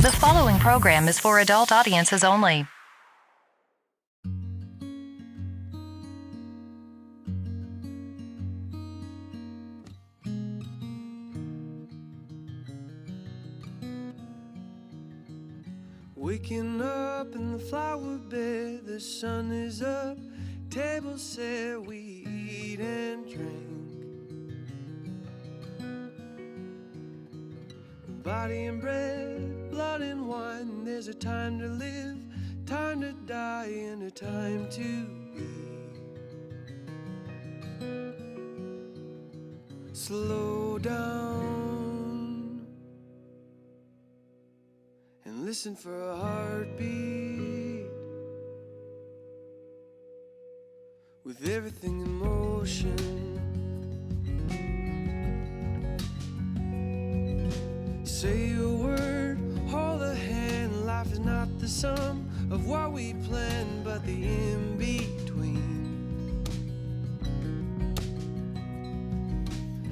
The following program is for adult audiences only. Waking up in the flower bed, the sun is up, table set, we eat and drink. Body and bread, blood and wine, there's a time to live, time to die, and a time to be. Slow down and listen for a heartbeat. With everything in motion, say a word, hold a hand. Life is not the sum of what we plan, but the in-between.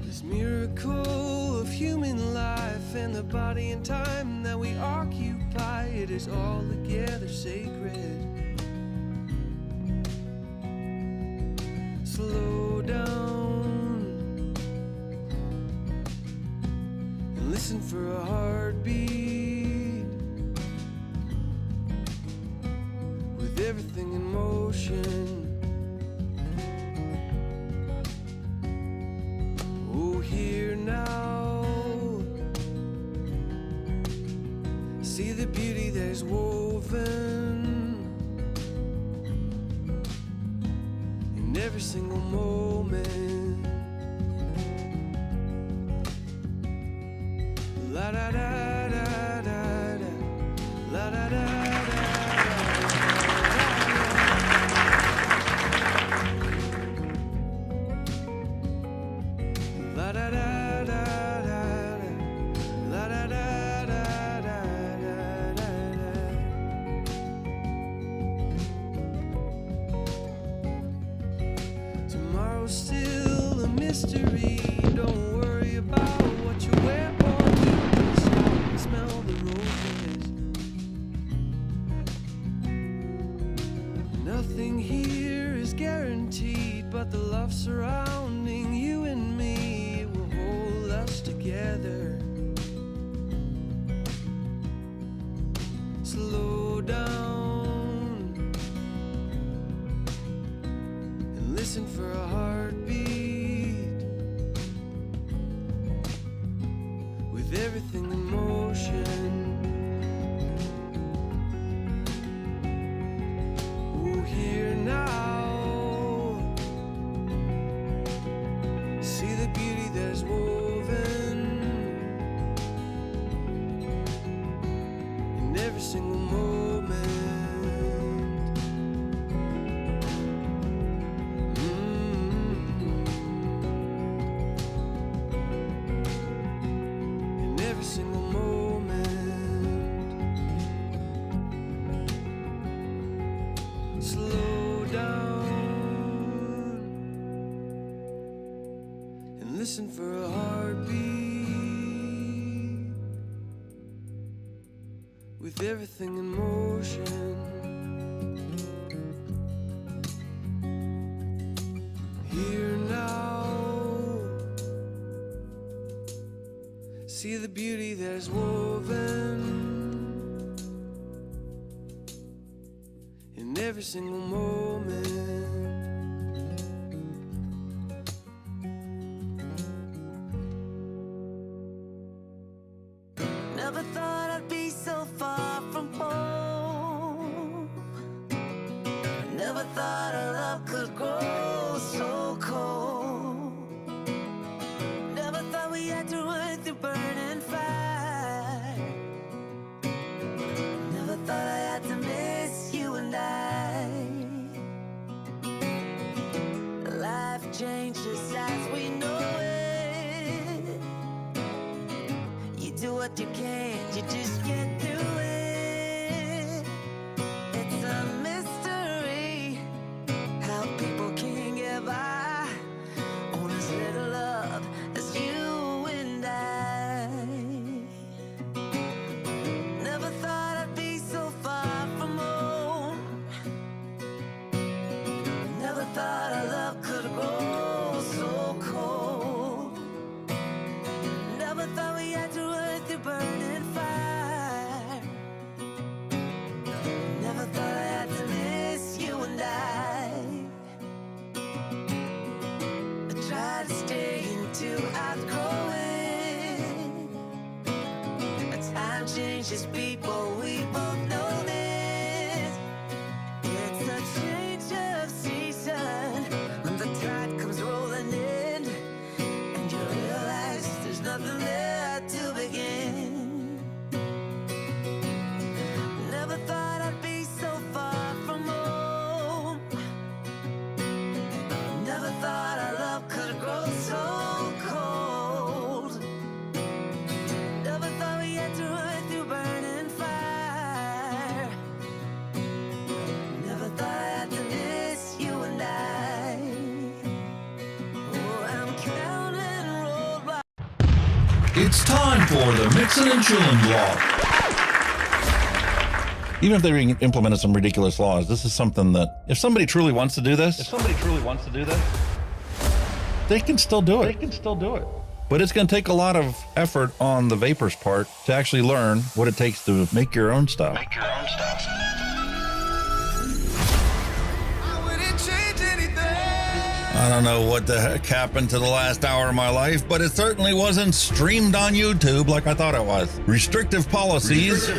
This miracle of human life and the body and time that we occupy, it is all together sacred. Slow down and listen for a heartbeat. With everything in motion, oh, here now, see the beauty that is woven in every single moment. La da da da da da, la da da da. La da da da da, la da da da da da da. Tomorrow's still a mystery. Don't worry about what you wear or do. Stop and smell the roses. Nothing here is guaranteed, but the love surrounding you and me will hold us together. Slow down and listen for a heartbeat. With everything in motion, oh, here now, see the beauty that is woven in every single moment. In every single moment. Slow down and listen for a heartbeat. With everything in motion, here now, see the beauty that is woven in every single moment. Never thought I'd be so far from home. Never thought our love could grow so cold. Never thought we had to run through burning fire. Never thought I had to miss you and I. Life changes as we know it. You do what you can, you just can't do it. It's a mystery how people can get by on as little love as you and I. Never strangest people, we both know this. It's a change of season when the tide comes rolling in, and you realize there's nothing there to begin. Never thought I'd be so far from home. Never thought our love could grow so cold. Never thought we had to run through burning fire. Never thought I had to miss you and I. Oh, I'm counting roadblocks. It's time for the Mixin and Chillin blog. Even if they implemented some ridiculous laws, this is something that if somebody truly wants to do this, they can still do it. But it's going to take a lot of effort on the vapors' part to actually learn what it takes to make your own stuff. I wouldn't change anything. I don't know what the heck happened to the last hour of my life, but it certainly wasn't streamed on YouTube like I thought it was. Restrictive policies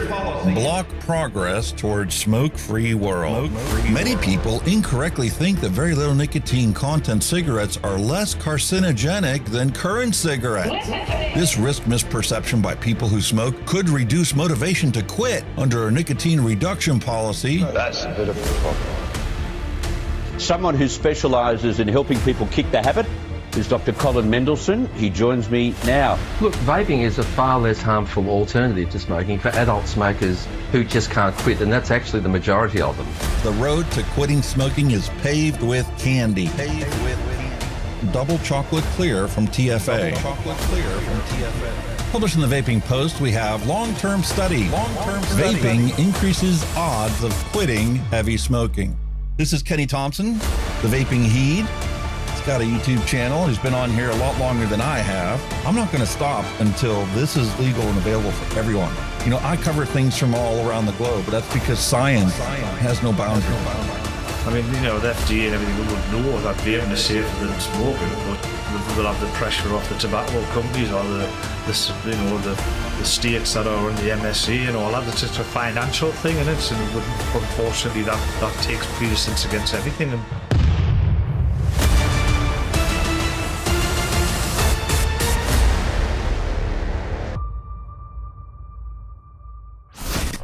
block progress towards smoke-free world. Many people incorrectly think that very little nicotine content cigarettes are less carcinogenic than current cigarettes. This risk misperception by people who smoke could reduce motivation to quit under a nicotine reduction policy. That's a bit of a problem. Someone who specialises in helping people kick the habit is Dr. Colin Mendelsohn. He joins me now. Look, vaping is a far less harmful alternative to smoking for adult smokers who just can't quit, and that's actually the majority of them. The road to quitting smoking is paved with candy. Double chocolate clear from TFA. Published in the Vaping Post, we have long-term study. Vaping increases odds of quitting heavy smoking. This is Kenny Thompson, the Vaping Heed. He's got a YouTube channel. He's been on here a lot longer than I have. I'm not going to stop until this is legal and available for everyone. You know, I cover things from all around the globe, but that's because science has no boundaries. I mean, you know, the FDA and everything would know that vaping is safer than smoking, but they'll have the pressure off the tobacco companies or the states that are in the MnC and all that. It's just a financial thing, and unfortunately that takes precedence against everything. And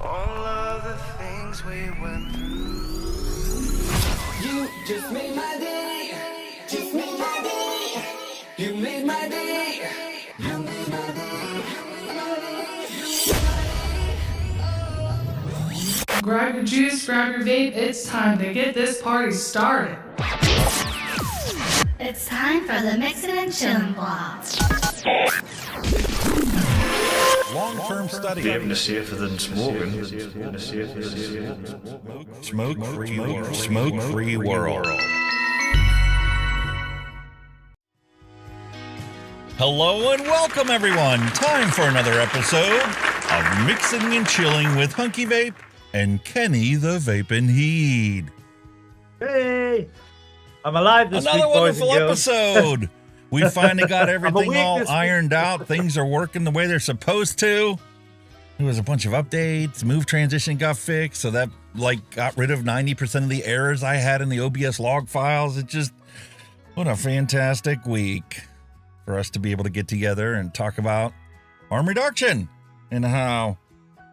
All of the things we went through. You just made my day. Just made my day. You made my day. You made my day. Grab your juice, grab your vape, it's time to get this party started. It's time for the Mixin and Chillin blog. Long-term study. vaping is safer than smoking. Smoke-free world. Smoke-free world. Hello and welcome, everyone. Time for another episode of Mixing and Chilling with Hunky Vape and Kenny the Vaping Heed. Hey, I'm alive this Another week, boys and wonderful girls. episode. We finally got everything awake all this week. ironed out. Things are working the way they're supposed to. There was a bunch of updates. Move transition got fixed, so that got rid of 90% of the errors I had in the OBS log files. What a fantastic week for us to be able to get together and talk about harm reduction and how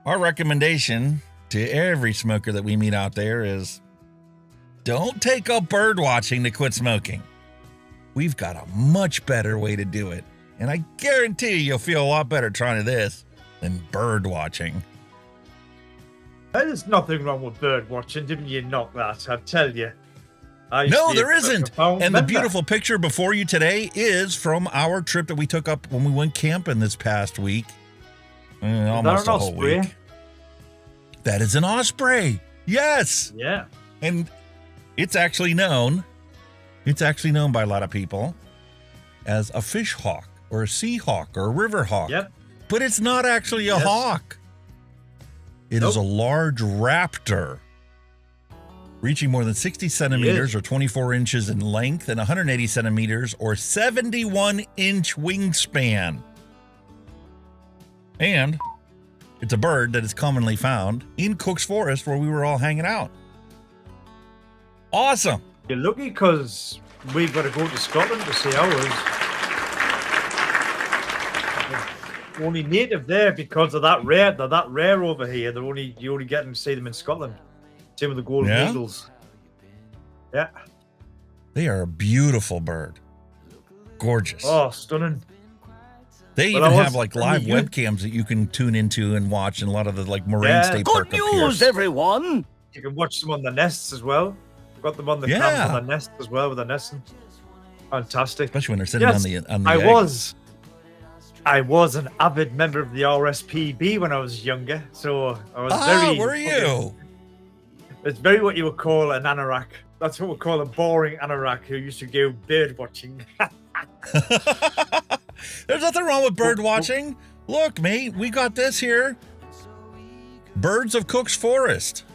our recommendation to every smoker that we meet out there is don't take up bird watching to quit smoking. We've got a much better way to do it. And I guarantee you'll feel a lot better trying this than bird watching. There's nothing wrong with bird watching. Didn't you knock that? I tell you. No, there isn't. And the beautiful picture before you today is from our trip that we took up when we went camping this past week. Almost a whole week. That is an osprey. Yes. Yeah. And it's actually known by a lot of people as a fish hawk or a sea hawk or a river hawk. Yep. But it's not actually a hawk. It is a large raptor, reaching more than 60 centimeters or 24 inches in length and 180 centimeters or 71-inch wingspan. And It's a bird that is commonly found in Cook's Forest where we were all hanging out. Awesome. You're lucky because we've got to go to Scotland to see ours. We're only native there because of that rare. They're that rare over here. You only get to see them in Scotland. Same with the golden eagles. Yeah. They are a beautiful bird. Gorgeous. Oh, stunning. They even have like live webcams that you can tune into and watch, and a lot of the like Moraine State Park. Good news, everyone. You can watch them on the nests as well. Got them on the cams on the nest as well with the nesting. Fantastic. Especially when they're sitting on the egg. I was an avid member of the RSPB when I was younger, so I was very. Were you? It's very what you would call an anorak. That's what we call a boring anorak who used to go bird watching. There's nothing wrong with bird watching. Look, mate, we got this here. Birds of Cook's Forest.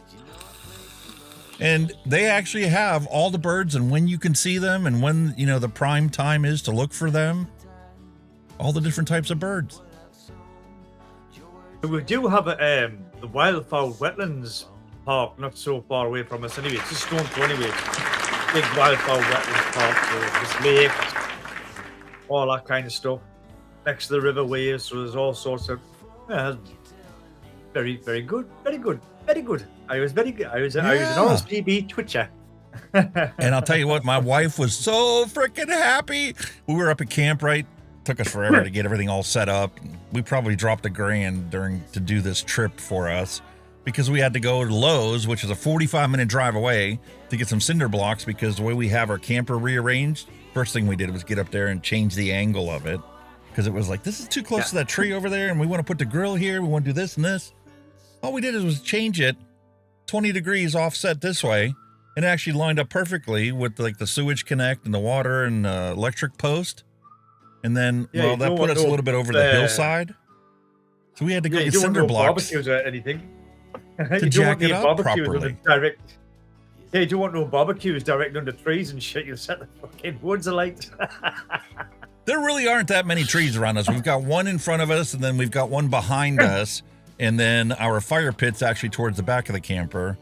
And they actually have all the birds and when you can see them and when, the prime time is to look for them. All the different types of birds. We do have the Wildfowl Wetlands Park not so far away from us anyway. It's just Stone Throw anyway. Big Wildfowl Wetlands Park, so this lake, all that kind of stuff. Next to the river waves, so there's all sorts of very, very good. Very good. Very good. I was very good. I was an RSPB Twitcher. And I'll tell you what, my wife was so freaking happy. We were up at camp, right? Took us forever to get everything all set up. We probably dropped $1,000 to do this trip for us because we had to go to Lowe's, which is a 45-minute drive away, to get some cinder blocks because the way we have our camper rearranged, first thing we did was get up there and change the angle of it because it was like, this is too close to that tree over there and we want to put the grill here. We want to do this and this. All we did was change it 20 degrees offset this way, and it actually lined up perfectly with like the sewage connect and the water and electric post. And then, that put us a little bit over the hillside. So we had to go get cinder blocks. Barbecues or anything. To jack it up properly. You don't want no barbecues direct under trees and shit. You'll set the fucking woods alight. There really aren't that many trees around us. We've got one in front of us, and then we've got one behind us. And then our fire pit's actually towards the back of the camper.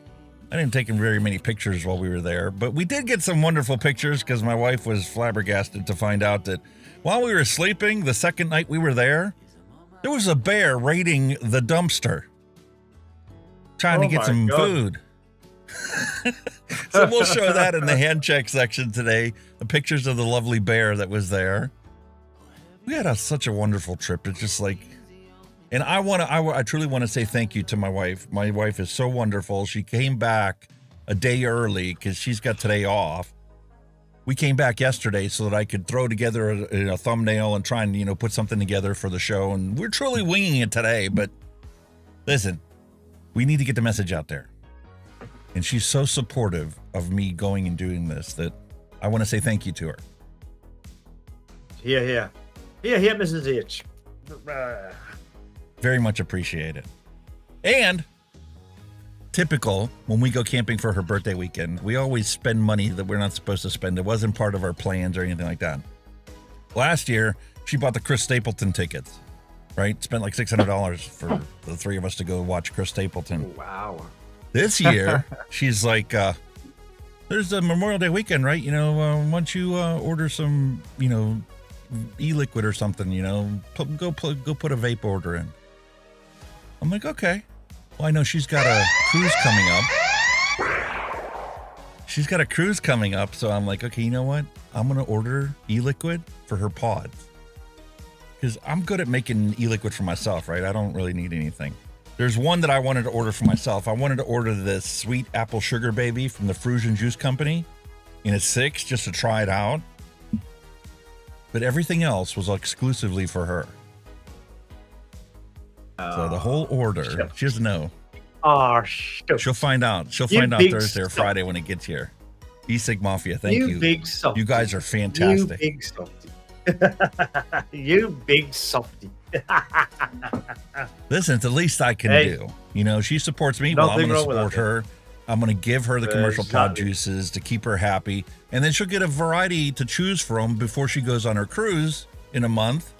I didn't take very many pictures while we were there, but we did get some wonderful pictures because my wife was flabbergasted to find out that while we were sleeping, the second night we were there was a bear raiding the dumpster, trying to get some food. So we'll show that in the hand check section today, the pictures of the lovely bear that was there. We had such a wonderful trip. It's just like, and I truly want to say thank you to my wife. My wife is so wonderful. She came back a day early because she's got today off. We came back yesterday so that I could throw together a thumbnail and try and, put something together for the show. And we're truly winging it today. But listen, we need to get the message out there. And she's so supportive of me going and doing this that I want to say thank you to her. Here, Mrs. H. Very much appreciated. And typical, when we go camping for her birthday weekend, we always spend money that we're not supposed to spend. It wasn't part of our plans or anything like that. Last year, she bought the Chris Stapleton tickets, right? Spent like $600 for the three of us to go watch Chris Stapleton. Wow. This year, she's like, there's a Memorial Day weekend, right? Why don't you order some, e-liquid or something, go put a vape order in. I'm like, okay. Well, I know she's got a cruise coming up. So I'm like, okay, you know what? I'm going to order e-liquid for her pods. Because I'm good at making e-liquid for myself, right? I don't really need anything. There's one that I wanted to order for myself. I wanted to order this sweet apple sugar baby from the Frusion Juice Company in a 6 just to try it out. But everything else was exclusively for her. So the whole order, she doesn't know. Oh, shit. She'll find out. She'll find out Thursday or Friday when it gets here. E-Sig Mafia, thank you. Big softy. You guys are fantastic. You big softy. You big softy. Listen, it's the least I can do. She supports me. Well, I'm going to support her. I'm going to give her the commercial pod juices to keep her happy. And then she'll get a variety to choose from before she goes on her cruise in a month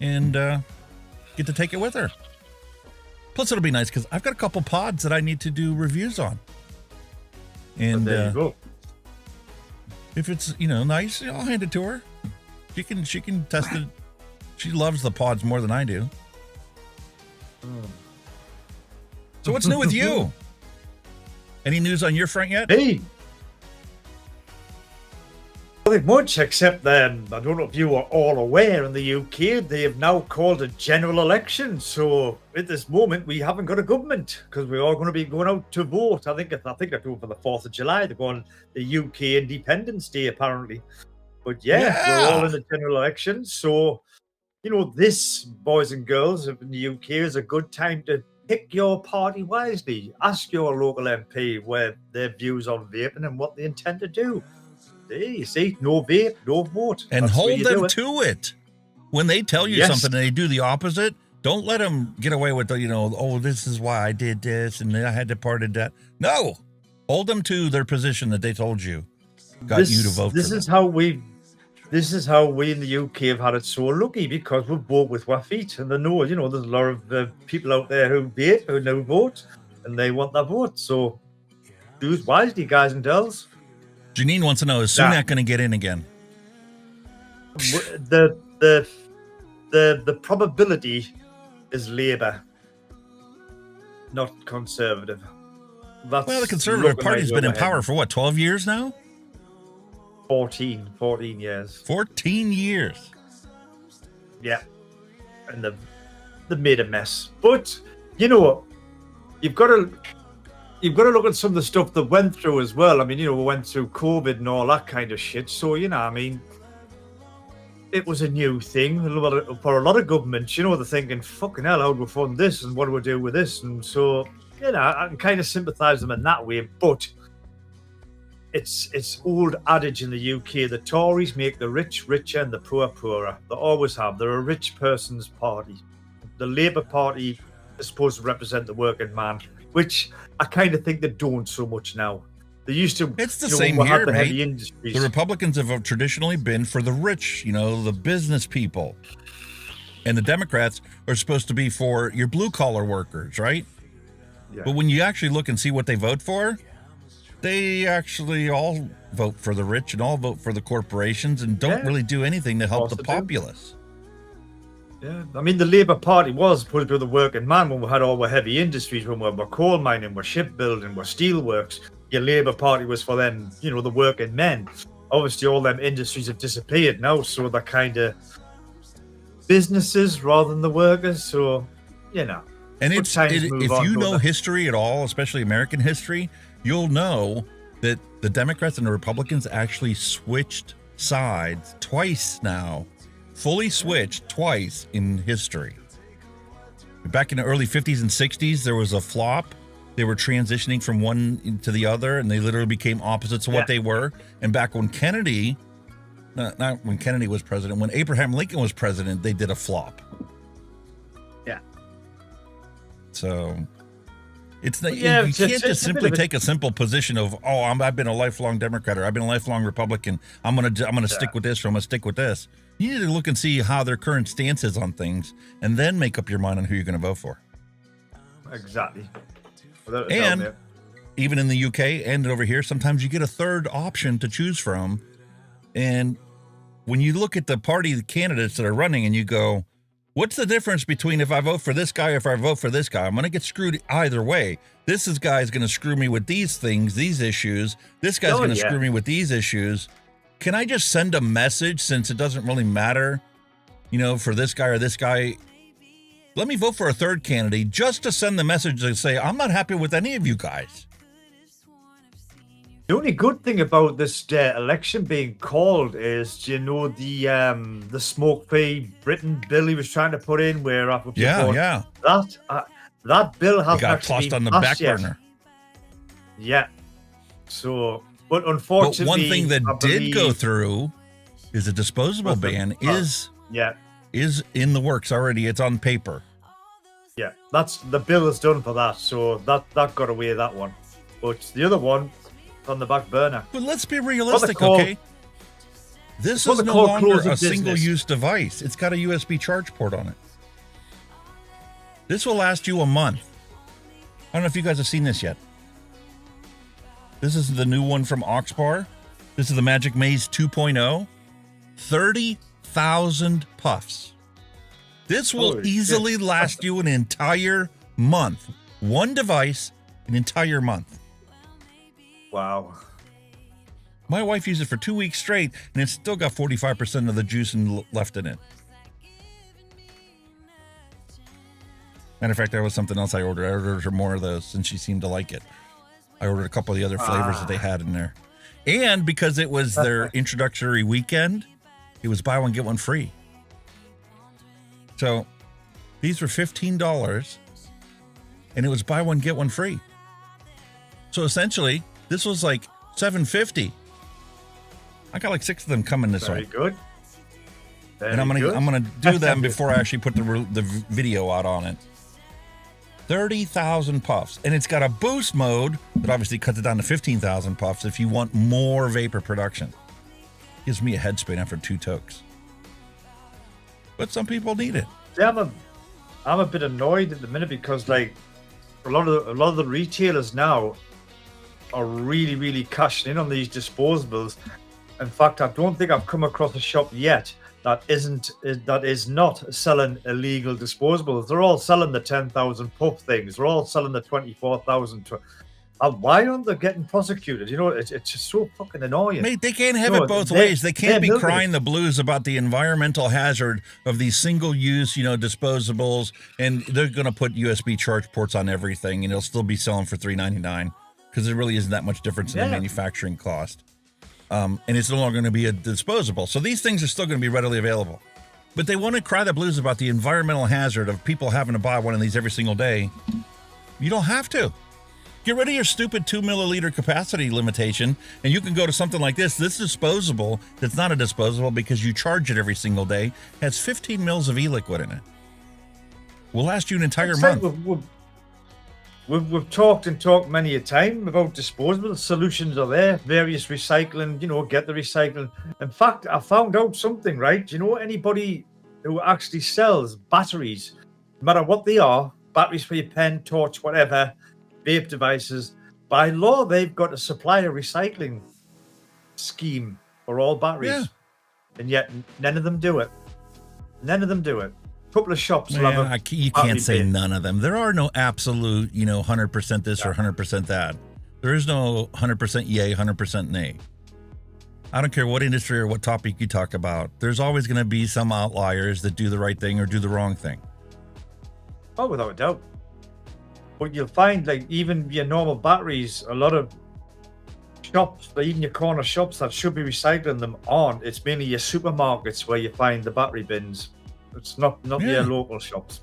and get to take it with her. Plus, it'll be nice because I've got a couple pods that I need to do reviews on. And there you go. If it's nice, I'll hand it to her. She can test it. She loves the pods more than I do. So what's new with you? Any news on your front yet? Hey. Nothing much, except I don't know if you are all aware, in the UK they have now called a general election. So at this moment we haven't got a government because we are going to be going out to vote. I think they're doing for the 4th of July. They're going the UK Independence Day apparently. But we're all in the general election. So this, boys and girls in the UK, is a good time to pick your party wisely. Ask your local MP where their views on vaping and what they intend to do. There you see, no vape, no vote. And That's hold them to it. When they tell you something and they do the opposite, don't let them get away with this is why I did this and I had to part of that. No, hold them to their position that they told you got you to vote for them. This is how we in the UK have had it so lucky, because we've voted with our feet, and they know, there's a lot of people out there who vape, who now vote, and they want their vote. So choose wisely, guys and girls. Janine wants to know, is Sunak going to get in again? The probability is Labour, not Conservative. Well, the Conservative Party's been in power for what, 12 years now? 14 years. 14 years. Yeah. And they've made a mess. But you know what? You've got to look at some of the stuff that went through as well. I mean, we went through COVID and all that kind of shit. So, it was a new thing for a lot of governments. They're thinking, fucking hell, how do we fund this and what do we do with this? And so, I can kind of sympathise them in that way. But it's old adage in the UK: the Tories make the rich richer and the poor poorer. They always have. They're a rich person's party. The Labour Party is supposed to represent the working man, which I kind of think they don't so much now. They used to. It's the same here, mate. The Republicans have traditionally been for the rich, the business people. And the Democrats are supposed to be for your blue-collar workers, right? Yeah. But when you actually look and see what they vote for, they actually all vote for the rich and all vote for the corporations and don't really do anything to help the populace. Yeah, I mean, the Labour Party was supposed to be the working man when we had all the heavy industries, when we were coal mining, we're shipbuilding, we're steelworks. Your Labour Party was for them, the working men. Obviously, all them industries have disappeared now, so they're kind of businesses rather than the workers. So, And if you know history at all, especially American history, you'll know that the Democrats and the Republicans actually switched sides twice now. Fully switched twice in history. Back in the early 50s and 60s, there was a flop. They were transitioning from one to the other, and they literally became opposites of what they were. And back when Kennedy, not when Kennedy was president, when Abraham Lincoln was president, they did a flop. Yeah. So it's not, you can't just simply take a simple position of, I've been a lifelong Democrat or I've been a lifelong Republican. I'm gonna stick with this or I'm gonna stick with this. You need to look and see how their current stance is on things, and then make up your mind on who you're going to vote for. Exactly. And even in the UK and over here, sometimes you get a third option to choose from. And when you look at the candidates that are running and you go, what's the difference between if I vote for this guy or if I vote for this guy? I'm going to get screwed either way. This guy's going to screw me with these things, these issues. This guy's going to screw me with these issues. Can I just send a message, since it doesn't really matter, for this guy or this guy? Let me vote for a third candidate just to send the message and say, I'm not happy with any of you guys. The only good thing about this election being called is, the smoke-free Britain bill he was trying to put in, where that bill hasn't got tossed on the back burner. Yeah. So, but unfortunately, one thing that did go through is a disposable ban is in the works already. It's on paper. Yeah, that's the bill is done for that. So that got away, that one. But the other one on the back burner. But let's be realistic, okay? This is no longer a single-use device. It's got a USB charge port on it. This will last you a month. I don't know if you guys have seen this yet. This is the new one from Oxbar. This is the Magic Maze 2.0. 30,000 puffs. This will Holy easily shit. last you an entire month. One device, an entire month. Wow. My wife used it for 2 weeks straight, and it's still got 45% of the juice left in it. Matter of fact, there was something else I ordered. I ordered her more of those since she seemed to like it. I ordered a couple of the other flavors that they had in there. And because it was their introductory weekend, it was buy one, get one free. So these were $15, and it was buy one, get one free. So essentially, this was like $7.50. I got like 6 of them coming this Very way. good. And I'm gonna do them before I actually put the video out on it. 30,000 puffs, and it's got a boost mode that obviously cuts it down to 15,000 puffs if you want more vapor production. Gives me a head spin after 2 tokes, but some people need it. See, I'm a bit annoyed at the minute because like a lot of the retailers now are really cashing in on these disposables. In fact, I don't think I've come across a shop yet that is not selling illegal disposables. They're all selling the 10,000 puff things. They're all selling the 24,000. Why aren't they getting prosecuted? You know, it's just so fucking annoying. Mate, they can't have it both ways. They can't be crying the blues about the environmental hazard of these single-use, disposables, and they're going to put USB charge ports on everything, and they'll still be selling for $3.99 because there really isn't that much difference in the manufacturing cost. And it's no longer going to be a disposable. So these things are still going to be readily available. But they want to cry the blues about the environmental hazard of people having to buy one of these every single day. You don't have to. Get rid of your stupid 2 milliliter capacity limitation, and you can go to something like this. This disposable, that's not a disposable because you charge it every single day, has 15 mils of e-liquid in it. Will last you an entire month. We've talked many a time about disposable solutions are there, various recycling, get the recycling. In fact, I found out something, right? Anybody who actually sells batteries, no matter what they are, batteries for your pen, torch, whatever, vape devices, by law, they've got to supply a recycling scheme for all batteries. Yeah. And yet none of them do it. None of them do it. Couple of shops will have you can't say none of them. There are no absolute, 100% this or 100% that. There is no 100% yay, 100% nay. I don't care what industry or what topic you talk about. There's always going to be some outliers that do the right thing or do the wrong thing. Oh, without a doubt. But you'll find, like, even your normal batteries, a lot of shops, even your corner shops that should be recycling them aren't. It's mainly your supermarkets where you find the battery bins. It's not your local shops.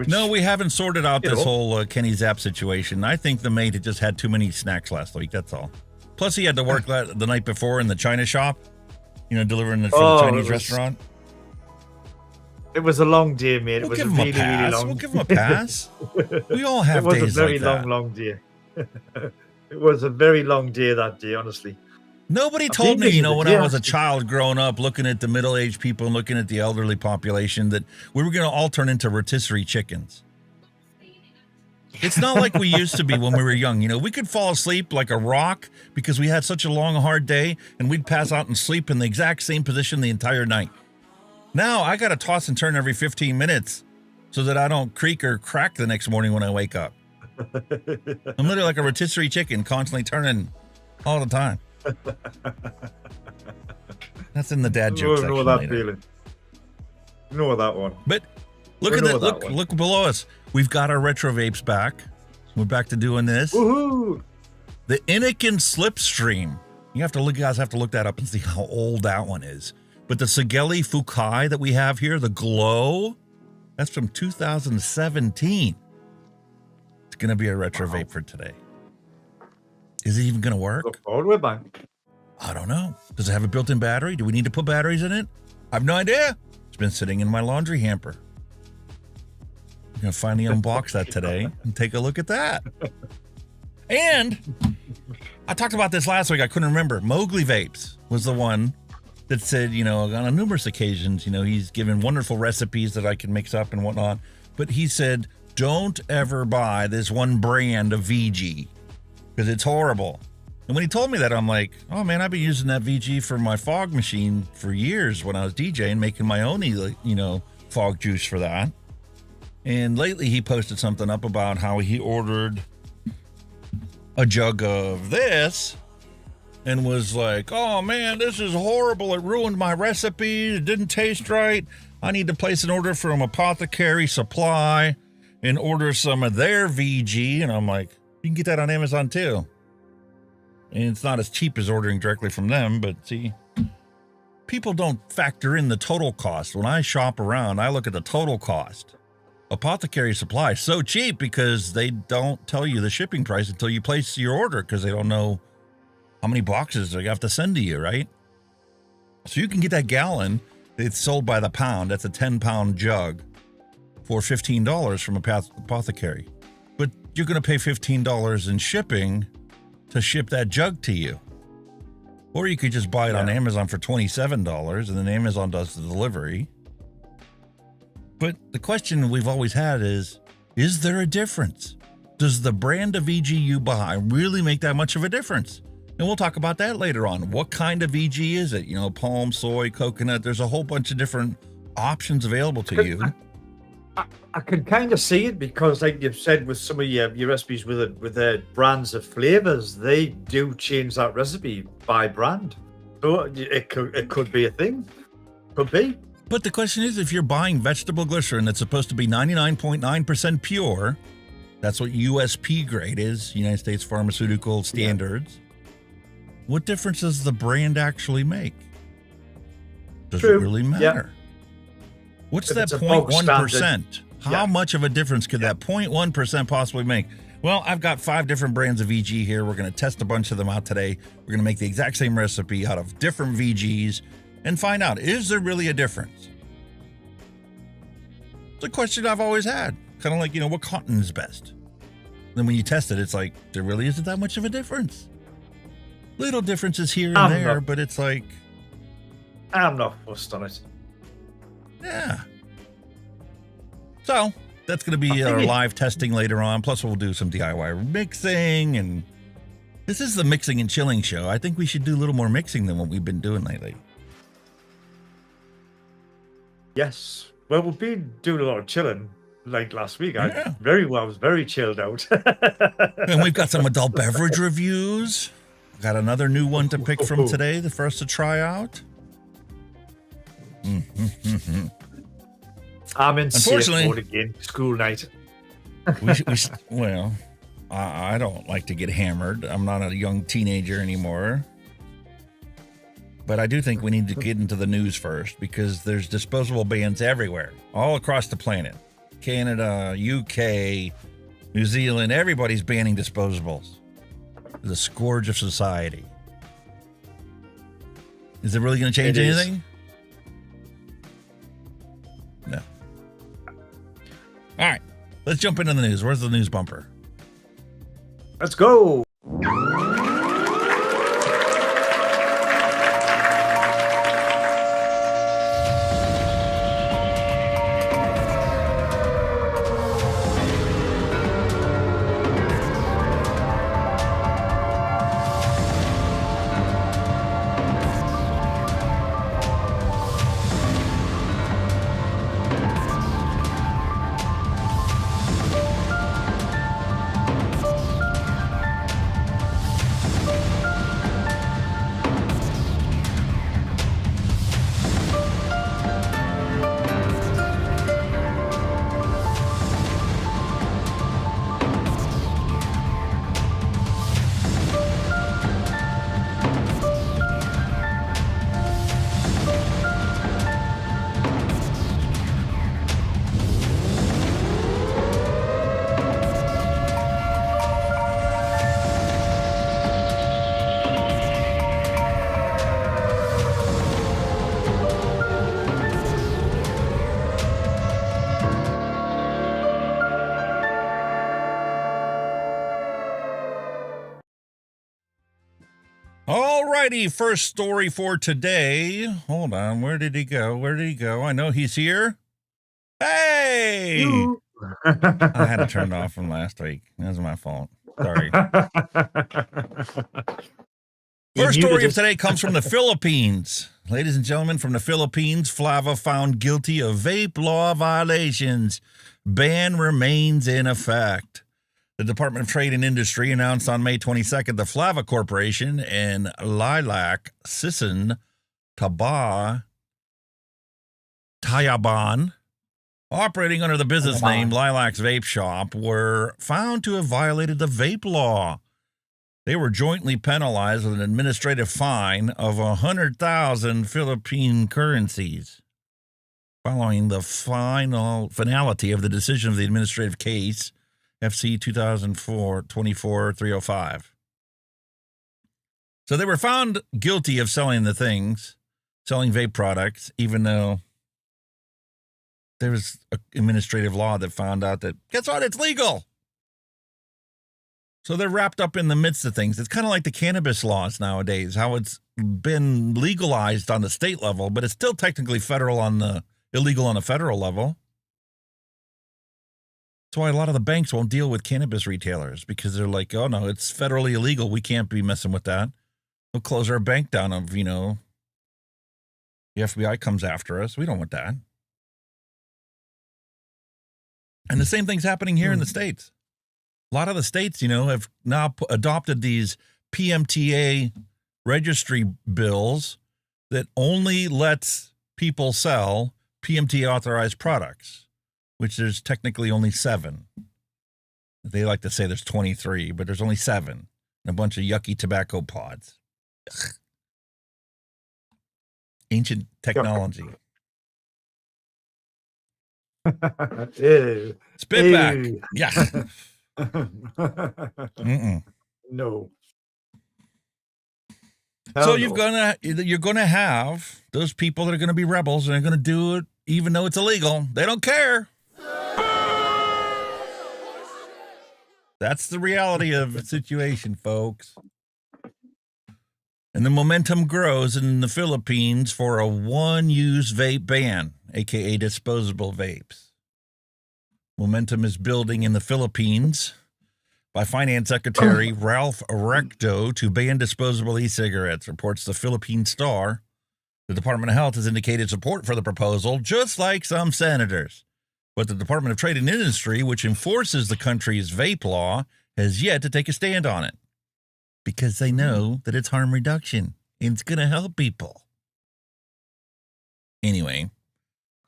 No, we haven't sorted out this whole Kenny Zapp situation. I think the mate had just had too many snacks last week. That's all. Plus, he had to work the night before in the China shop, delivering it for the Chinese restaurant. It was a long day, mate. We'll It was give a him really, a pass. really long. We'll give him a pass. We all have days like that. It was a very long day. It was a very long day that day, honestly. Nobody told me, when I was a child growing up, looking at the middle-aged people and looking at the elderly population, that we were going to all turn into rotisserie chickens. It's not like we used to be when we were young. We could fall asleep like a rock because we had such a long, hard day, and we'd pass out and sleep in the exact same position the entire night. Now I got to toss and turn every 15 minutes so that I don't creak or crack the next morning when I wake up. I'm literally like a rotisserie chicken, constantly turning all the time. That's in the dad joke section. Know that later. feeling. Know that one. But look at that. Look below us. We've got our retro vapes back. We're back to doing this. Woohoo! The Innokin SLIPSTREAM. You guys have to look that up and see how old that one is. But the Sigelei FUCHAI that we have here, the glow, that's from 2017. It's going to be a retro vape for today. Is it even going to work? Look forward to it, man. I don't know. Does it have a built-in battery? Do we need to put batteries in it? I have no idea. It's been sitting in my laundry hamper. I'm going to finally unbox that today and take a look at that. And I talked about this last week. I couldn't remember. Mowgli Vapes was the one that said, on numerous occasions, he's given wonderful recipes that I can mix up and whatnot. But he said, don't ever buy this one brand of VG because it's horrible. And when he told me that, I'm like, oh man, I've been using that VG for my fog machine for years when I was DJing, making my own, fog juice for that. And lately he posted something up about how he ordered a jug of this and was like, oh man, this is horrible. It ruined my recipe. It didn't taste right. I need to place an order from Apothecary Supply and order some of their VG. And I'm like, you can get that on Amazon too. And it's not as cheap as ordering directly from them, but see, people don't factor in the total cost. When I shop around, I look at the total cost. Apothecary Supply is so cheap because they don't tell you the shipping price until you place your order because they don't know how many boxes they have to send to you, right? So you can get that gallon. It's sold by the pound. That's a 10-pound jug for $15 from Apothecary. But you're going to pay $15 in shipping to ship that jug to you. Or you could just buy it on Amazon for $27 and then Amazon does the delivery. But the question we've always had is there a difference? Does the brand of VG you buy really make that much of a difference? And we'll talk about that later on. What kind of VG is it? Palm, soy, coconut. There's a whole bunch of different options available to you. I can kind of see it because, like you've said, with some of your recipes with the brands of flavors, they do change that recipe by brand. So it could be a thing. Could be. But the question is, if you're buying vegetable glycerin that's supposed to be 99.9% pure, that's what USP grade is, United States Pharmaceutical Standards. What difference does the brand actually make? Does it really matter? What's that 0.1%? How much of a difference could that 0.1% possibly make? Well, I've got 5 different brands of VG here. We're going to test a bunch of them out today. We're going to make the exact same recipe out of different VGs and find out, is there really a difference? It's a question I've always had. Kind of like, what cotton is best? Then when you test it, it's like, there really isn't that much of a difference. Little differences here and there, but it's like... I'm not fussed on it. Yeah. So, that's going to be our live testing later on. Plus, we'll do some DIY mixing. And this is the mixing and chilling show. I think we should do a little more mixing than what we've been doing lately. Yes. Well, we've been doing a lot of chilling like last week. I was very chilled out. And we've got some adult beverage reviews. Got another new one to pick from today, the first to try out. I'm in safe mode again. School night. I don't like to get hammered. I'm not a young teenager anymore. But I do think we need to get into the news first because there's disposable bans everywhere, all across the planet. Canada, UK, New Zealand, everybody's banning disposables. The scourge of society. Is it really going to change anything? No. All right, let's jump into the news. Where's the news bumper? Let's go. Alrighty, first story for today. Hold on, where did he go? I know he's here. Hey! I had it turned off from last week. That was my fault. Sorry. First story of today comes from the Philippines. Ladies and gentlemen, from the Philippines, Flava found guilty of vape law violations. Ban remains in effect. The Department of Trade and Industry announced on May 22nd the Flava Corporation and Lilac Sisin Tayaban, operating under the business name Lilac's Vape Shop, were found to have violated the vape law. They were jointly penalized with an administrative fine of 100,000 Philippine currencies. Following the finality of the decision of the administrative case, FC 2004-24-305. So they were found guilty of selling vape products, even though there was an administrative law that found out that, guess what, it's legal. So they're wrapped up in the midst of things. It's kind of like the cannabis laws nowadays, how it's been legalized on the state level, but it's still technically illegal on the federal level. That's why a lot of the banks won't deal with cannabis retailers, because they're like, oh no, it's federally illegal. We can't be messing with that. We'll close our bank down if, the FBI comes after us. We don't want that. And the same thing's happening here in the States. A lot of the states, have now adopted these PMTA registry bills that only lets people sell PMTA authorized products, which there's technically only 7. They like to say there's 23, but there's only 7 and a bunch of yucky tobacco pods. Ugh. Ancient technology. Ew. Spit back. Yeah. No. So you're gonna have those people that are gonna be rebels and they're gonna do it even though it's illegal. They don't care. That's the reality of the situation, folks. And the momentum grows in the Philippines for a one-use vape ban, aka disposable vapes. Momentum is building in the Philippines by Finance Secretary Ralph Recto to ban disposable e-cigarettes, reports the Philippine Star. The Department of Health has indicated support for the proposal, just like some senators. But the Department of Trade and Industry, which enforces the country's vape law, has yet to take a stand on it, because they know that it's harm reduction and it's going to help people. Anyway,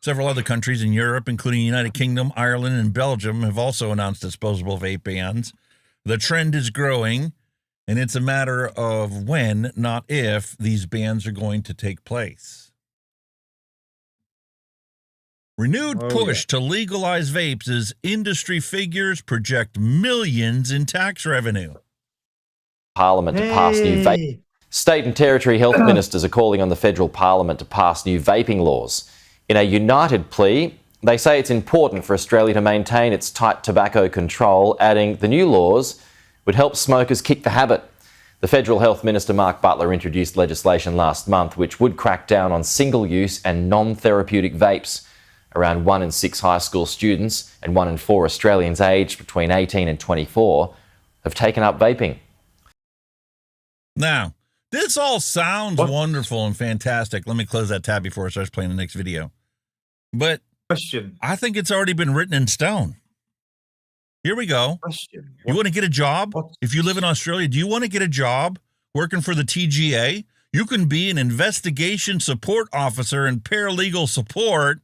several other countries in Europe, including the United Kingdom, Ireland, and Belgium, have also announced disposable vape bans. The trend is growing, and it's a matter of when, not if, these bans are going to take place. Renewed push to legalize vapes as industry figures project millions in tax revenue. Parliament to pass new vape. State and territory health ministers are calling on the federal parliament to pass new vaping laws. In a united plea, they say it's important for Australia to maintain its tight tobacco control, adding the new laws would help smokers kick the habit. The Federal Health Minister Mark Butler introduced legislation last month which would crack down on single-use and non-therapeutic vapes. Around 1 in 6 high school students and 1 in 4 Australians aged between 18 and 24 have taken up vaping. Now, this all sounds wonderful and fantastic. Let me close that tab before it starts playing the next video. But I think it's already been written in stone. Here we go. You want to get a job? If you live in Australia, do you want to get a job working for the TGA? You can be an investigation support officer and paralegal support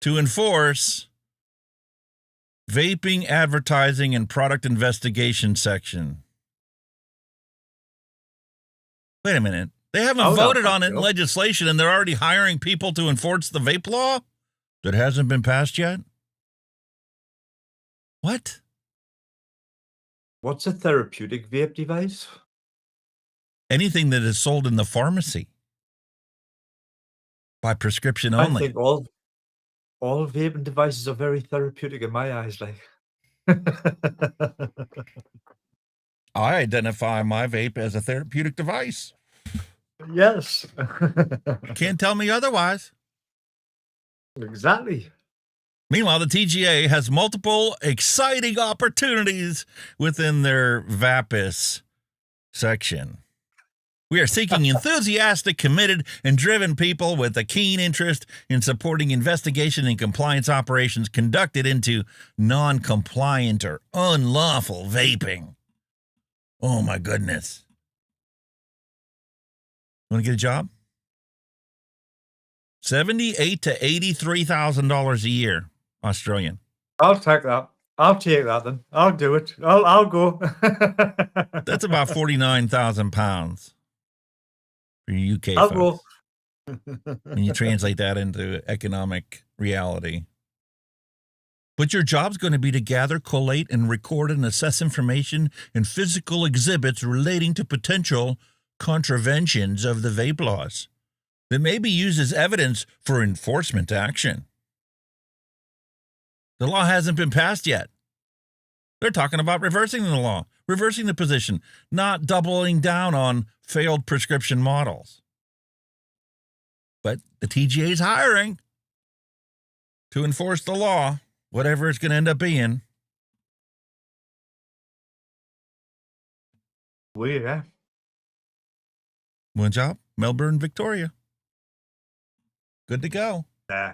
to enforce vaping, advertising, and product investigation section. Wait a minute. They haven't voted on it in legislation and they're already hiring people to enforce the vape law that hasn't been passed yet? What? What's a therapeutic vape device? Anything that is sold in the pharmacy by prescription only. I think all vaping devices are very therapeutic in my eyes. Like, I identify my vape as a therapeutic device. Yes. Can't tell me otherwise. Exactly. Meanwhile, the TGA has multiple exciting opportunities within their VAPIS section. We are seeking enthusiastic, committed, and driven people with a keen interest in supporting investigation and compliance operations conducted into non-compliant or unlawful vaping. Oh, my goodness. Want to get a job? $78,000 to $83,000 a year, Australian. I'll take that. I'll take that then. I'll do it. I'll go. That's about 49,000 pounds for your UK I'll folks. go. When you translate that into economic reality. But your job's going to be to gather, collate, and record and assess information and physical exhibits relating to potential contraventions of the vape laws that may be used as evidence for enforcement action. The law hasn't been passed yet. They're talking about reversing the law, reversing the position, not doubling down on failed prescription models. But the TGA is hiring to enforce the law, whatever it's going to end up being. Weird, eh? One job, Melbourne, Victoria. Good to go. Nah.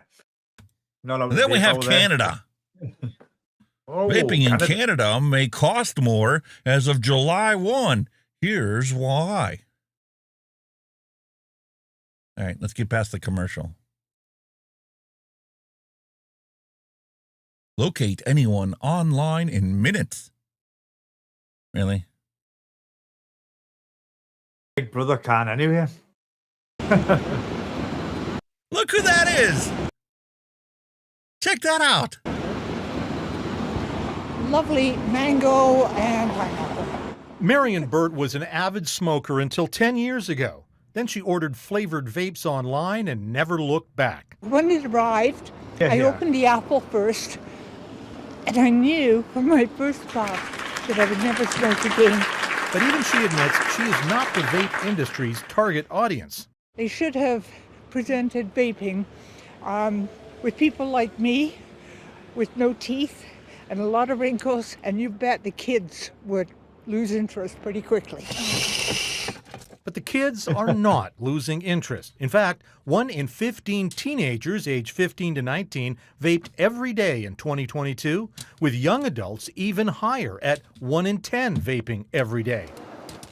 And then we have Canada. Vaping in Canada may cost more as of July 1. Here's why. All right, let's get past the commercial. Locate anyone online in minutes. Really? Big Brother can anyway. Look who that is. Check that out. Lovely mango and pineapple. Marion Burt was an avid smoker until 10 years ago. Then she ordered flavored vapes online and never looked back. When it arrived, I opened the apple first, and I knew from my first puff that I would never smoke again. But even she admits she is not the vape industry's target audience. They should have presented vaping with people like me, with no teeth and a lot of wrinkles, and you bet the kids would lose interest pretty quickly. But the kids are not losing interest. In fact, 1 in 15 teenagers aged 15 to 19 vaped every day in 2022, with young adults even higher at 1 in 10 vaping every day.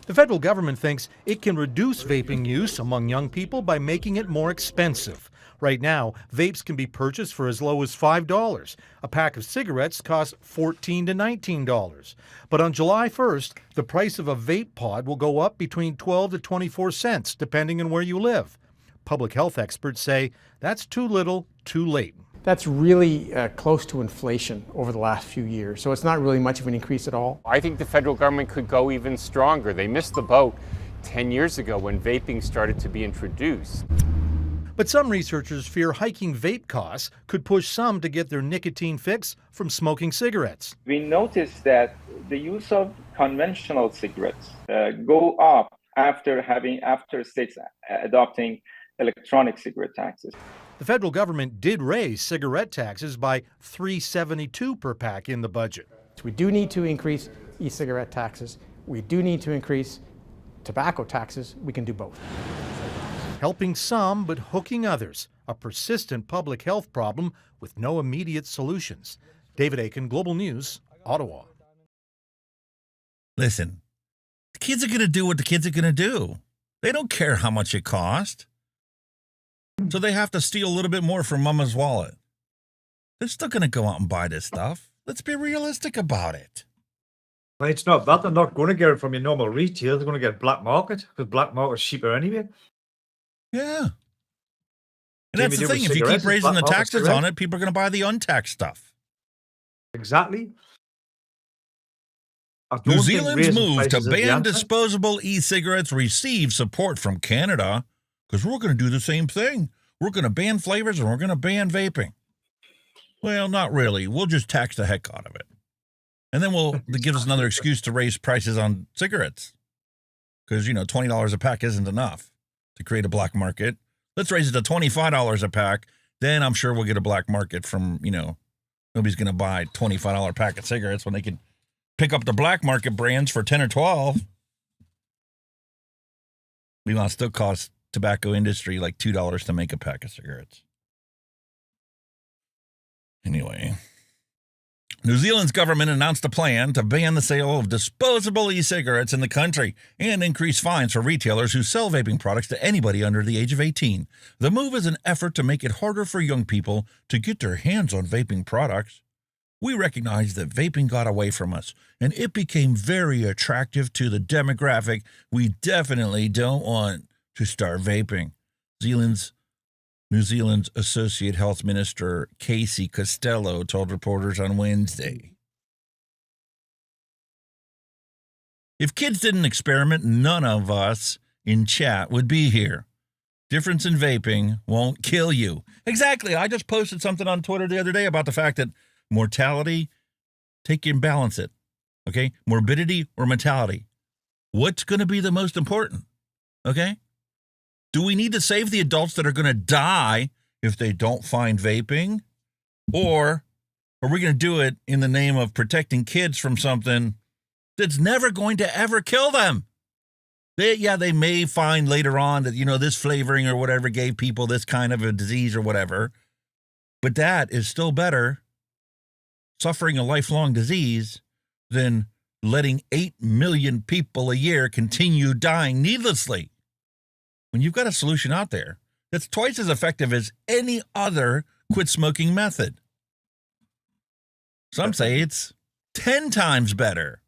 The federal government thinks it can reduce vaping use among young people by making it more expensive. Right now, vapes can be purchased for as low as $5. A pack of cigarettes costs $14 to $19. But on July 1st, the price of a vape pod will go up between 12 to 24 cents, depending on where you live. Public health experts say that's too little, too late. That's really close to inflation over the last few years, so it's not really much of an increase at all. I think the federal government could go even stronger. They missed the boat 10 years ago when vaping started to be introduced. But some researchers fear hiking vape costs could push some to get their nicotine fix from smoking cigarettes. We noticed that the use of conventional cigarettes go up after states adopting electronic cigarette taxes. The federal government did raise cigarette taxes by $3.72 per pack in the budget. So we do need to increase e-cigarette taxes. We do need to increase tobacco taxes. We can do both. Helping some, but hooking others. A persistent public health problem with no immediate solutions. David Aiken, Global News, Ottawa. Listen, the kids are going to do what the kids are going to do. They don't care how much it costs. So they have to steal a little bit more from mama's wallet. They're still going to go out and buy this stuff. Let's be realistic about it. Well, it's not that. They're not going to get it from your normal retail. They're going to get black market, because black market's cheaper anyway. Yeah. And that's the thing. If you keep raising the taxes on it, people are going to buy the untaxed stuff. Exactly. New Zealand's move to ban disposable e-cigarettes received support from Canada because we're going to do the same thing. We're going to ban flavors and we're going to ban vaping. Well, not really. We'll just tax the heck out of it. And then it gives us another excuse to raise prices on cigarettes because, $20 a pack isn't enough to create a black market. Let's raise it to $25 a pack. Then I'm sure we'll get a black market from, Nobody's going to buy $25 pack of cigarettes when they can pick up the black market brands for 10 or 12. Meanwhile, it still costs tobacco industry like $2 to make a pack of cigarettes. Anyway, New Zealand's government announced a plan to ban the sale of disposable e-cigarettes in the country and increase fines for retailers who sell vaping products to anybody under the age of 18. The move is an effort to make it harder for young people to get their hands on vaping products. We recognize that vaping got away from us, and it became very attractive to the demographic we definitely don't want to start vaping. New Zealand's Associate Health Minister Casey Costello told reporters on Wednesday. If kids didn't experiment, none of us in chat would be here. Difference in vaping won't kill you. Exactly. I just posted something on Twitter the other day about the fact that mortality, take and balance it. Okay? Morbidity or mortality. What's going to be the most important? Okay? Do we need to save the adults that are going to die if they don't find vaping? Or are we going to do it in the name of protecting kids from something that's never going to ever kill them? They may find later on that, this flavoring or whatever gave people this kind of a disease or whatever. But that is still better, suffering a lifelong disease, than letting 8 million people a year continue dying needlessly. When you've got a solution out there that's twice as effective as any other quit smoking method. Some say it's 10 times better,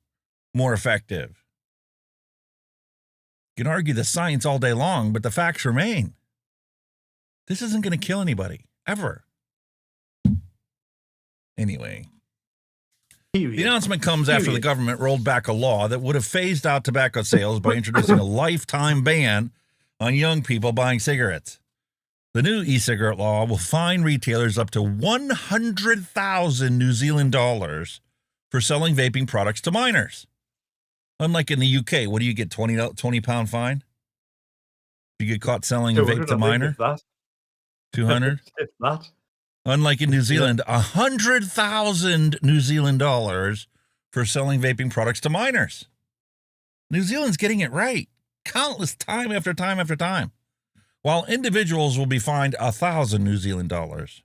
more effective. You can argue the science all day long, but the facts remain. This isn't going to kill anybody, ever. Anyway. The announcement comes after the government rolled back a law that would have phased out tobacco sales by introducing a lifetime ban on young people buying cigarettes. The new e-cigarette law will fine retailers up to 100,000 New Zealand dollars for selling vaping products to minors. Unlike in the UK, what do you get, 20-pound fine? If you get caught selling a vape to minor? 200? If that. Unlike in New Zealand, 100,000 New Zealand dollars for selling vaping products to minors. New Zealand's getting it right. Countless time after time after time, while individuals will be fined 1,000 New Zealand dollars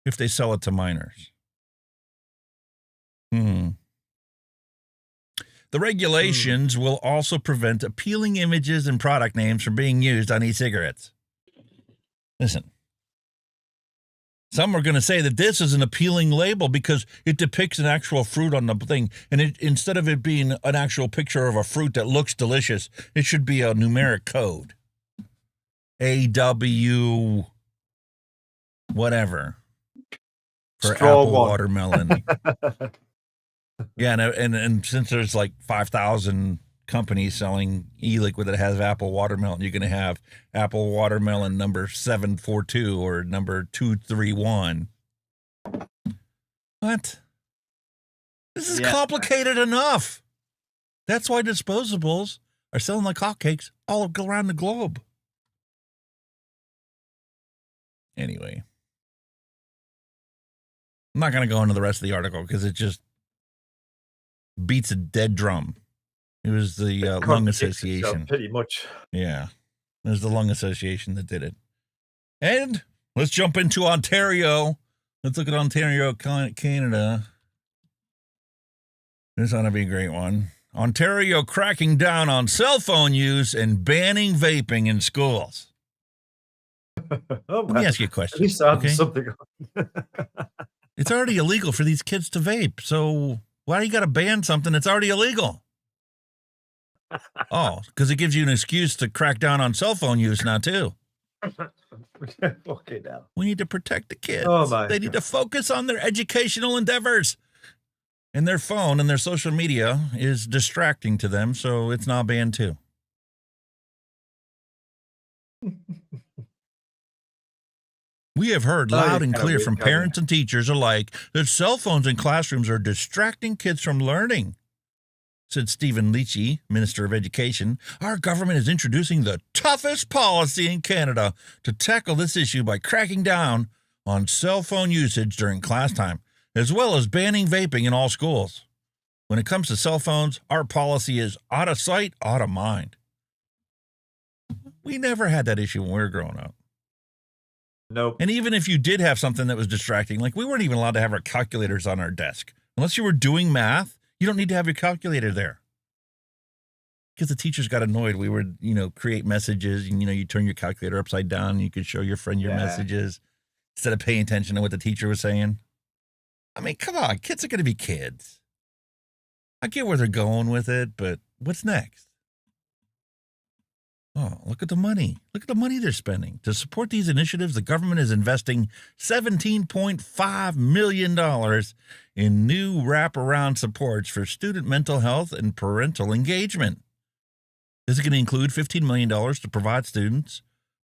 if they sell it to minors. The regulations will also prevent appealing images and product names from being used on e-cigarettes. Listen, some are going to say that this is an appealing label because it depicts an actual fruit on the thing. And instead of it being an actual picture of a fruit that looks delicious, it should be a numeric code. AW whatever. For apple watermelon. Yeah, and since there's like 5,000 companies selling e-liquid that has apple watermelon, you're going to have apple watermelon number 742 or number 231. What? This is complicated enough. That's why disposables are selling like hotcakes all around the globe. Anyway, I'm not going to go into the rest of the article because it just beats a dead drum. It was the Lung Association. Pretty much. Yeah. It was the Lung Association that did it. And let's jump into Ontario. Let's look at Ontario, Canada. This ought to be a great one. Ontario cracking down on cell phone use and banning vaping in schools. Let me ask you a question. At least I have something. It's already illegal for these kids to vape. So why do you got to ban something that's already illegal? Oh, because it gives you an excuse to crack down on cell phone use now, too. Okay, now. We need to protect the kids. Oh my they need to focus on their educational endeavors. And their phone and their social media is distracting to them, so it's now banned, too. We have heard loud and clear from parents and teachers alike that cell phones in classrooms are distracting kids from learning, said Stephen Leachy, Minister of Education. Our government is introducing the toughest policy in Canada to tackle this issue by cracking down on cell phone usage during class time. as well as banning vaping in all schools. When it comes to cell phones, our policy is out of sight, out of mind. We never had that issue when we were growing up. Nope. And even if you did have something that was distracting, like we weren't even allowed to have our calculators on our desk. Unless you were doing math, you don't need to have your calculator there. Because the teachers got annoyed. We would, create messages and, you turn your calculator upside down and you could show your friend your messages instead of paying attention to what the teacher was saying. I mean, come on, kids are going to be kids. I get where they're going with it, but what's next? Oh, look at the money. Look at the money they're spending. To support these initiatives, the government is investing $17.5 million in new wraparound supports for student mental health and parental engagement. This is going to include $15 million to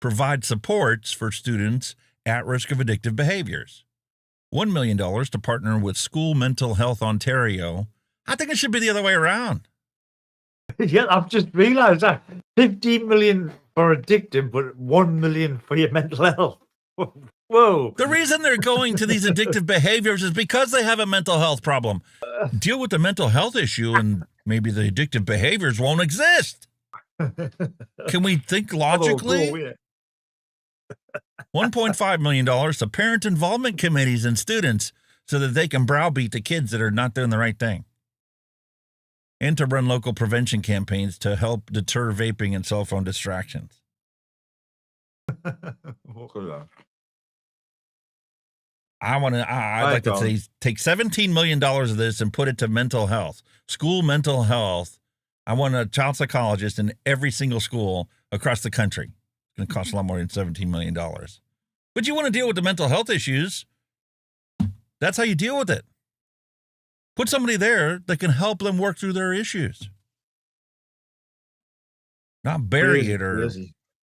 provide supports for students at risk of addictive behaviors. $1 million to partner with School Mental Health Ontario. I think it should be the other way around. Yeah, I've just realised that 15 million for addictive, but 1 million for your mental health. Whoa. The reason they're going to these addictive behaviors is because they have a mental health problem. Deal with the mental health issue and maybe the addictive behaviors won't exist. Can we think logically? $1.5 million to parent involvement committees and students so that they can browbeat the kids that are not doing the right thing. And to run local prevention campaigns to help deter vaping and cell phone distractions. I'd like to say take $17 million of this and put it to mental health, school mental health. I want a child psychologist in every single school across the country. It's going to cost a lot more than $17 million. But you want to deal with the mental health issues. That's how you deal with it. Put somebody there that can help them work through their issues. Not bury it or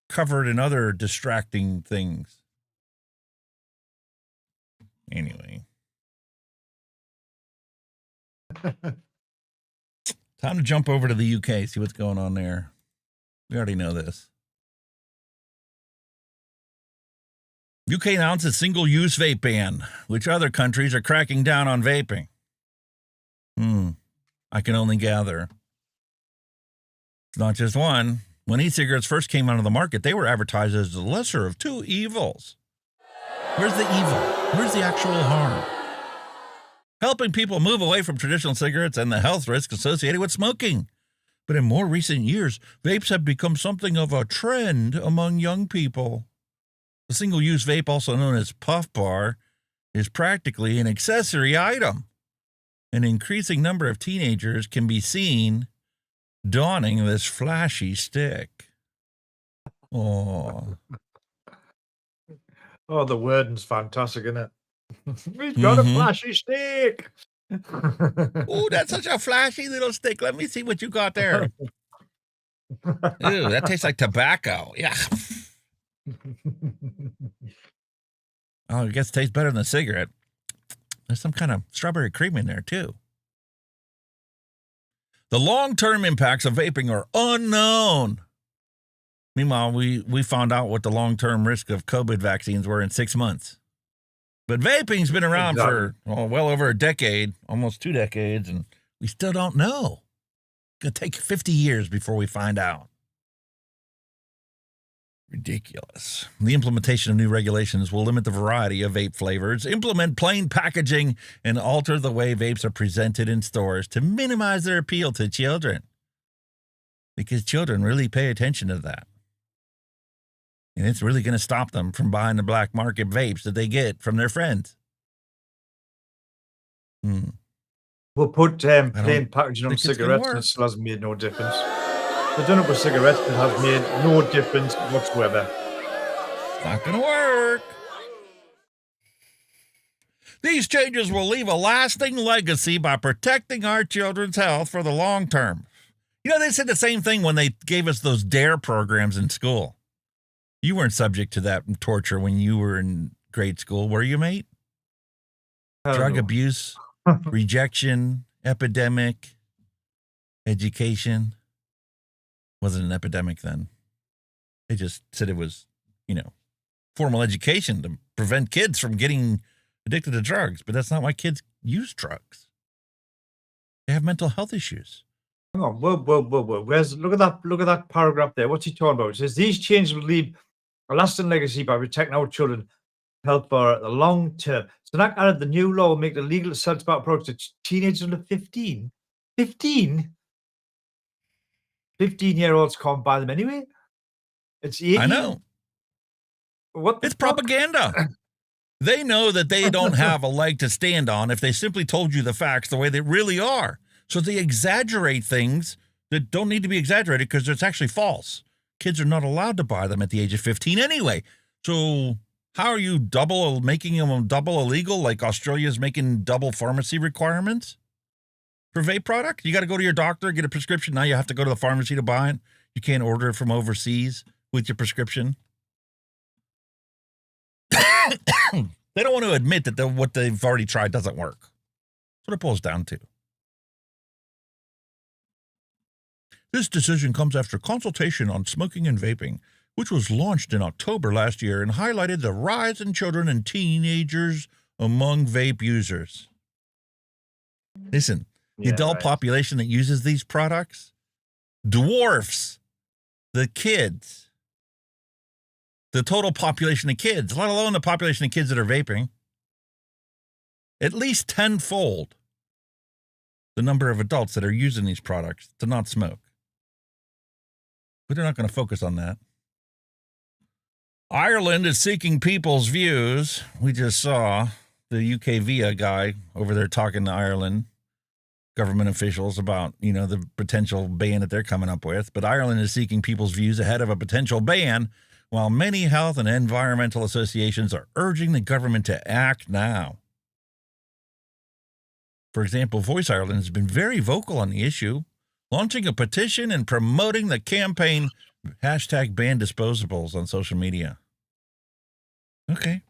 cover it in other distracting things. Anyway. Time to jump over to the UK, see what's going on there. We already know this. UK announces single-use vape ban, which other countries are cracking down on vaping. I can only gather. It's not just one. When e-cigarettes first came onto the market, they were advertised as the lesser of two evils. Where's the evil? Where's the actual harm? Helping people move away from traditional cigarettes and the health risks associated with smoking. But in more recent years, vapes have become something of a trend among young people. The single-use vape, also known as puff bar, is practically an accessory item. An increasing number of teenagers can be seen donning this flashy stick. Oh, the wording's fantastic, isn't it? He's got a flashy stick. Oh, that's such a flashy little stick. Let me see what you got there. Ew, that tastes like tobacco. Yeah. Oh, I guess it tastes better than a cigarette. There's some kind of strawberry cream in there, too. The long-term impacts of vaping are unknown. Meanwhile, we found out what the long-term risk of COVID vaccines were in 6 months. But vaping's been around for well over a decade, almost 2 decades, and we still don't know. It's going to take 50 years before we find out. Ridiculous. The implementation of new regulations will limit the variety of vape flavors, implement plain packaging, and alter the way vapes are presented in stores to minimize their appeal to children. Because children really pay attention to that. And it's really going to stop them from buying the black market vapes that they get from their friends. We'll put plain packaging on cigarettes and it still hasn't made no difference. They've done it with cigarettes and it has made no difference whatsoever. It's not going to work. These changes will leave a lasting legacy by protecting our children's health for the long term. You know, they said the same thing when they gave us those DARE programs in school. You weren't subject to that torture when you were in grade school, were you, mate? Drug abuse, rejection, epidemic, education. Wasn't an epidemic then. They just said it was, formal education to prevent kids from getting addicted to drugs. But that's not why kids use drugs. They have mental health issues. Hang on, whoa. Look at that paragraph there. What's he talking about? It says these changes will leave a lasting legacy by protecting our children health for the long term. So that added the new law will make it illegal to sell tobacco products to teenagers under 15. 15? 15-year-olds can't buy them anyway. It's 18. I know. It's propaganda. They know that they don't have a leg to stand on if they simply told you the facts the way they really are. So they exaggerate things that don't need to be exaggerated because it's actually false. Kids are not allowed to buy them at the age of 15 anyway. So how are you making them double illegal like Australia's making double pharmacy requirements for vape products? You got to go to your doctor, get a prescription. Now you have to go to the pharmacy to buy it. You can't order it from overseas with your prescription. They don't want to admit that what they've already tried doesn't work. That's what it boils down to. This decision comes after consultation on smoking and vaping, which was launched in October last year and highlighted the rise in children and teenagers among vape users. Listen, the adult population that uses these products dwarfs the kids. The total population of kids, let alone the population of kids that are vaping, at least tenfold the number of adults that are using these products to not smoke. But they're not going to focus on that. Ireland is seeking people's views. We just saw the UK VIA guy over there talking to Ireland government officials about, the potential ban that they're coming up with. But Ireland is seeking people's views ahead of a potential ban, while many health and environmental associations are urging the government to act now. For example, Voice Ireland has been very vocal on the issue, launching a petition and promoting the campaign #ban disposables on social media. Okay.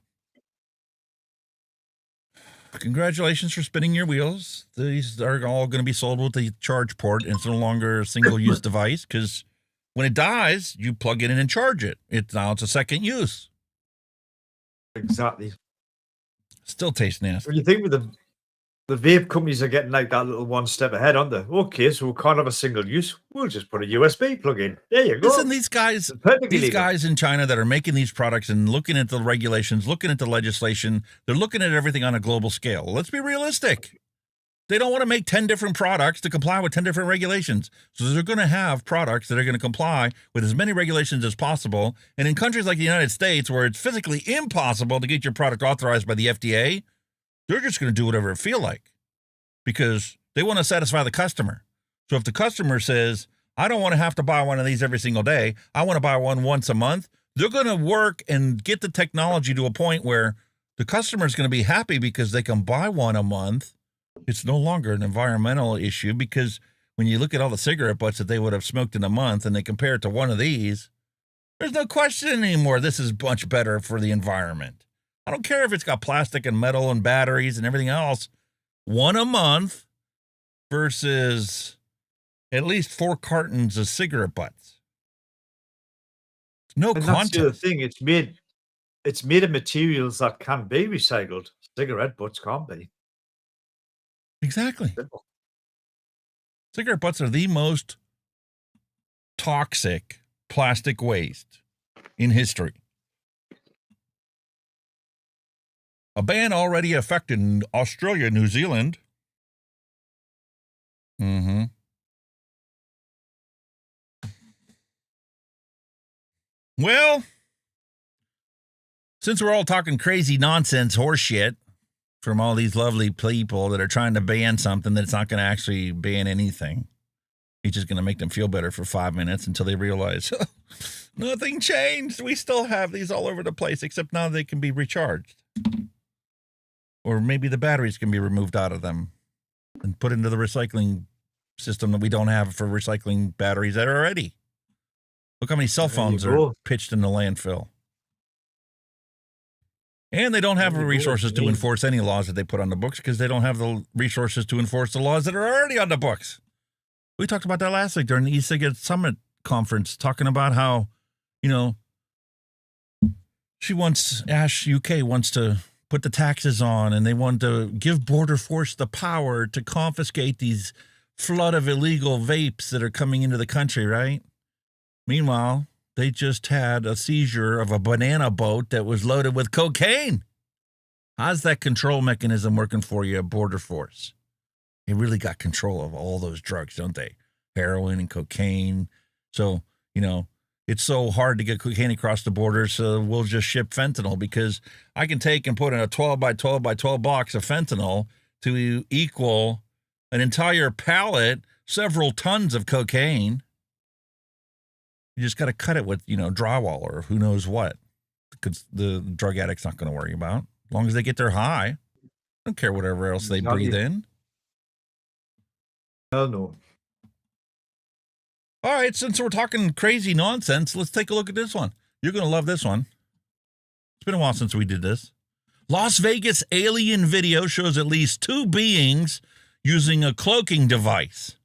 Congratulations for spinning your wheels. These are all going to be sold with the charge port, and it's no longer a single-use device because when it dies, you plug it in and charge it. It's a second use. Exactly. Still tastes nasty. When you think with the vape companies are getting like that little one step ahead, aren't they? Okay, so we can't have a single use. We'll just put a USB plug in. There you go. Listen, these guys in China that are making these products and looking at the regulations, looking at the legislation, they're looking at everything on a global scale. Let's be realistic. They don't want to make 10 different products to comply with 10 different regulations. So they're going to have products that are going to comply with as many regulations as possible. And in countries like the United States, where it's physically impossible to get your product authorized by the FDA, they're just going to do whatever it feel like because they want to satisfy the customer. So if the customer says, I don't want to have to buy one of these every single day, I want to buy one once a month, they're going to work and get the technology to a point where the customer is going to be happy because they can buy one a month. It's no longer an environmental issue because when you look at all the cigarette butts that they would have smoked in a month and they compare it to one of these, there's no question anymore. This is much better for the environment. I don't care if it's got plastic and metal and batteries and everything else. One a month versus at least 4 cartons of cigarette butts. No contest. That's the other thing. It's made of materials that can be recycled. Cigarette butts can't be. Exactly. Simple. Cigarette butts are the most toxic plastic waste in history. A ban already affected in Australia, New Zealand. Well, since we're all talking crazy nonsense horse shit from all these lovely people that are trying to ban something that's not going to actually ban anything, it's just going to make them feel better for 5 minutes until they realize nothing changed. We still have these all over the place, except now they can be recharged. Or maybe the batteries can be removed out of them and put into the recycling system that we don't have for recycling batteries that are already. Look how many cell phones are pitched in the landfill. And they don't have the resources to enforce any laws that they put on the books because they don't have the resources to enforce the laws that are already on the books. We talked about that last week during the e-cigarette summit conference, talking about how, Ash UK wants to put the taxes on, and they wanted to give Border Force the power to confiscate these flood of illegal vapes that are coming into the country, right? Meanwhile, they just had a seizure of a banana boat that was loaded with cocaine. How's that control mechanism working for you, Border Force? They really got control of all those drugs, don't they? Heroin and cocaine. So, it's so hard to get cocaine across the border, so we'll just ship fentanyl, because I can take and put in a 12 by 12 by 12 box of fentanyl to equal an entire pallet, several tons of cocaine. You just got to cut it with, drywall or who knows what, because the drug addict's not going to worry about. As long as they get their high, I don't care whatever else they breathe in. Hell no. All right, since we're talking crazy nonsense, let's take a look at this one. You're going to love this one. It's been a while since we did this. Las Vegas alien video shows at least 2 beings using a cloaking device.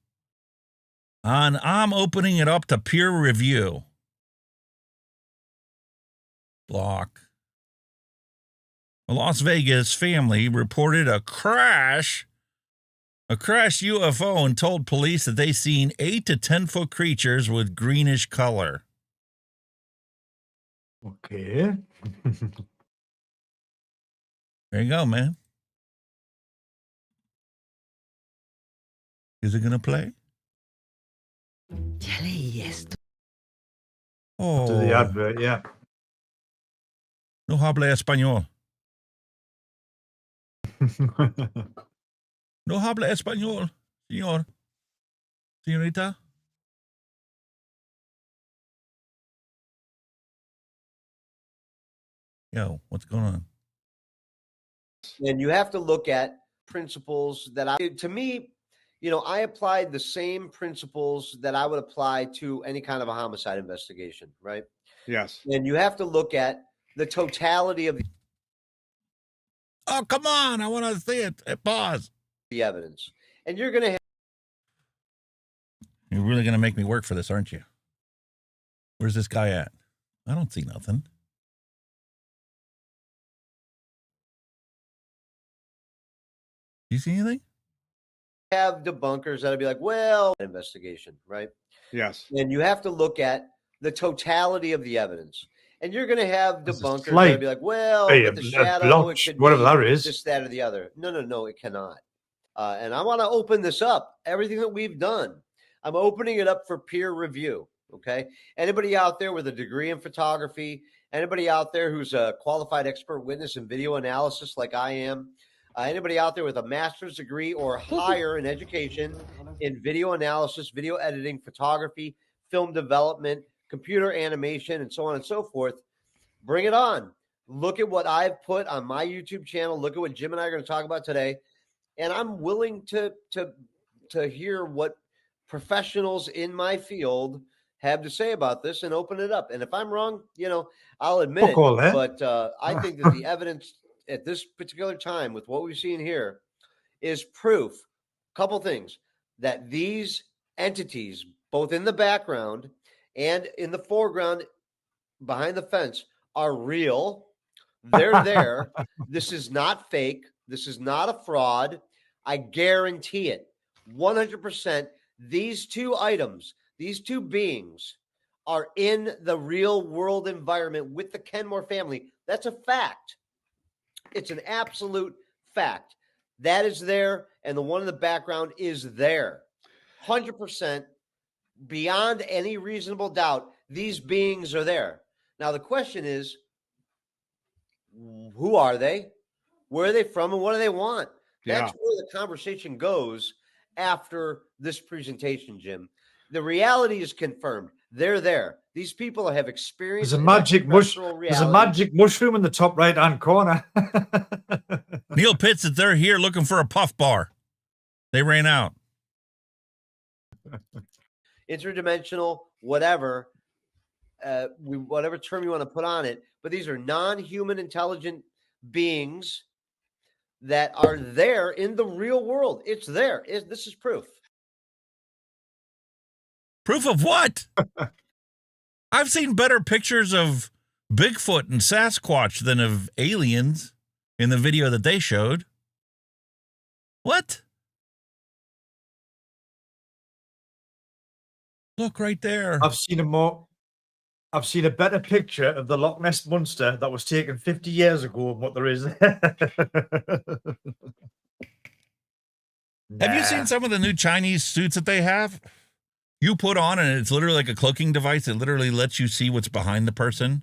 And I'm opening it up to peer review. Block. A Las Vegas family reported a crashed UFO and told police that they seen 8 to 10 foot creatures with greenish color. Okay. There you go, man. Is it going to play? Oh. To the advert, yeah. No habla español. No habla español, señor. Señorita. Yo, what's going on? And you have to look at principles to me, I applied the same principles that I would apply to any kind of a homicide investigation, right? Yes. And you have to look at the totality of Oh, come on. I want to see it. Pause. The evidence. And you're going to have. You're really going to make me work for this, aren't you? Where's this guy at? I don't see nothing. Do you see anything? Have debunkers that'll be like, well, investigation, right? Yes. And you have to look at the totality of the evidence. And you're going to have debunkers that'll be like, well, hey, with the shadow, it could whatever be that is. this, that, or the other. No, it cannot. And I want to open this up. Everything that we've done, I'm opening it up for peer review. Okay. Anybody out there with a degree in photography, anybody out there who's a qualified expert witness in video analysis like I am, anybody out there with a master's degree or higher in education in video analysis, video editing, photography, film development, computer animation, and so on and so forth, bring it on. Look at what I've put on my YouTube channel. Look at what Jim and I are going to talk about today. And I'm willing to hear what professionals in my field have to say about this and open it up. And if I'm wrong, I'll admit it. But I think that the evidence at this particular time with what we've seen here is proof, couple things, that these entities, both in the background and in the foreground behind the fence, are real. They're there. This is not fake. This is not a fraud. I guarantee it. 100%. These two items, these two beings are in the real world environment with the Kenmore family. That's a fact. It's an absolute fact. That is there, and the one in the background is there. 100%, beyond any reasonable doubt, these beings are there. Now, the question is, who are they? Where are they from, and what do they want? That's where the conversation goes after this presentation, Jim. The reality is confirmed. They're there. These people have experienced There's a magic mushroom in the top right-hand corner. Neil Pitts said they're here looking for a puff bar. They ran out. Interdimensional, whatever, whatever term you want to put on it. But these are non-human intelligent beings that are there in the real world. It's there. This is proof. Proof of what? I've seen better pictures of Bigfoot and Sasquatch than of aliens. in the video that they showed. What? Look right there. I've seen a better picture of the Loch Ness Monster that was taken 50 years ago than what there is. Have you seen some of the new Chinese suits that they have? You put on and it's literally like a cloaking device. It literally lets you see what's behind the person.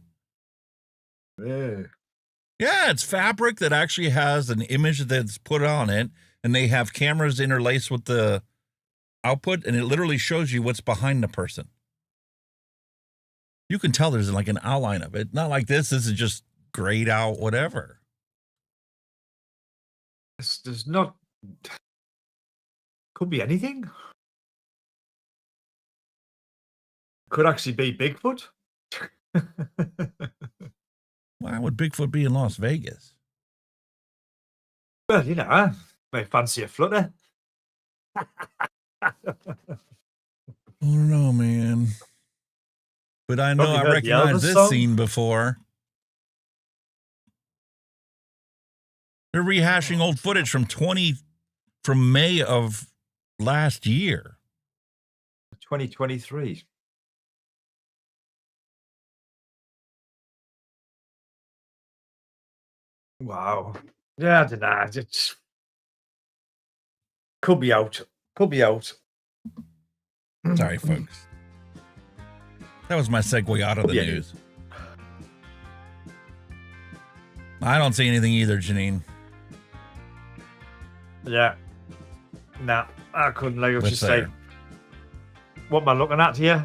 Yeah. Yeah, it's fabric that actually has an image that's put on it, and they have cameras interlaced with the output, and it literally shows you what's behind the person. You can tell there's like an outline of it. Not like this. This is just grayed out, whatever. There's not... Could be anything. Could actually be Bigfoot. Why would Bigfoot be in Las Vegas? Well, you know, may fancy a flutter. I don't know, man. But I know Probably I heard the recognize Elvis this song. scene before. They're rehashing old footage from May of last year. 2023. Wow. Yeah, I don't know. It's could be out. Could be out. Sorry, folks. That was my segue out of the Yeah. news. I don't see anything either, Janine. Yeah. Nah, I couldn't like What's just say. there? What am I looking at here?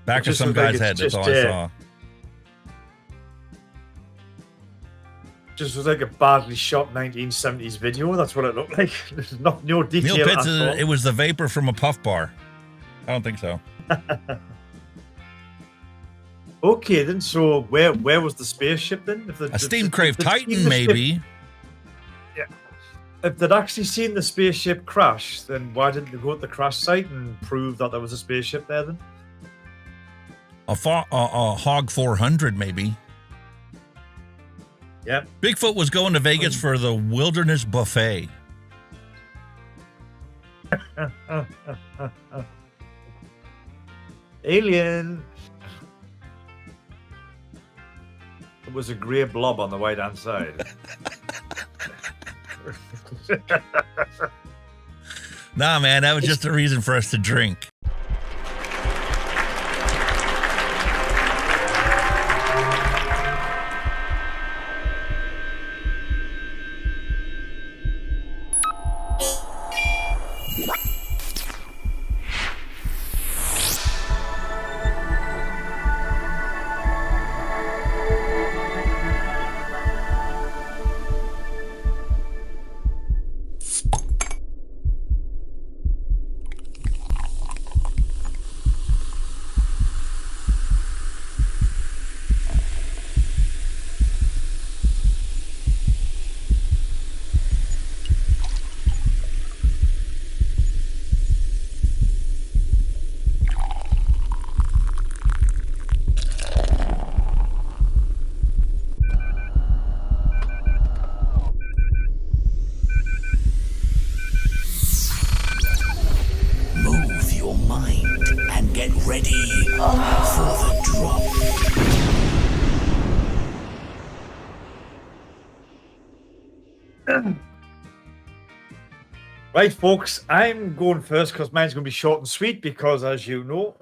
Back of Just some look like guy's it's head. That's just, all I saw. Just was like a badly shot 1970s video. That's what it looked like. There's no detail. Neil Pitts, at all. it was the vapor from a puff bar. I don't think so. Okay, then. So where was the spaceship then? If A steam crave Titan, maybe. Yeah. If they'd actually seen the spaceship crash, then why didn't they go at the crash site and prove that there was a spaceship there then? A Hog 400, maybe. Yeah. Bigfoot was going to Vegas for the Wilderness Buffet. Alien. It was a grey blob on the right hand side. Nah, man, that was just a reason for us to drink. Move your mind and get ready for the drop. Right, folks, I'm going first because mine's going to be short and sweet because, as you know,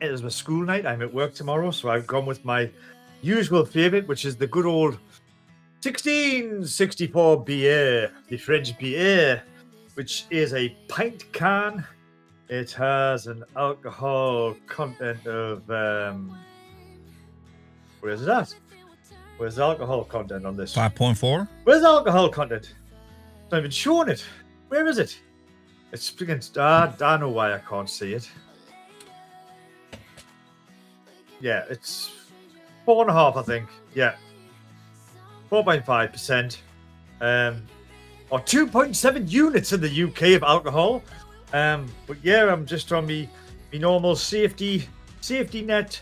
it is my school night. I'm at work tomorrow, so I've gone with my usual favourite, which is the good old 1664 beer, the French beer, which is a pint can. It has an alcohol content of, where is it at? Where's the alcohol content on this? 5.4? Where's the alcohol content? Not even showing it. Where is it? It's against. I know why I can't see it. Yeah, it's 4.5, I think. Yeah, 4.5%. Or 2.7 units in the UK of alcohol. But yeah, I'm just on me normal safety net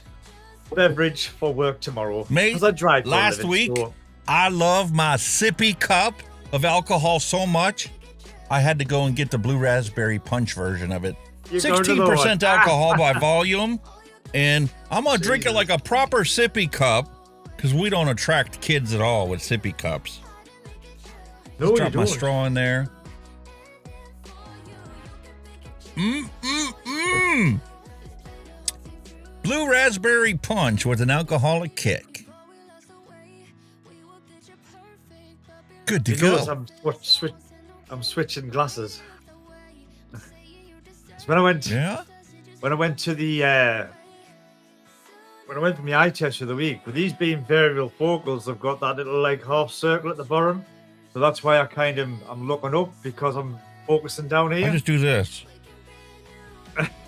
beverage for work tomorrow. Mate, Because I drive for a last living, week, so- I love my sippy cup of alcohol so much, I had to go and get the blue raspberry punch version of it. 16% alcohol by volume, and I'm going to drink it like a proper sippy cup because we don't attract kids at all with sippy cups. No, Drop my straw in there. Blue raspberry punch with an alcoholic kick. Good to go. I'm switching glasses. So when I went to the when I went for my eye test of the week, with these being variable focals, I've got that little like half circle at the bottom. So that's why I'm looking up because I'm focusing down here. I just do this.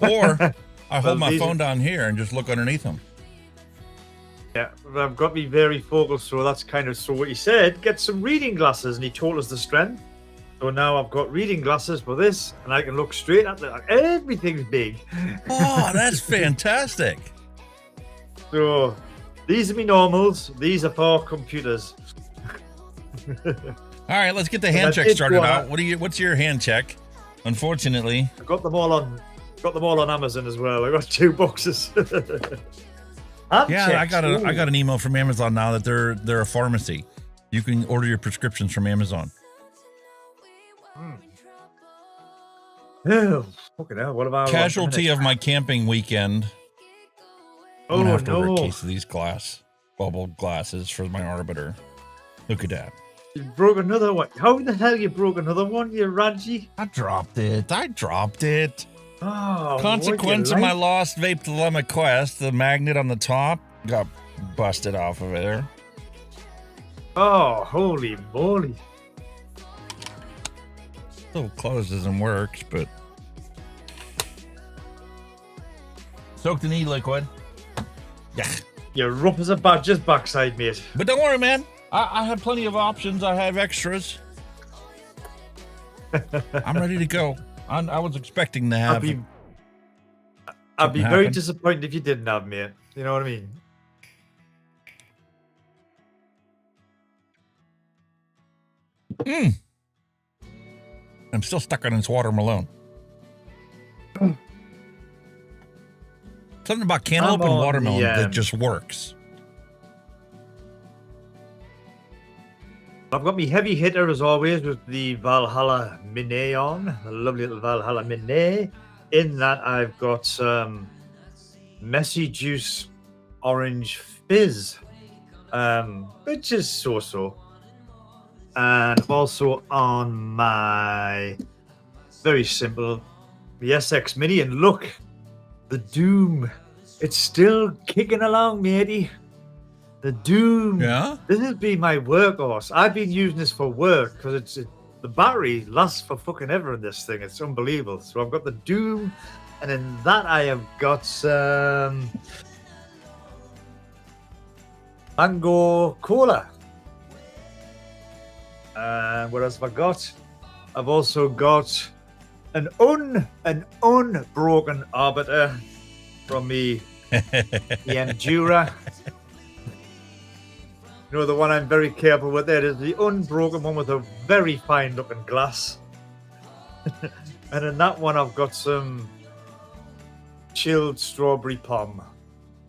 Or I hold my phone down here and just look underneath them. Yeah, but I've got me varifocal, so that's kind of so what he said, get some reading glasses, and he told us the strength. So now I've got reading glasses for this, and I can look straight at it. Everything's big. Oh, that's fantastic. So these are me normals. These are for computers. All right, let's get the hand check started out. What's your hand check? Unfortunately, I got them all on Amazon as well. I got 2 boxes. I got an email from Amazon now that they're a pharmacy. You can order your prescriptions from Amazon. Oh, fucking hell. What about casualty of my camping weekend? I'm gonna have to order a case of these bubble glasses for my Arbiter. Look at that. You broke another one. How the hell you broke another one, you Raji? I dropped it. Oh, Consequence of my lost Vape Law quest, the magnet on the top got busted off of there. Oh, holy moly. Still closes and works, but soaked in e-liquid. Yeah. You're rough as a badger's backside, mate. But don't worry, man. I have plenty of options. I have extras. I'm ready to go. I was expecting to have. I'd be very disappointed if you didn't have, mate. You know what I mean? I'm still stuck on this watermelon. Something about cantaloupe and watermelon that just works. I've got me heavy hitter as always with the Valhalla Minet on, a lovely little Valhalla Minet. In that I've got Messy Juice Orange Fizz, which is so-so. And also on my very simple the SX Mini, and look, the Doom, it's still kicking along, matey. The Doom. Yeah. This has been my workhorse. I've been using this for work because the battery lasts for fucking ever in this thing. It's unbelievable. So I've got the Doom, and in that I have got Mango Cola. And what else have I got? I've also got an unbroken Arbiter from the Endura. You know, the one I'm very careful with there is the unbroken one with a very fine looking glass. And in that one I've got some chilled strawberry palm.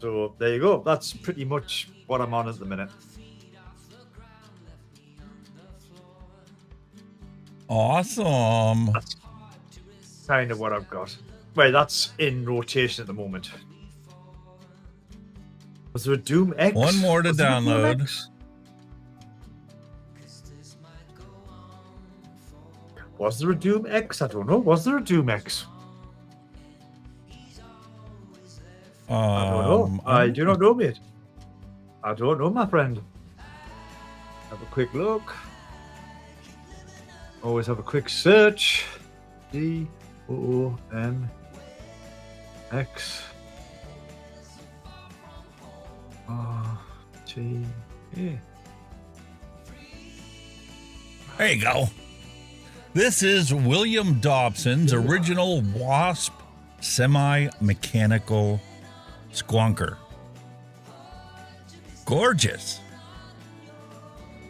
So there you go. That's pretty much what I'm on at the minute. Awesome. That's kind of what I've got. Well, that's in rotation at the moment. Was there a Doom X? One more to download. Was there a Doom X? I don't know. Was there a Doom X? I don't know. I do not know, mate. I don't know, my friend. Have a quick look. Always have a quick search. D-O-O-M-X. R-T-E. There you go. This is William Dobson's original Wasp semi-mechanical squonker. Gorgeous.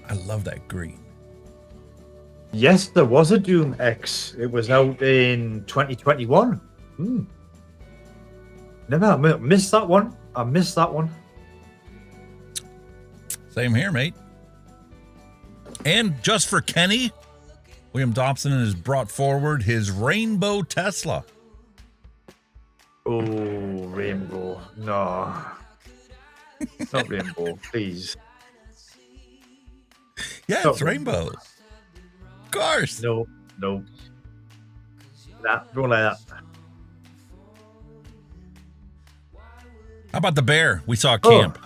I love that green. Yes, there was a Doom X. It was out in 2021. Never missed that one. I missed that one. Same here, mate. And just for Kenny, William Dobson has brought forward his Rainbow Tesla. Oh, Rainbow. No. Not Rainbow, please. Yeah, Not it's Rainbow. Of course. No. Nah, don't like that. How about the bear we saw at camp?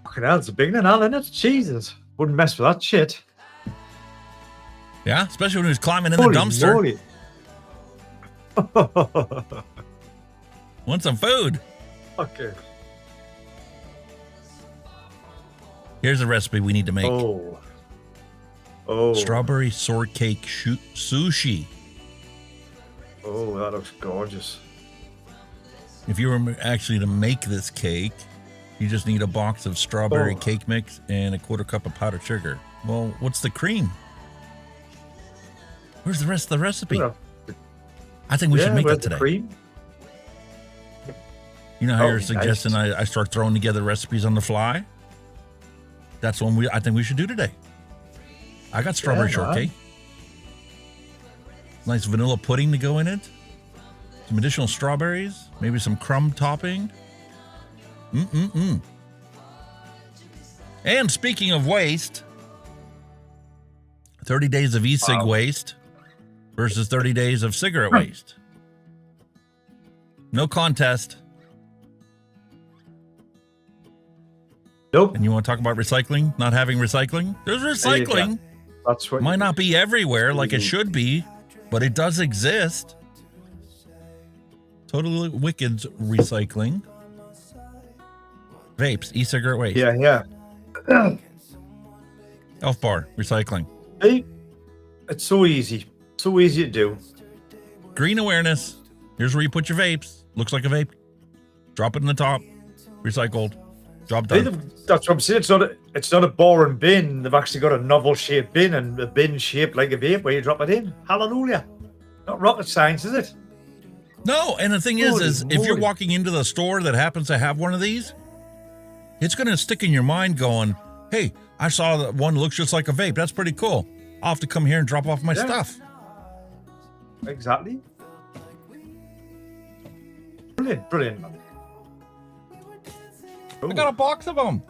Fucking hell, it's a big one, isn't it? Jesus. Wouldn't mess with that shit. Yeah, especially when he was climbing in the dumpster. Moly. Want some food? Okay. Here's the recipe we need to make. Oh. Strawberry sword cake sushi. Oh, that looks gorgeous. If you were actually to make this cake, you just need a box of strawberry cake mix and a 1/4 cup of powdered sugar. Well, what's the cream? Where's the rest of the recipe? I think we should make that today. Cream? You know how you're suggesting I start throwing together recipes on the fly? That's one I think we should do today. I got strawberry shortcake. Nice vanilla pudding to go in it. Some additional strawberries. Maybe some crumb topping. And speaking of waste, 30 days of e-cig waste versus 30 days of cigarette waste. No contest. Nope. And you want to talk about recycling? Not having recycling? There's recycling. That's what might not be everywhere like it should be, but it does exist. Totally Wicked's recycling. Vapes, e-cigarette waste. Yeah. Elf Bar, recycling. Hey, it's so easy. So easy to do. Green awareness. Here's where you put your vapes. Looks like a vape. Drop it in the top. Recycled. Job done. Hey, that's what I'm saying. It's not a boring bin. They've actually got a novel shaped bin and a bin shaped like a vape where you drop it in. Hallelujah. Not rocket science, is it? No, and the thing is if you're walking into the store that happens to have one of these, it's going to stick in your mind going, hey, I saw that one looks just like a vape. That's pretty cool. I'll have to come here and drop off my stuff. Exactly. Brilliant, man. I got a box of them.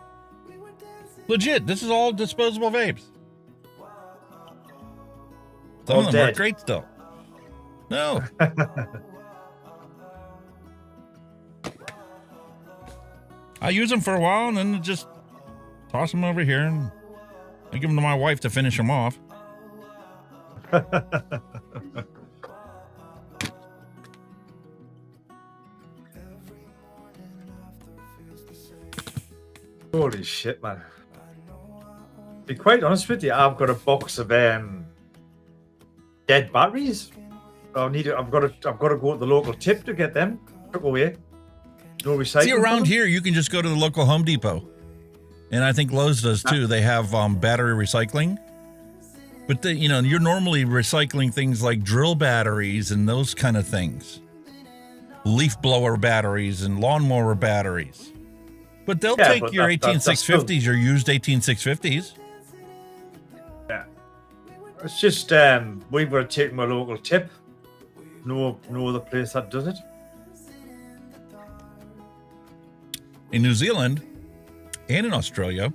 Legit, this is all disposable vapes. Some of them are great still. No. I use them for a while and then just toss them over here and I give them to my wife to finish them off. Holy shit, man. To be quite honest with you, I've got a box of dead batteries. I've got to go to the local tip to get them took away. No recycling. See, around here you can just go to the local Home Depot. And I think Lowe's does too. They have battery recycling. But you're normally recycling things like drill batteries and those kind of things. Leaf blower batteries and lawnmower batteries. But they'll take your 18650s, your used 18650s. Yeah. It's just we've got to take my local tip. No other place that does it. In New Zealand and in Australia,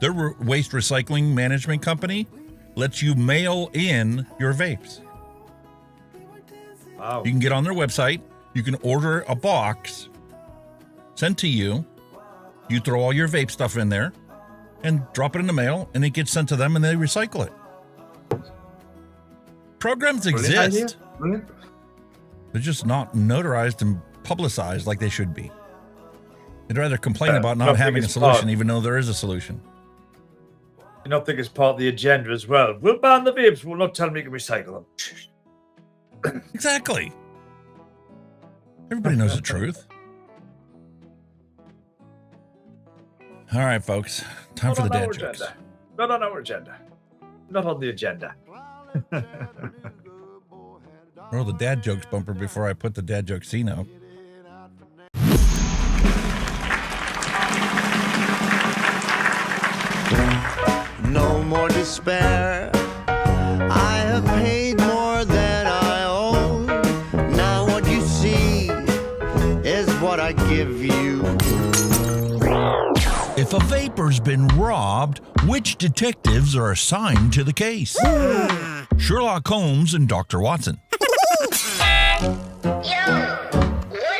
their waste recycling management company lets you mail in your vapes. Wow. You can get on their website. You can order a box sent to you. You throw all your vape stuff in there and drop it in the mail, and it gets sent to them, and they recycle it. Programs exist. Brilliant. They're just not notarized and publicized like they should be. They'd rather complain about not having a solution, even though there is a solution. You don't think it's part of the agenda as well? We'll ban the vapes. We'll not tell them you can recycle them. Exactly. Everybody knows the truth. All right, folks. Time for the dad jokes. Agenda. Not on our agenda. Not on the agenda. Roll the dad jokes bumper before I put the dad joke scene up. No more despair. I have paid more than I owe. Now what you see is what I give you. If a vapor's been robbed, which detectives are assigned to the case? Sherlock Holmes and Dr. Watson. Yo, what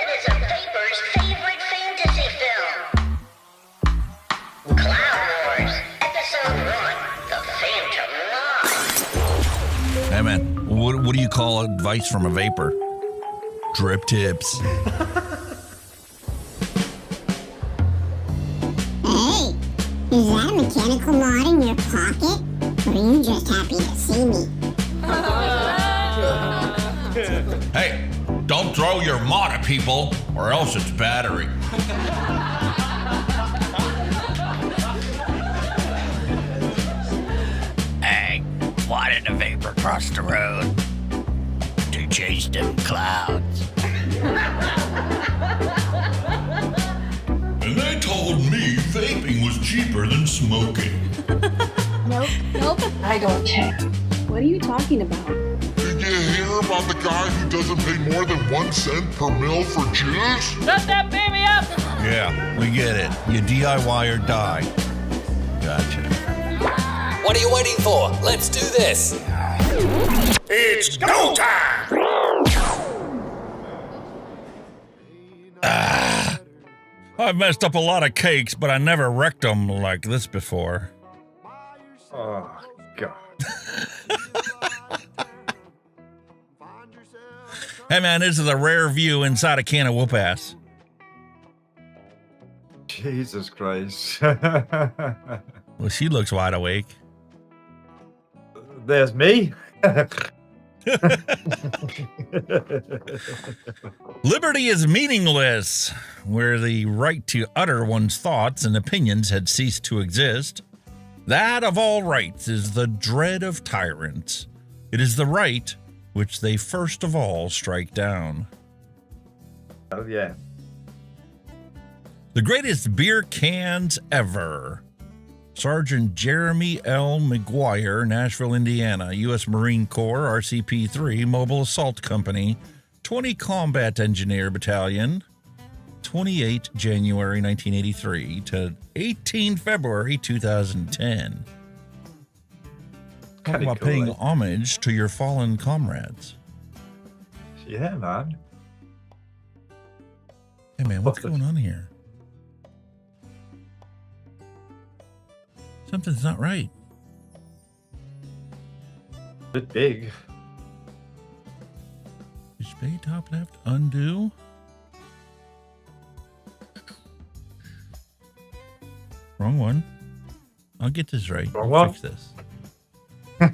is a vapor's favorite fantasy film? Cloud Wars, Episode 1, The Phantom Line. Hey man, what do you call advice from a vapor? Drip tips. Hey, is that a mechanical mod in your pocket? Or are you just happy to see me? Hey, don't throw your mod at people, or else it's battery. Hey, why did a vapor cross the road? To chase them clouds. And they told me vaping was cheaper than smoking. Nope, I don't care. What are you talking about? Did you hear about the guy who doesn't pay more than 1 cent per mil for juice? Shut that baby up! Yeah, we get it. You DIY or die. Gotcha. What are you waiting for? Let's do this. It's go time! I've messed up a lot of cakes, but I never wrecked them like this before. Oh, God. Hey, man, this is a rare view inside a can of whoop ass. Jesus Christ. Well, she looks wide awake. There's me. Liberty is meaningless, where the right to utter one's thoughts and opinions had ceased to exist. That of all rights is the dread of tyrants. It is the right which they first of all strike down. Oh, yeah. The greatest beer cans ever. Sergeant Jeremy L. McGuire, Nashville, Indiana, U.S. Marine Corps, RCP-3, Mobile Assault Company, 20 Combat Engineer Battalion, 28 January 1983 to 18 February 2010. Talk about paying homage to your fallen comrades. Yeah, man. Hey, man, what's going on here? Something's not right. Bit big. Display top left, undo. Wrong one. I'll get this right. Wrong I'll one. fix this. I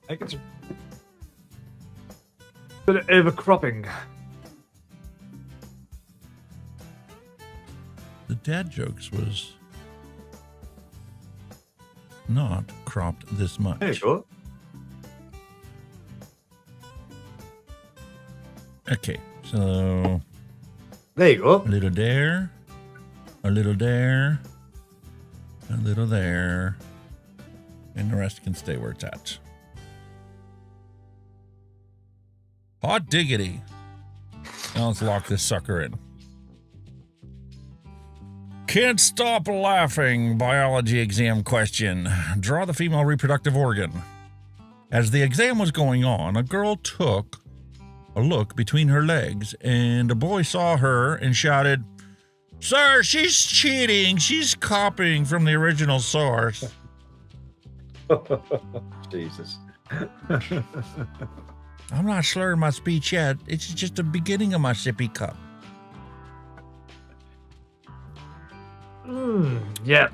think it's a bit of overcropping. The dad jokes was not cropped this much. There you go. Okay, so there you go. A little there, a little there, a little there, and the rest can stay where it's at. Hot diggity. Now let's lock this sucker in. Can't stop laughing. Biology exam question. Draw the female reproductive organ. As the exam was going on, a girl took a look between her legs, and a boy saw her and shouted, "Sir, she's cheating. She's copying from the original source." Jesus. I'm not slurring my speech yet. It's just the beginning of my sippy cup. Yeah.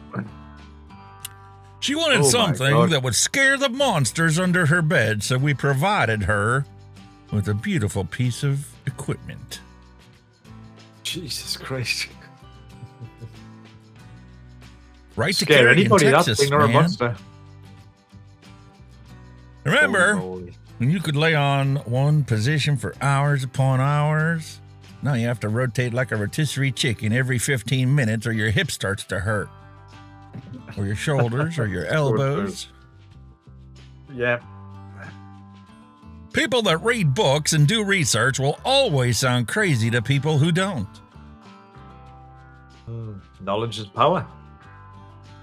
She wanted Oh my something God. that would scare the monsters under her bed, so we provided her with a beautiful piece of equipment. Jesus Christ. Right to Scare carry in anybody, that Texas, thing, or a man. monster. Remember Holy moly. when you could lay on one position for hours upon hours? Now you have to rotate like a rotisserie chicken every 15 minutes or your hip starts to hurt. Or your shoulders or your elbows. Yeah. People that read books and do research will always sound crazy to people who don't. Knowledge is power.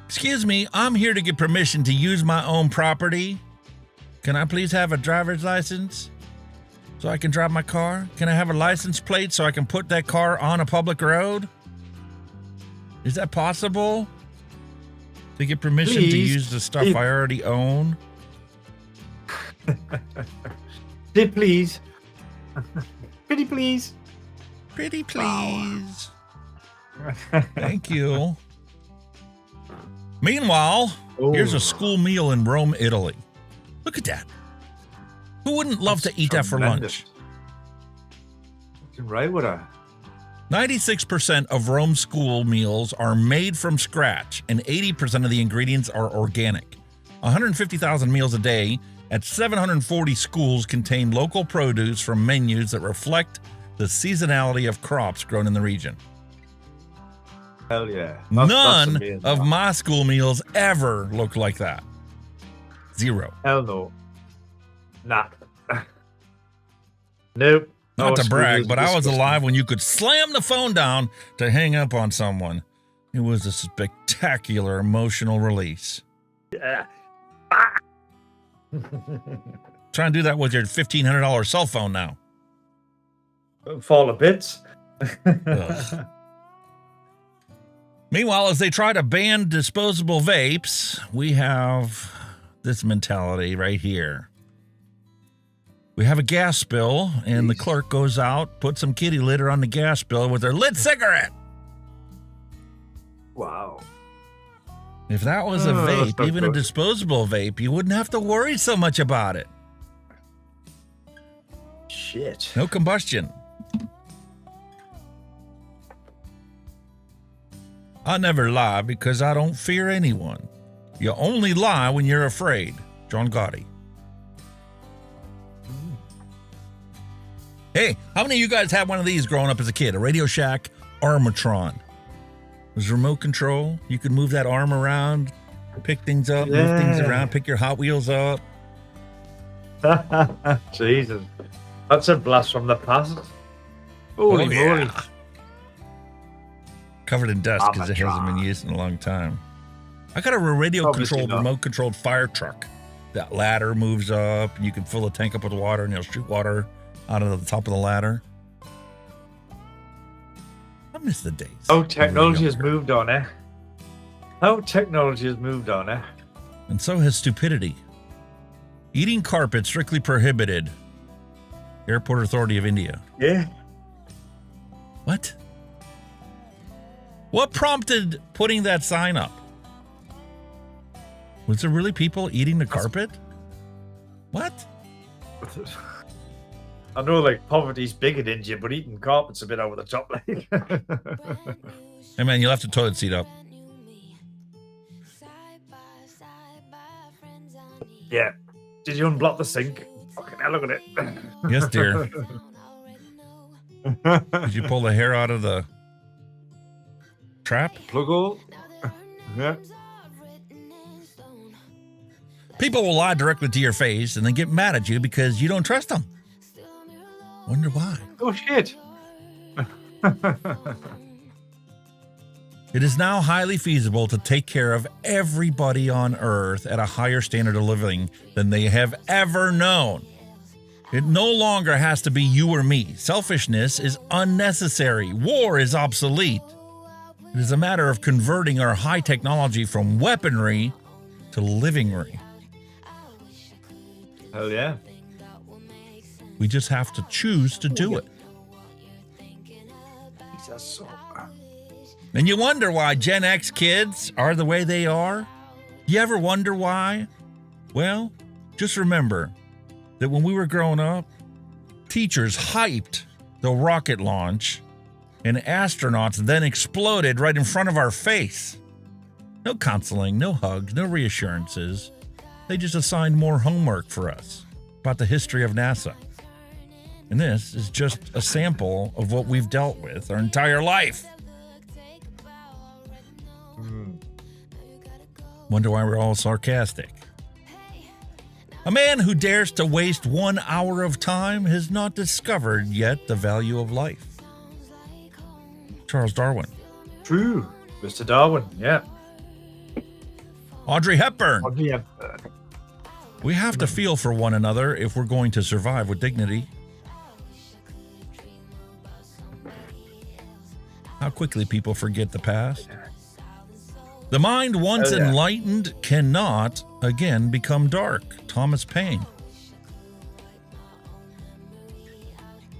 Excuse me, I'm here to get permission to use my own property. Can I please have a driver's license so I can drive my car? Can I have a license plate so I can put that car on a public road? Is that possible? To get permission to Please. use the stuff I already own? Did please. Pretty please. Pretty please. Thank you. Meanwhile, here's a school meal in Rome, Italy. Look at that. Who wouldn't love to eat that for lunch? Right with her. 96% of Rome school meals are made from scratch, and 80% of the ingredients are organic. 150,000 meals a day at 740 schools contain local produce from menus that reflect the seasonality of crops grown in the region. Hell yeah. None amazing, of man. my school meals ever look like that. Zero. Hell no. Nah. Nope. Not to school brag, is but I was disgusting. alive when you could slam the phone down to hang up on someone. It was a spectacular emotional release. Yeah. Try and do that with your $1,500 cell phone now. Fall to bits. Ugh. Meanwhile, as they try to ban disposable vapes, we have this mentality right here. We have a gas spill, and the clerk goes out, puts some kitty litter on the gas spill with their lit cigarette. Wow. If that was a that's vape, not even a good. disposable vape, you wouldn't have to worry so much about it. Shit. No combustion. I never lie because I don't fear anyone. You only lie when you're afraid. John Gotti. Hey, how many of you guys had one of these growing up as a kid? A Radio Shack Armatron. It was remote control. You could move that arm around, pick things up, move things Yeah. around, pick your Hot Wheels up. Jesus. That's a blast from the past. Holy Oh, yeah. moly. Covered in dust because it hasn't been used in a long time. I got a radio Obviously controlled, not. remote controlled fire truck. That ladder moves up, and you can fill the tank up with water, and you'll shoot water out of the top of the ladder. I miss the days. How when we were technology has younger. moved on, eh? How technology has moved on, eh? And so has stupidity. Eating carpet strictly prohibited. Airport Authority of India. Yeah. What? What prompted putting that sign up? Was there really people eating the carpet? What? I know, like, poverty's big in India, but eating carpet's a bit over the top, like. Hey man, you'll have to toilet seat up. Yeah. Did you unblock the sink? Fucking hell, look at it. Yes, dear. Did you pull the hair out of the trap? Plug hole? Yeah. People will lie directly to your face and then get mad at you because you don't trust them. Wonder why. Oh, shit. It is now highly feasible to take care of everybody on Earth at a higher standard of living than they have ever known. It no longer has to be you or me. Selfishness is unnecessary. War is obsolete. It is a matter of converting our high technology from weaponry to livingry. Hell yeah. We just have to choose to do it. Jesus. And you wonder why Gen X kids are the way they are? You ever wonder why? Well, just remember that when we were growing up, teachers hyped the rocket launch and astronauts then exploded right in front of our face. No counseling, no hugs, no reassurances. They just assigned more homework for us about the history of NASA. And this is just a sample of what we've dealt with our entire life. Wonder why we're all sarcastic. A man who dares to waste 1 hour of time has not discovered yet the value of life. Charles Darwin. True. Mr. Darwin, yeah. Audrey Hepburn. Audrey Hepburn. We have to feel for one another if we're going to survive with dignity. How quickly people forget the past. The mind once enlightened cannot again become dark. Thomas Paine.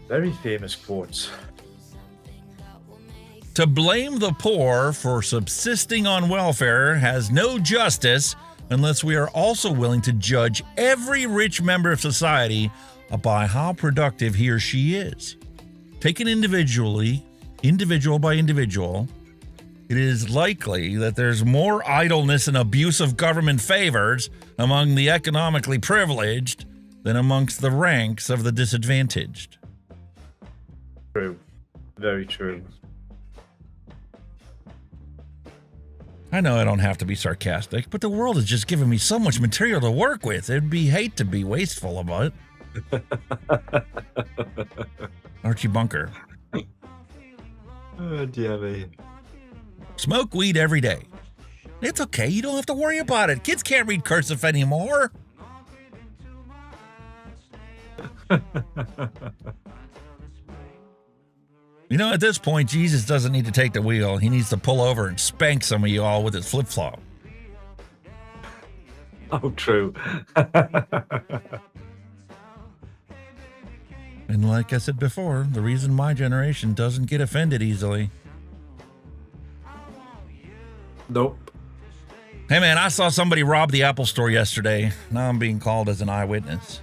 Very famous quotes. To blame the poor for subsisting on welfare has no justice unless we are also willing to judge every rich member of society by how productive he or she is. Taken individually, individual by individual, it is likely that there's more idleness and abuse of government favors among the economically privileged than amongst the ranks of the disadvantaged. True. Very true. I know I don't have to be sarcastic, but the world has just given me so much material to work with. It'd be hate to be wasteful about it. Archie Bunker. Oh, dear me. Smoke weed every day. It's okay. You don't have to worry about it. Kids can't read cursive anymore. You know, at this point, Jesus doesn't need to take the wheel. He needs to pull over and spank some of you all with his flip-flop. Oh, true. And like I said before, the reason my generation doesn't get offended easily. Nope. Hey, man, I saw somebody rob the Apple store yesterday. Now I'm being called as an eyewitness.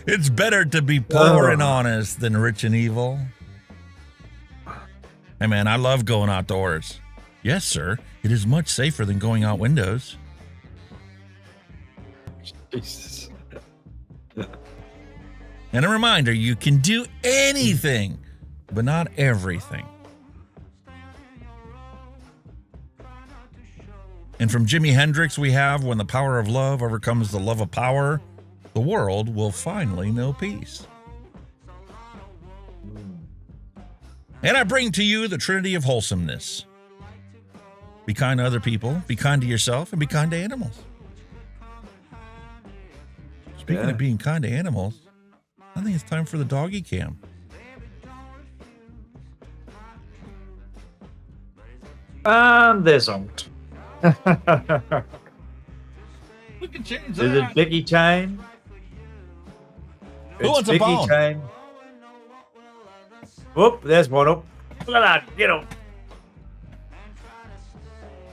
It's better to be poor and honest than rich and evil. Hey, man, I love going outdoors. Yes, sir. It is much safer than going out windows. Jesus. And a reminder, you can do anything, but not everything. And from Jimi Hendrix, we have, when the power of love overcomes the love of power, the world will finally know peace. And I bring to you the Trinity of wholesomeness. Be kind to other people, be kind to yourself, and be kind to animals. Speaking of being kind to animals, I think it's time for the doggy cam. And there's out. We can change Is it Biggie time? Who wants a bone? Time. Whoop, there's one up. Look at that, get up.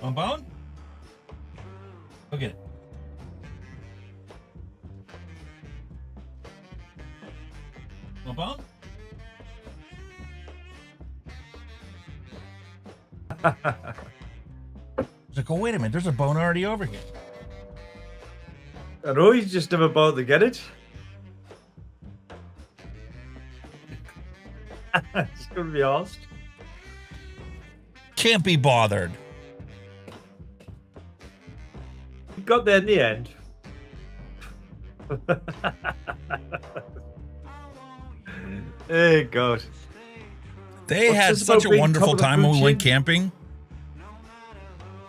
One bone? Look at it. One bone? It's like, oh, wait a minute, there's a bone already over here. I know he's just never bothered to get it. It's gonna be asked. Can't be bothered. He got there in the end. Hey, God. They What's had this such about a being wonderful top of the time when food we went chain? camping.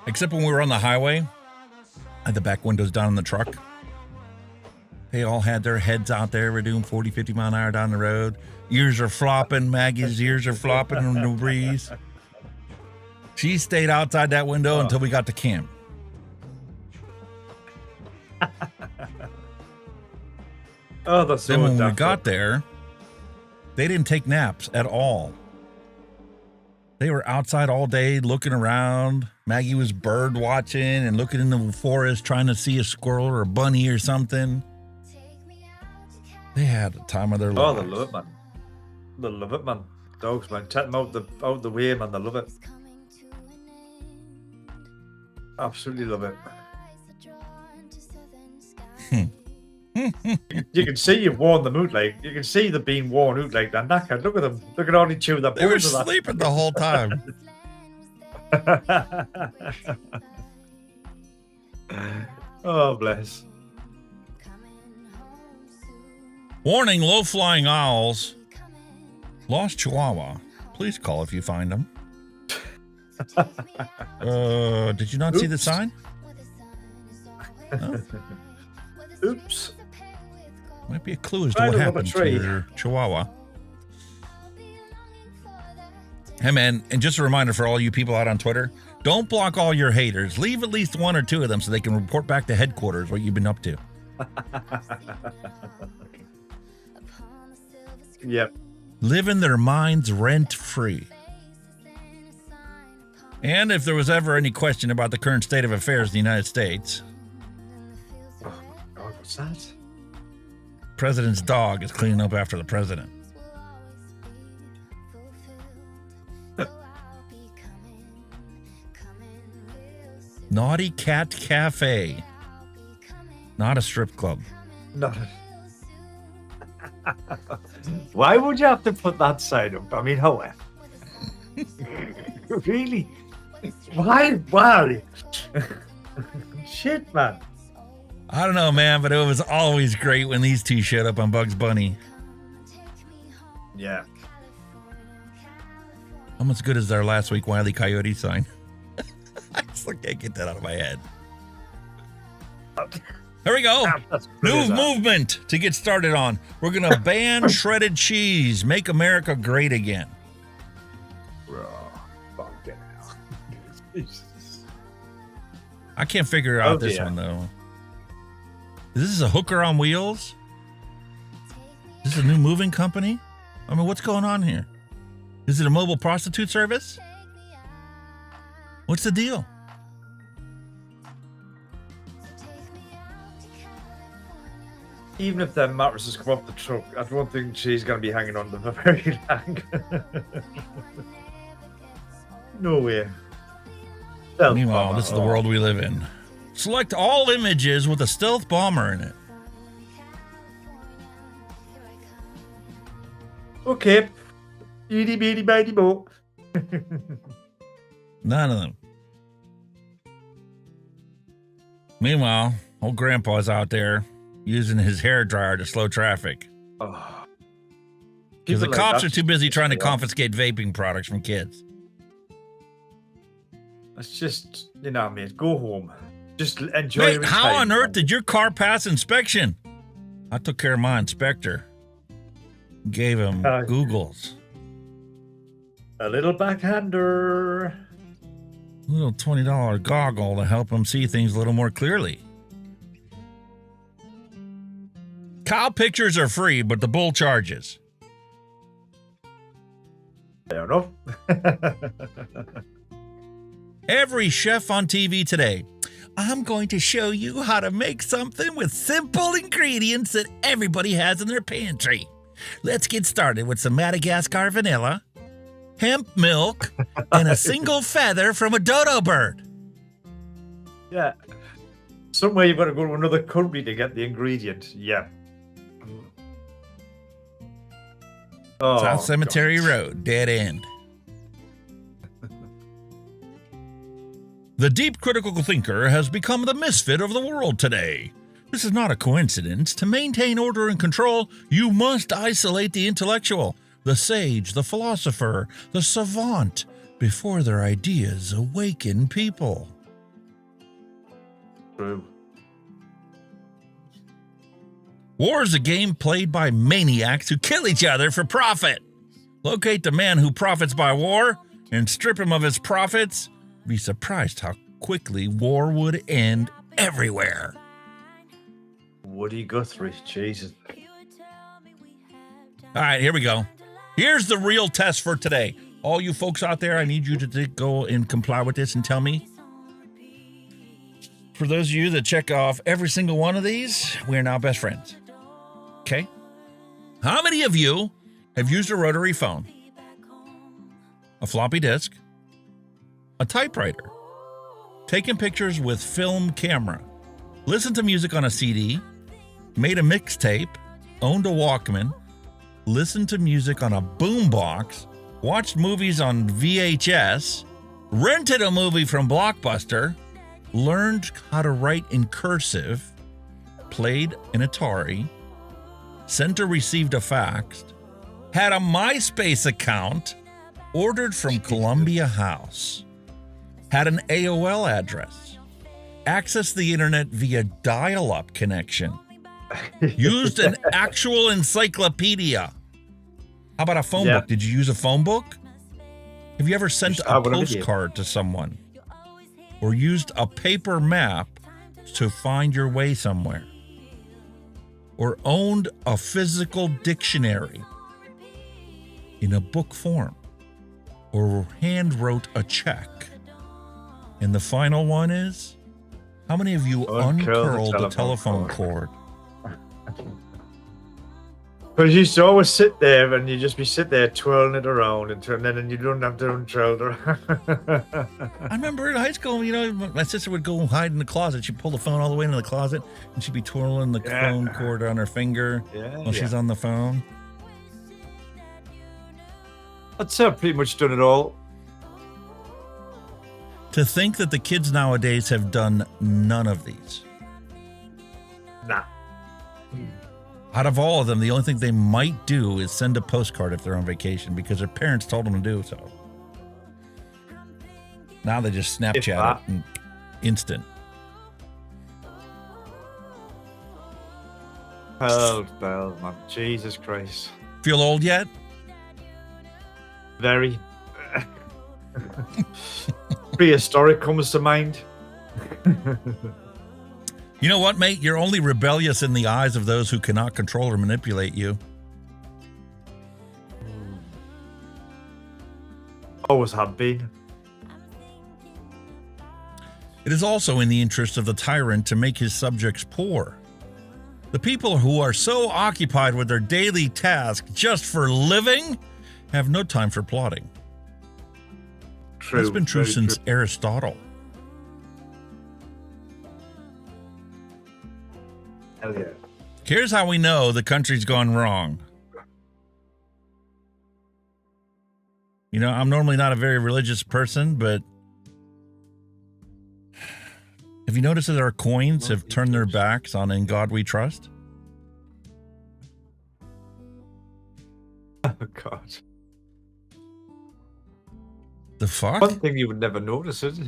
Except when we were on the highway. I had the back windows down in the truck. They all had their heads out there. We're doing 40, 50 mile an hour down the road. Ears are flopping. Maggie's ears are flopping in the breeze. She stayed outside that window until we got to camp. Oh, that's so Then when we daft. got there, they didn't take naps at all. They were outside all day looking around. Maggie was bird watching and looking in the forest trying to see a squirrel or a bunny or something. They had a time of their Oh, lives. they love it, man. They love it, man. Dogs, man. Take them out the way, man. They love it. Absolutely love it. You can see you've worn them out, like you can see they've been worn out, like they're knackered. Look at them. They can only chew their They were bones of that. sleeping the whole time. Oh, bless. Warning, low-flying owls. Lost Chihuahua. Please call if you find them. Did you not see the sign? No? Oops. Might be a clue as to Right what above a happened to tree. your Chihuahua. Hey, man, and just a reminder for all you people out on Twitter, don't block all your haters. Leave at least one or two of them so they can report back to headquarters what you've been up to. Yep. Living their minds rent-free. And if there was ever any question about the current state of affairs in the United States, Oh, God, what's that? President's dog is cleaning up after the president. Naughty Cat Cafe. Not a strip club. Not. Why would you have to put that sign up? I mean, how? Really? Why? Why? Shit, man. I don't know, man, but it was always great when these two showed up on Bugs Bunny. Yeah. How much good is our last week Wile E. Coyote sign? I still can't get that out of my head. There we go. New movement to get started on. We're going to ban shredded cheese. Make America great again. I can't figure out this one, though. Is this a hooker on wheels? Is this a new moving company? I mean, what's going on here? Is it a mobile prostitute service? What's the deal? Even if their mattresses come off the truck, I don't think she's going to be hanging on them for very long. No way. Meanwhile, this is the world we live in. Select all images with a stealth bomber in it. Okay. Itty bitty bitty bo. None of them. Meanwhile, old grandpa's out there using his hairdryer to slow traffic. Because the cops are too busy trying to confiscate vaping products from kids. Let's just, you know, mate, go home. Just enjoy your How time. on earth did your car pass inspection? I took care of my inspector. Gave him Googles. A little backhander. A little $20 goggle to help him see things a little more clearly. Cow pictures are free, but the bull charges. Fair enough. Every chef on TV today. I'm going to show you how to make something with simple ingredients that everybody has in their pantry. Let's get started with some Madagascar vanilla, hemp milk, and a single feather from a dodo bird. Yeah. Somewhere you've got to go to another country to get the ingredient. Yeah. Oh, South Cemetery Road, dead end. The deep critical thinker has become the misfit of the world today. This is not a coincidence. To maintain order and control, you must isolate the intellectual, the sage, the philosopher, the savant, before their ideas awaken people. True. War is a game played by maniacs who kill each other for profit. Locate the man who profits by war and strip him of his profits. Be surprised how quickly war would end everywhere. Woody Guthrie, Jesus. All right, here we go. Here's the real test for today. All you folks out there, I need you to go and comply with this and tell me. For those of you that check off every single one of these, we're now best friends. Okay? How many of you have used a rotary phone, a floppy disk, a typewriter, taken pictures with film camera, listened to music on a CD, made a mixtape, owned a Walkman, listened to music on a boombox, watched movies on VHS, rented a movie from Blockbuster, learned how to write in cursive, played an Atari, sent or received a fax, had a MySpace account, ordered from Columbia House, had an AOL address, accessed the internet via dial-up connection, used an actual encyclopedia. How about a phone book? Did you use a phone book? Have you ever sent a postcard to someone? Or used a paper map to find your way somewhere? Or owned a physical dictionary in a book form? Or hand wrote a check? And the final one is, how many of you uncurled the telephone cord? Because you used to always sit there and you just be sit there twirling it around and then you don't have to uncurl it. I remember in high school, you know, my sister would go hide in the closet. She'd pull the phone all the way into the closet and she'd be twirling the phone cord on her finger while she's on the phone. I'd say I've pretty much done it all. To think that the kids nowadays have done none of these. Nah. Out of all of them, the only thing they might do is send a postcard if they're on vacation because their parents told them to do so. Now they just Snapchat it and instant. Oh, man. Jesus Christ. Feel old yet? Very. Prehistoric comes to mind. You know what, mate? You're only rebellious in the eyes of those who cannot control or manipulate you. Always have been. It is also in the interest of the tyrant to make his subjects poor. The people who are so occupied with their daily task just for living have no time for plotting. True. That's been true since Aristotle. Hell yeah. Here's how we know the country's gone wrong. You know, I'm normally not a very religious person, but have you noticed that our coins have turned their backs on "In God We Trust"? Oh, God. The fuck? One thing you would never notice, is it?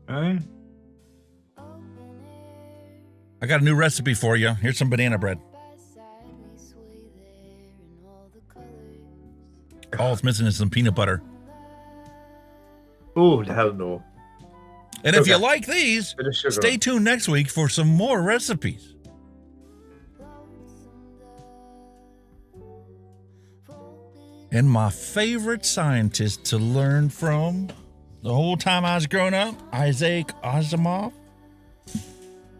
Eh? I got a new recipe for you. Here's some banana bread. All it's missing is some peanut butter. Oh, hell no. And if you like these, stay tuned next week for some more recipes. And my favorite scientist to learn from the whole time I was growing up, Isaac Asimov.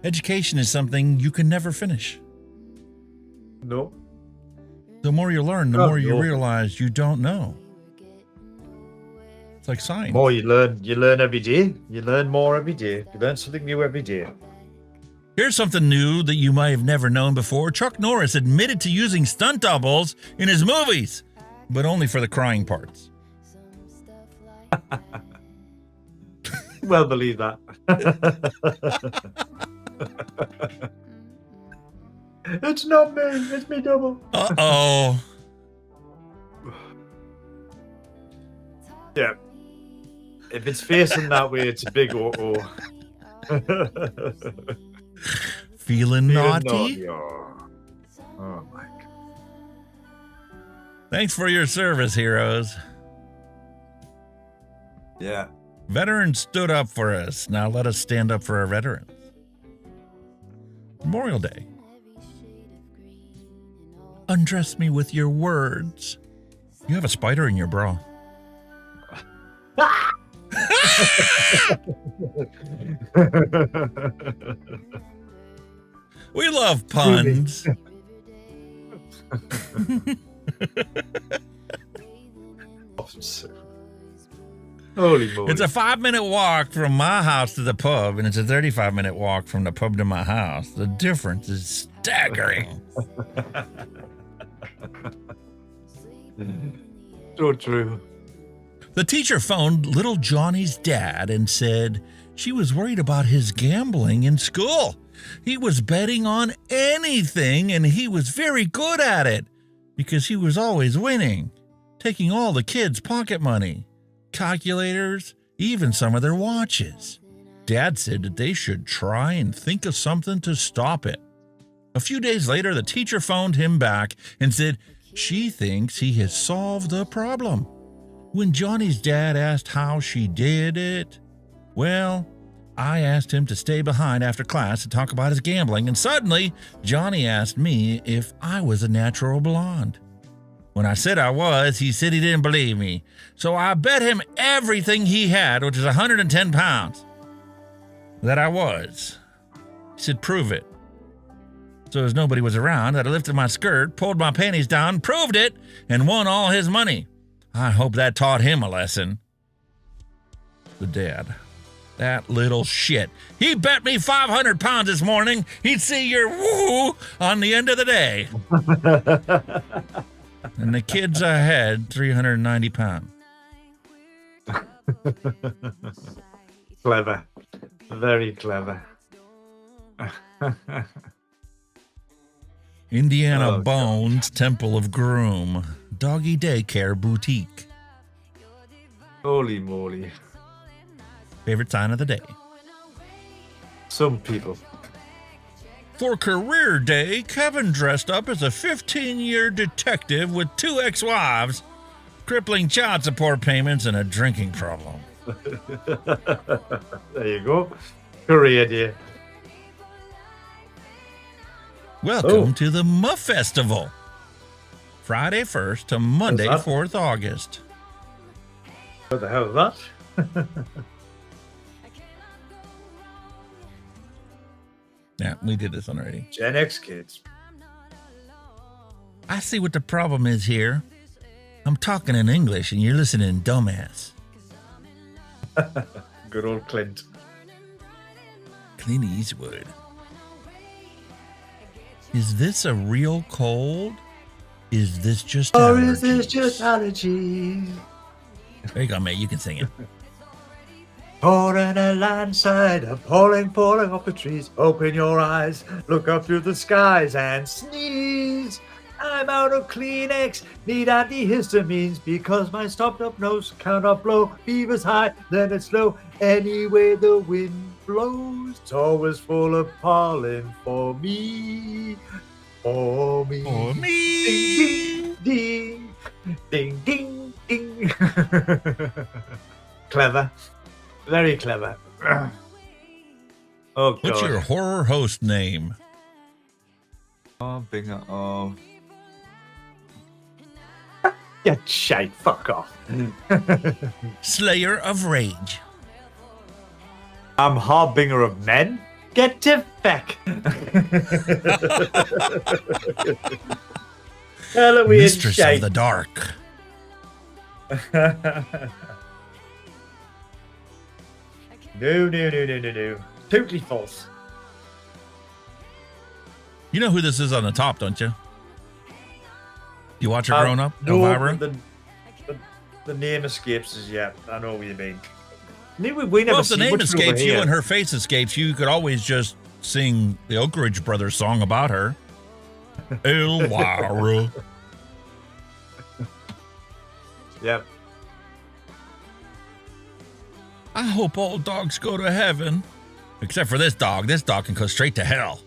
Education is something you can never finish. No. The more you learn, the more you realize you don't know. It's like science. More you learn every day. You learn more every day. You learn something new every day. Here's something new that you might have never known before. Chuck Norris admitted to using stunt doubles in his movies, but only for the crying parts. Well, believe that. It's not me. It's me double. Uh-oh. Yeah. If it's facing that way, it's a big uh-oh. Feeling naughty? Oh, my God. Thanks for your service, heroes. Yeah. Veterans stood up for us. Now let us stand up for our veterans. Memorial Day. Undress me with your words. You have a spider in your bra. We love puns. Holy moly. It's a 5-minute walk from my house to the pub, and it's a 35-minute walk from the pub to my house. The difference is staggering. So true. The teacher phoned little Johnny's dad and said she was worried about his gambling in school. He was betting on anything, and he was very good at it because he was always winning, taking all the kids' pocket money, calculators, even some of their watches. Dad said that they should try and think of something to stop it. A few days later, the teacher phoned him back and said she thinks he has solved the problem. When Johnny's dad asked how she did it, well, I asked him to stay behind after class to talk about his gambling, and suddenly Johnny asked me if I was a natural blonde. When I said I was, he said he didn't believe me. So I bet him everything he had, which is 110 pounds, that I was. He said, prove it. So as nobody was around, I lifted my skirt, pulled my panties down, proved it, and won all his money. I hope that taught him a lesson. The dad. That little shit. He bet me 500 pounds this morning. He'd see your woo on the end of the day. And the kids I had 390 pounds. Clever. Very clever. Indiana Bones Temple of Groom. Doggy Daycare Boutique. Holy moly. Favorite sign of the day. Some people. For career day, Kevin dressed up as a 15-year detective with 2 ex-wives, crippling child support payments, and a drinking problem. There you go. Career day. Welcome to the Muff Festival. Friday 1st to Monday 4th August. What the hell is that? Yeah, we did this one already. Gen X kids. I see what the problem is here. I'm talking in English and you're listening dumbass. Good old Clint. Clint Eastwood. Is this a real cold? Is this just Or allergies? is this just allergies? There you go, mate. You can sing it. Pouring a landslide, a pouring off the trees. Open your eyes, look up through the skies and sneeze. I'm out of Kleenex, need antihistamines because my stopped-up nose cannot blow. Fever's high, then it's low. Anyway the wind blows, it's always full of pollen for me. For me. For me. Ding, ding, ding, ding, ding. Clever. Very clever. Oh, God. What's your horror host name? Oh, Binger. Oh. Yeah, shite. Fuck off. Slayer of Rage. I'm Harbinger of Men. Get to feck. Halloween Mistress shite. of the Dark. No. Totally false. You know who this is on the top, don't you? You watch her growing up? No, Elvira? the name escapes us yet. I know what you mean. We never Well, if the see name much escapes over you here. and her face escapes you, you could always just sing the Oak Ridge Brothers song about her. Elvira. Yep. I hope all dogs go to heaven. Except for this dog. This dog can go straight to hell.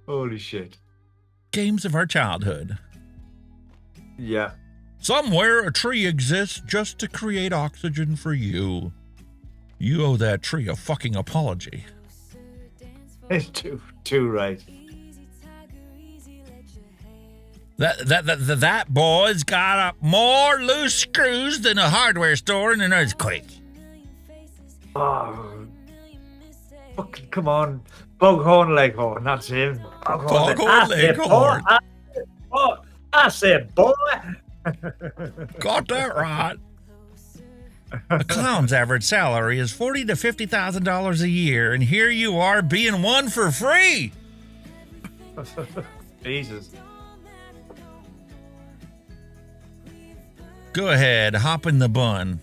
Holy shit. Games of our childhood. Yeah. Somewhere a tree exists just to create oxygen for you. You owe that tree a fucking apology. It's too right. That boy's got more loose screws than a hardware store in an earthquake. Oh, fucking come on. Foghorn Leghorn, that's him. Foghorn Leghorn. I said, boy. Got that right. A clown's average salary is $40,000 to $50,000 a year, and here you are being one for free. Jesus. Go ahead, hop in the bun.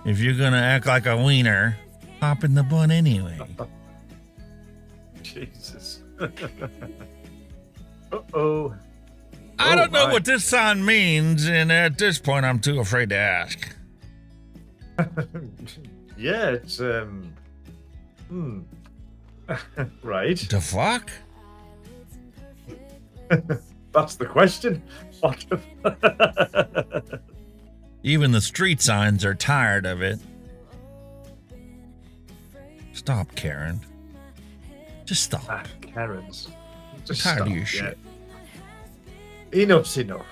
If you're gonna act like a wiener, hop in the bun anyway. Jesus. Uh-oh. I don't know what this sign means, and at this point, I'm too afraid to ask. Yeah, it's right. The fuck? That's the question. Even the street signs are tired of it. Stop, Karen. Just stop. Karens. I'm Just tired stop, of your yeah. shit. Enough's enough.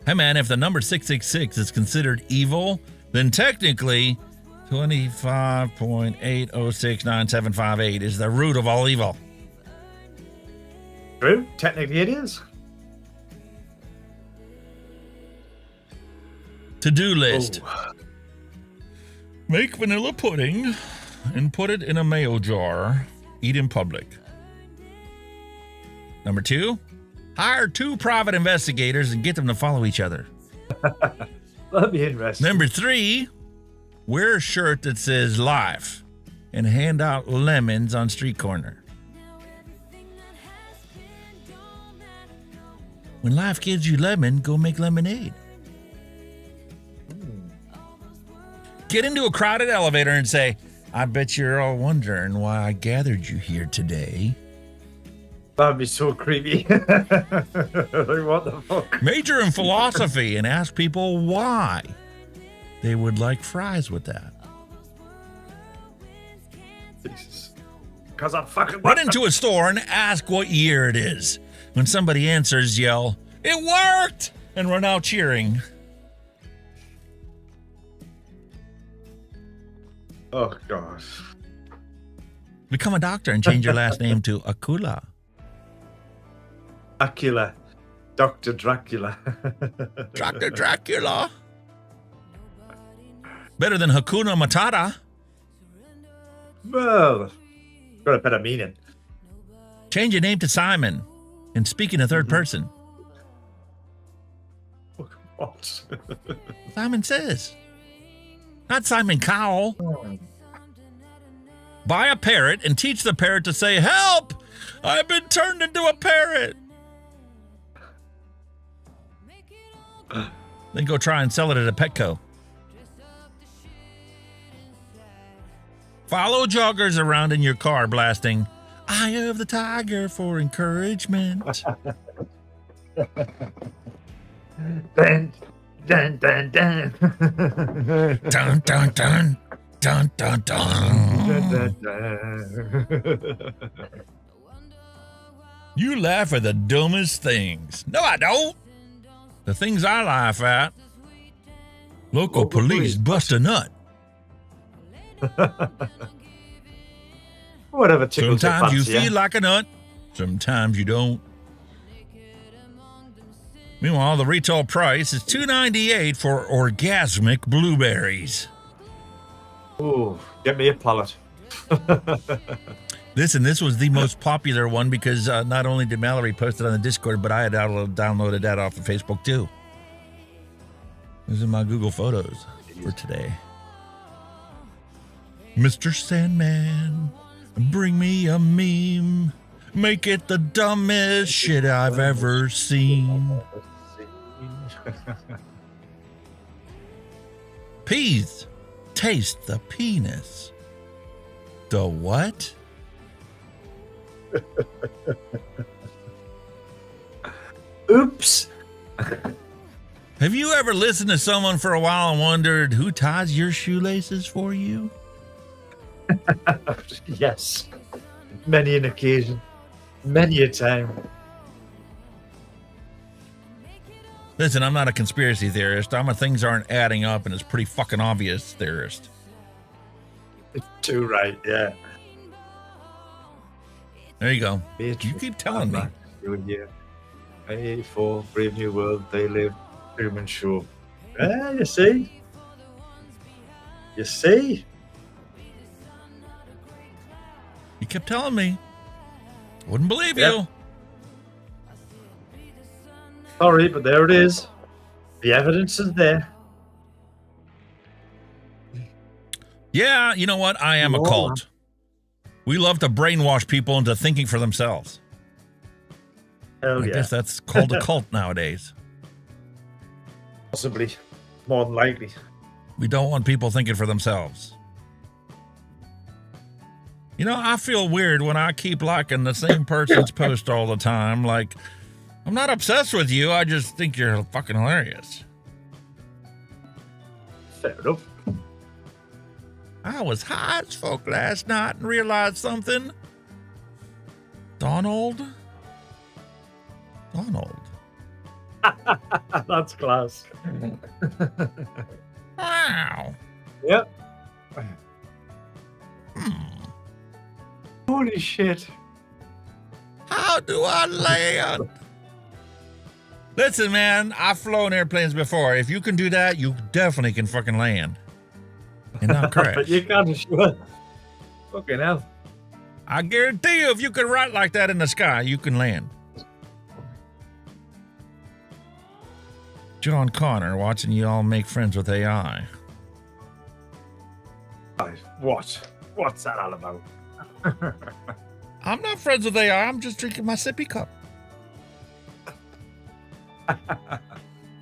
Hey man, if the number 666 is considered evil, then technically 25.8069758 is the root of all evil. True. Technically it is. To-do list. Make vanilla pudding and put it in a mayo jar. Eat in public. Number 2, hire 2 private investigators and get them to follow each other. That'd be interesting. Number 3, wear a shirt that says life and hand out lemons on street corner. When life gives you lemon, go make lemonade. Get into a crowded elevator and say, I bet you're all wondering why I gathered you here today. That'd be so creepy. Like, what the fuck? Major in philosophy and ask people why they would like fries with that. Jesus. Because I fucking Run into a store and ask what year it is. When somebody answers, yell, "It worked!" and run out cheering. Oh, God. Become a doctor and change your last name to Akula. Dracula. Dr. Dracula. Dr. Dracula. Better than Hakuna Matata. Well, got a better meaning. Change your name to Simon and speak in a third person. What? Simon Says. Not Simon Cowell. Buy a parrot and teach the parrot to say, "Help! I've been turned into a parrot." Then go try and sell it at a Petco. Follow joggers around in your car blasting, "Eye of the Tiger" for encouragement. Dun, dun, dun, dun. Dun, dun, dun. Dun, dun, dun. You laugh at the dumbest things. No, I don't. The things I laugh at. Local police bust a nut. Whatever tickles your Sometimes you fancy, feel like a nut. Sometimes you don't. Meanwhile, the retail price is $2.98 for orgasmic blueberries. Ooh, get me a pallet. Listen, this was the most popular one because not only did Mallery post it on the Discord, but I had downloaded that off of Facebook too. These are my Google Photos for today. Mr. Sandman, bring me a meme. Make it the dumbest shit I've ever seen. Peas. Taste the penis. The what? Oops. Have you ever listened to someone for a while and wondered who ties your shoelaces for you? Yes. Many an occasion. Many a time. Listen, I'm not a conspiracy theorist. I'm a things aren't adding up and it's pretty fucking obvious theorist. Too right, yeah. There you go. Beatrice, You keep telling me. Yeah. 84, Brave New World, They Live, Truman Show. Yeah, you see? You see? You kept telling me. Wouldn't believe Yep. you. Sorry, but there it is. The evidence is there. Yeah, you know what? I am a cult. We love to brainwash people into thinking for themselves. Hell I yeah. guess that's called a cult nowadays. Possibly. More than likely. We don't want people thinking for themselves. You know, I feel weird when I keep liking the same person's post all the time. Like, I'm not obsessed with you. I just think you're fucking hilarious. Fair enough. I was high as fuck last night and realized something. Donald? That's class. Wow. Yep. Holy shit. How do I land? Listen, man, I've flown airplanes before. If you can do that, you definitely can fucking land. And not crash. But you can't sure. Fucking hell. I guarantee you, if you can write like that in the sky, you can land. John Connor watching you all make friends with AI. What? What's that all about? I'm not friends with AI. I'm just drinking my sippy cup.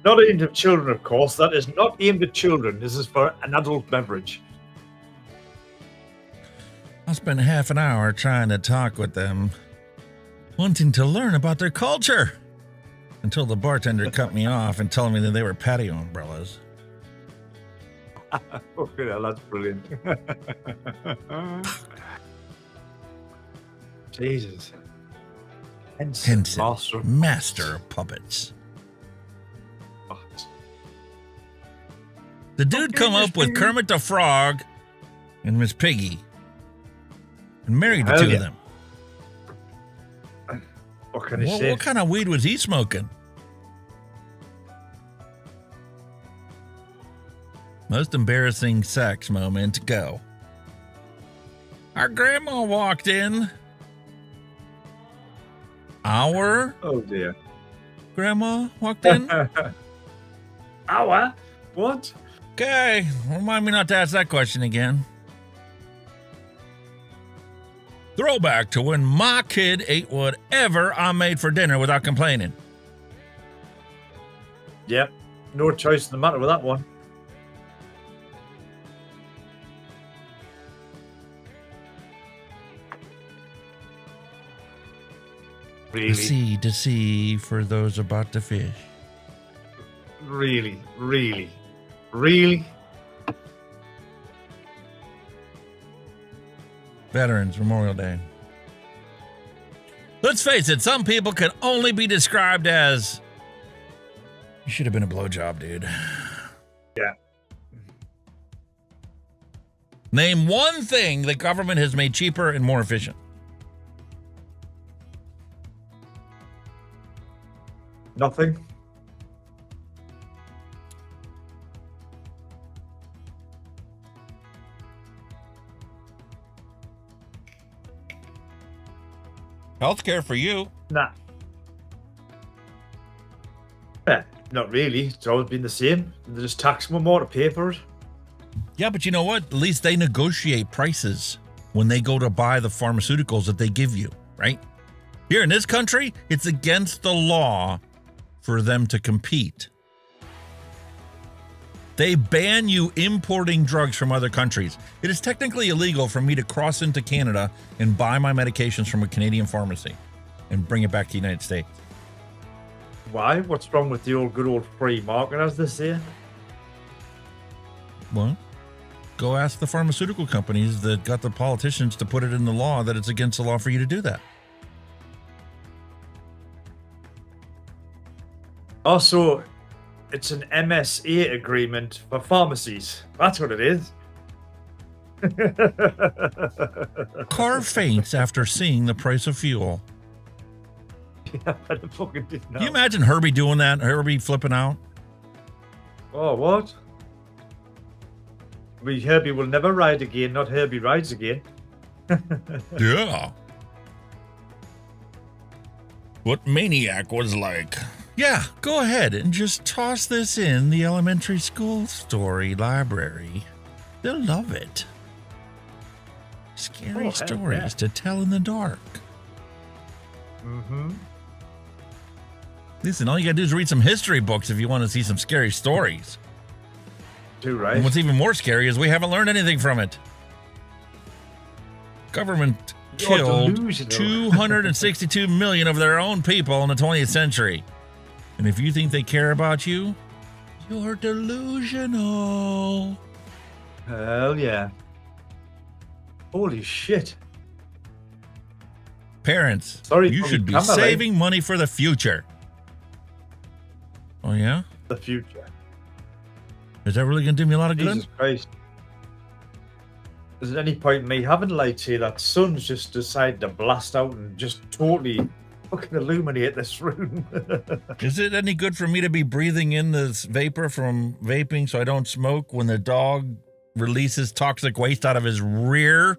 Not aimed at children, of course. That is not aimed at children. This is for an adult beverage. I spent half an hour trying to talk with them, wanting to learn about their culture, until the bartender cut me off and told me that they were patio umbrellas. Okay, that's brilliant. Jesus. Henson, master of puppets. The dude come up with Kermit the Frog and Miss Piggy and married the Hell two yeah. of them. What can I say? What kind of weed was he smoking? Most embarrassing sex moment, go. Our grandma walked in. Our Oh dear. grandma walked in? Our? What? Okay, remind me not to ask that question again. Throwback to when my kid ate whatever I made for dinner without complaining. Yep. No choice in the matter with that one. Really? To see for those about to fish. Really? Really? Really? Veterans Memorial Day. Let's face it, some people can only be described as, you should have been a blowjob, dude. Yeah. Name one thing the government has made cheaper and more efficient. Nothing. Healthcare for you. Nah. Yeah, not really. It's always been the same. They just tax more to pay for it. Yeah, but you know what? At least they negotiate prices when they go to buy the pharmaceuticals that they give you, right? Here in this country, it's against the law for them to compete. They ban you importing drugs from other countries. It is technically illegal for me to cross into Canada and buy my medications from a Canadian pharmacy and bring it back to the United States. Why? What's wrong with the old good old free market, as they say? Well, go ask the pharmaceutical companies that got the politicians to put it in the law that it's against the law for you to do that. Also, it's an MSA agreement for pharmacies. That's what it is. Car faints after seeing the price of fuel. Yeah, I fucking didn't know. Can you imagine Herbie doing that? Herbie flipping out? Oh, what? Herbie will never ride again, not Herbie rides again. Yeah. What Maniac was like. Yeah, go ahead and just toss this in the elementary school story library. They'll love it. Scary stories to tell in the dark. Mm-hmm. Listen, all you gotta do is read some history books if you want to see some scary stories. Too right. And what's even more scary is we haven't learned anything from it. Government killed 262 million of their own people in the 20th century. And if you think they care about you, you're delusional. Hell yeah. Holy shit. Parents, Sorry, you should be saving money for the future. Oh, yeah? The future. Is that really going to do me a lot of good? Jesus Christ. Is there any point in me having lights here that sun's just decided to blast out and just totally fucking illuminate this room? Is it any good for me to be breathing in this vapor from vaping so I don't smoke when the dog releases toxic waste out of his rear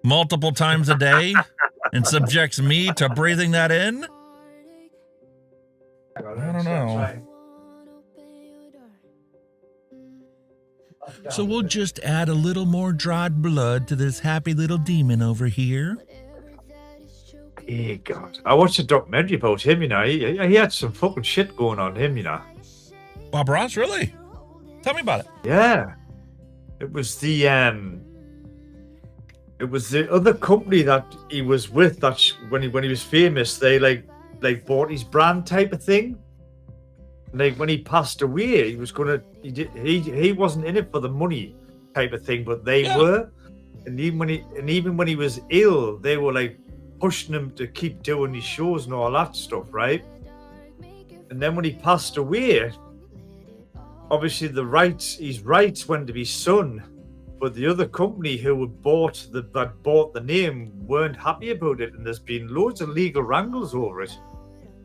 multiple times a day and subjects me to breathing that in? I don't know. So we'll just add a little more dried blood to this happy little demon over here. Hey, God. I watched a documentary about him, you know. He had some fucking shit going on him, you know. Bob Ross, really? Tell me about it. Yeah. It was the other company that he was with that when he was famous, they like bought his brand type of thing. Like when he passed away, he wasn't in it for the money type of thing, but they were. And even when he was ill, they were like pushing him to keep doing his shows and all that stuff, right? And then when he passed away, obviously his rights went to his son, but the other company who bought the name weren't happy about it, and there's been loads of legal wrangles over it.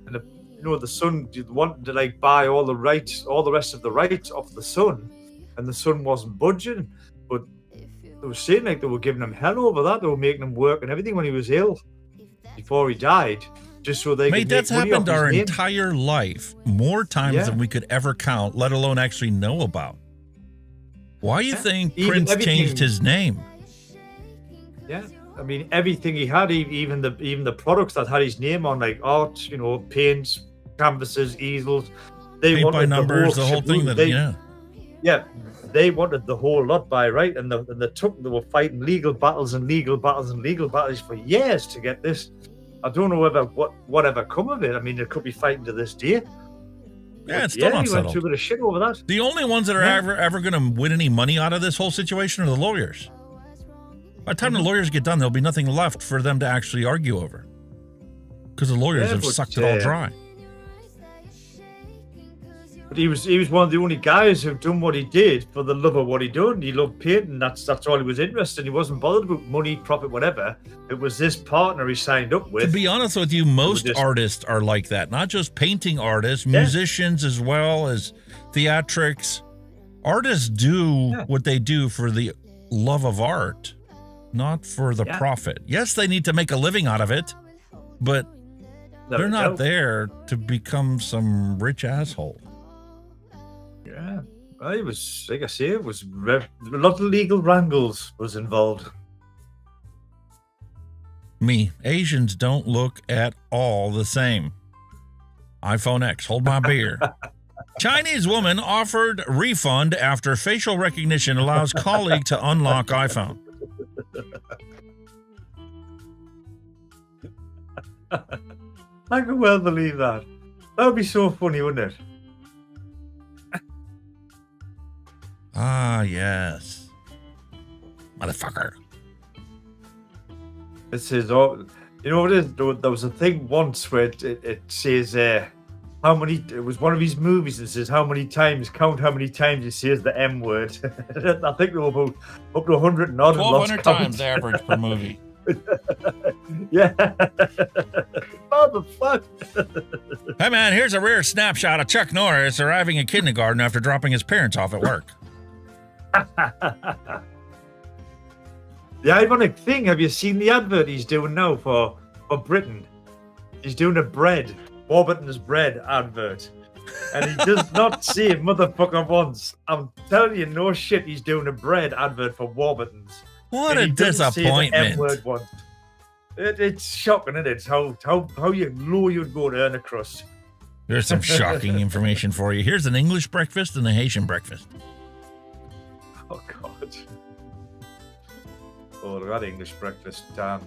And the son wanted to like buy all the rest of the rights off the son, and the son wasn't budging. But they were saying like they were giving him hell over that. They were making him work and everything when he was ill, before he died, just so they could that's make money happened off our his name. entire life, more times than we could ever count, let alone actually know about. Why do you think Prince changed his name? Yeah, I mean everything he had, even the products that had his name on, like art, paints, canvases, easels. They Paint wanted by numbers, the whole thing. They wanted the whole lot by right, and they were fighting legal battles for years to get this. I don't know whatever come of it. I mean, it could be fighting to this day. Yeah, it's still not he went through a bit of shit over that. The only ones that are ever going to win any money out of this whole situation are the lawyers. By the time the lawyers get done, there'll be nothing left for them to actually argue over, because the lawyers have sucked it all dry. But he was one of the only guys who've done what he did for the love of what he done. He loved painting. That's all he was interested in. He wasn't bothered about money, profit, whatever. It was this partner he signed up with. To be honest with you, most artists are like that. Not just painting artists, musicians as well as theatrics. Artists do what they do for the love of art, not for the profit. Yes, they need to make a living out of it, but they're not there to become some rich asshole. Yeah, well, it was, like I say, it was a lot of legal wrangles was involved. Asians don't look at all the same. iPhone X, hold my beer. Chinese woman offered refund after facial recognition allows colleague to unlock iPhone. I can well believe that. That would be so funny, wouldn't it? Ah, yes. Motherfucker. It says, oh, you know what it is? There was a thing once where it says, how many. It was one of his movies that says how many times he says the M word. I think there were about up to 100 and odd. 1,200 times average per movie. Yeah. What the fuck? Hey man, here's a rare snapshot of Chuck Norris arriving at kindergarten after dropping his parents off at work. The ironic thing, have you seen the advert he's doing now for Britain? He's doing a bread, Warburton's bread advert. And he does not say motherfucker once. I'm telling you, no shit, he's doing a bread advert for Warburton's. What And a he doesn't say the disappointment. M-word once. It's shocking, isn't it? How you low you'd go to earn a crust. There's some shocking information for you. Here's an English breakfast and a Haitian breakfast. Oh, God. Oh, that English breakfast, damn.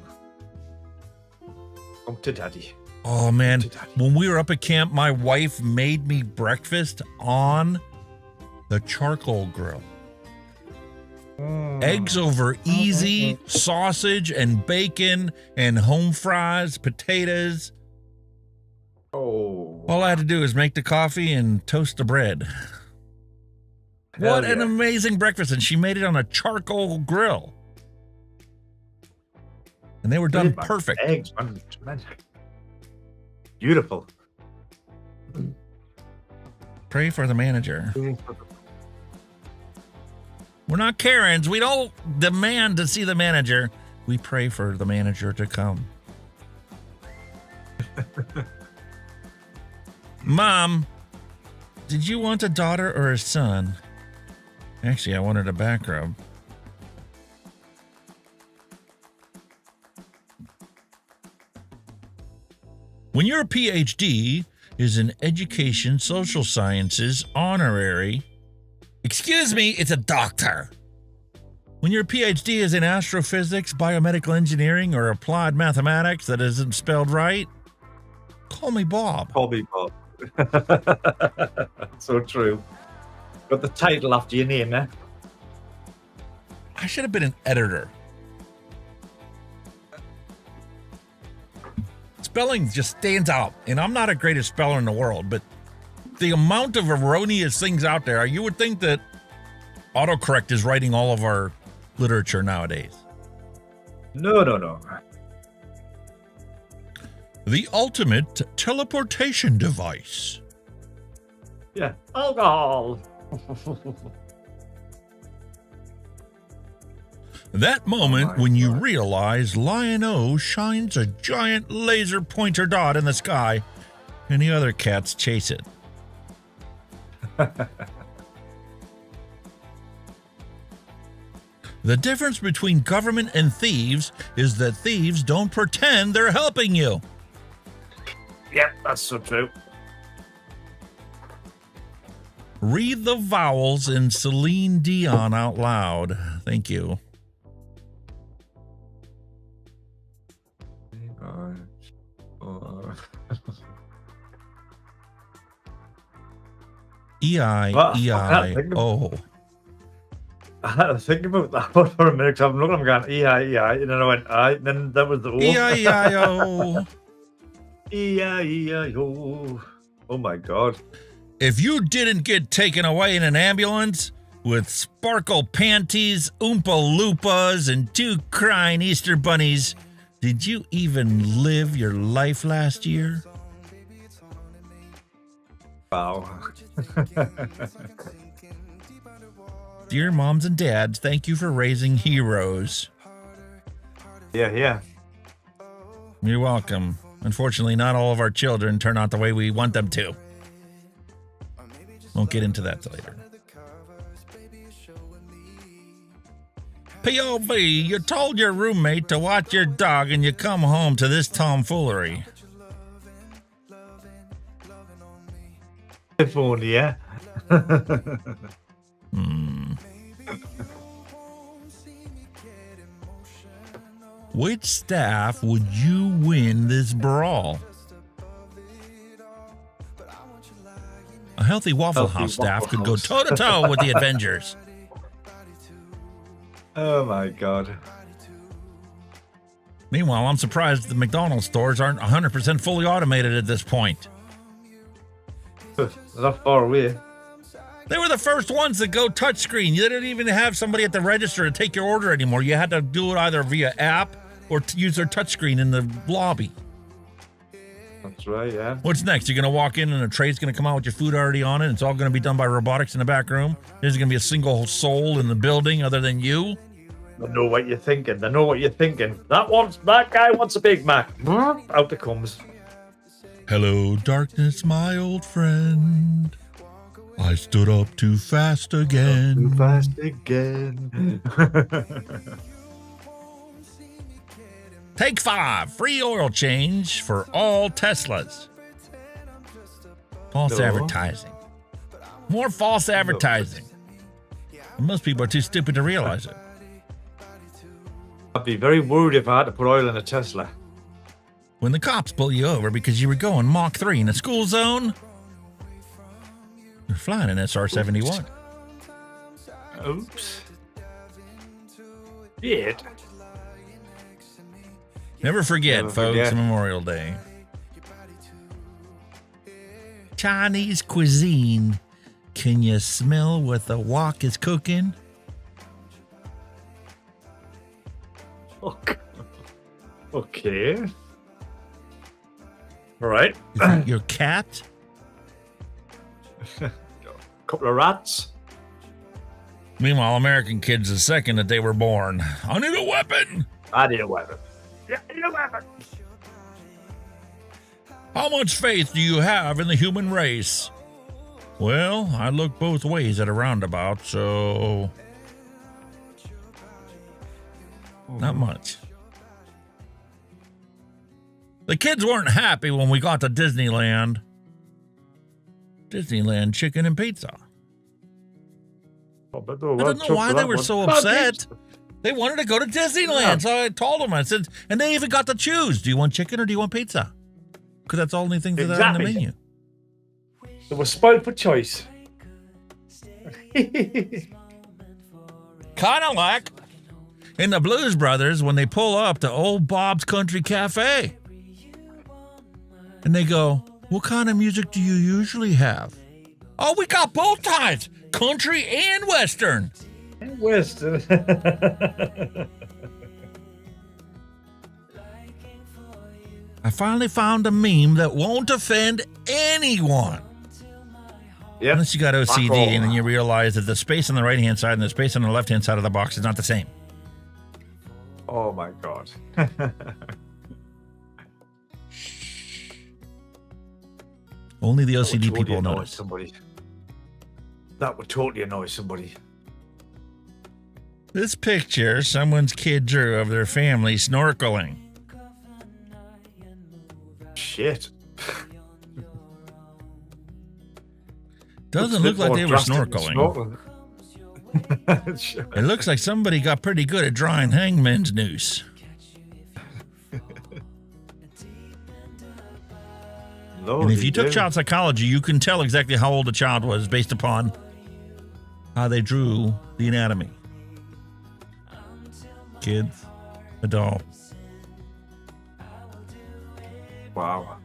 Come to daddy. Oh man, when we were up at camp, my wife made me breakfast on the charcoal grill. Eggs over easy, sausage and bacon and home fries, potatoes. Oh. All I had to do is make the coffee and toast the bread. What an amazing breakfast. And she made it on a charcoal grill. And they were done perfect. Eggs, man. Beautiful. Pray for the manager. We're not Karens. We don't demand to see the manager. We pray for the manager to come. Mom, did you want a daughter or a son? Actually, I wanted a back rub. When your PhD is in education, social sciences, honorary. Excuse me, it's a doctor. When your PhD is in astrophysics, biomedical engineering, or applied mathematics that isn't spelled right, call me Bob. Call me Bob. So true. Got the title after your name, eh? I should have been an editor. Spelling just stands out, and I'm not the greatest speller in the world, but the amount of erroneous things out there, you would think that autocorrect is writing all of our literature nowadays. No. The ultimate teleportation device. Yeah, alcohol. That moment when you realize Lion-O shines a giant laser pointer dot in the sky and the other cats chase it. The difference between government and thieves is that thieves don't pretend they're helping you. Yep, that's so true. Read the vowels in Celine Dion out loud. Thank you. E-I-E-I-O. I had to think about that one for a minute because I'm looking at him going E-I-E-I, and then I went I, and then that was the O. E-I-E-I-O. E-I-E-I-O. Oh my God. If you didn't get taken away in an ambulance with sparkle panties, Oompa Loompas, and 2 crying Easter bunnies, did you even live your life last year? Wow. Dear moms and dads, thank you for raising heroes. Yeah. You're welcome. Unfortunately, not all of our children turn out the way we want them to. Won't get into that later. POV, you told your roommate to watch your dog and you come home to this tomfoolery. If only, yeah. Which staff would you win this brawl? A healthy Waffle House staff could go toe-to-toe with the Avengers. Oh my God. Meanwhile, I'm surprised the McDonald's stores aren't 100% fully automated at this point. Not far away. They were the first ones to go touchscreen. You didn't even have somebody at the register to take your order anymore. You had to do it either via app or use their touchscreen in the lobby. That's right, yeah. What's next? You're going to walk in and a tray's going to come out with your food already on it. And it's all going to be done by robotics in the back room. There's going to be a single soul in the building other than you. They know what you're thinking. They know what you're thinking. That guy wants a Big Mac. Out it comes. Hello, darkness, my old friend. I stood up too fast again. Too fast again. Take 5. Free oil change for all Teslas. False advertising. More false advertising. And most people are too stupid to realize it. I'd be very worried if I had to put oil in a Tesla. When the cops pull you over because you were going Mach 3 in a school zone, you're flying an SR-71. Oops. Shit. Never forget, folks, Memorial Day. Chinese cuisine. Can you smell what the wok is cooking? Okay. All right. Is that your cat? Couple of rats. Meanwhile, American kids, the second that they were born, I need a weapon. I need a weapon. Yeah, I need a weapon. How much faith do you have in the human race? Well, I look both ways at a roundabout, so not much. The kids weren't happy when we got to Disneyland. Disneyland chicken and pizza. I don't know why they were so upset. They wanted to go to Disneyland, so I told them. I said, and they even got to choose. Do you want chicken or do you want pizza? Because that's the only thing that are on the menu. They were spoiled for choice. Kind of like in the Blues Brothers when they pull up to Old Bob's Country Cafe. And they go, what kind of music do you usually have? Oh, we got both types, country and Western. Western. I finally found a meme that won't offend anyone. Yep. Unless you got OCD and then you realize that the space on the right-hand side and the space on the left-hand side of the box is not the same. Oh my God. Only the OCD people notice. Somebody. That would totally annoy somebody. This picture someone's kid drew of their family snorkeling. Shit. Doesn't look like they were snorkeling. It looks like somebody got pretty good at drawing hangman's noose. And if you took child psychology, you can tell exactly how old a child was based upon how they drew the anatomy. Kids, adults. Wow.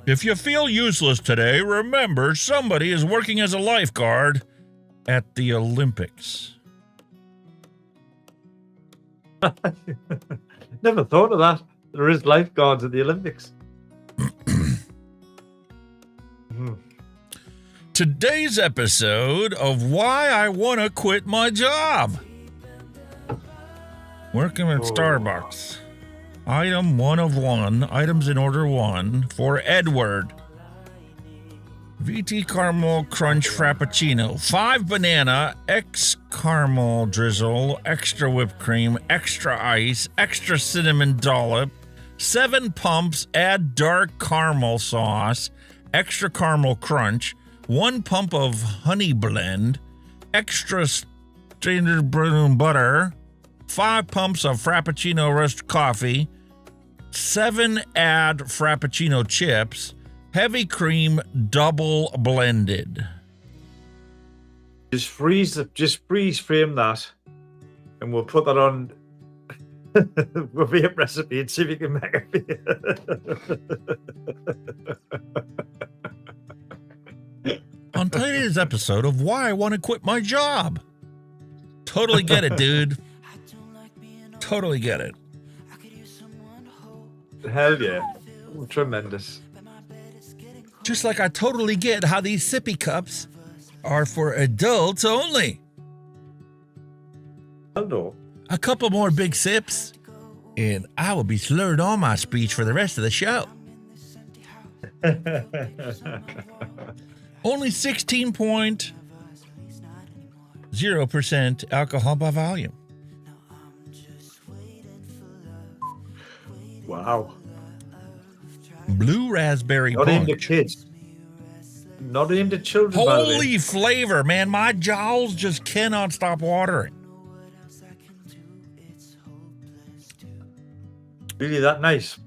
If you feel useless today, remember somebody is working as a lifeguard at the Olympics. Never thought of that. There is lifeguards at the Olympics. Today's episode of Why I Want to Quit My Job. Working at Starbucks. Item 1 of 1. Items in order 1 for Edward. VT Caramel Crunch Frappuccino. 5 banana, X caramel drizzle, extra whipped cream, extra ice, extra cinnamon dollop. 7 pumps, add dark caramel sauce, extra caramel crunch. 1 pump of honey blend, extra standard butter, 5 pumps of Frappuccino roast coffee, 7 add Frappuccino chips, heavy cream double blended. Just freeze frame that, and we'll put that on vape recipe and see if you can make it. On today's episode of Why I Want to Quit My Job. Totally get it, dude. Totally get it. Hell yeah. Tremendous. Just like I totally get how these sippy cups are for adults only. Hello. A couple more big sips, and I will be slurred on my speech for the rest of the show. Only 16.0% alcohol by volume. Wow. Blue raspberry Not aimed at punch. kids. Not aimed at children. by the way. Holy flavor, man. My jaws just cannot stop watering. Really that nice.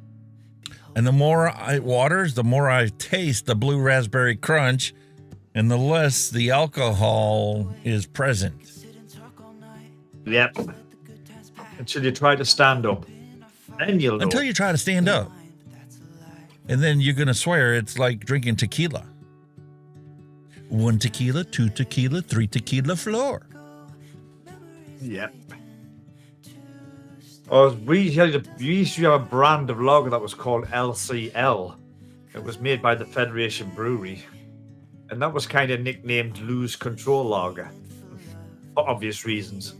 And the more it waters, the more I taste the blue raspberry crunch, and the less the alcohol is present. Yep. Until you try to stand up. Then you'll know. Until you try to stand up. And then you're going to swear it's like drinking tequila. 1 tequila, 2 tequila, 3 tequila floor. Yep. We used to have a brand of lager that was called LCL. It was made by the Federation Brewery. And that was kind of nicknamed Lose Control Lager. For obvious reasons.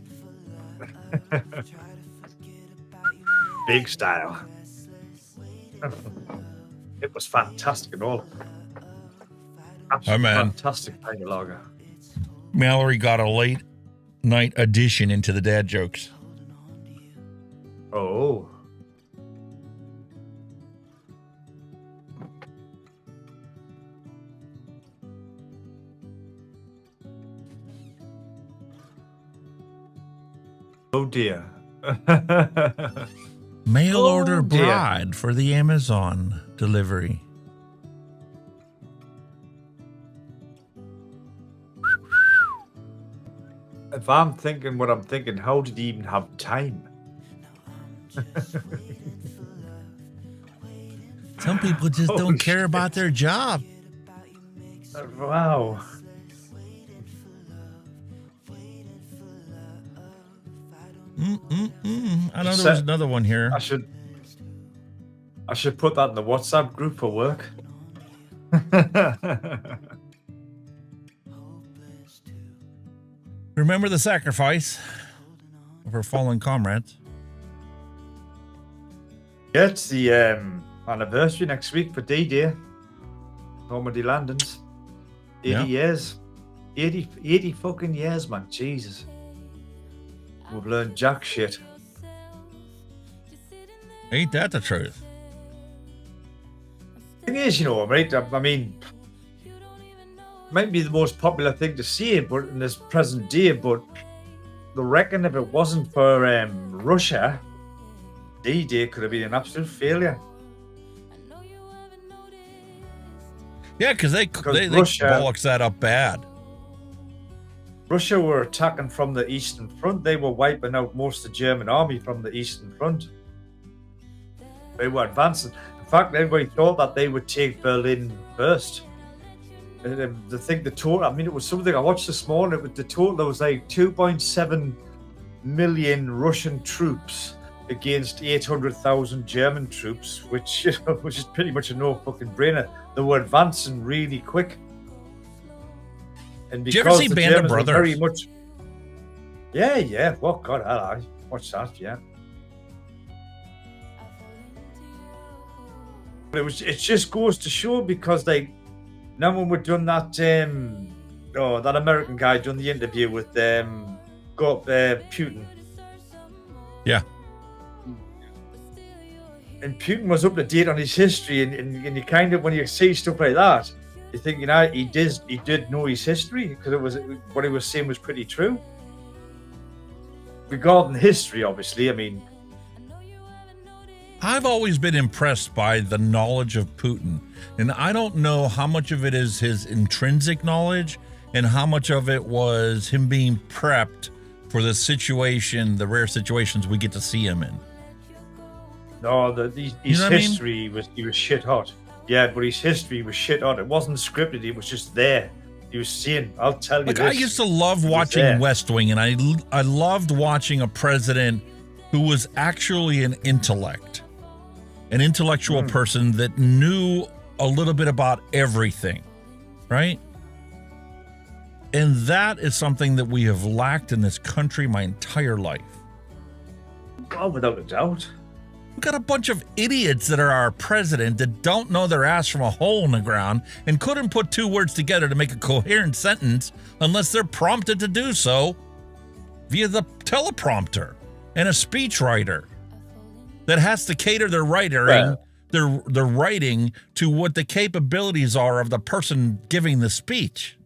Big style. It was fantastic and all. Absolutely fantastic kind of lager. Mallery got a late night addition into the dad jokes. Oh. Oh dear. Mail order dear. bride for the Amazon delivery. If I'm thinking what I'm thinking, how did he even have time? Some people just don't care about their job. Wow. I know there was another one here. I should put that in the WhatsApp group for work. Remember the sacrifice of her fallen comrades. Yeah, it's the anniversary next week for D-Day. Normandy landings. 80 years. 80 fucking years, man. Jesus. We've learned jack shit. Ain't that the truth? Thing is, you know, right? I mean, might be the most popular thing to say, but in this present day, but I reckon if it wasn't for Russia, D-Day could have been an absolute failure. Yeah, because they Russia, bollocks that up bad. Russia were attacking from the Eastern Front. They were wiping out most of the German army from the Eastern Front. They were advancing. In fact, everybody thought that they would take Berlin first. I think the total, I mean, it was something I watched this morning. It was the total, there was like 2.7 million Russian troops against 800,000 German troops, which is pretty much a no fucking brainer. They were advancing really quick. And Did you ever see the Band of Germans were Brothers? very much, yeah. Well, God, I watched that, yeah. But it just goes to show because now when we're done that that American guy done the interview with Putin. Yeah. And Putin was up to date on his history, and you kind of, when you see stuff like that, you think, you know, he did know his history, because what he was saying was pretty true. Regarding history, obviously, I mean, I've always been impressed by the knowledge of Putin, and I don't know how much of it is his intrinsic knowledge and how much of it was him being prepped for the situation, the rare situations we get to see him in. No, his You know what I mean? history was shit hot. Yeah, but his history was shit hot. It wasn't scripted. It was just there. He was saying, "I'll tell you Like, this." I used to love He was watching there. West Wing, and I loved watching a president who was actually an intellectual person that knew a little bit about everything, right? And that is something that we have lacked in this country my entire life. Oh, without a doubt. We've got a bunch of idiots that are our president that don't know their ass from a hole in the ground and couldn't put two words together to make a coherent sentence unless they're prompted to do so via the teleprompter and a speechwriter that has to cater their writing, their writing to what the capabilities are of the person giving the speech.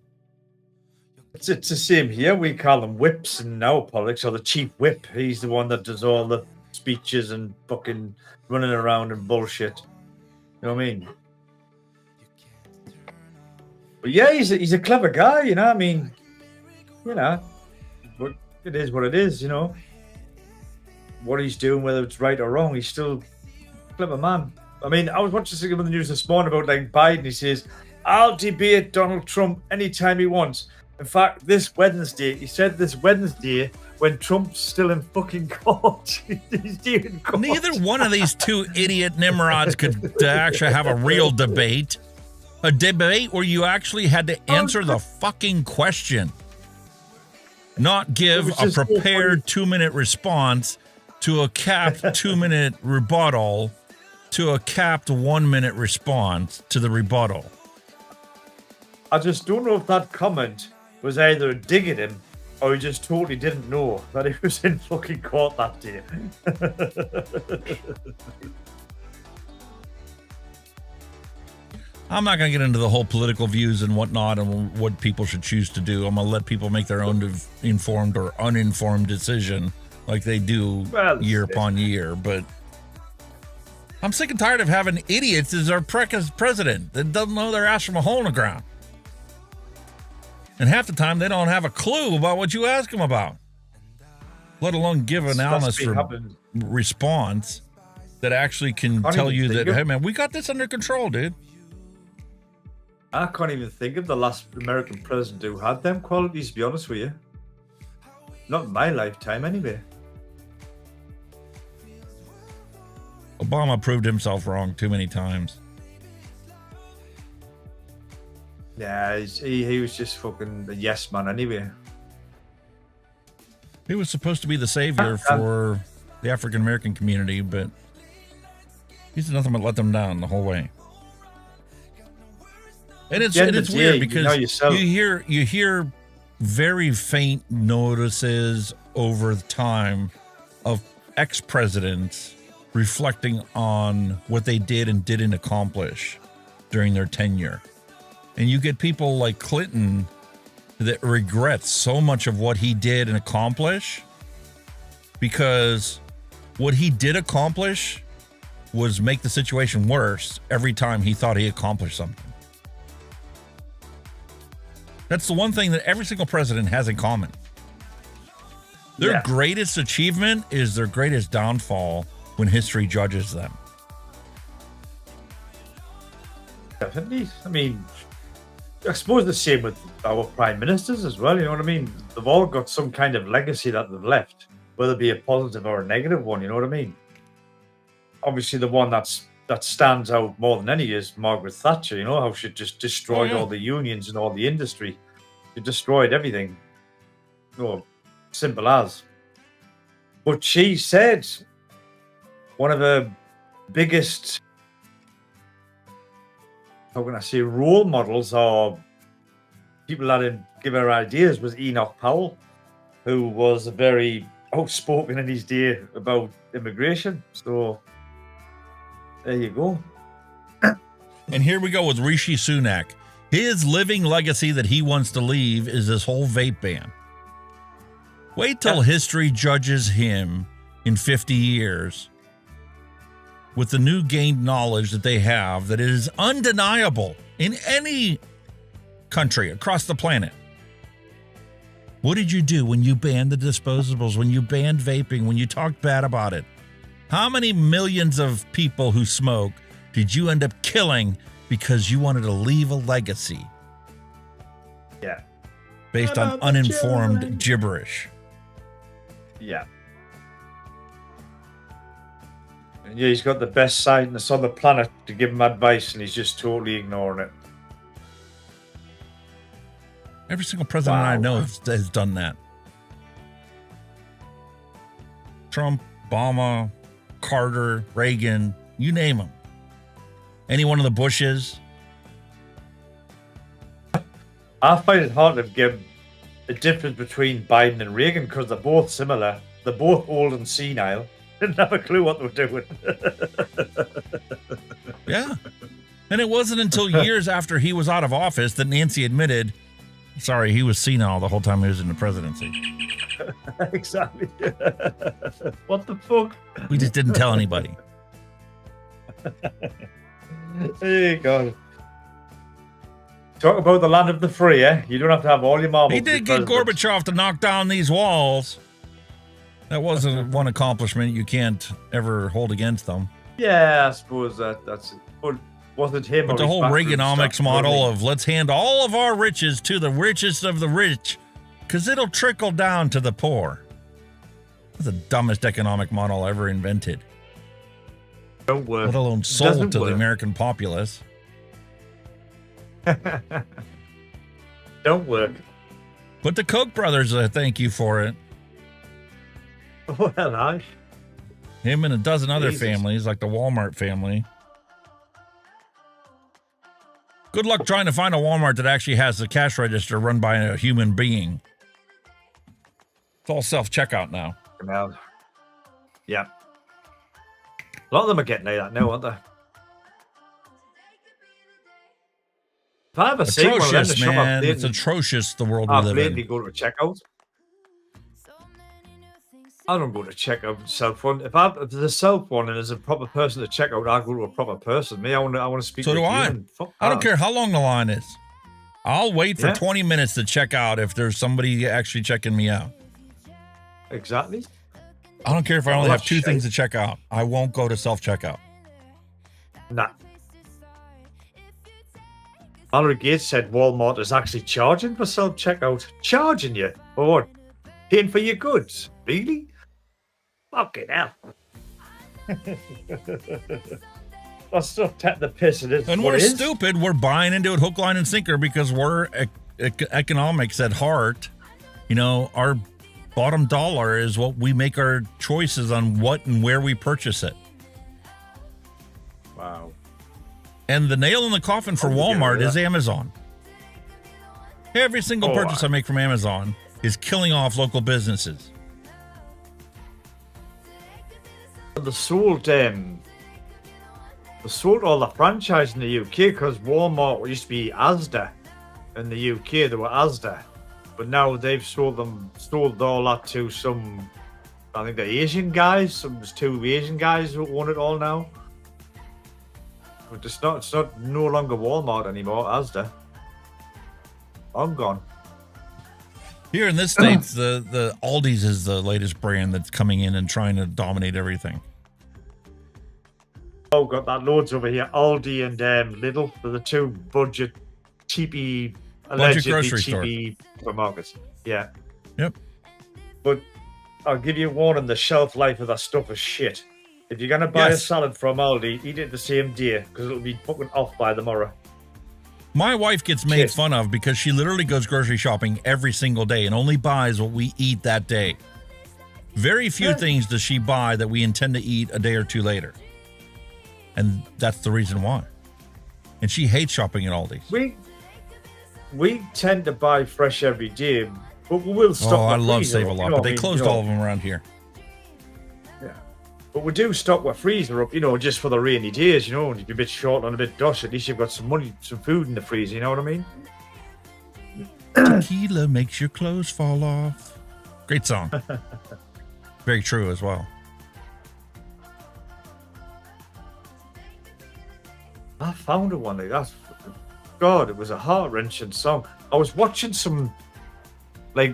It's the same here. We call them whips in our politics, or the chief whip. He's the one that does all the speeches and fucking running around and bullshit. You know what I mean? But yeah, he's a clever guy, you know. I mean, you know, but it is what it is, you know. What he's doing, whether it's right or wrong, he's still a clever man. I mean, I was watching something on the news this morning about like Biden. He says, "I'll debate Donald Trump anytime he wants." In fact, this Wednesday, he said this Wednesday when Trump's still in fucking court. He's doing court. Neither one of these two idiot nimrods could actually have a real debate. A debate where you actually had to answer the fucking question. Not give a prepared 2-minute response to a capped 2-minute rebuttal to a capped 1-minute response to the rebuttal. I just don't know if that comment was either a dig at him or he just totally didn't know that he was in fucking court that day. I'm not going to get into the whole political views and whatnot and what people should choose to do. I'm going to let people make their own informed or uninformed decision like they do year upon year. But I'm sick and tired of having idiots as our president that doesn't know their ass from a hole in the ground. And half the time, they don't have a clue about what you ask them about, let alone give an honest response that actually can tell you that, hey, man, we got this under control, dude. I can't even think of the last American president who had them qualities, to be honest with you. Not in my lifetime, anyway. Obama proved himself wrong too many times. Yeah, he was just fucking a yes man anyway. He was supposed to be the savior for the African American community, but he's nothing but let them down the whole way. And it's weird because you hear very faint notices over time of ex-presidents reflecting on what they did and didn't accomplish during their tenure. And you get people like Clinton that regrets so much of what he did and accomplish because what he did accomplish was make the situation worse every time he thought he accomplished something. That's the one thing that every single president has in common. Their greatest achievement is their greatest downfall when history judges them. Definitely. I mean, I suppose the same with our prime ministers as well, you know what I mean? They've all got some kind of legacy that they've left, whether it be a positive or a negative one, you know what I mean? Obviously, the one that stands out more than any is Margaret Thatcher, you know, how she just destroyed all the unions and all the industry. She destroyed everything. Oh, simple as. But she said one of her biggest, how can I say, role models or people that didn't give her ideas was Enoch Powell, who was very outspoken in his day about immigration. So there you go. And here we go with Rishi Sunak. His living legacy that he wants to leave is this whole vape ban. Wait till history judges him in 50 years with the new gained knowledge that they have that is undeniable in any country across the planet. What did you do when you banned the disposables, when you banned vaping, when you talked bad about it? How many millions of people who smoke did you end up killing because you wanted to leave a legacy? Yeah. Based on uninformed gibberish. Yeah. And yeah, he's got the best scientists on the planet to give him advice, and he's just totally ignoring it. Every single president I know has done that. Trump, Obama, Carter, Reagan, you name them. Any one of the Bushes. I find it hard to give a difference between Biden and Reagan because they're both similar. They're both old and senile. Didn't have a clue what they were doing. Yeah. And it wasn't until years after he was out of office that Nancy admitted, sorry, he was senile the whole time he was in the presidency. Exactly. What the fuck? We just didn't tell anybody. There you go. Talk about the land of the free, eh? You don't have to have all your marbles. He did get Gorbachev to knock down these walls. That wasn't one accomplishment you can't ever hold against them. Yeah, I suppose that's it. But wasn't him. But the whole Reaganomics model of let's hand all of our riches to the richest of the rich because it'll trickle down to the poor. That's the dumbest economic model ever invented. Don't work. Let alone sold to the American populace. Don't work. But the Koch brothers, thank you for it. Well, I. Him and a dozen other Jesus. families, like the Walmart family. Good luck trying to find a Walmart that actually has the cash register run by a human being. It's all self-checkout now. Yeah. A lot of them are getting like that now, aren't they? If I ever see one of them in the Atrocious, shop, man. It's atrocious, the world we I live blatantly in. go to a checkout. I don't go to checkout self one. If there's a self one and there's a proper person to check out, I go to a proper person. Me, I want to speak So to do a I. human. Fuck I don't that. care how long the line is. I'll wait for Yeah. 20 minutes to check out if there's somebody actually checking me out. Exactly. I don't care if I only Oh, have two shit. things to check out. I won't go to self-checkout. Nah. Mallery Gates said Walmart is actually charging for self-checkout. Charging you? For what? Paying for your goods? Really? Fucking hell. That's not take the piss. It is. And what we're it is. stupid. We're buying into it hook, line, and sinker because we're economics at heart. You know, our bottom dollar is what we make our choices on what and where we purchase it. Wow. And the nail in the coffin for Walmart is Amazon. Every single purchase I make from Amazon is killing off local businesses. They sold all the franchise in the UK because Walmart used to be Asda in the UK. They were Asda, but now they've sold all that to some, I think, the Asian guys. There's two Asian guys who own it all now. But it's not no longer Walmart anymore. Asda. I'm gone. Here in this states, the Aldi's is the latest brand that's coming in and trying to dominate everything. Oh, got that loads over here. Aldi and Lidl. They're the two budget, cheapy, allegedly grocery store. cheapy supermarkets. Yeah. Yep. But I'll give you warning, the shelf life of that stuff is shit. If you're going to buy a Yes. salad from Aldi, eat it the same day because it'll be fucking off by tomorrow. My wife gets made fun of because she literally goes grocery shopping every single day and only buys what we eat that day. Very few things does she buy that we intend to eat a day or two later. And that's the reason why. And she hates shopping at Aldi's. We tend to buy fresh every day, but we will stock. Oh, I the love freezer Save a up, Lot, you know but what I they mean? closed You know. all of them around here. Yeah. But we do stock our freezer up, just for the rainy days, and if you're a bit short on a bit dosh, at least you've got some food in the freezer, you know what I mean? Tequila makes your clothes fall off. Great song. Very true as well. I found one like that. God, it was a heart-wrenching song. I was watching some,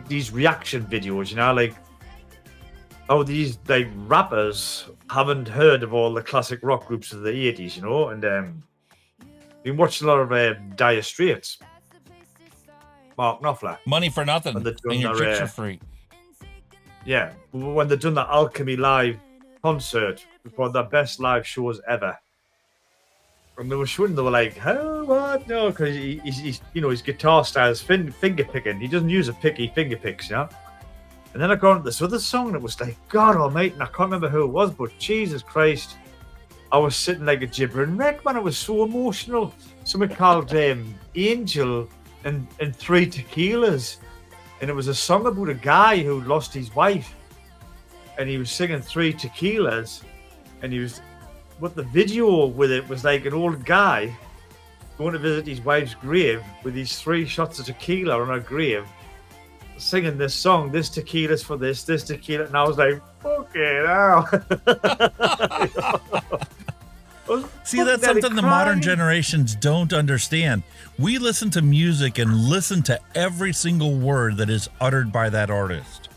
these reaction videos, how these like rappers haven't heard of all the classic rock groups of the 80s, you know, and been watching a lot of Dire Straits, Mark Knopfler, Money for nothing, and your chicks are free. Yeah, when they've done that Alchemy Live concert, it was one of the best live shows ever. And they were showing, they were like, "How what? No," because he's you know, his guitar style is finger picking. He doesn't use a pick; he finger picks, yeah. And then I got into this other song that was like, God Almighty, and I can't remember who it was, but Jesus Christ, I was sitting like a gibbering wreck, man. It was so emotional. Something called Angel and 3 Tequilas. And it was a song about a guy who lost his wife. And he was singing 3 Tequilas. And he was, what the video with it was like an old guy going to visit his wife's grave with these 3 shots of tequila on her grave, singing this song, this tequila's for this tequila. And I was like, fucking hell. See, that's something the modern generations don't understand. We listen to music and listen to every single word that is uttered by that artist.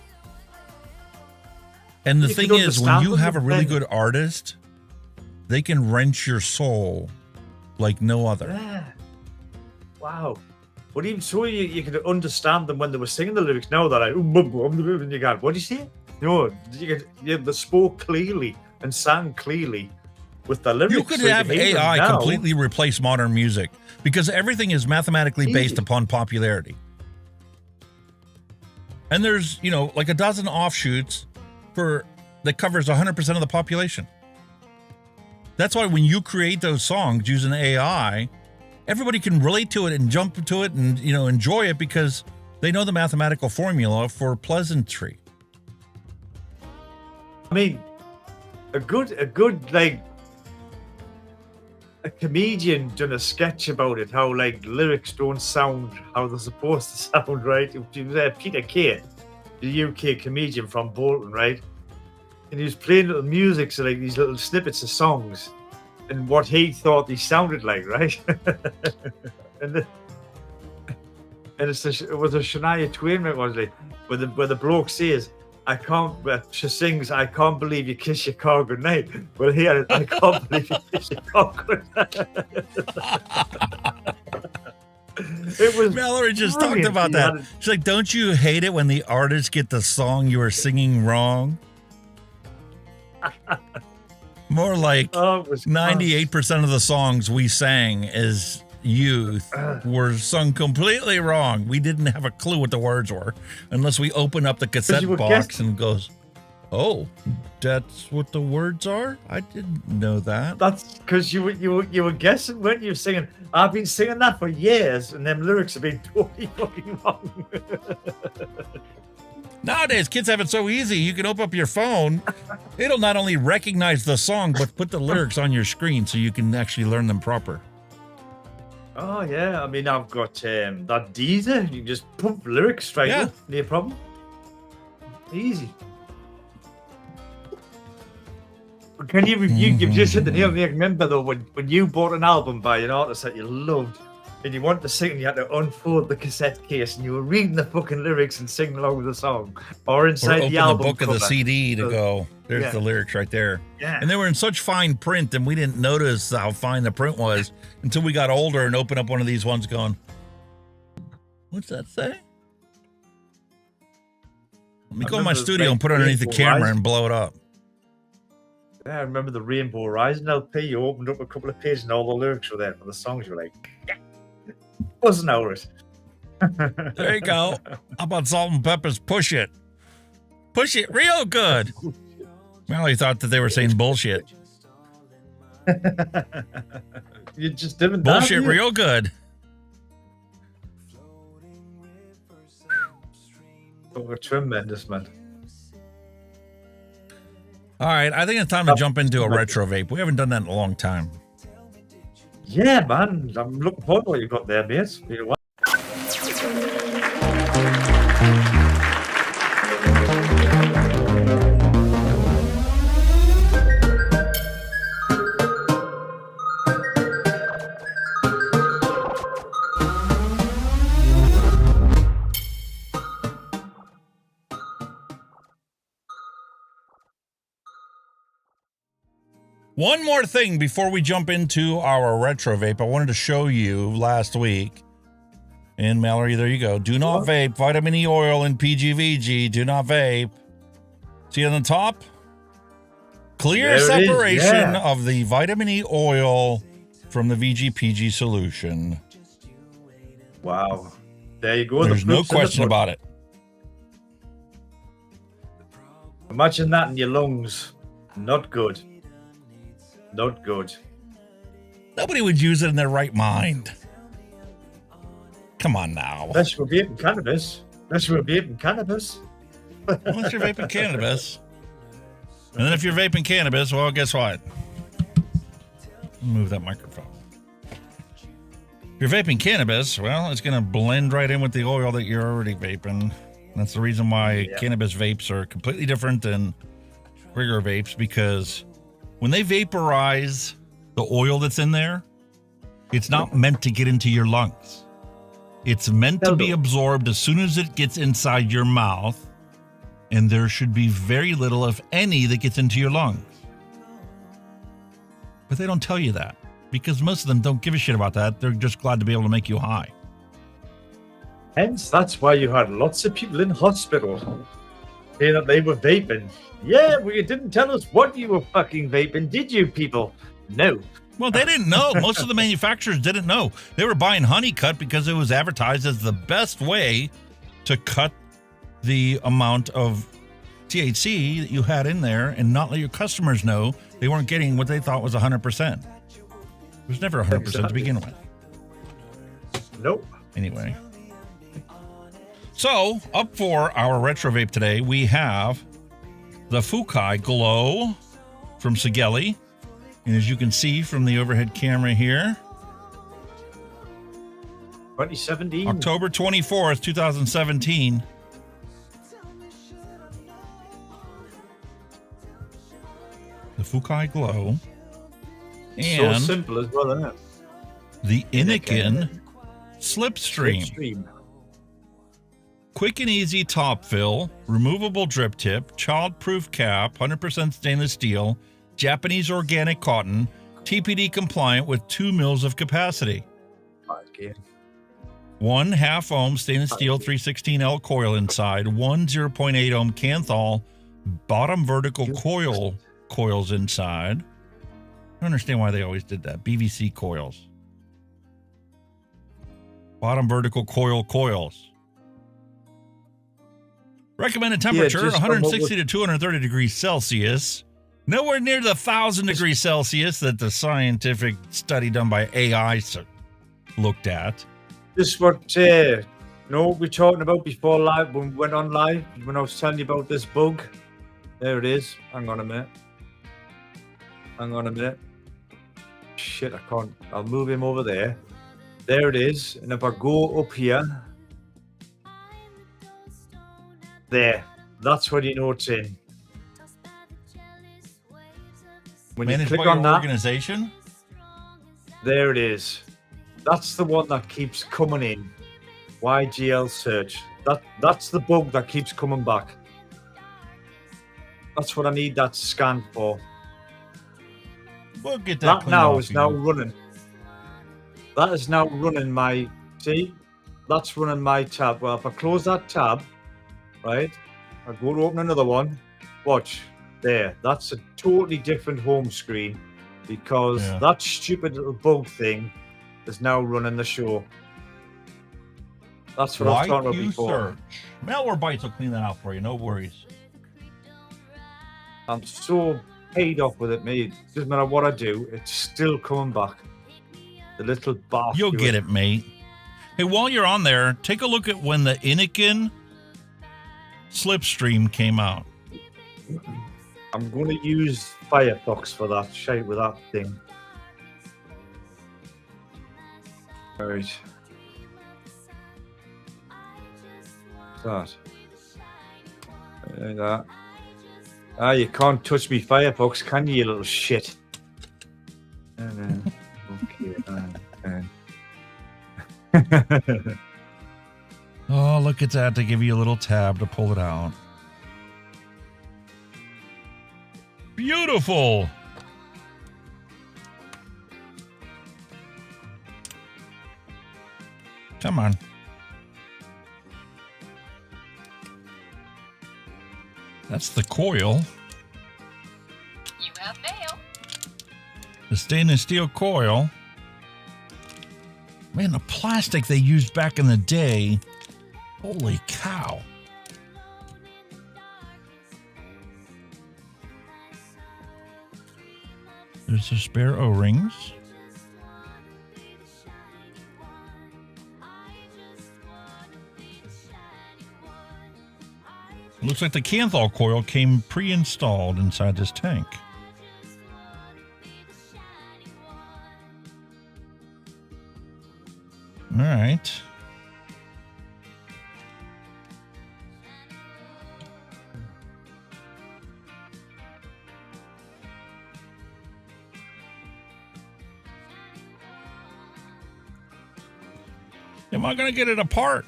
And the thing is, when you have a really good artist, they can wrench your soul like no other. Yeah. Wow. But even so, you could understand them when they were singing the lyrics. Now they're like, and you go, what do you say? You know, they spoke clearly and sang clearly with the lyrics. You could have AI completely replace modern music because everything is mathematically based upon popularity. And there's, you know, like a dozen offshoots that covers 100% of the population. That's why when you create those songs using AI, everybody can relate to it and jump to it and, you know, enjoy it because they know the mathematical formula for pleasantry. I mean, a good like a comedian done a sketch about it, how like lyrics don't sound how they're supposed to sound, right? It was Peter Kay, the UK comedian from Bolton, right? And he was playing little music, so like these little snippets of songs and what he thought they sounded like, right? and it was a Shania Twain, it was like, where the bloke says, she sings, I can't believe you kiss your car goodnight. Well, here, I can't believe you kiss your car goodnight. It was Mallery just talked about that. She's like, don't you hate it when the artists get the song you are singing wrong? More like 98% of the songs we sang as youth were sung completely wrong. We didn't have a clue what the words were unless we open up the cassette box and goes, oh, that's what the words are? I didn't know that. That's because you were guessing, weren't you? Singing, I've been singing that for years, and them lyrics have been totally fucking wrong. Nowadays, kids have it so easy. You can open up your phone. It'll not only recognize the song, but put the lyrics on your screen so you can actually learn them proper. Oh, yeah. I mean, I've got that Deezer. You can just pump lyrics straight up. No problem. Easy. Can you've just hit the nail on the head. Remember, though, when you bought an album by an artist that you loved, and you wanted to sing, and you had to unfold the cassette case, and you were reading the fucking lyrics and singing along with the song, or inside open the album the book cover. of the CD to go. There's the lyrics right there. Yeah. And they were in such fine print, and we didn't notice how fine the print was until we got older and opened up one of these ones, going, "What's that say?" Let me go in my studio and put it underneath the camera and blow it up. Yeah, I remember the Rainbow Rising LP. You opened up a couple of pages, and all the lyrics were there for the songs. You were like, yeah. Wasn't ours. There you go. How about Salt and Pepper's Push It? Push it real good. Mallery thought that they were saying bullshit. You just didn't bullshit real good. Oh, tremendous, man. All right, I think it's time to jump into a retro vape. We haven't done that in a long time. Yeah, man. I'm looking forward to what you've got there, mate. You know what? One more thing before we jump into our retro vape. I wanted to show you last week. And Mallery, there you go. Do not vape. Vitamin E oil and PGVG. Do not vape. See on the top? Clear separation of the vitamin E oil from the VGPG solution. Wow. There you go. There's no question about it. Imagine that in your lungs. Not good. Not good. Nobody would use it in their right mind. Come on now. Unless we're vaping cannabis. Unless we're vaping cannabis. Unless you're vaping cannabis. And then if you're vaping cannabis, well, guess what? Move that microphone. If you're vaping cannabis, well, it's going to blend right in with the oil that you're already vaping. That's the reason why cannabis vapes are completely different than regular vapes, because when they vaporize the oil that's in there, it's not meant to get into your lungs. It's meant to be absorbed as soon as it gets inside your mouth, and there should be very little, if any, that gets into your lungs. But they don't tell you that, because most of them don't give a shit about that. They're just glad to be able to make you high. Hence, that's why you had lots of people in hospital saying that they were vaping. Yeah, well, you didn't tell us what you were fucking vaping, did you, people? No. Well, they didn't know. Most of the manufacturers didn't know. They were buying Honeycut because it was advertised as the best way to cut the amount of THC that you had in there and not let your customers know they weren't getting what they thought was 100%. It was never 100% to begin with. Nope. Anyway. So, up for our retro vape today, we have the FUCHAI Glow from Sigelei. And as you can see from the overhead camera here, 2017. October 24th, 2017. The FUCHAI Glow. And so simple as well, isn't it? The Innokin SLIPSTREAM. Quick and easy top fill, removable drip tip, child-proof cap, 100% stainless steel, Japanese organic cotton, TPD compliant with 2 mils of capacity. Okay. 1 half ohm stainless steel 316L coil inside, 1 0.8 ohm Canthal bottom vertical coils inside. I don't understand why they always did that. BVC coils. Bottom vertical coils. Recommended temperature, 160 to 230 degrees Celsius. Nowhere near the 1,000 degrees Celsius that the scientific study done by AI looked at. This is what we were talking about before live, when we went on live, when I was telling you about this bug. There it is. Hang on a minute. Shit, I can't. I'll move him over there. There it is. And if I go up here, there. That's what you know it's in. When Managed you click by on your that, organization? there it is. That's the one that keeps coming in. YGL search. That's the bug that keeps coming back. That's what I need that scan for. We'll get that. That now is now running. That is now running my. See, that's running my tab. Well, if I close that tab, right, I go to open another one. Watch there. That's a totally different home screen because that stupid little bug thing is now running the show. That's what I was talking about before. Malware Bytes will clean that out for you. No worries. I'm so paid off with it, mate. Doesn't matter what I do, it's still coming back. The little bastard. You'll get it, mate. Hey, while you're on there, take a look at when the Innokin SLIPSTREAM came out. I'm going to use Firefox for that shite with that thing. Right. That. Like that. Ah, you can't touch me, Firefox, can you, you little shit? Okay. Oh, look at that. They give you a little tab to pull it out. Beautiful. Come on. That's the coil. You have mail. The stainless steel coil. Man, the plastic they used back in the day. Holy cow. There's the spare O-rings. Looks like the Kanthal coil came pre-installed inside this tank. All right. Am I going to get it apart?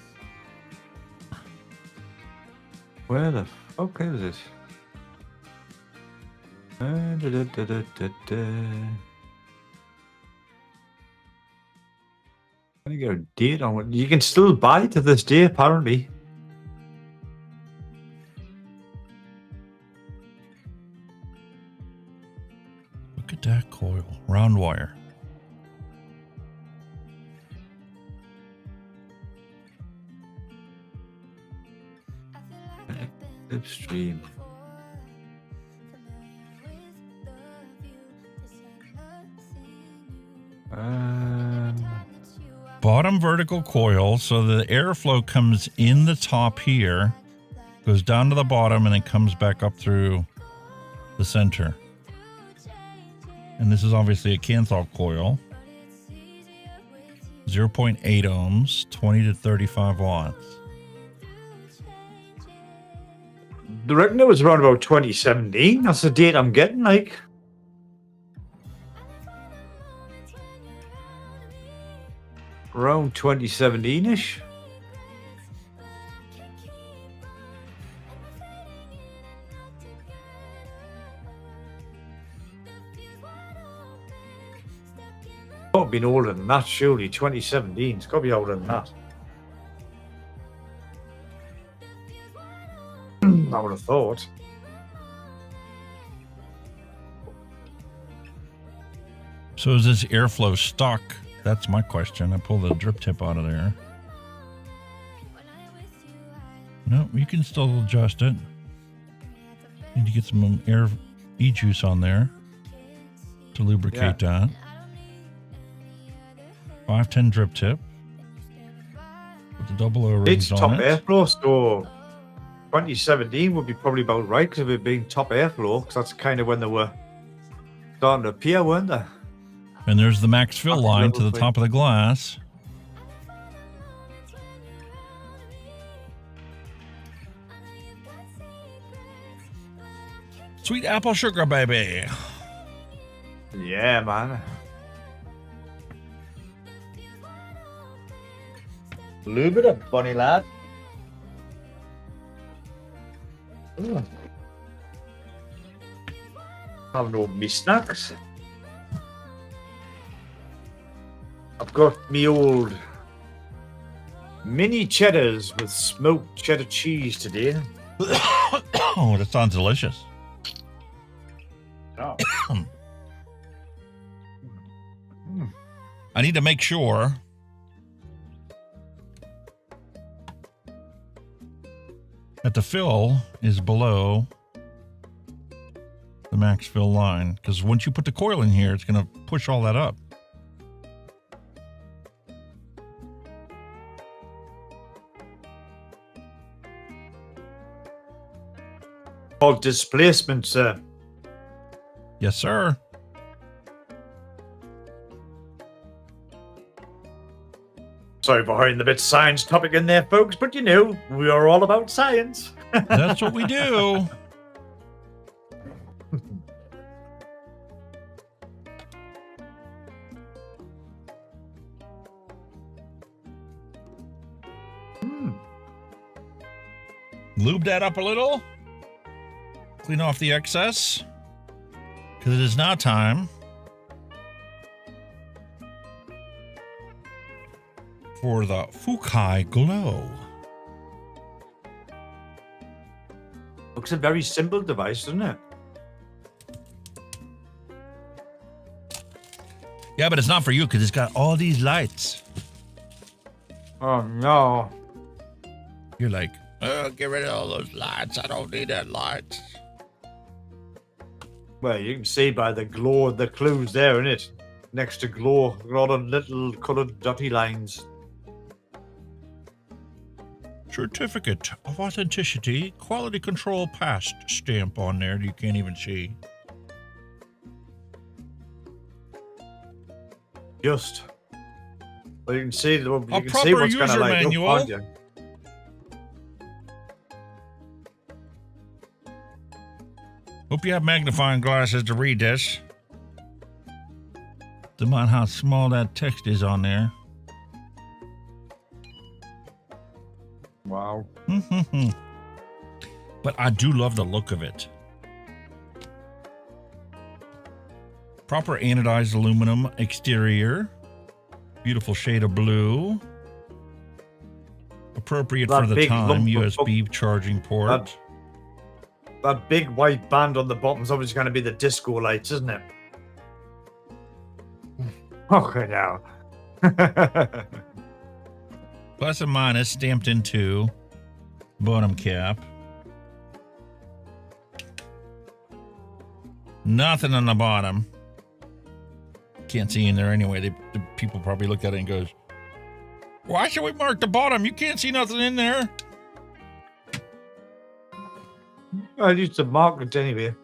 Where the fuck is it? I get a date on it. You can still buy it to this day, apparently. Look at that coil. Round wire. SLIPSTREAM. Bottom vertical coil, so the airflow comes in the top here, goes down to the bottom, and then comes back up through the center. And this is obviously a Kanthal coil. 0.8 ohms, 20 to 35 watts. I reckon it was around about 2017. That's the date I'm getting, like. Around 2017-ish. Oh, been older than that, surely. 2017. It's got to be older than that. I would have thought. So is this airflow stuck? That's my question. I pulled the drip tip out of there. No, you can still adjust it. Need to get some air e-juice on there to lubricate that. 510 drip tip with the double O rings It's top on it. airflow, so 2017 would be probably about right because of it being top airflow, because that's kind of when they were starting to appear, weren't they? And there's the max fill line to the top of the glass. Sweet apple sugar, baby. Yeah, man. Lube it up, bunny lad. Have no me snacks. I've got me old mini cheddars with smoked cheddar cheese today. Oh, that sounds delicious. Oh. I need to make sure that the fill is below the max fill line, because once you put the coil in here, it's going to push all that up. Called displacement, sir. Yes, sir. Sorry for hiding the bit science topic in there, folks, but you know, we are all about science. That's what we do. Lube that up a little. Clean off the excess, because it is now time for the FUCHAI Glow. Looks a very simple device, doesn't it? Yeah, but it's not for you because it's got all these lights. Oh, no. You're like, oh, get rid of all those lights. I don't need that lights. Well, you can see by the glow, the clues there, innit? Next to glow, a lot of little coloured dotty lines. Certificate of authenticity, quality control passed stamp on there you can't even see. Just. Well, you can see, you A can see proper what's going to user light manual. up, can't you? Hope you have magnifying glasses to read this. Don't mind how small that text is on there. Wow. But I do love the look of it. Proper anodized aluminum exterior. Beautiful shade of blue. Appropriate That for the big time. lump of USB charging port. That big white band on the bottom is obviously going to be the disco lights, isn't it? Okay, now. Plus and minus stamped into bottom cap. Nothing on the bottom. Can't see in there anyway. The people probably look at it and goes, why should we mark the bottom? You can't see nothing in there. I used to mark it anyway.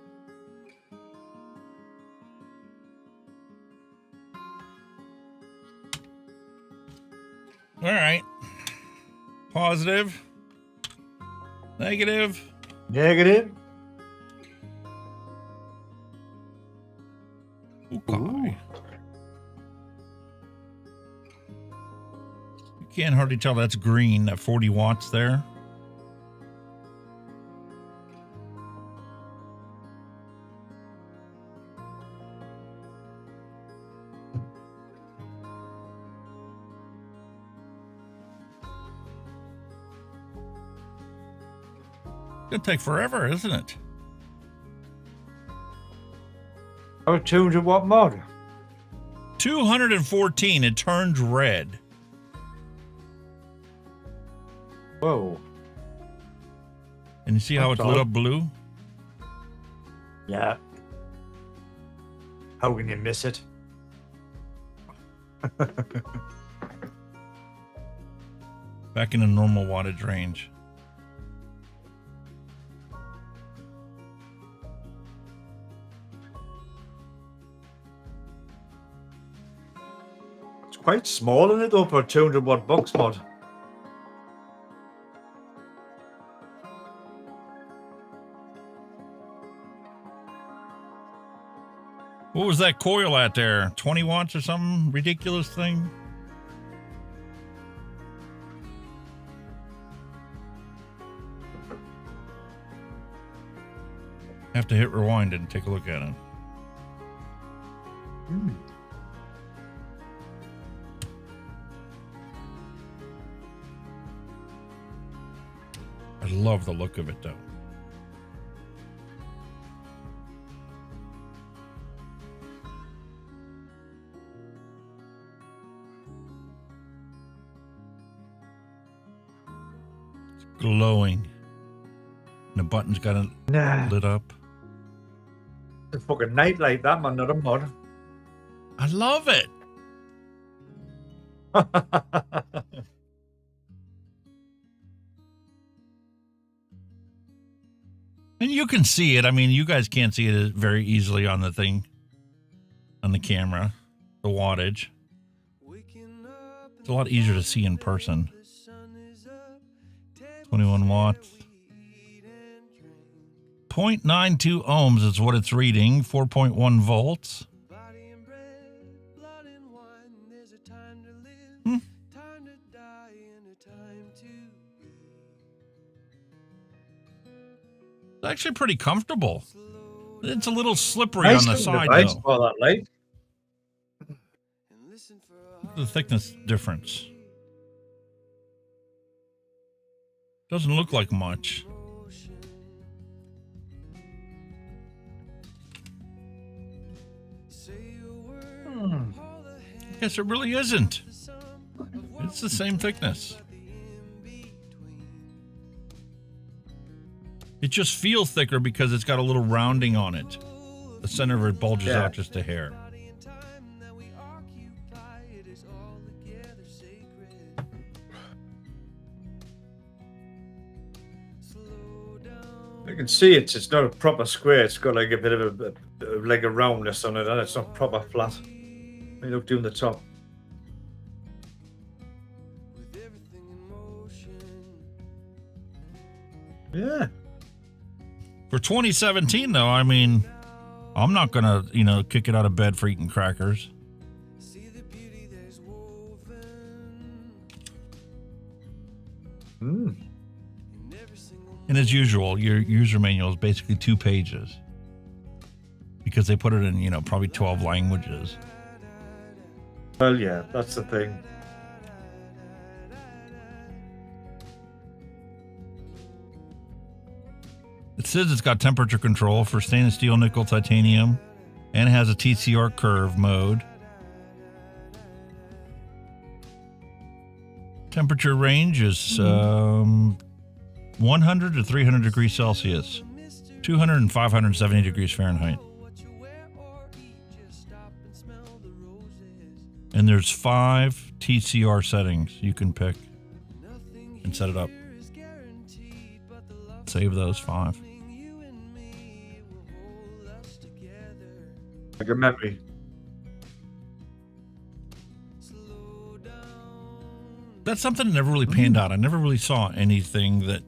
All right. Positive. Negative. Negative. Okay. You can't hardly tell that's green, that 40 watts there. It's gonna take forever, isn't it? Oh, 200 watt mod. 214. It turned red. Whoa. And you see how it's lit up blue? Yeah. How can you miss it? Back in the normal wattage range. It's quite small, isn't it, though, for a 200 watt box mod? What was that coil out there? 20 watts or something ridiculous thing? Have to hit rewind and take a look at it. I love the look of it, though. It's glowing. And the button's got it lit up. It's a fucking night light, that man, not a mod. I love it. And you can see it. I mean, you guys can't see it very easily on the thing, on the camera, the wattage. It's a lot easier to see in person. 21 watts. 0.92 ohms is what it's reading. 4.1 volts. It's actually pretty comfortable. It's a little slippery on the side, though. For that light. The thickness difference. Doesn't look like much. I guess it really isn't. It's the same thickness. It just feels thicker because it's got a little rounding on it. The center of it bulges out just a hair. You can see it's not a proper square. It's got like a bit of a roundness on it, and it's not proper flat. You look down the top. Yeah. For 2017, though, I mean, I'm not gonna, kick it out of bed for eating crackers. And as usual, your user manual is basically 2 pages because they put it in, probably 12 languages. Well, yeah, that's the thing. It says it's got temperature control for stainless steel, nickel, titanium, and it has a TCR curve mode. Temperature range is 100 to 300 degrees Celsius, 200 and 570 degrees Fahrenheit. And there's 5 TCR settings you can pick and set it up. Save those 5. Like a memory. That's something that never really panned out. I never really saw anything that,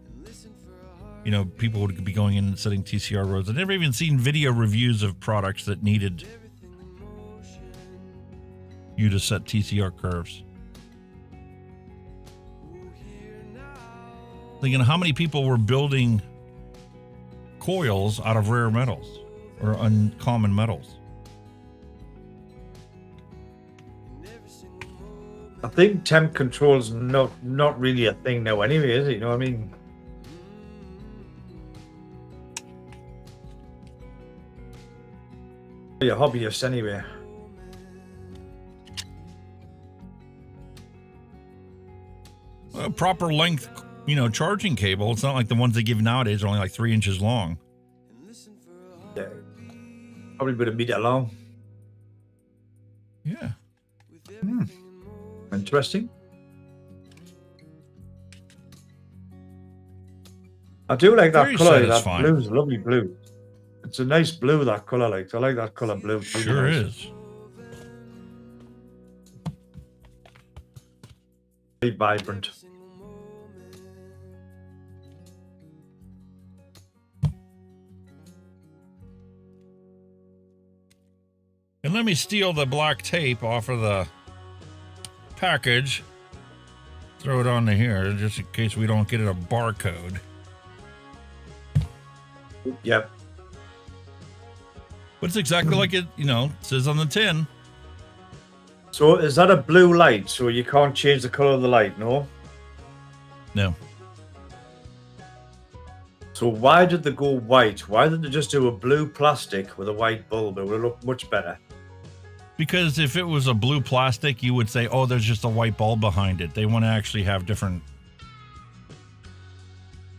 people would be going in and setting TCR roads. I've never even seen video reviews of products that needed you to set TCR curves. Thinking how many people were building coils out of rare metals or uncommon metals. I think temp control's not really a thing now anyway, is it? You know what I mean? You're a hobbyist anyway. A proper length, charging cable. It's not like the ones they give nowadays are only like 3 inches long. Yeah. Probably about a meter long. Yeah. Interesting. I do like that colour. That blue's a lovely blue. It's a nice blue, that colour. I like that colour blue. Sure is. Very vibrant. And let me steal the black tape off of the package. Throw it onto here just in case we don't get it a barcode. Yep. But it's exactly like it, says on the tin. So is that a blue light? So you can't change the colour of the light, no? No. So why did they go white? Why did they just do a blue plastic with a white bulb? It would look much better. Because if it was a blue plastic, you would say, oh, there's just a white bulb behind it. They want to actually have different...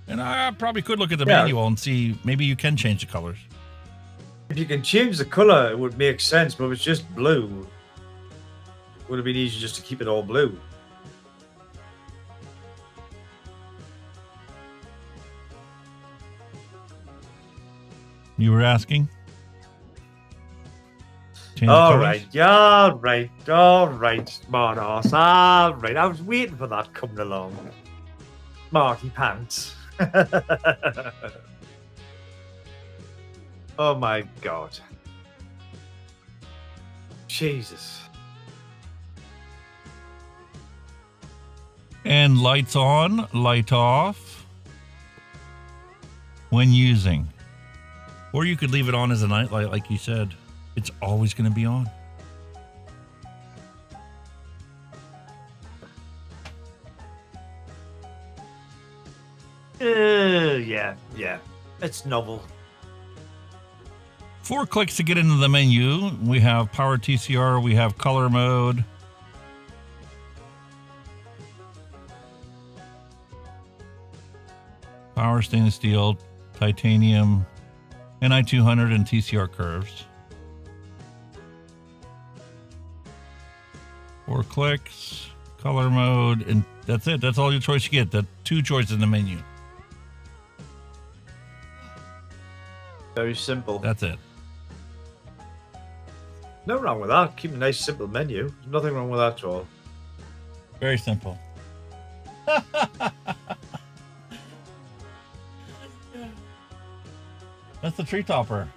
And I probably could look at the manual and see, maybe you can change the colors. If you can change the colour, it would make sense, but if it's just blue, it would have been easier just to keep it all blue. You were asking? All right, smart ass. All right, I was waiting for that coming along. Smarty pants. Oh my God. Jesus. And lights on, light off when using. Or you could leave it on as a night light, like you said. It's always going to be on. Yeah. It's novel. 4 clicks to get into the menu. We have power TCR, we have color mode. Power stainless steel, titanium, Ni200 and TCR curves. 4 clicks, color mode, and that's it. That's all your choice you get. The 2 choices in the menu. Very simple. That's it. No wrong with that. Keep a nice, simple menu. There's nothing wrong with that at all. Very simple. That's the tree topper.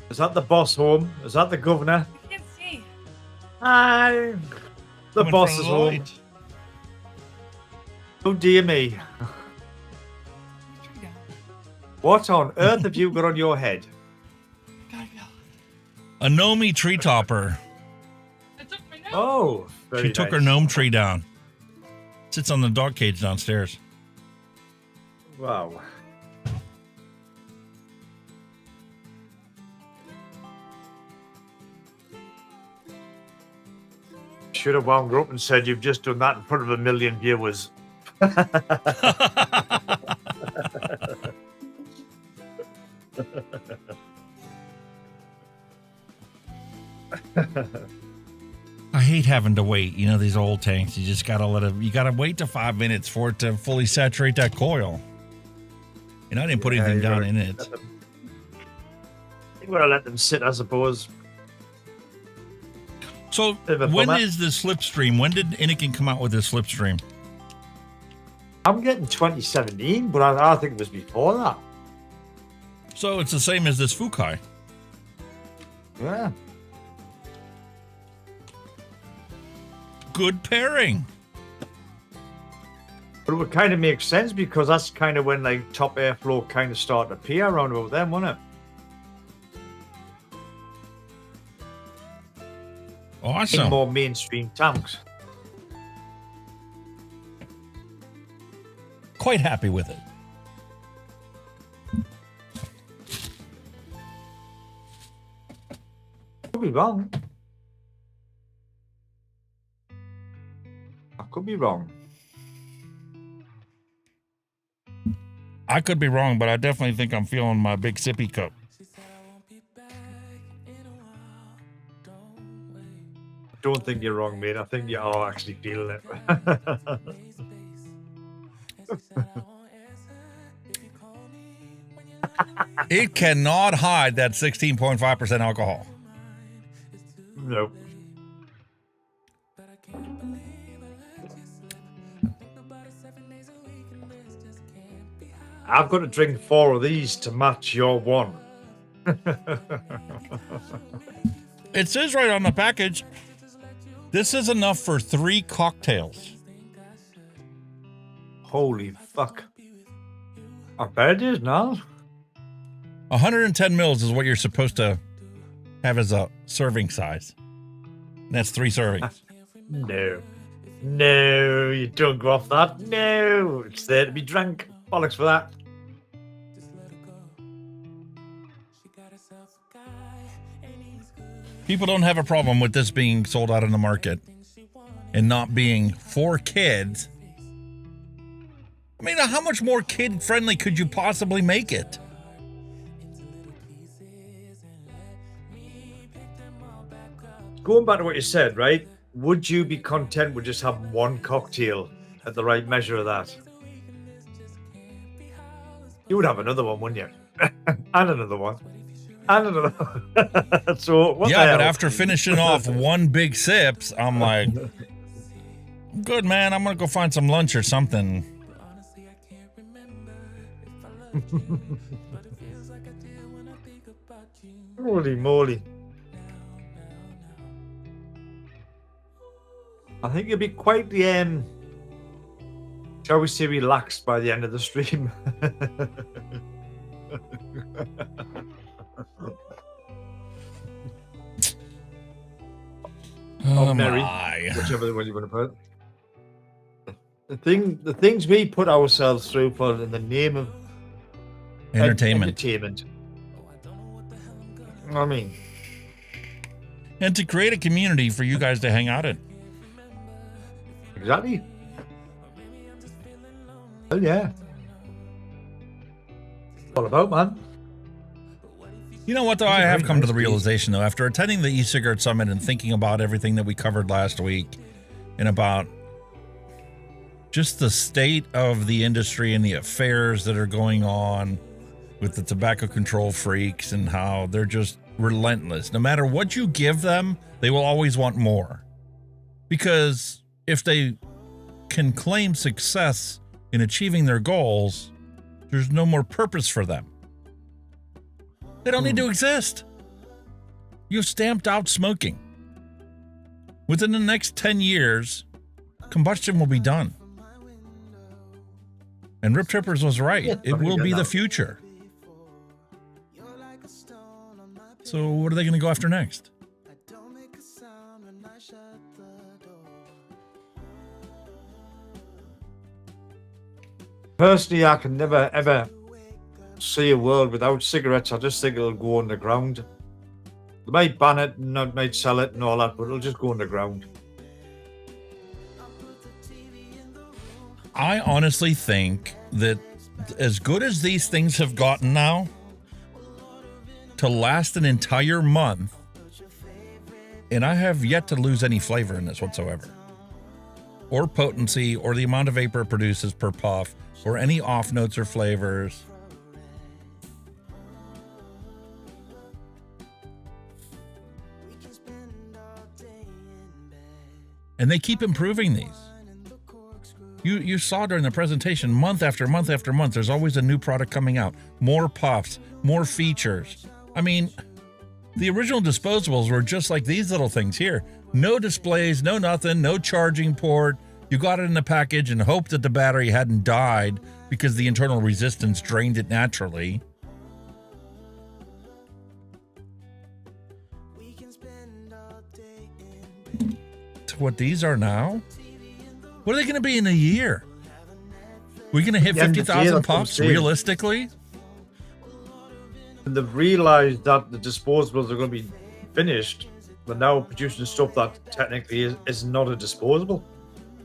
Is that the boss home? Is that the governor? I can't see. Hi. The Coming boss from is the home. light. Oh dear me. What on earth have you got on your head? A Nomi tree topper. Oh, very She took her nice. gnome tree down. Sits on the dog cage downstairs. Wow. Should have wound her up and said you've just done that in front of 1 million viewers. I hate having to wait. You know, these old tanks, you just gotta let it, you gotta wait to 5 minutes for it to fully saturate that coil. And I didn't put anything down in it. You gotta let them sit, I suppose. So when is the slipstream? When did Innokin come out with this slipstream? I'm getting 2017, but I think it was before that. So it's the same as this FUCHAI. Yeah. Good pairing. But it would kind of make sense because that's kind of when like top airflow kind of started to appear around about then, wasn't it? Awesome. In more mainstream tanks. Quite happy with it. Could be wrong. I could be wrong. I could be wrong, but I definitely think I'm feeling my big sippy cup. I don't think you're wrong, mate. I think you are actually feeling it. It cannot hide that 16.5% alcohol. Nope. I've got to drink 4 of these to match your 1. It says right on the package, this is enough for 3 cocktails. Holy fuck. I bet it is now. 110 mils is what you're supposed to have as a serving size. And that's 3 servings. No. No, you don't go off that. No, it's there to be drunk. Bollocks for that. People don't have a problem with this being sold out in the market and not being for kids. I mean, how much more kid-friendly could you possibly make it? Going back to what you said, right? Would you be content with just having 1 cocktail at the right measure of that? You would have another one, wouldn't you? And another one. And another one. So, what Yeah, the but hell? after finishing off 1 big sips, I'm like, good, man. I'm going to go find some lunch or something. Holy moly. I think you'll be quite the, shall we say, relaxed by the end of the stream. or merry, whichever way you want to put it. The things we put ourselves through for in the name of entertainment. I mean, and to create a community for you guys to hang out in. Exactly. Oh yeah. All about, man. You know what, though? I have come to the realization, though, after attending the e-cigarette summit and thinking about everything that we covered last week and about just the state of the industry and the affairs that are going on with the tobacco control freaks and how they're just relentless. No matter what you give them, they will always want more. Because if they can claim success in achieving their goals, there's no more purpose for them. They don't need to exist. You've stamped out smoking. Within the next 10 years, combustion will be done. And Rip Trippers was right. Yeah, it will be the future. So what are they going to go after next? Personally, I can never ever see a world without cigarettes. I just think it'll go underground. They might ban it and they might sell it and all that, but it'll just go underground. I honestly think that as good as these things have gotten now, to last an entire month, and I have yet to lose any flavor in this whatsoever, or potency, or the amount of vapor it produces per puff, or any off notes or flavors. And they keep improving these. You saw during the presentation, month after month after month, there's always a new product coming out. More puffs, more features. I mean, the original disposables were just like these little things here. No displays, no nothing, no charging port. You got it in the package and hoped that the battery hadn't died because the internal resistance drained it naturally. To what these are now? What are they going to be in a year? We're going to hit 50,000 puffs realistically? And they've realised that the disposables are going to be finished, but now producing stuff that technically is not a disposable,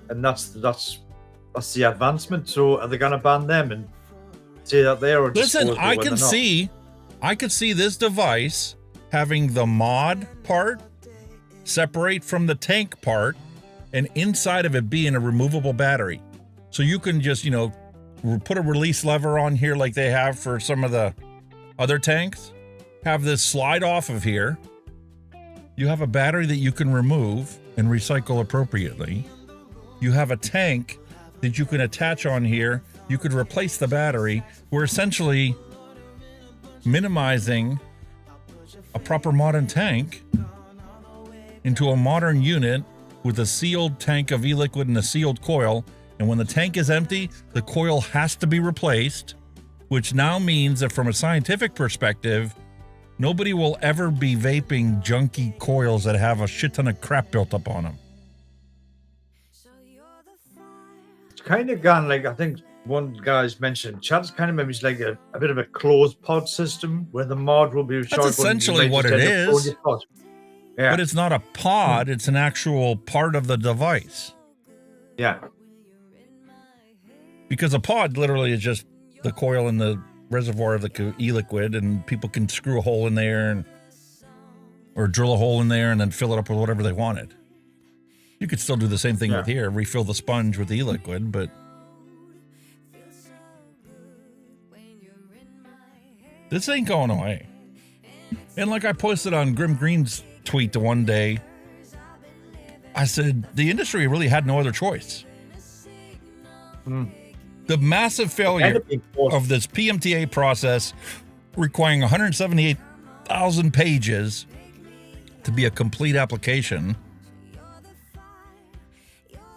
and that's the advancement. So are they going to ban them and say that they're a disposable? Listen, I can see this device having the mod part separate from the tank part, and inside of it being a removable battery. So you can just, you know, put a release lever on here like they have for some of the other tanks. Have this slide off of here. You have a battery that you can remove and recycle appropriately. You have a tank that you can attach on here. You could replace the battery. We're essentially minimizing a proper modern tank into a modern unit with a sealed tank of e-liquid and a sealed coil. And when the tank is empty, the coil has to be replaced, which now means that from a scientific perspective, nobody will ever be vaping junky coils that have a shit ton of crap built up on them. It's kind of gone like, I think one guy's mentioned, Chad's kind of maybe it's like a bit of a closed pod system where the mod will be. That's essentially what it is. Yeah. But it's not a pod, it's an actual part of the device. Yeah. Because a pod literally is just the coil in the reservoir of the e-liquid, and people can screw a hole in there or drill a hole in there and then fill it up with whatever they wanted. You could still do the same thing with here, refill the sponge with the e-liquid, but this ain't going away. And like I posted on Grim Green's tweet the one day, I said the industry really had no other choice. The massive failure of this PMTA process requiring 178,000 pages to be a complete application.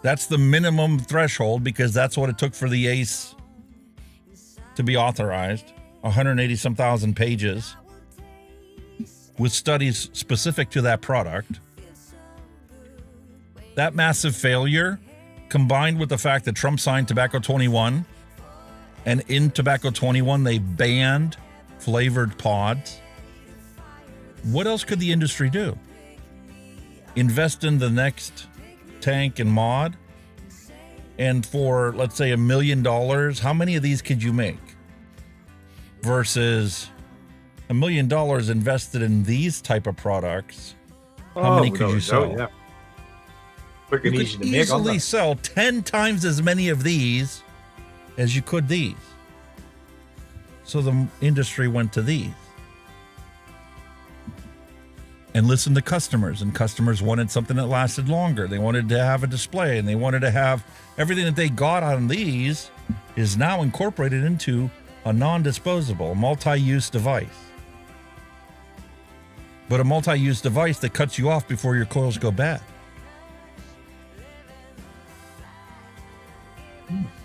That's the minimum threshold because that's what it took for the ACE to be authorized. 180-some thousand pages with studies specific to that product. That massive failure, combined with the fact that Trump signed Tobacco 21, and in Tobacco 21 they banned flavored pods. What else could the industry do? Invest in the next tank and mod? And for, let's say, $1 million, how many of these could you make? Versus $1 million invested in these type of products, how many could you sell? Yeah. Quick and You easy could to make. aren't easily they? sell 10 times as many of these as you could these. So the industry went to these. And listened to customers, and customers wanted something that lasted longer. They wanted to have a display, and they wanted to have everything that they got on these is now incorporated into a non-disposable, multi-use device. But a multi-use device that cuts you off before your coils go bad.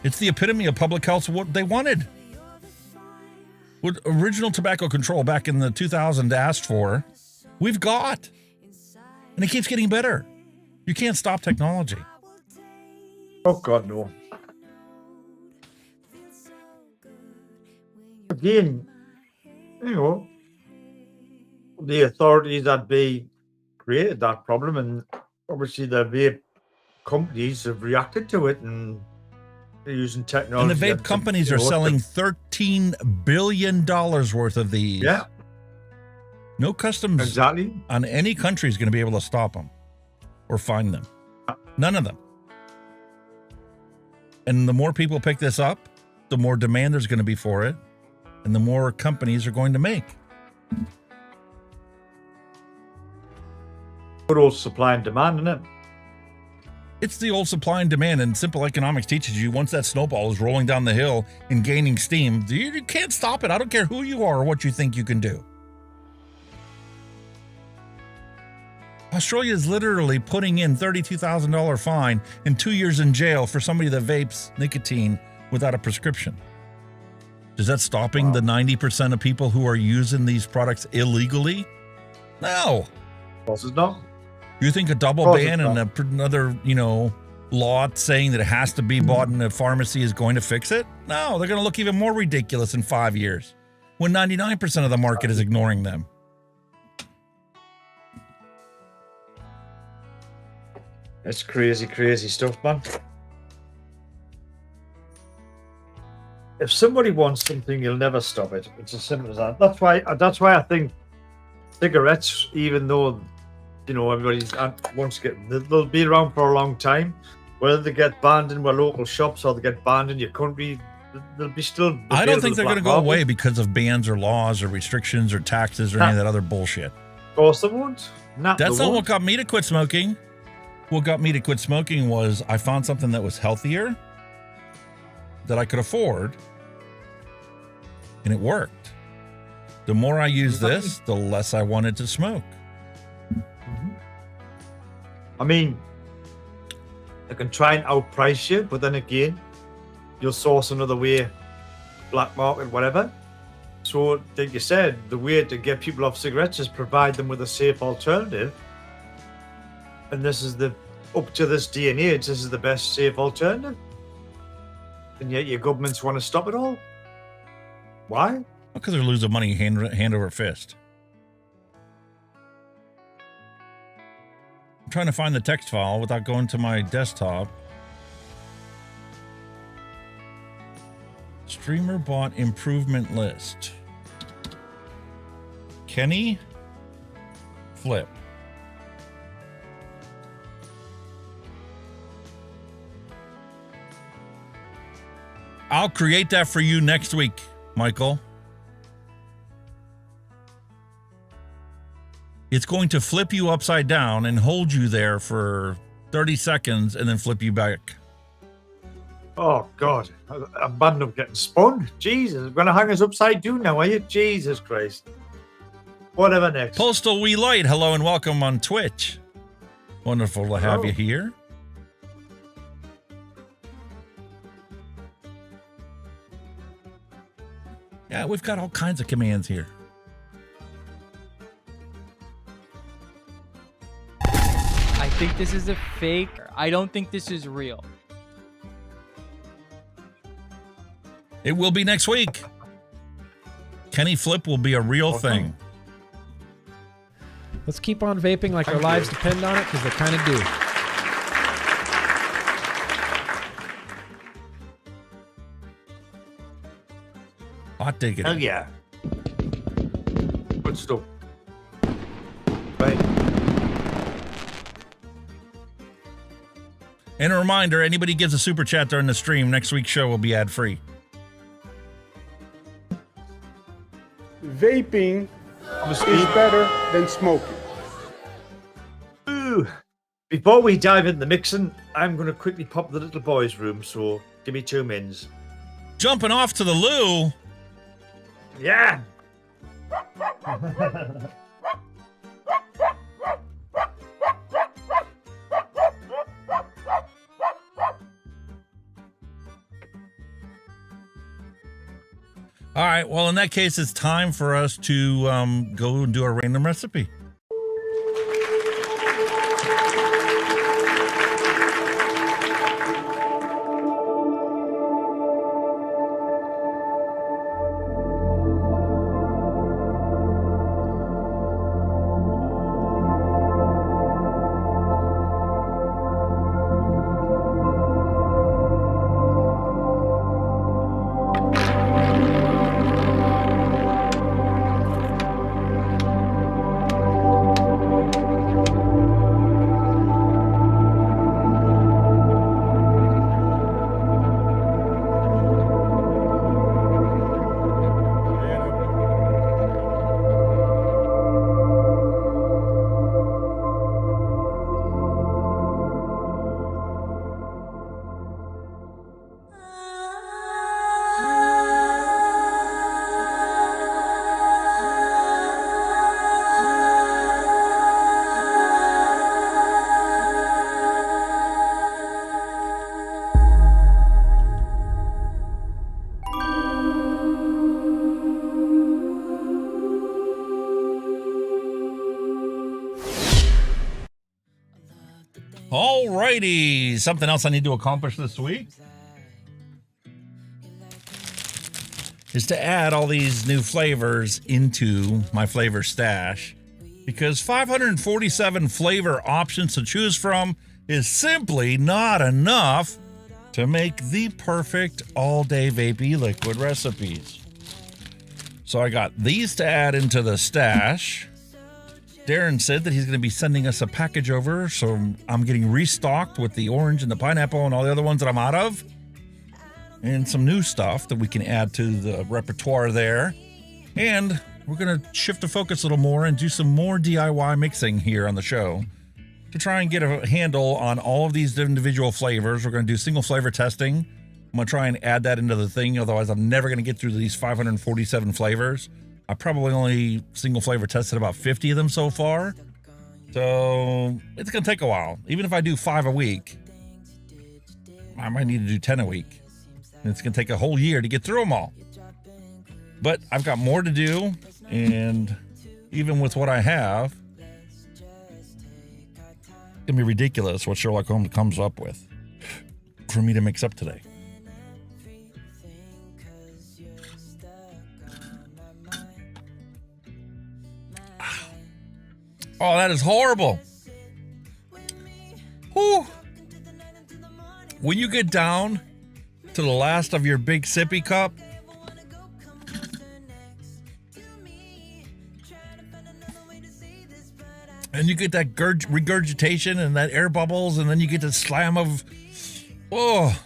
It's the epitome of public health, what they wanted. What original tobacco control back in the 2000s asked for, we've got. And it keeps getting better. You can't stop technology. Oh, God, no. Again, you know, the authorities that be created that problem, and obviously the vape companies have reacted to it, and they're using technology. And the vape companies are selling $13 billion worth of these. Yeah. No customs on any country is going to be able to stop them or find them. None of them. And the more people pick this up, the more demand there's going to be for it, and the more companies are going to make. Good old supply and demand, isn't it? It's the old supply and demand, and simple economics teaches you once that snowball is rolling down the hill and gaining steam, you can't stop it. I don't care who you are or what you think you can do. Australia is literally putting in $32,000 fine and 2 years in jail for somebody that vapes nicotine without a prescription. Is that stopping the 90% of people who are using these products illegally? No. Of course it's not. You think a double ban and another, law saying that it has to be bought in a pharmacy is going to fix it? No, they're going to look even more ridiculous in 5 years when 99% of the market is ignoring them. It's crazy, crazy stuff, man. If somebody wants something, you'll never stop it. It's as simple as that. That's why I think cigarettes, even though everybody wants to get, they'll be around for a long time. Whether they get banned in our local shops or they get banned in your country, they'll be still. I don't think they're going to go away because of bans or laws or restrictions or taxes or any of that other bullshit. Of course they won't. That's not what got me to quit smoking. What got me to quit smoking was I found something that was healthier, that I could afford, and it worked. The more I used this, the less I wanted to smoke. I mean, they can try and outprice you, but then again, you'll source another way, black market, whatever. So, like you said, the way to get people off cigarettes is provide them with a safe alternative. And this is up to this day and age, this is the best safe alternative. And yet your governments want to stop it all. Why? Because they're losing money hand over fist. I'm trying to find the text file without going to my desktop. Streamer bot improvement list. Kenny Flip. I'll create that for you next week, Michael. It's going to flip you upside down and hold you there for 30 seconds and then flip you back. Oh, God. I'm bad enough getting spun. Jesus, I'm going to hang us upside down now, are you? Jesus Christ. Whatever next. Postal Wee Light, hello and welcome on Twitch. Wonderful to have you here. Yeah, we've got all kinds of commands here. I think this is a fake. I don't think this is real. It will be next week. Kenny Flip will be a real thing. Let's keep on vaping like our lives depend on it, because they kind of do. Hot diggity. Hell yeah. Good stuff. Right. And a reminder, anybody gives a super chat during the stream, next week's show will be ad-free. Vaping is better than smoking. Ooh. Before we dive into the mixing, I'm going to quickly pop the little boys' room, so give me 2 minutes. Jumping off to the loo. Yeah. All right, well, in that case, it's time for us to go and do a random recipe. Alrighty, something else I need to accomplish this week is to add all these new flavors into my flavor stash, because 547 flavor options to choose from is simply not enough to make the perfect all-day vapey liquid recipes. So I got these to add into the stash. Darren said that he's going to be sending us a package over, so I'm getting restocked with the orange and the pineapple and all the other ones that I'm out of. And some new stuff that we can add to the repertoire there. And we're going to shift the focus a little more and do some more DIY mixing here on the show to try and get a handle on all of these individual flavors. We're going to do single flavor testing. I'm going to try and add that into the thing, otherwise I'm never going to get through these 547 flavors. I probably only single flavor tested about 50 of them so far. So it's going to take a while. Even if I do 5 a week, I might need to do 10 a week. And it's going to take a whole year to get through them all. But I've got more to do. And even with what I have, it's going to be ridiculous what Sherlock Holmes comes up with for me to mix up today. Oh, that is horrible. Whew. When you get down to the last of your big sippy cup, and you get that regurgitation and that air bubbles, and then you get the slam of, oh,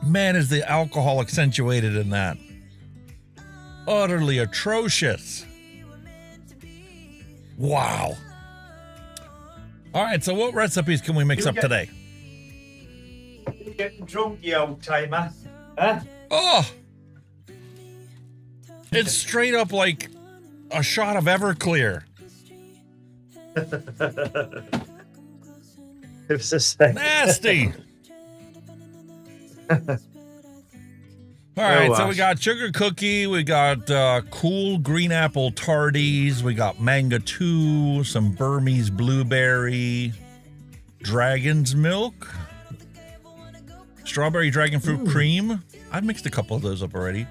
man, is the alcohol accentuated in that. Utterly atrocious. Wow. All right, so what recipes can we mix up today? You're getting drunk, you old timer. Huh? Oh! It's straight up like a shot of Everclear. It was a second. Nasty. All right, so we got sugar cookie, we got cool green apple tardies, we got manga 2, some Burmese blueberry, dragon's milk, strawberry dragon fruit cream. I've mixed a couple of those up already.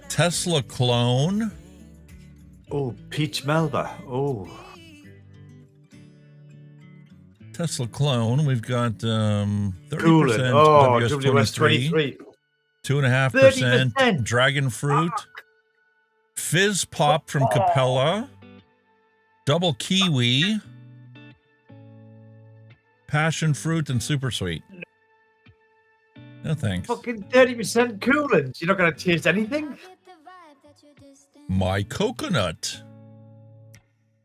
Tesla clone. Oh, peach Melba. Oh. Tesla clone. We've got 30% Oh, WS23, 2.5% dragon fruit, fizz pop from Capella, double kiwi, passion fruit, and super sweet. No thanks. Fucking 30% coolant. You're not going to taste anything? My coconut.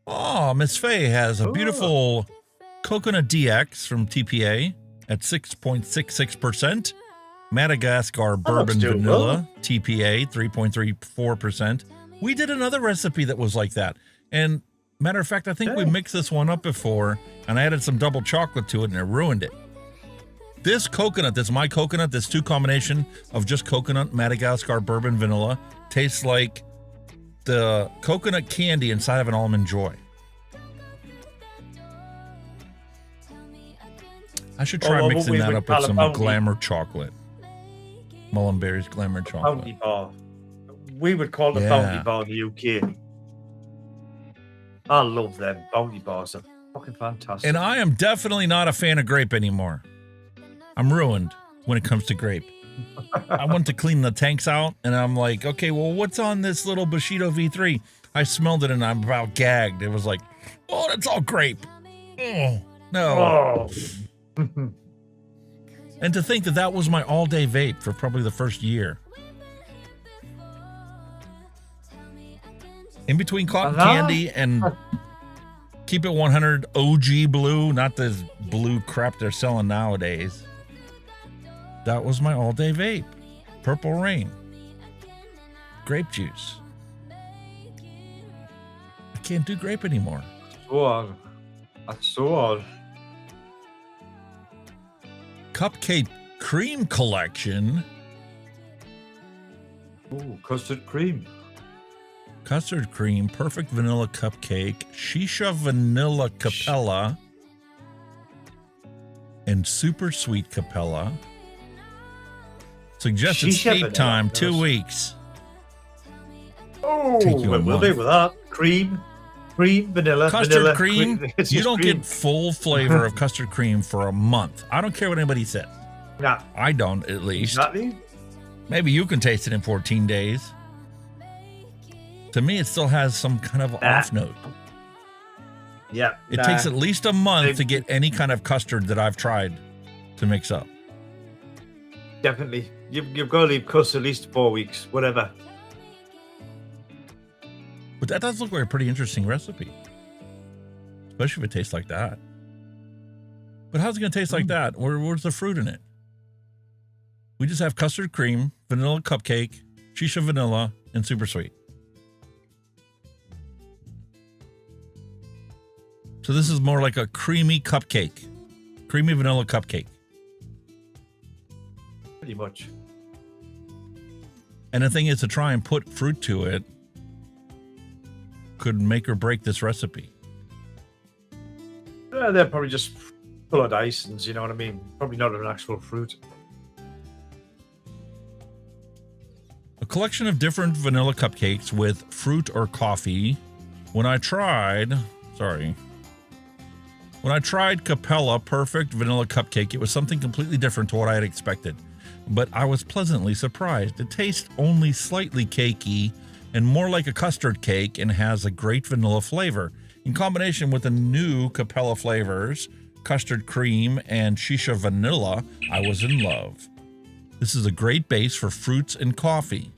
Oh, Miss Faye has a beautiful Coconut DX from TPA at 6.66%. Madagascar Bourbon Vanilla TPA 3.34%. We did another recipe that was like that. And matter of fact, I think we mixed this one up before and I added some double chocolate to it and it ruined it. This coconut, this My Coconut, this 2 combination of just coconut, Madagascar Bourbon Vanilla tastes like the coconut candy inside of an Almond Joy. I should try mixing that up with some glamour chocolate. Mullenberry's glamour chocolate. Bounty bar. We would call it bounty bar in the UK. I love them. Bounty bars are fucking fantastic. And I am definitely not a fan of grape anymore. I'm ruined when it comes to grape. I went to clean the tanks out and I'm like, okay, well, what's on this little Bushido V3? I smelled it and I'm about gagged. It was like, oh, that's all grape. Oh, no. And to think that that was my all-day vape for probably the first year. In between cotton candy and keep it 100 OG blue, not this blue crap they're selling nowadays. That was my all-day vape. Purple Rain. Grape juice. I can't do grape anymore. So odd. That's so odd. Cupcake cream collection. Oh, custard cream. Custard cream, perfect vanilla cupcake, shisha vanilla Capella, and super sweet Capella. Suggested steep time, 2 weeks. Oh, we'll do with that. Cream, vanilla. Custard vanilla, cream, you don't get full flavor of custard cream for a month. I don't care what anybody says. Nah. I don't, at least. Exactly. Maybe you can taste it in 14 days. To me, it still has some kind of off note. Yeah. It takes at least a month to get any kind of custard that I've tried to mix up. Definitely. You've got to leave custard at least 4 weeks, whatever. But that does look like a pretty interesting recipe. Especially if it tastes like that. But how's it going to taste like that? Where's the fruit in it? We just have custard cream, vanilla cupcake, shisha vanilla, and super sweet. So this is more like a creamy cupcake. Creamy vanilla cupcake. Pretty much. And the thing is, to try and put fruit to it could make or break this recipe. They're probably just full of icings, you know what I mean? Probably not an actual fruit. A collection of different vanilla cupcakes with fruit or coffee. When I tried Capella Perfect Vanilla Cupcake, it was something completely different to what I had expected. But I was pleasantly surprised. It tastes only slightly cakey and more like a custard cake and has a great vanilla flavor. In combination with the new Capella flavors, custard cream and shisha vanilla, I was in love. This is a great base for fruits and coffee.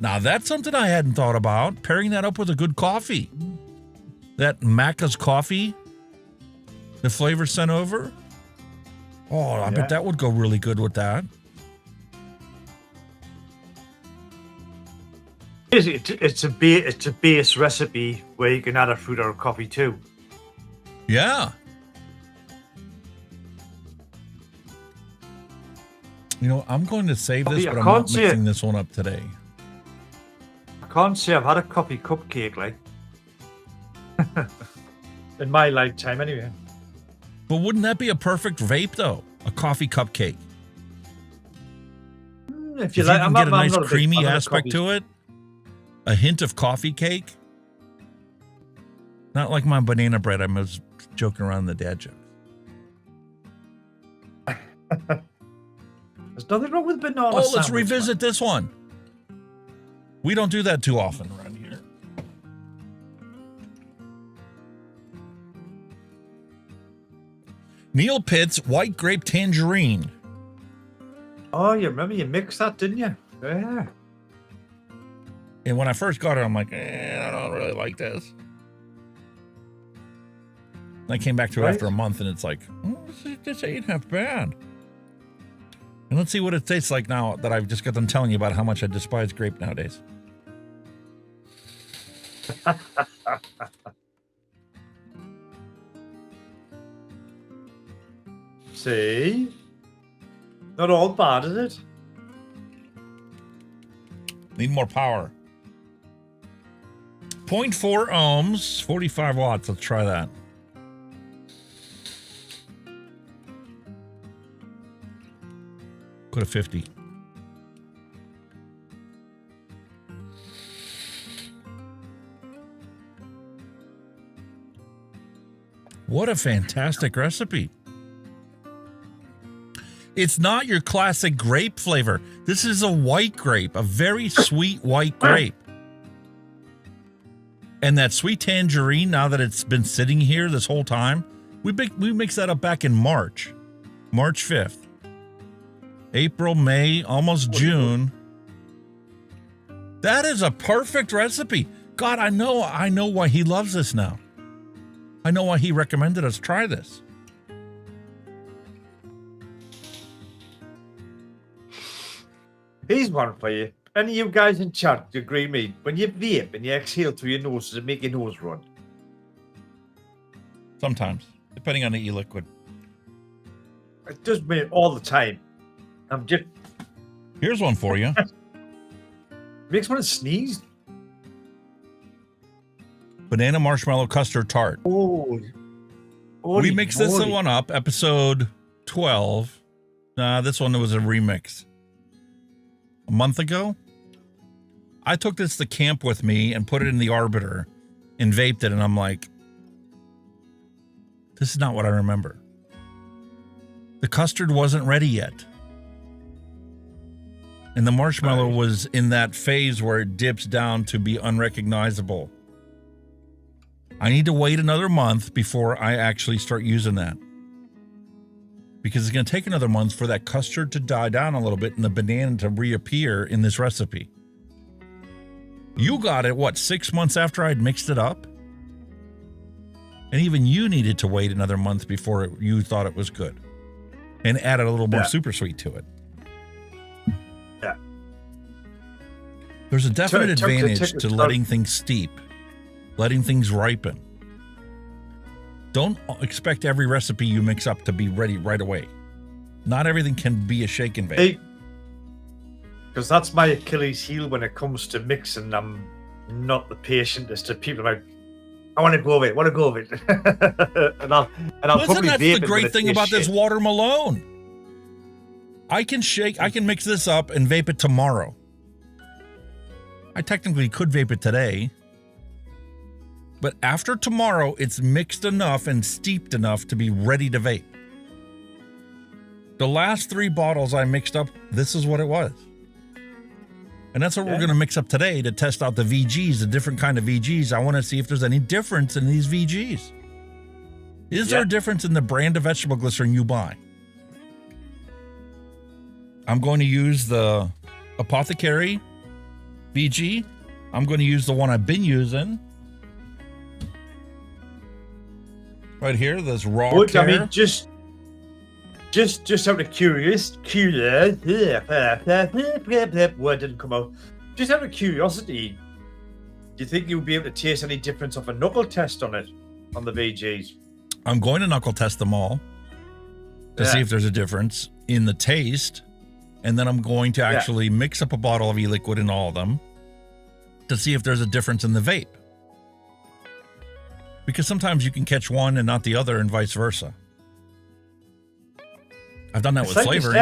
Now that's something I hadn't thought about, pairing that up with a good coffee. That Macca's coffee, the flavor sent over. Oh, I bet that would go really good with that. It's a base recipe where you can add a fruit or a coffee too. Yeah. You know, I'm going to save this, I but I'm can't not see mixing it. this one up today. I can't say I've had a coffee cupcake like in my lifetime, anyway. But wouldn't that be a perfect vape, though? A coffee cupcake. If you If like, you can I'm get not, a I'm nice not a big creamy fan of aspect coffee. to it, a hint of coffee cake. Not like my banana bread. I was joking around the dad jokes. There's nothing wrong with banana. Oh, let's sandwich, revisit this one. We don't do that too often around here. Neil Pitt's White Grape Tangerine. Oh, you remember you mixed that, didn't you? Yeah. And when I first got it, I'm like, I don't really like this. And I came back to it after a month, and it's like, this ain't half bad. And let's see what it tastes like now that I've just got them telling you about how much I despise grape nowadays. See? Not all bad, is it? Need more power. 0.4 ohms, 45 watts. Let's try that. Go to 50. What a fantastic recipe. It's not your classic grape flavor. This is a white grape, a very sweet white grape. And that sweet tangerine, now that it's been sitting here this whole time, we mixed that up back in March 5th. April, May, almost June. That is a perfect recipe. God, I know why he loves this now. I know why he recommended us try this. Here's one for you. Any of you guys in chat agree with me? When you vape and you exhale through your nose, does it make your nose run? Sometimes, depending on the e-liquid. It does me all the time. I'm just... Here's one for you. Makes one sneeze. Banana marshmallow custard tart. Oh. We mixed this one up, episode 12. This one was a remix. A month ago, I took this to camp with me and put it in the Arbiter and vaped it, and I'm like, this is not what I remember. The custard wasn't ready yet. And the marshmallow was in that phase where it dips down to be unrecognizable. I need to wait another month before I actually start using that. Because it's going to take another month for that custard to die down a little bit and the banana to reappear in this recipe. You got it, what, 6 months after I'd mixed it up? And even you needed to wait another month before you thought it was good. And added a little more super sweet to it. Yeah. There's a definite advantage to letting things steep, letting things ripen. Don't expect every recipe you mix up to be ready right away. Not everything can be a shake and bake. Because that's my Achilles heel when it comes to mixing. I'm not the patientest of people. I want to go of it. and I'll Listen, probably that's vape the it great when thing it about tastes this Water Malone. I can mix this up and vape it tomorrow. I technically could vape it today. But after tomorrow, it's mixed enough and steeped enough to be ready to vape. The last 3 bottles I mixed up, this is what it was. And that's what we're going to mix up today to test out the VGs, the different kind of VGs. I want to see if there's any difference in these VGs. Is there a difference in the brand of vegetable glycerin you buy? I'm going to use the Apothecary VG. I'm going to use the one I've been using. Right here, this raw care. I mean, just out of curious, word didn't come out. Just out of curiosity, do you think you'll be able to taste any difference of a knuckle test on it, on the VGs? I'm going to knuckle test them all to see if there's a difference in the taste. and then I'm going to actually mix up a bottle of e-liquid in all of them to see if there's a difference in the vape. Because sometimes you can catch one and not the other, and vice versa. I've done that with flavoring.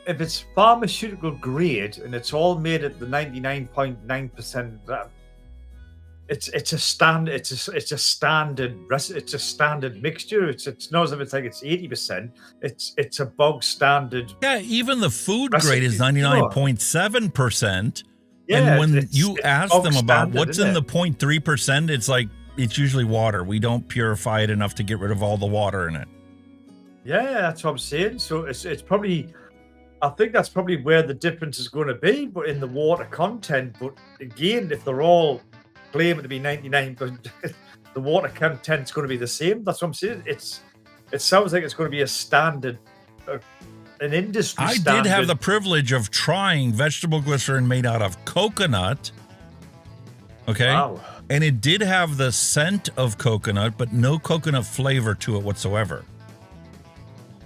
If it's pharmaceutical grade and it's all made at the 99.9%, it's a standard mixture. It's not as if it's like it's 80%. It's a bog standard. Yeah, even the food grade is 99.7%. Yeah, and when you ask them about standard, what's in the 0.3%, it's like it's usually water. We don't purify it enough to get rid of all the water in it. Yeah, that's what I'm saying. So it's probably, I think that's probably where the difference is going to be, but in the water content. But again, if they're all claiming to be 99, the water content's going to be the same. That's what I'm saying. It sounds like it's going to be a standard, an industry standard. I did have the privilege of trying vegetable glycerin made out of coconut. Okay. Wow. And it did have the scent of coconut, but no coconut flavor to it whatsoever.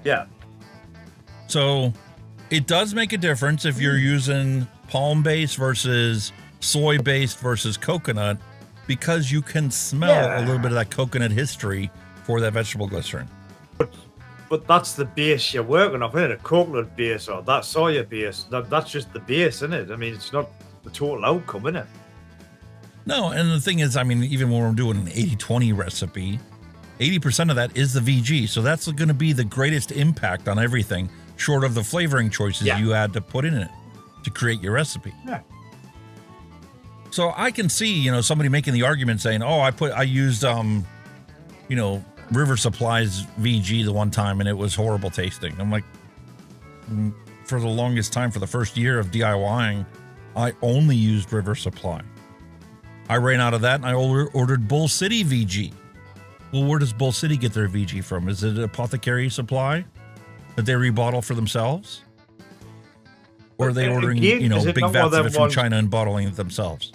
Yeah. So it does make a difference if you're using palm-based versus soy-based versus coconut, because you can smell a little bit of that coconut history for that vegetable glycerin. But that's the base you're working off, isn't it? A coconut base or that soya base. That's just the base, isn't it? I mean, it's not the total outcome, isn't it? No, and the thing is, I mean, even when we're doing an 80-20 recipe, 80% of that is the VG. So that's going to be the greatest impact on everything, short of the flavoring choices you had to put in it to create your recipe. Yeah. So I can see, somebody making the argument saying, "Oh, I used, River Supply's VG the one time and it was horrible tasting." I'm like, for the longest time, for the first year of DIYing, I only used River Supply. I ran out of that and I ordered Bull City VG. Well, where does Bull City get their VG from? Is it an Apothecary Supply that they rebottle for themselves? Or are they ordering, big vats of it from China and bottling it themselves?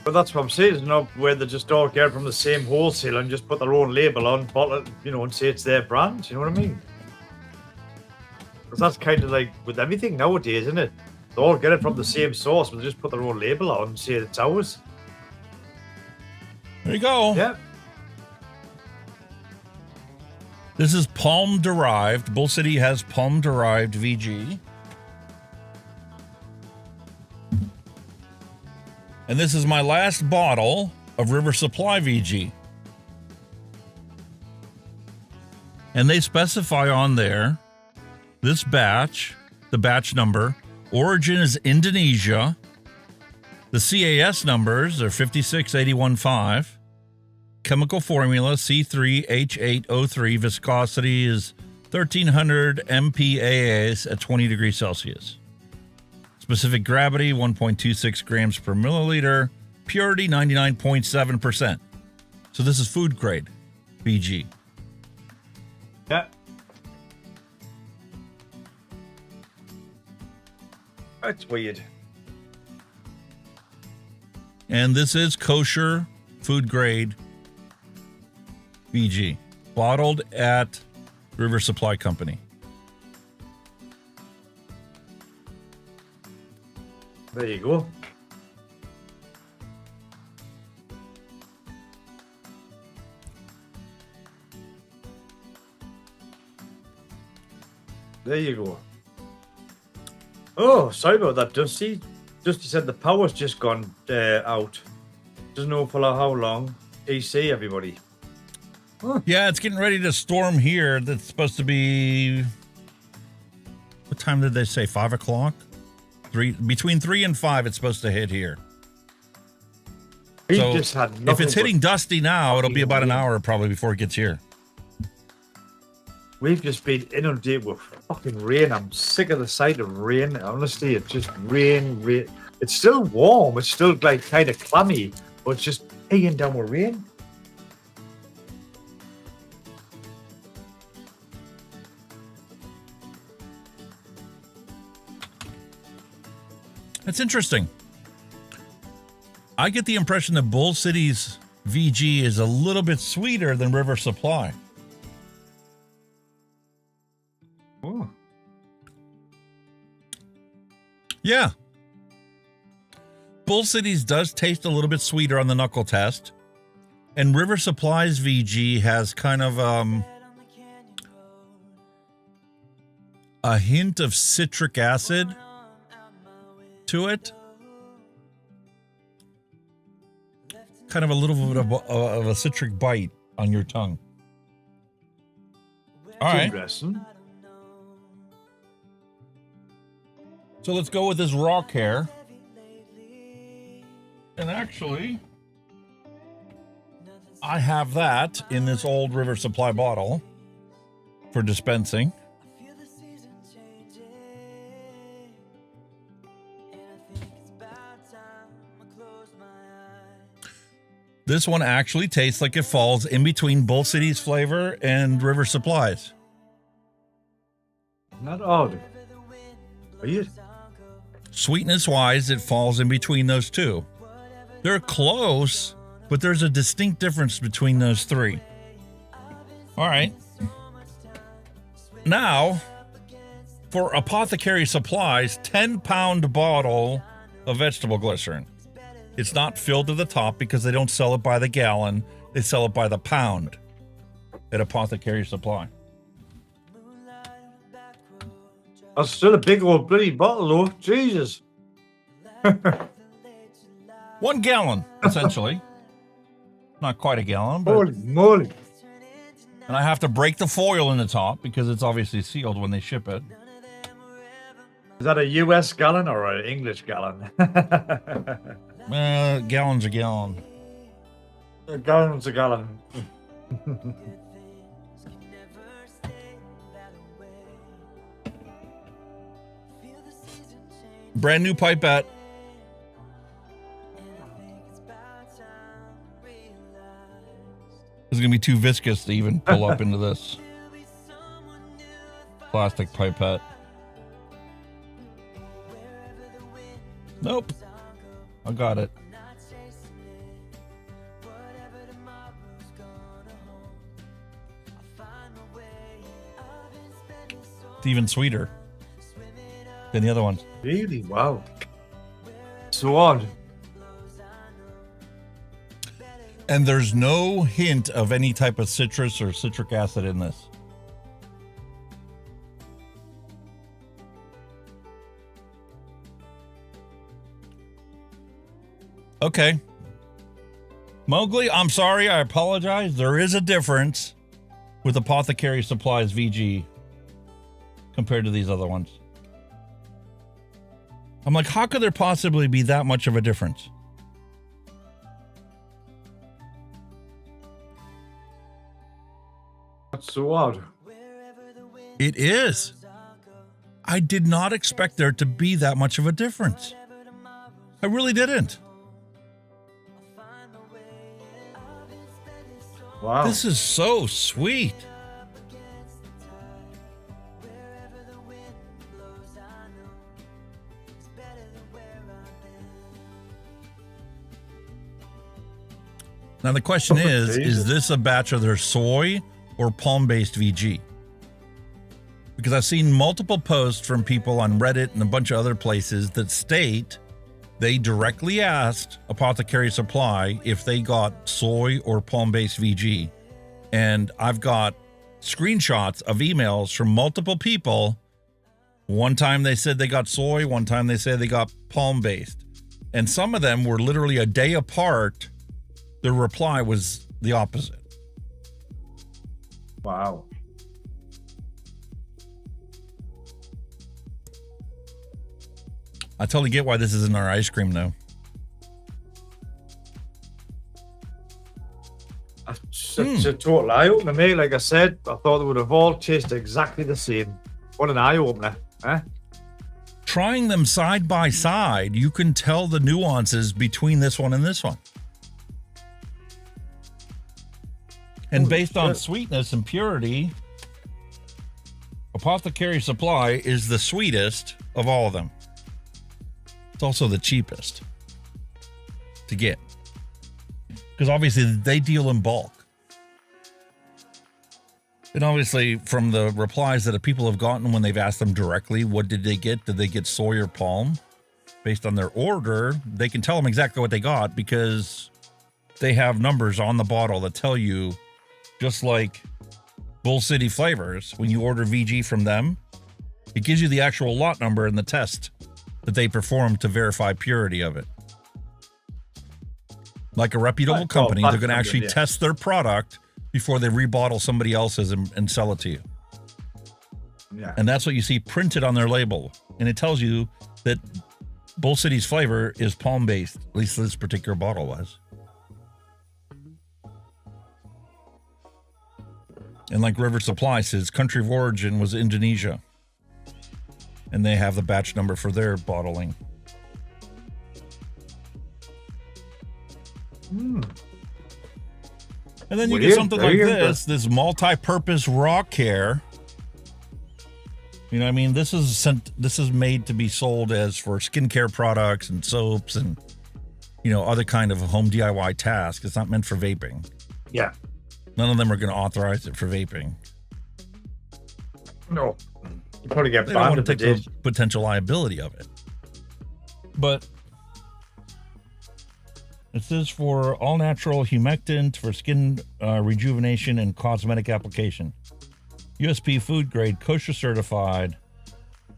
But that's what I'm saying. It's not where they just all get it from the same wholesaler and just put their own label on, bottle it, and say it's their brand. You know what I mean? Because that's kind of like with everything nowadays, isn't it? They all get it from the same source, but they just put their own label on and say it's ours. There you go. Yeah. This is palm-derived. Bull City has palm-derived VG. And this is my last bottle of River Supply VG. And they specify on there, this batch, the batch number, origin is Indonesia. The CAS numbers are 56815. Chemical formula C3H8O3. Viscosity is 1300 MPaAs at 20 degrees Celsius. Specific gravity 1.26 grams per milliliter. Purity 99.7%. So this is food grade VG. Yeah. That's weird. And this is kosher food grade VG, bottled at River Supply Company. There you go. There you go. Oh, sorry about that, Dusty. Dusty said the power's just gone out. Doesn't know for how long. AC, everybody. Huh. Yeah, it's getting ready to storm here. That's supposed to be... What time did they say? 5 o'clock? Between 3 and 5, it's supposed to hit here. So just had if it's hitting Dusty now, it'll be about an hour probably before it gets here. We've just been inundated with fucking rain. I'm sick of the sight of rain. Honestly, it's just rain. It's still warm. It's still like kind of clammy, but it's just peeing down with rain. That's interesting. I get the impression that Bull City's VG is a little bit sweeter than River Supply. Oh. Yeah. Bull City's does taste a little bit sweeter on the knuckle test. And River Supply's VG has kind of a hint of citric acid to it. Kind of a little bit of a citric bite on your tongue. All right. Interesting. So let's go with this raw care. And actually, I have that in this old River Supply bottle for dispensing. This one actually tastes like it falls in between Bull City's flavor and River Supply's. Not odd. Are you? Sweetness-wise, it falls in between those two. They're close, but there's a distinct difference between those three. All right. Now, for Apothecary Supplies, 10-pound bottle of vegetable glycerin. It's not filled to the top because they don't sell it by the gallon. They sell it by the pound at Apothecary Supply. That's still a big old bloody bottle, though. Jesus. 1 gallon, essentially. Not quite a gallon, but... Holy moly. And I have to break the foil in the top because it's obviously sealed when they ship it. Is that a US gallon or an English gallon? Gallon's a gallon. A gallon's a gallon. Brand new pipette. This is going to be too viscous to even pull up into this plastic pipette. Nope. I got it. It's even sweeter than the other ones. Really? Wow. So odd. And there's no hint of any type of citrus or citric acid in this. Okay. Mowgli, I'm sorry. I apologize. There is a difference with Apothecary Supplies VG compared to these other ones. I'm like, how could there possibly be that much of a difference? That's so odd. It is. I did not expect there to be that much of a difference. I really didn't. Wow. This is so sweet. Now the question is this a batch of their soy or palm-based VG? Because I've seen multiple posts from people on Reddit and a bunch of other places that state they directly asked Apothecary Supply if they got soy or palm-based VG. And I've got screenshots of emails from multiple people. One time they said they got soy, one time they said they got palm-based. And some of them were literally a day apart. The reply was the opposite. Wow. I totally get why this is in our ice cream, though. It's a total eye-opener, mate. Like I said, I thought they would have all tasted exactly the same. What an eye-opener, huh? Trying them side by side, you can tell the nuances between this one and this one. And based on sweetness and purity, Apothecary Supply is the sweetest of all of them. It's also the cheapest to get. Because obviously they deal in bulk. And obviously from the replies that people have gotten when they've asked them directly, what did they get? Did they get soy or palm? based on their order, they can tell them exactly what they got because they have numbers on the bottle that tell you, just like Bull City Flavors, when you order VG from them, it gives you the actual lot number and the test that they perform to verify purity of it. Like a reputable company, they're going to actually test their product before they rebottle somebody else's and sell it to you. Yeah. And that's what you see printed on their label. And it tells you that Bull City's flavor is palm-based. At least this particular bottle was. And like River Supply says, country of origin was Indonesia. And they have the batch number for their bottling. And then you get something like this multi-purpose raw care. You know what I mean? This is made to be sold as for skincare products and soaps and, you know, other kind of home DIY tasks. It's not meant for vaping. Yeah. None of them are going to authorize it for vaping. No. You probably get They don't banned want to if take they the potential liability of it. But it says for all natural humectant for skin rejuvenation and cosmetic application. USP food grade, kosher certified,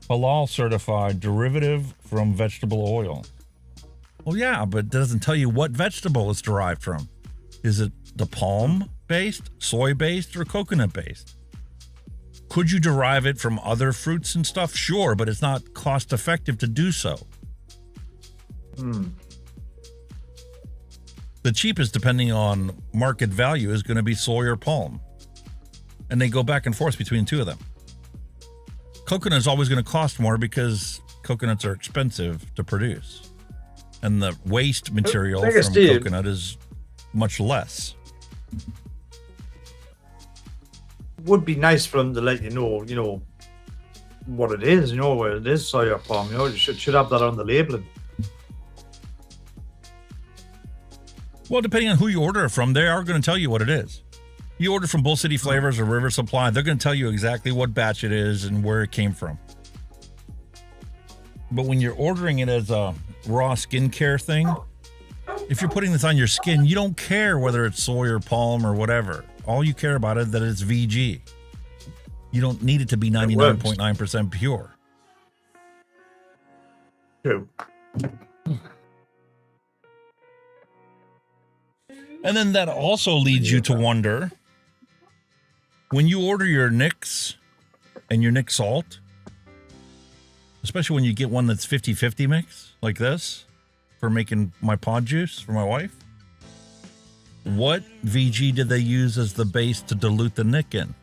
halal certified, derivative from vegetable oil. Well, yeah, but it doesn't tell you what vegetable it's derived from. Is it the palm based, soy based, or coconut based? Could you derive it from other fruits and stuff? Sure, but it's not cost effective to do so. The cheapest, depending on market value, is going to be soy or palm. And they go back and forth between two of them. Coconut is always going to cost more because coconuts are expensive to produce. And the waste material from coconut is much less. would be nice for them to let you know what it is, where it is soy or palm. You should have that on the labeling. Well, depending on who you order it from, they are going to tell you what it is. You order from Bull City Flavors or River Supply, they're going to tell you exactly what batch it is and where it came from. But when you're ordering it as a raw skincare thing, if you're putting this on your skin, you don't care whether it's soy or palm or whatever. All you care about is that it's VG. You don't need it to be 99.9% pure. True. And then that also leads you to wonder, when you order your Nix and your Nix salt, especially when you get one that's 50-50 mix, like this, for making my pod juice for my wife, what VG did they use as the base to dilute the Nick in?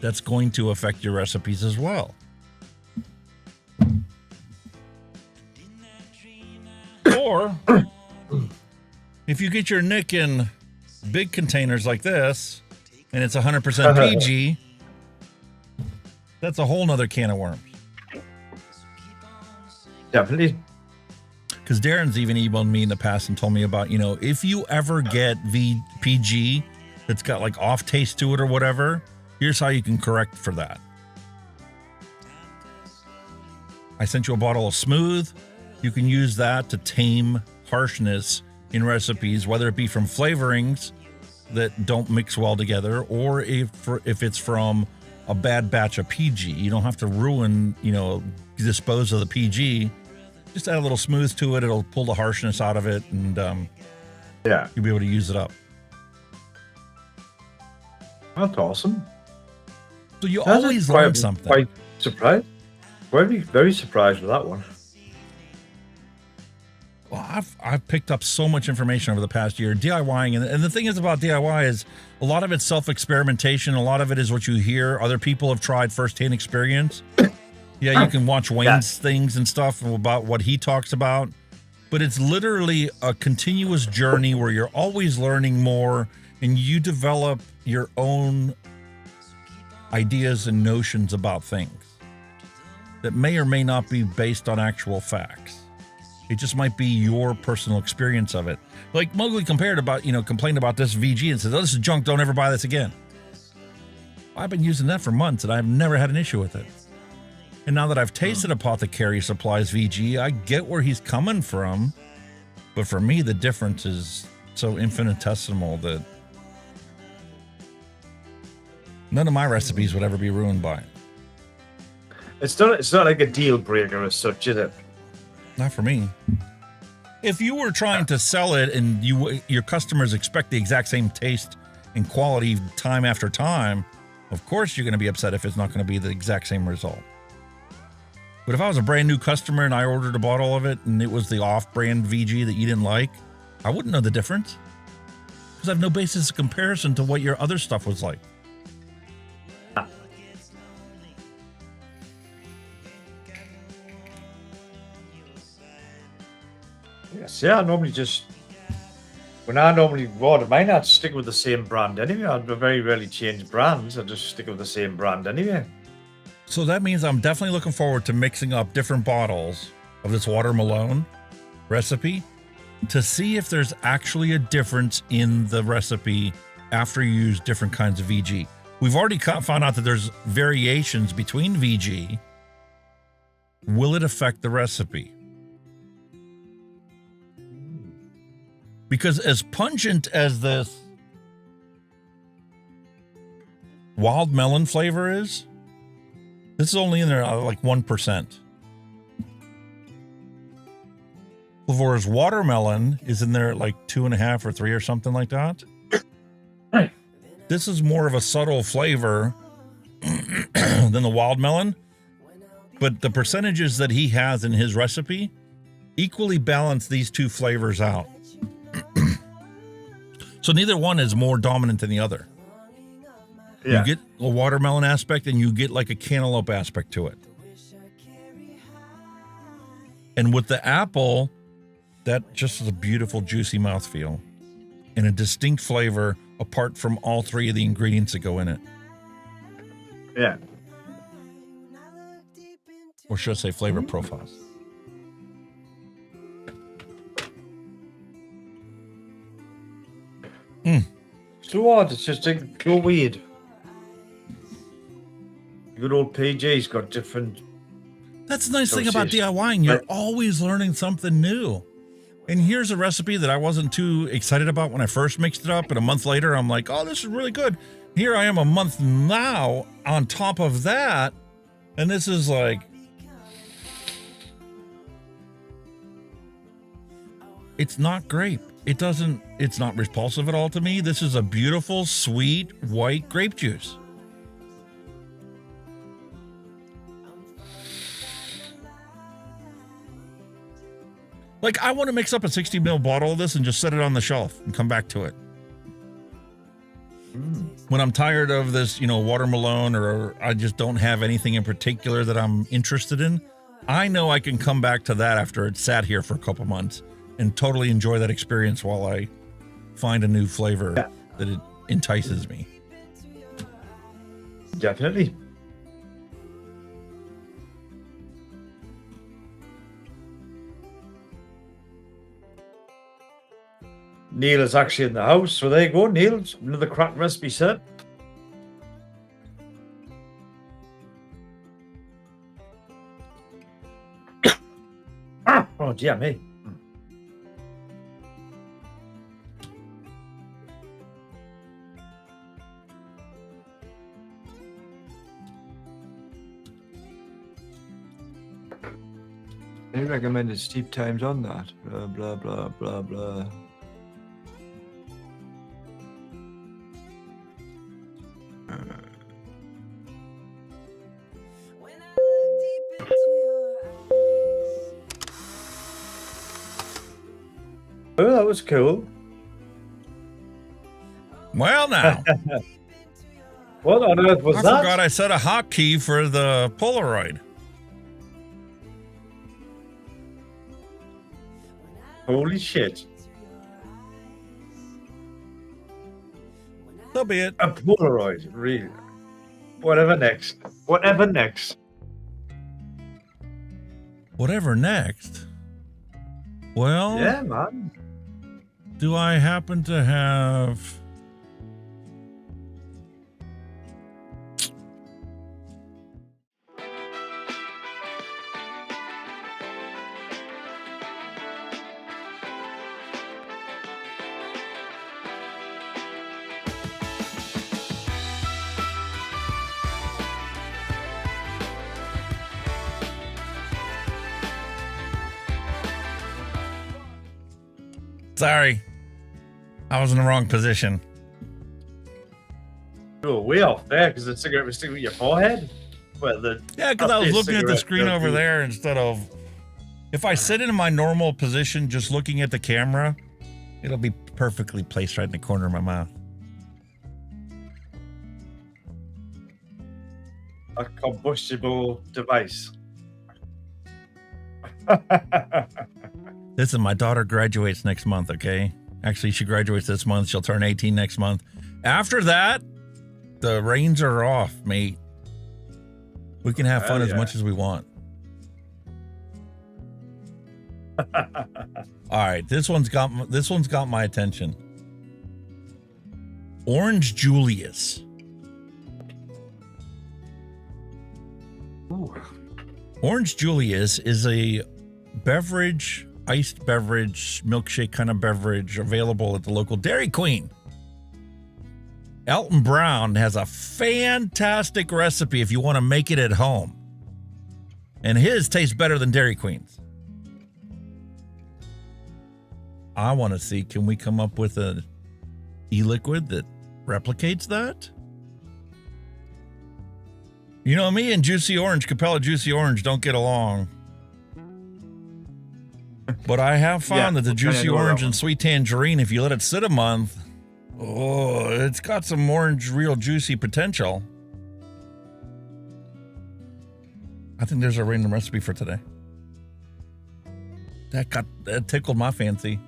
That's going to affect your recipes as well. Or if you get your Nick in big containers like this and it's 100% PG, that's a whole nother can of worms. Definitely. Because Darren's even emailed me in the past and told me about, if you ever get PG that's got like off taste to it or whatever, here's how you can correct for that. I sent you a bottle of Smooth. You can use that to tame harshness in recipes, whether it be from flavorings that don't mix well together, or if it's from a bad batch of PG. You don't have to ruin, dispose of the PG. Just add a little Smooth to it. It'll pull the harshness out of it, and you'll be able to use it up. That's awesome. So you always learn something. Quite surprised. Very, very surprised with that one. Well, I've picked up so much information over the past year DIYing, and the thing is about DIY is a lot of it's self-experimentation. A lot of it is what you hear other people have tried firsthand experience. Yeah, you can watch Wayne's things and stuff about what he talks about, but it's literally a continuous journey where you're always learning more and you develop your own ideas and notions about things that may or may not be based on actual facts. It just might be your personal experience of it. Like Mowgli complained about this VG and said, "Oh, this is junk. Don't ever buy this again." I've been using that for months and I've never had an issue with it. And now that I've tasted Apothecary Supplies VG, I get where he's coming from. But for me, the difference is so infinitesimal that none of my recipes would ever be ruined by it. It's not like a deal breaker as such, is it? Not for me. If you were trying to sell it and your customers expect the exact same taste and quality time after time, of course you're going to be upset if it's not going to be the exact same result. But if I was a brand new customer and I ordered a bottle of it and it was the off-brand VG that you didn't like, I wouldn't know the difference because I have no basis of comparison to what your other stuff was like. Yes, yeah, I normally when I normally order mine, I'd stick with the same brand anyway. I'd very rarely change brands. I'd just stick with the same brand anyway. So that means I'm definitely looking forward to mixing up different bottles of this watermelon recipe to see if there's actually a difference in the recipe after you use different kinds of VG. We've already found out that there's variations between VG. Will it affect the recipe? Because as pungent as this wild melon flavor is, this is only in there like 1%. Flavor's watermelon is in there at like 2.5 or 3 or something like that. This is more of a subtle flavor than the wild melon, but the percentages that he has in his recipe equally balance these two flavors out. So neither one is more dominant than the other. Yeah. You get a watermelon aspect and you get like a cantaloupe aspect to it. And with the apple, that just is a beautiful, juicy mouthfeel and a distinct flavor apart from all three of the ingredients that go in it. Yeah. Or should I say flavor profiles? So odd, it's just like go weird. Good old PJ's got different. That's the nice thing about DIYing. You're always learning something new. And here's a recipe that I wasn't too excited about when I first mixed it up. And a month later, I'm like, oh, this is really good. Here I am a month now on top of that. And this is like, it's not grape. It's not repulsive at all to me. This is a beautiful, sweet, white grape juice. Like, I want to mix up a 60 ml bottle of this and just set it on the shelf and come back to it. When I'm tired of this, watermelon, or I just don't have anything in particular that I'm interested in, I know I can come back to that after it's sat here for a couple months and totally enjoy that experience while I find a new flavor that it entices me. Definitely. Neil is actually in the house, so there you go, Neil. Another crack recipe set. Oh, dear me. They recommended steep times on that. Blah, blah, blah, blah, blah. Oh, that was cool. Well, now. What on earth was that? I forgot I set a hotkey for the Polaroid. Holy shit. So be it. A Polaroid, really. Whatever next. Whatever next. Whatever next? Well... Yeah, man. Do I happen to have... Sorry. I was in the wrong position. Oh, way off there because the cigarette was sticking with your forehead. Well, Yeah, because I was looking at the screen over there instead of... If I sit in my normal position just looking at the camera, it'll be perfectly placed right in the corner of my mouth. A combustible device. Listen, my daughter graduates next month, okay? Actually, she graduates this month. She'll turn 18 next month. After that, the reins are off, mate. We can have fun as much as we want. All right, this one's got my attention. Orange Julius. Ooh. Orange Julius is a beverage, iced beverage, milkshake kind of beverage available at the local Dairy Queen. Elton Brown has a fantastic recipe if you want to make it at home. And his tastes better than Dairy Queen's. I want to see, can we come up with an e-liquid that replicates that? You know, me and Juicy Orange, Capella Juicy Orange don't get along. But I have found that the Juicy Orange and Sweet Tangerine, if you let it sit a month, oh, it's got some orange real juicy potential. I think there's a random recipe for today. That tickled my fancy.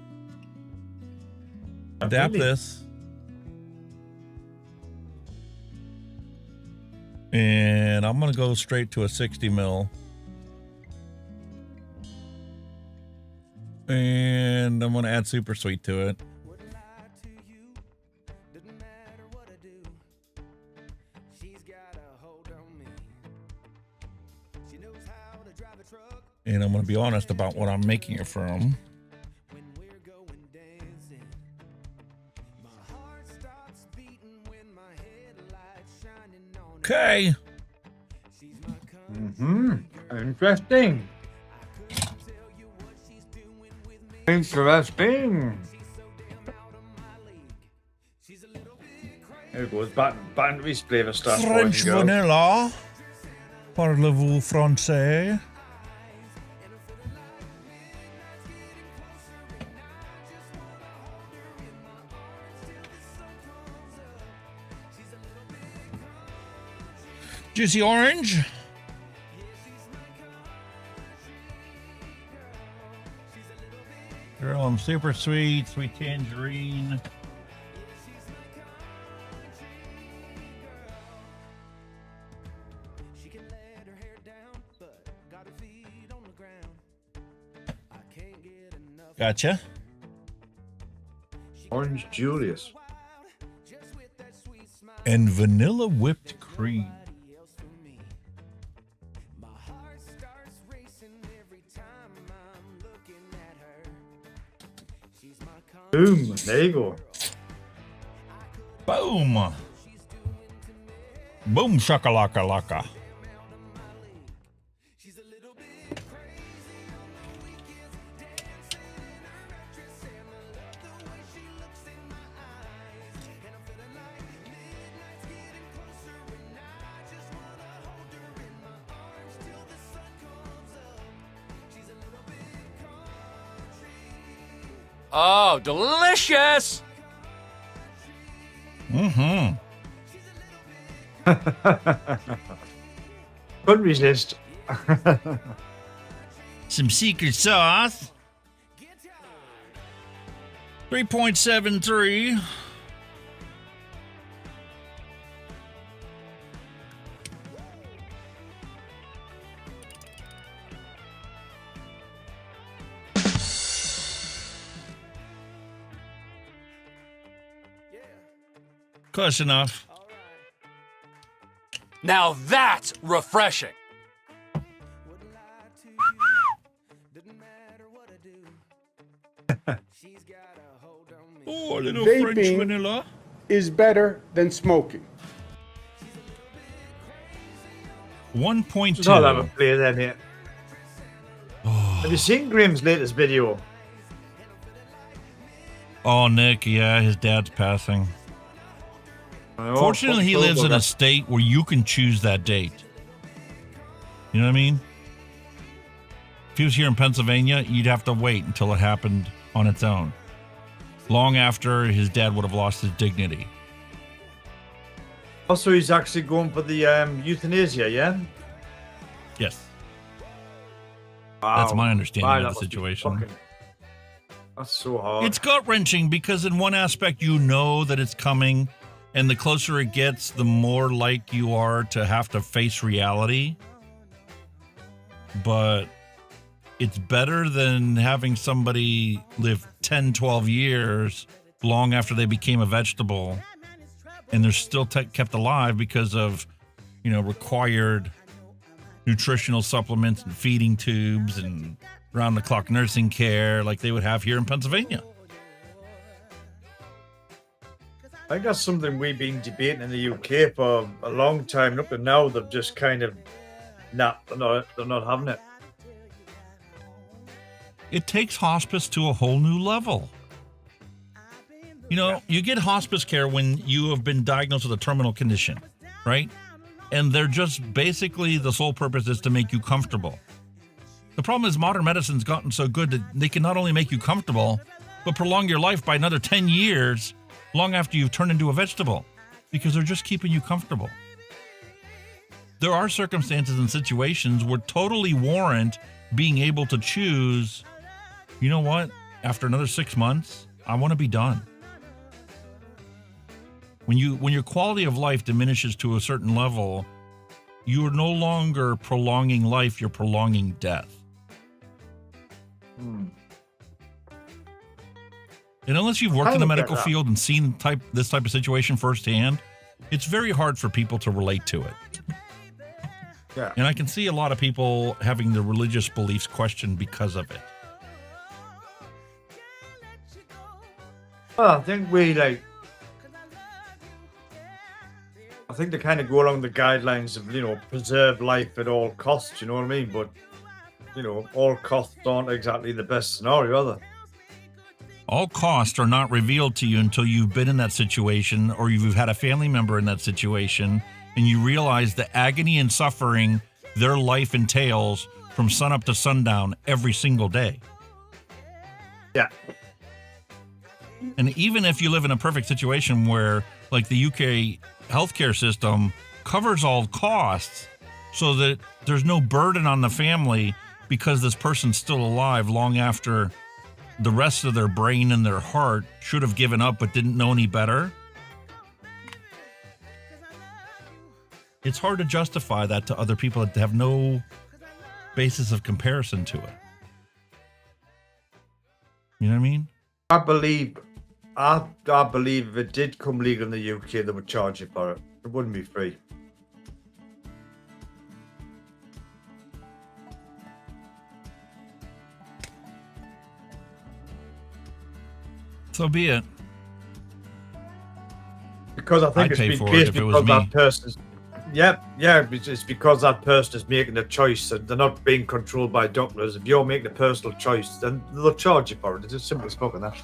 Adapt this. And I'm going to go straight to a 60 mil. And I'm going to add super sweet to it. And I'm going to be honest about what I'm making it from. Okay. Interesting. Interesting. There it goes. Battery's flavor starts. French vanilla. Parlez-vous français? Juicy Orange. Girl, I'm super sweet, Sweet Tangerine. Gotcha. Orange Julius. And vanilla whipped cream. Boom. There you go. Boom. Boom shakalaka laka. Oh, delicious! Mm-hmm. Couldn't resist. Some secret sauce. 3.73. Close enough. Now that's refreshing. Oh, a little French Vaping vanilla is better than smoking. 1.2. Just not have a play then yet. Have you seen Graham's latest video? Oh, Nick, yeah, his dad's passing. Fortunately, he lives in a state where you can choose that date. You know what I mean? If he was here in Pennsylvania, you'd have to wait until it happened on its own. Long after his dad would have lost his dignity. Also, he's actually going for the euthanasia, yeah? Yes. Wow. That's my understanding of the situation. That's so hard. It's gut-wrenching because in one aspect you know that it's coming, and the closer it gets, the more like you are to have to face reality. But it's better than having somebody live 10, 12 years long after they became a vegetable, and they're still kept alive because of, required nutritional supplements and feeding tubes and round-the-clock nursing care like they would have here in Pennsylvania. I think that's something we've been debating in the UK for a long time. Up to now, they've just kind of, they're not having it. It takes hospice to a whole new level. You get hospice care when you have been diagnosed with a terminal condition, right? And they're just basically, the sole purpose is to make you comfortable. The problem is modern medicine's gotten so good that they can not only make you comfortable, but prolong your life by another 10 years long after you've turned into a vegetable, because they're just keeping you comfortable. There are circumstances and situations where totally warrant being able to choose, you know what, after another 6 months, I want to be done. When your quality of life diminishes to a certain level, you are no longer prolonging life, you're prolonging death. And unless you've worked in the medical field and seen this type of situation firsthand, it's very hard for people to relate to it. Yeah. And I can see a lot of people having their religious beliefs questioned because of it. Well, I think I think they kind of go along the guidelines of, preserve life at all costs, you know what I mean? But, all costs aren't exactly the best scenario, are they? All costs are not revealed to you until you've been in that situation or you've had a family member in that situation and you realize the agony and suffering their life entails from sunup to sundown every single day. Yeah. And even if you live in a perfect situation where, like, the UK healthcare system covers all costs so that there's no burden on the family because this person's still alive long after the rest of their brain and their heart should have given up but didn't know any better. It's hard to justify that to other people that have no basis of comparison to it. You know what I mean? I believe if it did come legal in the UK, they would charge you for it. It wouldn't be free. So be it. Because I think I'd pay it's for been it based if it was because me. that person's. Yeah, it's because that person is making a choice and they're not being controlled by doctors. If you're making a personal choice, then they'll charge you for it. It's as simple as fucking that.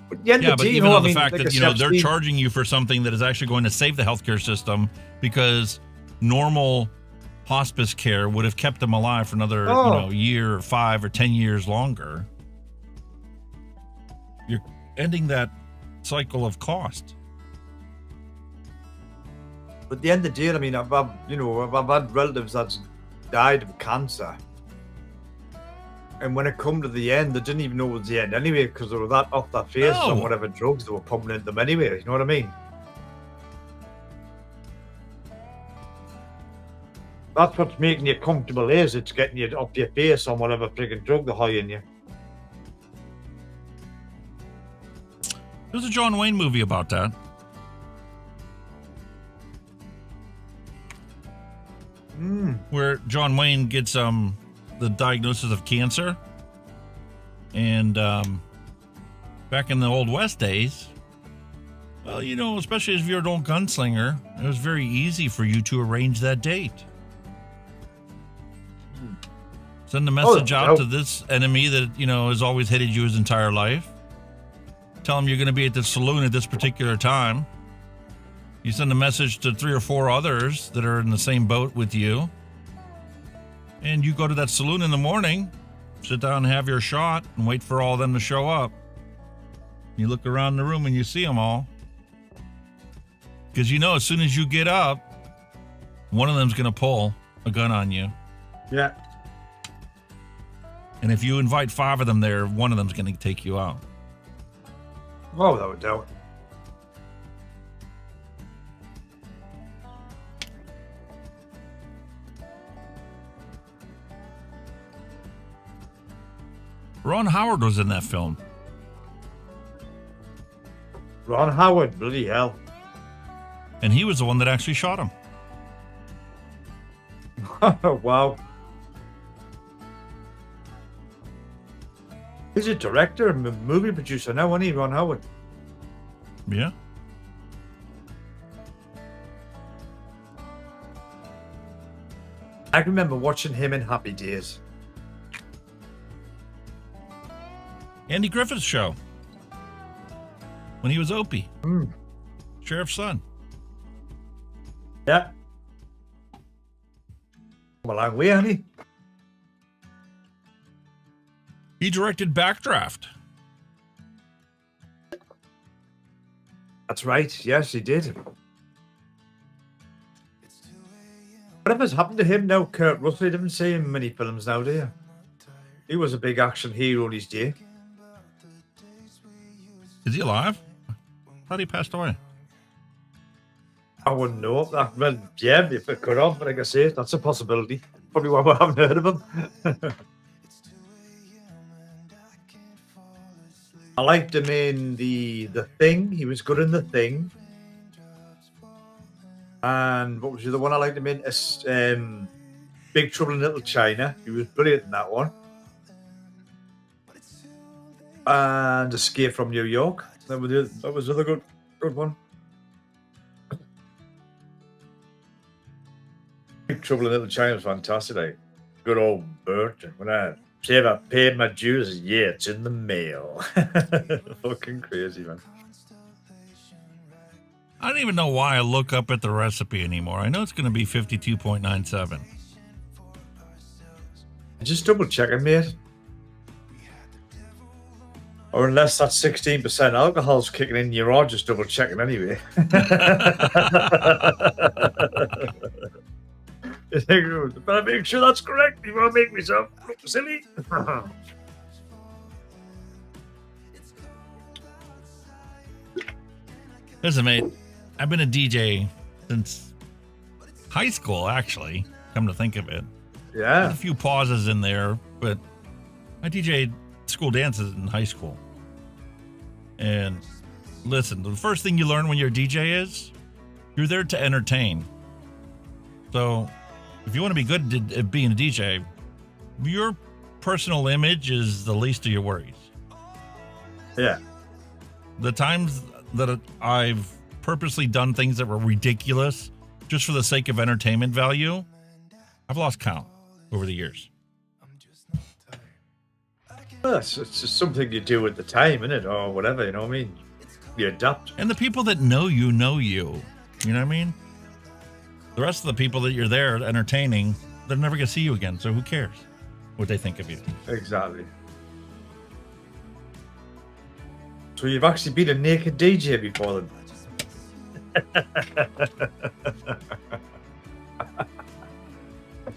But Yeah, but even though the fact that they're charging you for something that is actually going to save the healthcare system, because normal hospice care would have kept them alive for another year or 5 or 10 years longer. You're ending that cycle of cost. But at the end of the day, I mean, I've had relatives that's died of cancer. And when it come to the end, they didn't even know it was the end anyway, because they were that off their face on whatever drugs they were pumping into them anyway. You know what I mean? That's what's making you comfortable is it's getting you off your face on whatever frigging drug they're high in you. There's a John Wayne movie about that. Where John Wayne gets the diagnosis of cancer, and back in the Old West days, well, especially if you're an old gunslinger, it was very easy for you to arrange that date. Send a message out to this enemy that has always hated you his entire life. Tell them you're going to be at the saloon at this particular time. You send a message to 3 or 4 others that are in the same boat with you. And you go to that saloon in the morning, sit down and have your shot and wait for all of them to show up. You look around the room and you see them all. Because you know as soon as you get up, one of them's going to pull a gun on you. Yeah. And if you invite 5 of them there, one of them's going to take you out. Oh, that would do. Ron Howard was in that film. Ron Howard, bloody hell. And he was the one that actually shot him. Wow. He's a director, movie producer now, isn't he, Ron Howard? Yeah. I remember watching him in Happy Days. Andy Griffith's show. When he was Opie. Sheriff's son. Yeah. Come a long way, hasn't he? He directed Backdraft. That's right. Yes, he did. Whatever's happened to him now, Kurt Russell? You didn't see him in many films now, do you? He was a big action hero in his day. Is he alive? I thought he passed away. I wouldn't know. Well, yeah, if it could have, but like I say, that's a possibility. Probably why we haven't heard of him. I liked him in the Thing. He was good in The Thing. And what was the other one I liked him in? Big Trouble in Little China. He was brilliant in that one. And Escape from New York. That was another good one. Big Trouble in Little China was fantastic. Like, good old Bert. When I say I paid my dues, yeah, it's in the mail. Fucking crazy, man. I don't even know why I look up at the recipe anymore. I know it's going to be 52.97. Just double checking, mate. Or unless that 16% alcohol's kicking in, you are just double checking anyway. You think, but I make sure that's correct before I make myself look silly. Listen, mate, I've been a DJ since high school, actually, come to think of it. Yeah. Had a few pauses in there, but I DJ'd school dances in high school. And listen, the first thing you learn when you're a DJ is you're there to entertain. So if you want to be good at being a DJ, your personal image is the least of your worries. Yeah. The times that I've purposely done things that were ridiculous just for the sake of entertainment value, I've lost count over the years. Well, it's just something you do at the time, isn't it? Or whatever, you know what I mean? You adapt. And the people that know you. You know what I mean? The rest of the people that you're there entertaining, they're never going to see you again. So who cares what they think of you? Exactly. So you've actually been a naked DJ before then?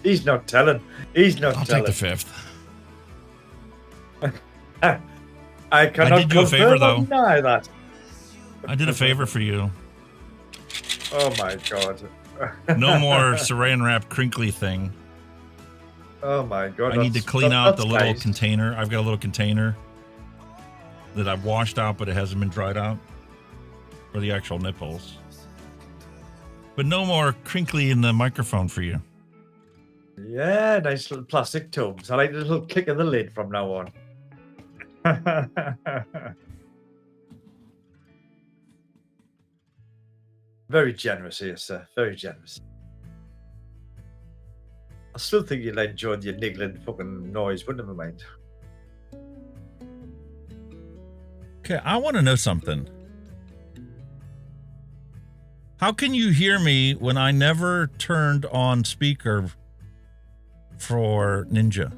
He's not telling. I'll take the fifth. I cannot did you a favor, though. deny that. I did a favor for you. Oh my god. No more saran wrap crinkly thing. Oh my god. I need to clean out the little container. I've got a little container that I've washed out, but it hasn't been dried out for the actual nipples. But no more crinkly in the microphone for you. Yeah, nice little plastic tubes. I like the little click of the lid from now on. Very generous here, sir. Very generous. I still think you'll enjoy the niggling fucking noise, but never mind. Okay, I want to know something. How can you hear me when I never turned on speaker for Ninja?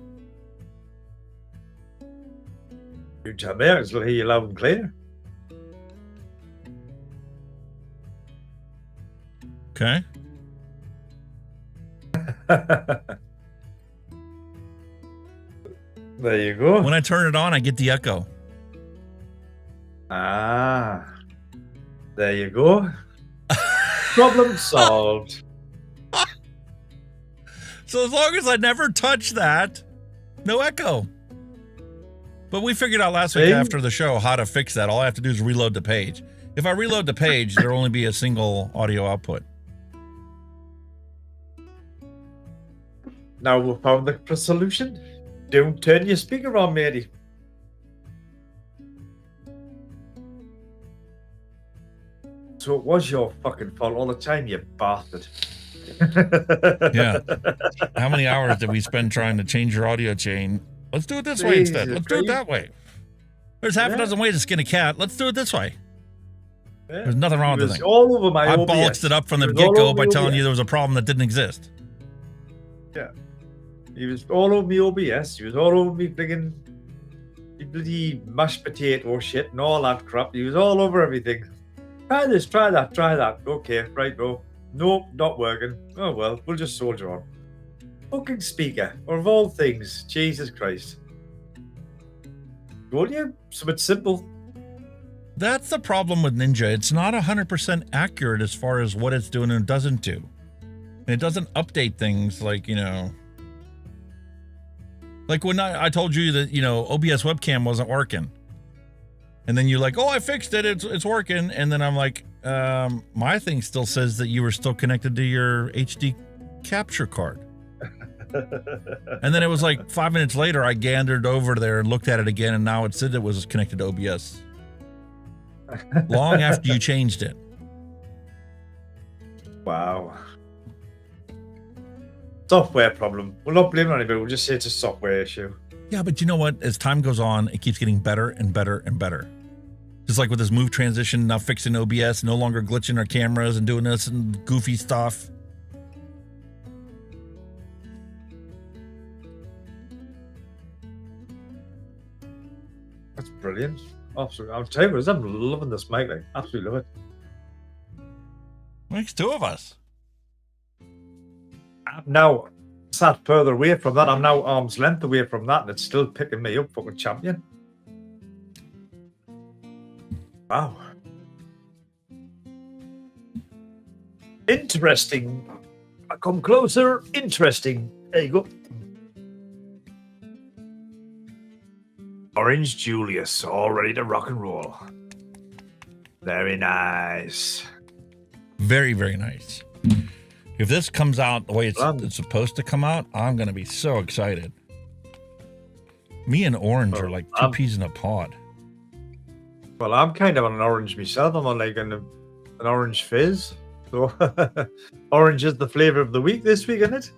You tell me, I can still hear you loud and clear. Okay. There you go. When I turn it on, I get the echo. Ah, there you go. Problem solved. So as long as I never touch that, no echo. But we figured out last week after the show how to fix that. All I have to do is reload the page. If I reload the page, there'll only be a single audio output. Now we've found the solution. Don't turn your speaker on, matey. So it was your fucking fault all the time, you bastard. Yeah. How many hours did we spend trying to change your audio chain? Let's do it this way instead. Let's do it that way. There's half a dozen ways to skin a cat. Let's do it this way. Yeah. There's nothing wrong with the thing. All over my I OBS. bollocksed it up from the get-go by telling you there was a problem that didn't exist. Yeah. He was all over me OBS. He was all over me friggin' bloody mashed potato shit and all that crap. He was all over everything. Try this, try that, try that. Okay, right, bro. Nope, not working. Oh well, we'll just soldier on. Fucking speaker, or of all things, Jesus Christ. Told you, something simple. That's the problem with Ninja. It's not 100% accurate as far as what it's doing and doesn't do. And it doesn't update things like, you know... Like when I told you that, you know, OBS webcam wasn't working. And then you're like, oh, I fixed it. It's working. And then I'm like, my thing still says that you were still connected to your HD capture card. And then it was like 5 minutes later, I gandered over there and looked at it again. And now it said it was connected to OBS. Long after you changed it. Wow. Software problem. We'll not blame anybody. We'll just say it's a software issue. Yeah, but you know what? As time goes on, it keeps getting better and better and better. Just like with this move transition, now fixing OBS, no longer glitching our cameras and doing this and goofy stuff. That's brilliant. Absolutely. I'll tell you what, I'm loving this mic. Like, absolutely love it. Makes two of us. I'm now sat further away from that. I'm now arm's length away from that, and it's still picking me up, fucking champion. Wow. Interesting. I come closer. Interesting. There you go. Orange Julius, all ready to rock and roll. Very nice. Very, very nice. If this comes out the way it's supposed to come out, I'm going to be so excited. Me and orange are like two peas in a pod. Well, I'm kind of on an orange myself. I'm on like an orange fizz. So orange is the flavor of the week this week, isn't it?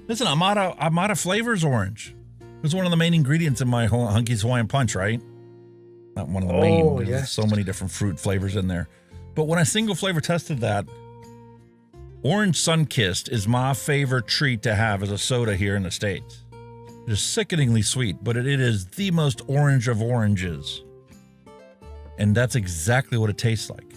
Listen, I'm out of flavors orange. It's one of the main ingredients in my Hunky's Hawaiian Punch, right? Not one of the main. There's yes. so many different fruit flavors in there. But when I single flavor tested that, Orange Sunkissed is my favorite treat to have as a soda here in the States. It is sickeningly sweet, but it is the most orange of oranges. And that's exactly what it tastes like.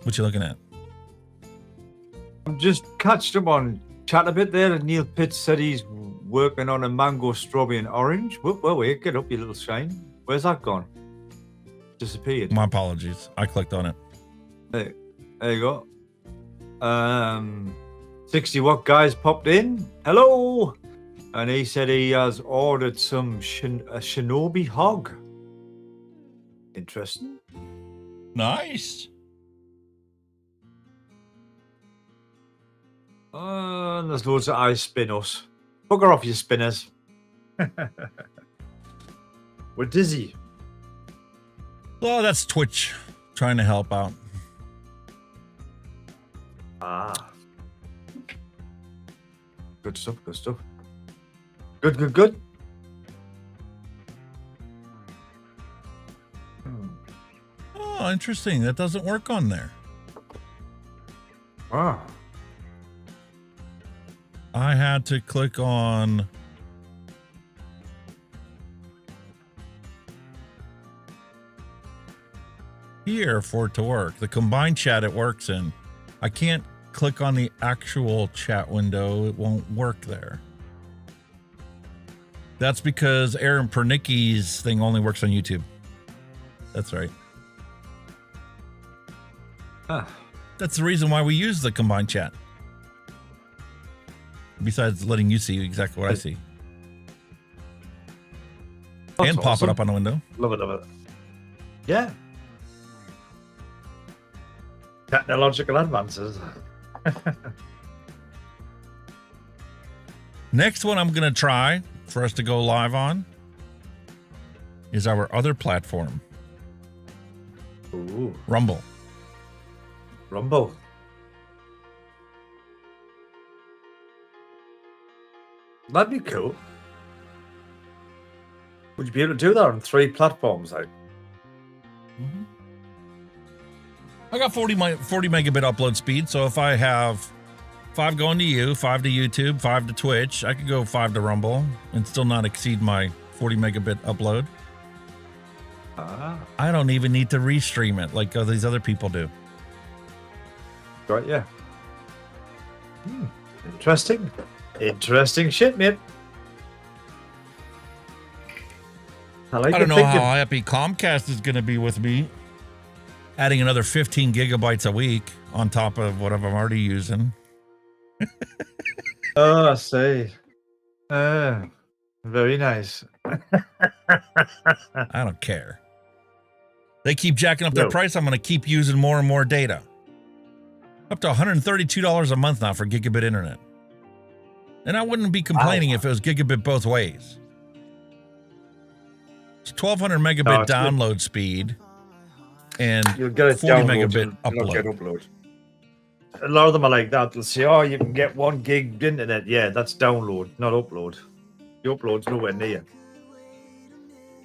What you looking at? I'm just catched up on chat a bit there. Neil Pitts said he's working on a mango, strawberry, and orange. Whoop, well, wait, get up, you little shine. Where's that gone? Disappeared. My apologies. I clicked on it. There you go. 60 Watt guys popped in. Hello. And he said he has ordered some a Shinobi hog. Interesting. Nice. And there's loads of eye spinners. Bugger off, you spinners. We're dizzy. Oh, that's Twitch trying to help out. Ah. Good stuff. Good stuff. Good. Oh, interesting. That doesn't work on there. Wow. I had to click on here for it to work. The combined chat it works in. I can't click on the actual chat window. It won't work there. That's because Aaron Pernicki's thing only works on YouTube. That's right. That's the reason why we use the combined chat. Besides letting you see exactly what I see. That's and pop awesome. it up on the window. Love it. Yeah. Technological advances. Next one I'm going to try for us to go live on is our other platform. Ooh. Rumble. That'd be cool. Would you be able to do that on 3 platforms? Like, I got 40 megabit upload speed, so if I have 5 going to you, 5 to YouTube, 5 to Twitch, I could go 5 to Rumble and still not exceed my 40 megabit upload. I don't even need to restream it like these other people do. right, yeah. Interesting. Interesting shit, mate. I don't know how happy Comcast is going to be with me adding another 15 gigabytes a week on top of what I'm already using. Oh, I see. Very nice. I don't care. They keep jacking up their price. I'm going to keep using more and more data. Up to $132 a month now for gigabit internet. And I wouldn't be complaining if it was gigabit both ways. It's 1200 megabit download speed and you'll get 40 download, megabit you'll not get upload. upload. A lot of them are like that. They'll say, oh, you can get 1 gig internet. Yeah, that's download, not upload. The upload's nowhere near.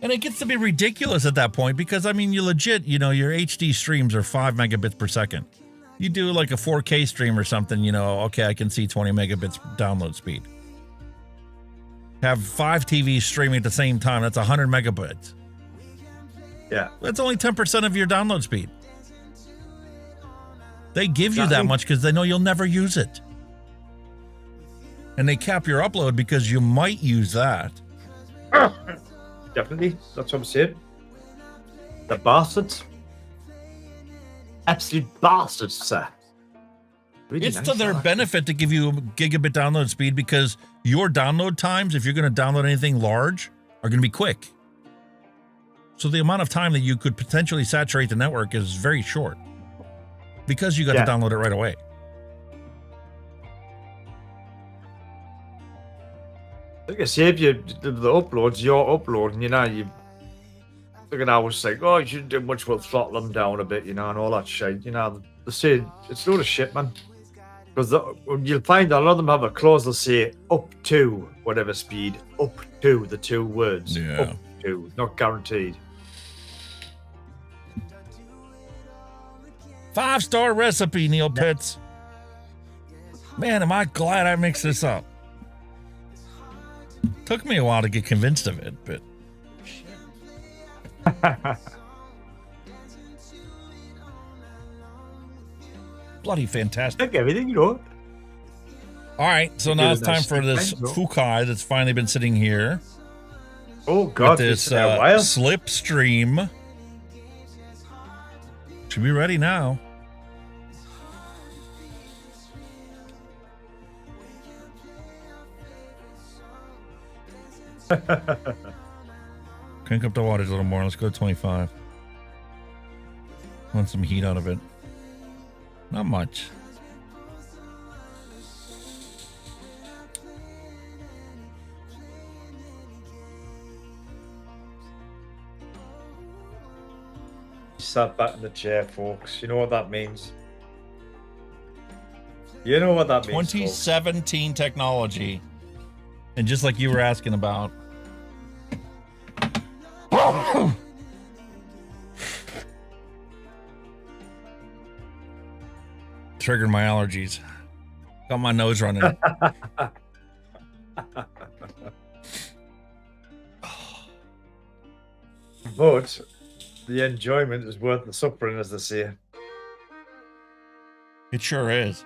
And it gets to be ridiculous at that point because, I mean, you legit, you know, your HD streams are 5 megabits per second. You do like a 4K stream or something, you know, okay, I can see 20 megabits download speed. Have 5 TVs streaming at the same time, that's 100 megabits. Yeah. That's only 10% of your download speed. They give you that much because they know you'll never use it. And they cap your upload because you might use that. Definitely. That's what I'm saying. The bastards. Absolute bastards, sir. Really It's nice, to their I like benefit to give you gigabit download speed because your download times, if you're going to download anything large, are going to be quick. So the amount of time that you could potentially saturate the network is very short because you got to download it right away. Like I say, if you the uploads, you're uploading, you know, you look at how it's like, oh, you shouldn't do much, we'll throttle them down a bit, you know, and all that shit. You know, they say it's a load of shit, man. Because you'll find that a lot of them have a clause, they'll say up to whatever speed, up to the 2 words. Yeah. Up to, not guaranteed. 5-star recipe, Neil Pitts. Man, am I glad I mixed this up. Took me a while to get convinced of it, but bloody fantastic. Everything, you know. All right, so now it's time for this FUCHAI that's finally been sitting here. Oh, God. With this SLIPSTREAM. Should be ready now. Crank up the wattage a little more. Let's go to 25. Want some heat out of it. Not much. Sat back in the chair, folks. You know what that means. You know what that means? 2017 technology. And just like you were asking about. Triggered my allergies. Got my nose running. But the enjoyment is worth the suffering, as they say. It sure is.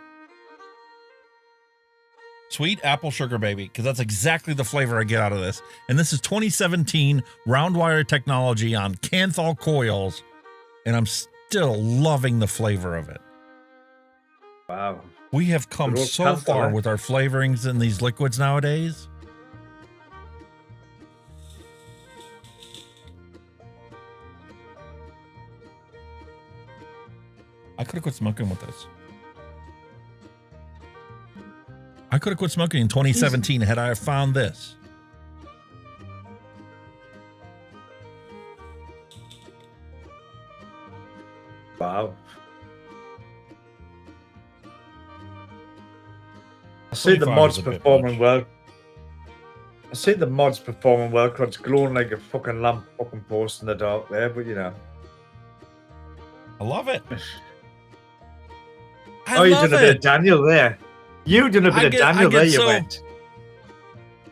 Sweet apple sugar baby, because that's exactly the flavor I get out of this. And this is 2017 round wire technology on Canthal coils, and I'm still loving the flavor of it. Wow. We have come so far with our flavorings in these liquids nowadays. I could have quit smoking with this. I could have quit smoking in 2017 had I found this. Wow. I see the mods performing well. I see the mods performing well because it's glowing like a fucking lamp fucking post in the dark there, but you know. I love it. You done a bit of Daniel there. You done a bit of Daniel there, you went.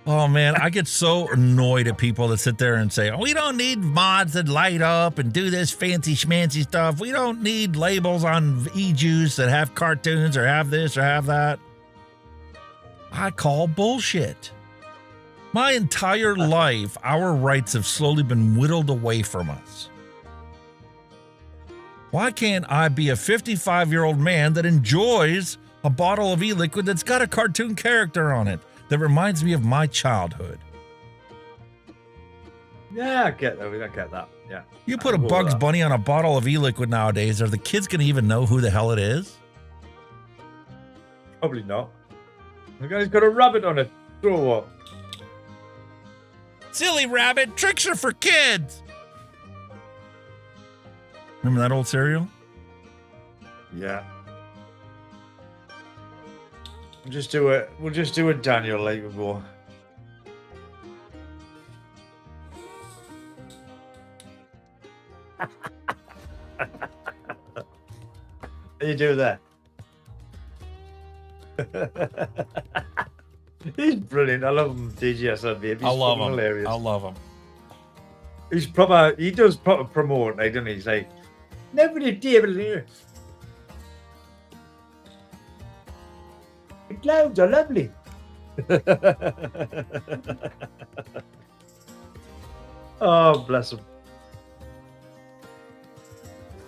Oh man, I get so annoyed at people that sit there and say, "Oh, we don't need mods that light up and do this fancy schmancy stuff. We don't need labels on e-juice that have cartoons or have this or have that." I call bullshit. My entire life, our rights have slowly been whittled away from us. Why can't I be a 55-year-old man that enjoys a bottle of e-liquid that's got a cartoon character on it that reminds me of my childhood? Yeah, I get that. I get that. Yeah. You put a Bugs Bunny on a bottle of e-liquid nowadays, are the kids going to even know who the hell it is? Probably not. The guy's got a rabbit on it. So what? Silly rabbit, tricks are for kids. Remember that old cereal? Yeah. We'll just do it. We'll just do a Daniel like before. How you do that? He's brilliant. I love him, DGSL Vape. I love him. Hilarious. I love him. He's proper. He does proper promote, like, doesn't he? He's like, never did table here. The clouds are lovely. Oh, bless him.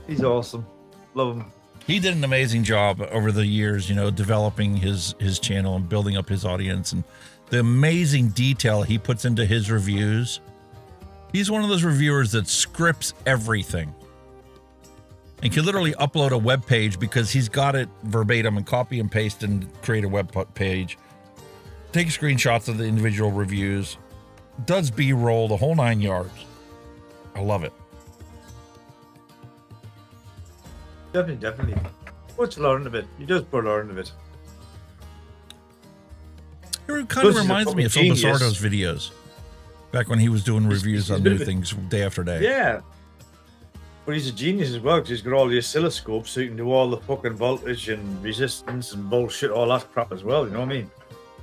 He's awesome. Love him. He did an amazing job over the years, you know, developing his channel and building up his audience, and the amazing detail he puts into his reviews. He's one of those reviewers that scripts everything and can literally upload a web page because he's got it verbatim and copy and paste and create a web page, take screenshots of the individual reviews, does B-roll, the whole 9 yards. I love it. Definitely. Puts Lauren a bit. He does put Lauren a bit. It kind of reminds me of Phil Basardo's videos back when he was doing reviews on new things day after day. Yeah. But he's a genius as well because he's got all the oscilloscopes so he can do all the fucking voltage and resistance and bullshit, all that crap as well. You know what I mean?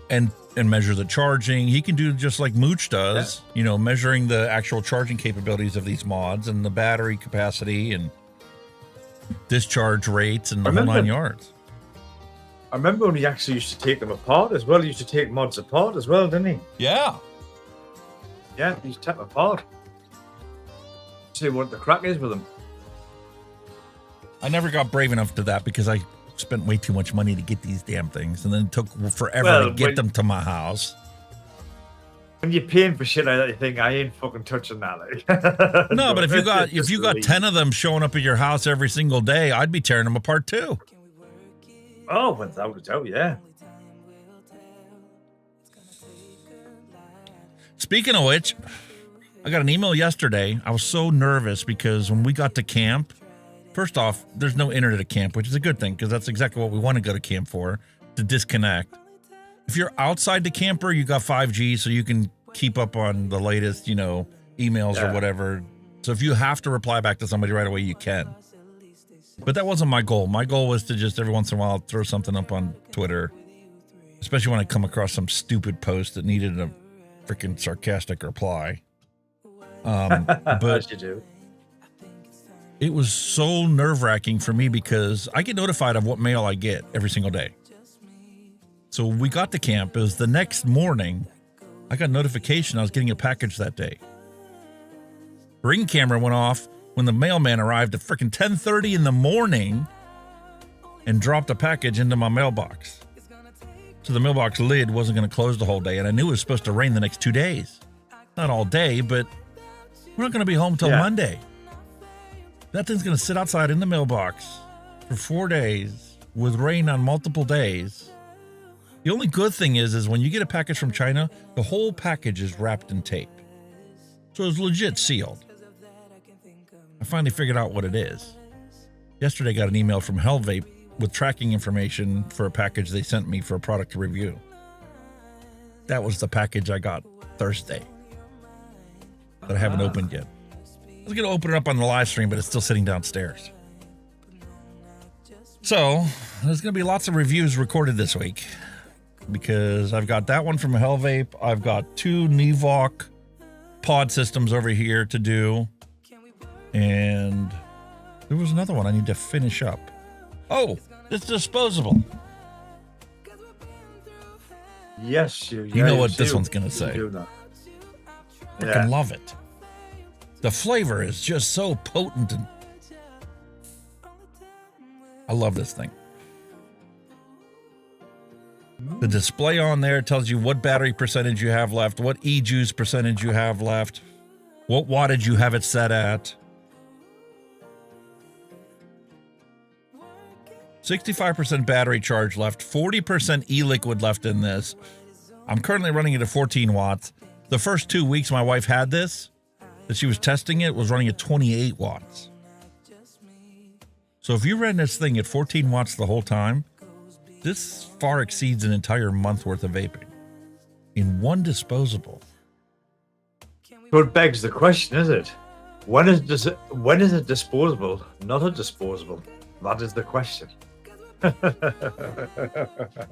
And measure the charging. He can do just like Mooch does, you know, measuring the actual charging capabilities of these mods and the battery capacity and discharge rates and the whole 9 yards. I remember when he actually used to take them apart as well. He used to take mods apart as well, didn't he? Yeah. Yeah, he used to take them apart. See what the crack is with them. I never got brave enough to that because I spent way too much money to get these damn things, and then it took forever to get them to my house. When you're paying for shit like that, you think I ain't fucking touching that. Like. No, but if you got 10 of them showing up at your house every single day, I'd be tearing them apart too. Oh, without a doubt, yeah. Speaking of which, I got an email yesterday. I was so nervous because when we got to camp, first off, there's no internet at camp, which is a good thing because that's exactly what we want to go to camp for. to disconnect. If you're outside the camper, you got 5G, so you can keep up on the latest, emails or whatever. So if you have to reply back to somebody right away, you can. But that wasn't my goal. My goal was to just every once in a while throw something up on Twitter, especially when I come across some stupid post that needed a freaking sarcastic reply. But you do. It was so nerve-wracking for me because I get notified of what mail I get every single day. So we got to camp. It was the next morning. I got notification I was getting a package that day. Ring camera went off when the mailman arrived at freaking 10:30 in the morning and dropped a package into my mailbox. So the mailbox lid wasn't going to close the whole day, and I knew it was supposed to rain the next 2 days. Not all day, but we're not going to be home till Monday. That thing's going to sit outside in the mailbox for 4 days with rain on multiple days. The only good thing is when you get a package from China, the whole package is wrapped in tape. So it's legit sealed. I finally figured out what it is. Yesterday I got an email from Hell Vape with tracking information for a package they sent me for a product to review. That was the package I got Thursday that I haven't opened yet. I was going to open it up on the live stream, but it's still sitting downstairs. So there's going to be lots of reviews recorded this week because I've got that one from Hell Vape. I've got 2 Nevoc pod systems over here to do. And there was another one I need to finish up. Oh, it's disposable. Yes, you know what this one's going to say. Freaking love it. The flavor is just so potent. And I love this thing. The display on there tells you what battery percentage you have left, what e-juice percentage you have left, what wattage you have it set at. 65% battery charge left, 40% e-liquid left in this. I'm currently running it at 14 watts. The first 2 weeks my wife had this, that she was testing it, was running at 28 watts. So if you ran this thing at 14 watts the whole time, this far exceeds an entire month worth of vaping in one disposable. So it begs the question, is it? When is it disposable, not a disposable? That is the question.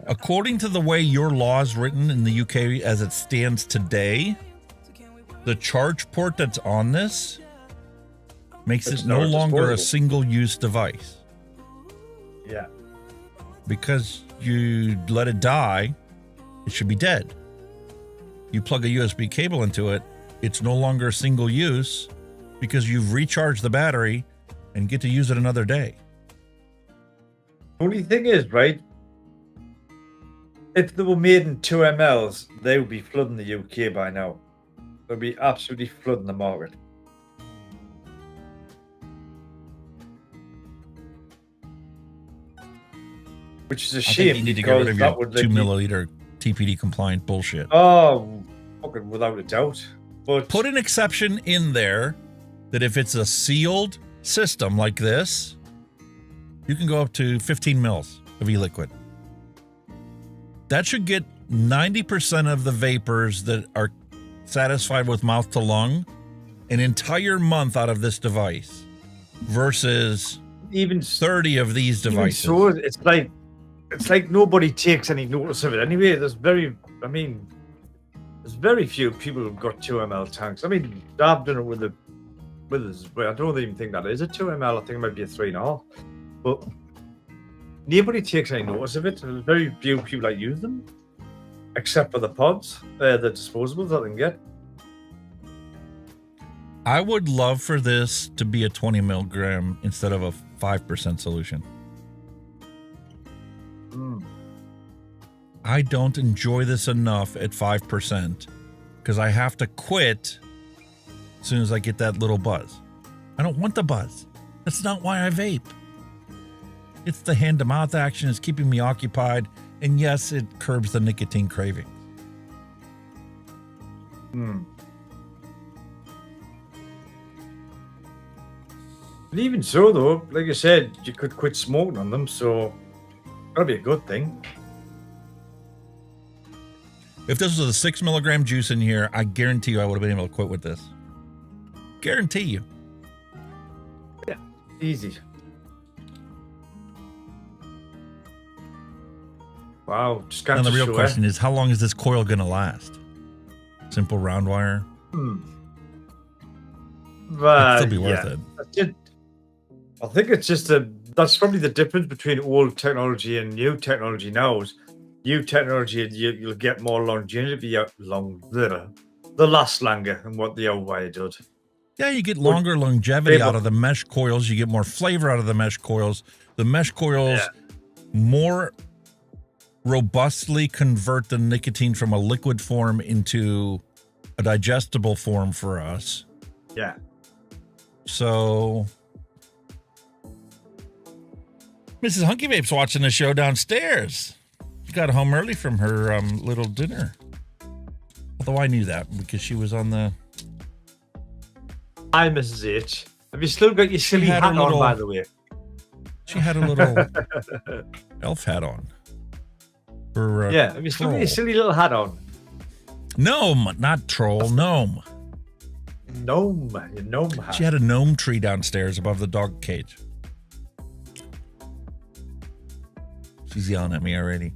According to the way your law is written in the UK as it stands today, the charge port that's on this makes it no longer a single-use device. Yeah. Because you let it die, it should be dead. You plug a USB cable into it, it's no longer single use because you've recharged the battery and get to use it another day. Only thing is, right, if they were made in 2 mLs, they would be flooding the UK by now. They'd be absolutely flooding the market. Which is a shame. I think you need to get rid of your 2 milliliter TPD compliant bullshit. Oh, fucking without a doubt. But put an exception in there that if it's a sealed system like this, you can go up to 15 mils of e-liquid. That should get 90% of the vapors that are satisfied with mouth to lung an entire month out of this device versus even 30 of these devices. So it's like nobody takes any notice of it anyway. There's very few people who've got 2 ml tanks. I mean, I've done it with us. I don't even think that is a 2 ml. I think it might be a 3.5. But nobody takes any notice of it. There's very few people that use them, except for the pods, the disposables that they can get. I would love for this to be a 20 milligram instead of a 5% solution. I don't enjoy this enough at 5% because I have to quit as soon as I get that little buzz. I don't want the buzz. That's not why I vape. It's the hand-to-mouth action. It's keeping me occupied. And yes, it curbs the nicotine craving. And even so, though, like I said, you could quit smoking on them, so that'll be a good thing. If this was a 6 milligram juice in here, I guarantee you I would have been able to quit with this. Guarantee you. Yeah, easy. Wow, just got Now to the real show, question is, how long is this coil going to last? Simple round wire. But it'll still be worth it. I think it's just that's probably the difference between old technology and new technology now. Is new technology, you'll get more longevity out the last longer than what the old wire did. Yeah, you get longer longevity out of the mesh coils. You get more flavor out of the mesh coils. The mesh coils more robustly convert the nicotine from a liquid form into a digestible form for us. Yeah. So Mrs. Hunky Vape's watching the show downstairs. She got home early from her little dinner. Although I knew that because she was on the... Hi, Mrs. H. Have you still got your silly hat on, by the way? She had a little elf hat on. For, yeah, have you still got your silly little hat on? Gnome, not troll, gnome. Gnome, your gnome hat. She had a gnome tree downstairs above the dog cage. She's yelling at me already.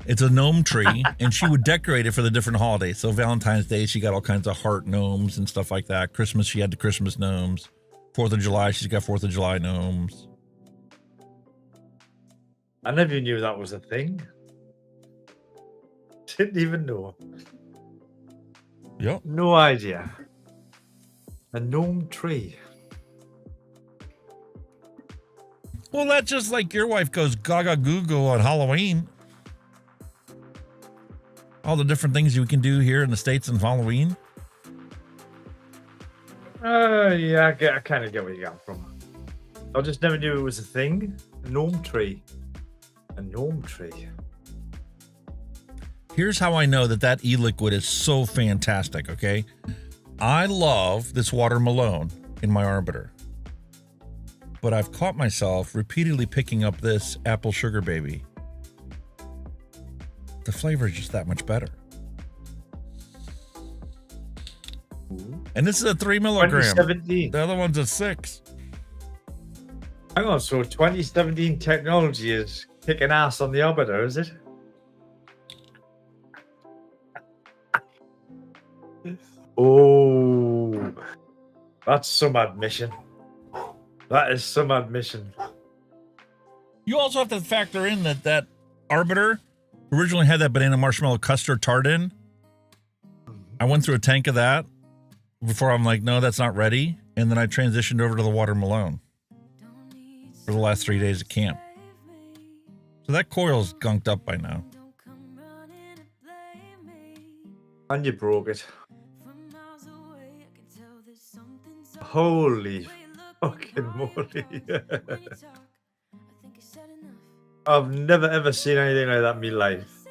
It's a gnome tree, and she would decorate it for the different holidays. So Valentine's Day, she got all kinds of heart gnomes and stuff like that. Christmas, she had the Christmas gnomes. 4th of July, she's got 4th of July gnomes. I never knew that was a thing. Didn't even know. Yep. No idea. A gnome tree. Well, that's just like your wife goes gaga goo on Halloween. All the different things you can do here in the States on Halloween. Yeah, I kind of get where you got from. I just never knew it was a thing. A gnome tree. A gnome tree. Here's how I know that e-liquid is so fantastic, okay? I love this water Malone in my Arbiter. But I've caught myself repeatedly picking up this apple sugar baby. The flavor is just that much better. And this is a 3 milligram. 2017. The other one's a 6. Hang on, so 2017 technology is kicking ass on the Arbiter, is it? Oh, that's some admission. That is some admission. You also have to factor in that Arbiter originally had that banana marshmallow custard tart in. I went through a tank of that before I'm like, no, that's not ready. And then I transitioned over to the water Malone for the last 3 days of camp. So that coil's gunked up by now. And you broke it. Holy fucking moly. I've never ever seen anything like that in my life.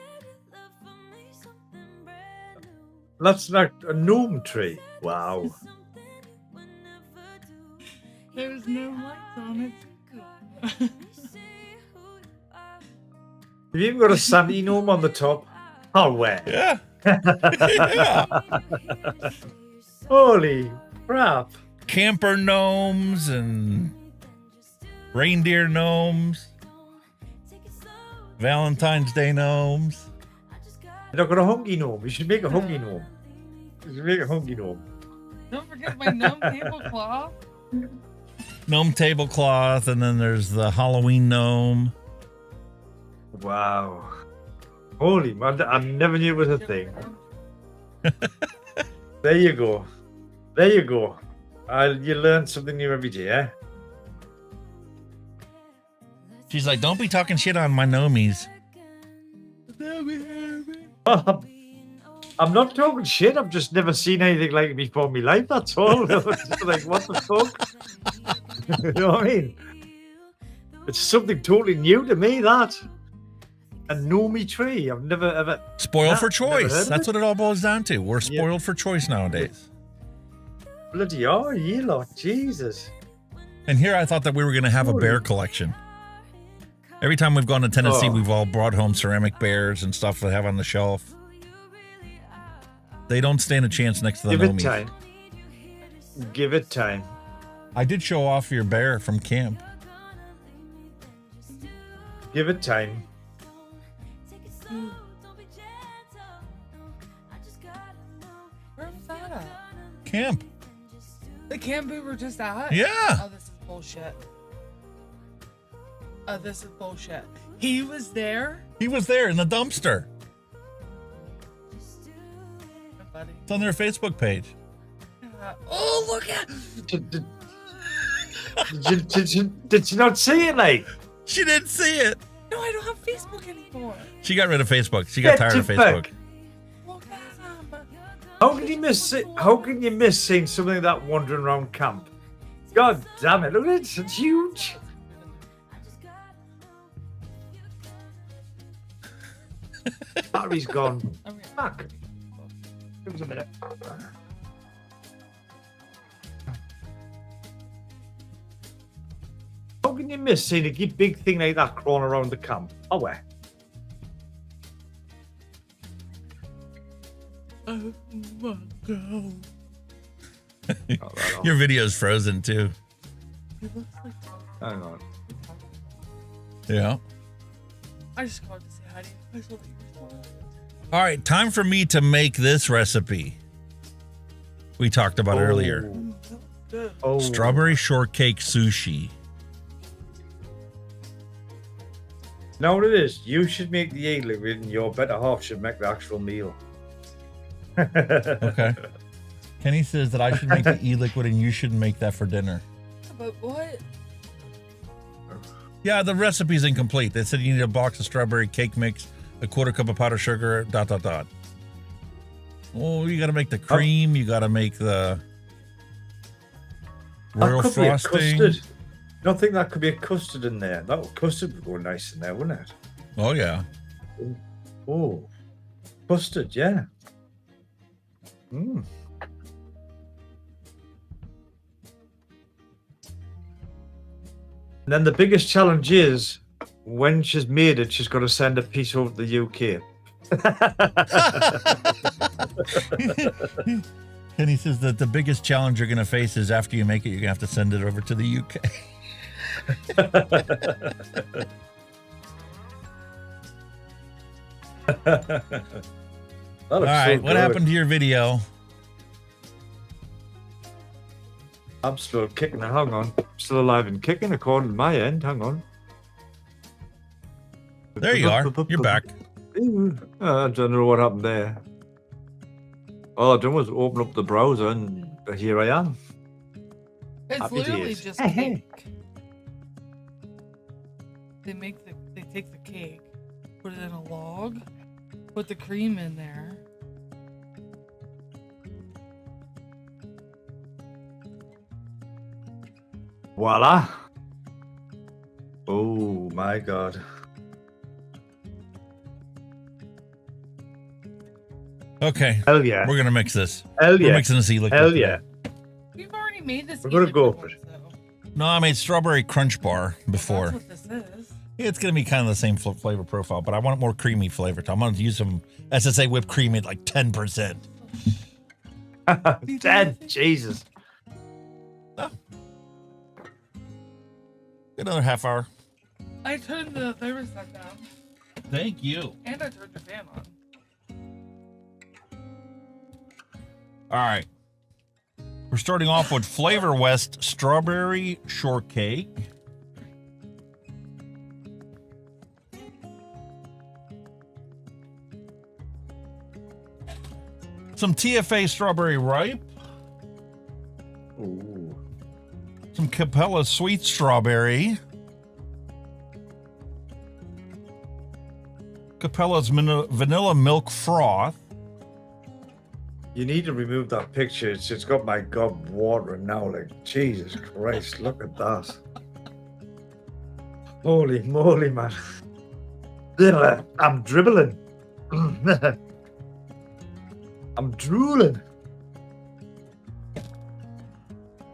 That's not a gnome tree. Wow. There's no lights on it. Have you even got a Sandy gnome on the top? Oh, where? Yeah. Yeah. Holy crap. Camper gnomes and reindeer gnomes. Valentine's Day gnomes. You're not got a hunky gnome. You should make a hunky gnome. You should make a hunky gnome. Don't forget my gnome tablecloth. Gnome tablecloth, and then there's the Halloween gnome. Wow. Holy man, I never knew it was a thing. There you go. There you go. You learn something new every day, eh? She's like, don't be talking shit on my gnomies. I'm not talking shit. I've just never seen anything like it before in my life. That's all. Just like, what the fuck? You know what I mean? It's something totally new to me, that. A gnomey tree. I've never ever... Spoiled for choice. That's what it all boils down to. We're spoiled for choice nowadays. Bloody are you lot? Jesus. And here I thought that we were going to have a bear collection. Every time we've gone to Tennessee, we've all brought home ceramic bears and stuff to have on the shelf. They don't stand a chance next to the Give it Nomies. time. Give it time. I did show off your bear from camp. Give it time. Where was that at? Camp. The camp we were just at? Yeah. Oh, this is bullshit. Oh, this is bullshit. He was there? He was there in the dumpster. Buddy. It's on their Facebook page. Oh, look at. Did you not see it, like? She didn't see it. No, I don't have Facebook anymore. She got rid of Facebook. She got tired of Facebook. How can you miss it? How can you miss seeing something like that wandering around camp? God damn it! Look at it. It's huge. Battery's gone. Fuck. Give us a minute. How can you miss seeing a big thing like that crawling around the camp? Oh, where? Oh my God. Your video's frozen too. He looks like. Hang on. Yeah. I just called to say hi to you. I saw that you were still All right, time for me to make this recipe we talked about earlier. Oh. Strawberry shortcake sushi. Now what it is, you should make the egg liquid and your better half should make the actual meal. Okay. Kenny says that I should make the e-liquid and you should make that for dinner. But what? Yeah, the recipe's incomplete. They said you need a box of strawberry cake mix, a quarter cup of powdered sugar, ... Oh, you got to make the cream. You got to make the royal That could be a frosting. custard. You don't think that could be a custard in there? That custard would go nice in there, wouldn't it? Oh, yeah. Oh, custard, yeah. Mm. And then the biggest challenge is when she's made it, she's got to send a piece over to the UK. Kenny says that the biggest challenge you're going to face is after you make it, you're going to have to send it over to the UK. All right, what happened to your video? I'm still kicking. Hang on. Still alive and kicking according to my end. Hang on. There you are. You're back. I don't know what happened there. All I done was open up the browser and here I am. It's Happy literally days. just cake. They take the cake, put it in a log, put the cream in there. Voila. Oh my god. Okay. Hell yeah. We're going to mix this. Hell yeah. We're mixing this e-liquid. Hell yeah. We've already made this. We're gonna go for it. No, I made strawberry crunch bar before. That's what this is. Yeah, it's going to be kind of the same flavor profile, but I want it more creamy flavor. I'm going to use some SSA whipped cream at like 10%. 10. Jesus. Oh. Another half hour. I turned the thermostat down. Thank you. And I turned the fan on. All right. We're starting off with Flavor West Strawberry Shortcake. Some TFA Strawberry Ripe. Ooh. Some Capella Sweet Strawberry. Capella's Vanilla Milk Froth. You need to remove that picture. It's got my gob watering now. Like, Jesus Christ, look at that. Holy moly, man. I'm dribbling. I'm drooling.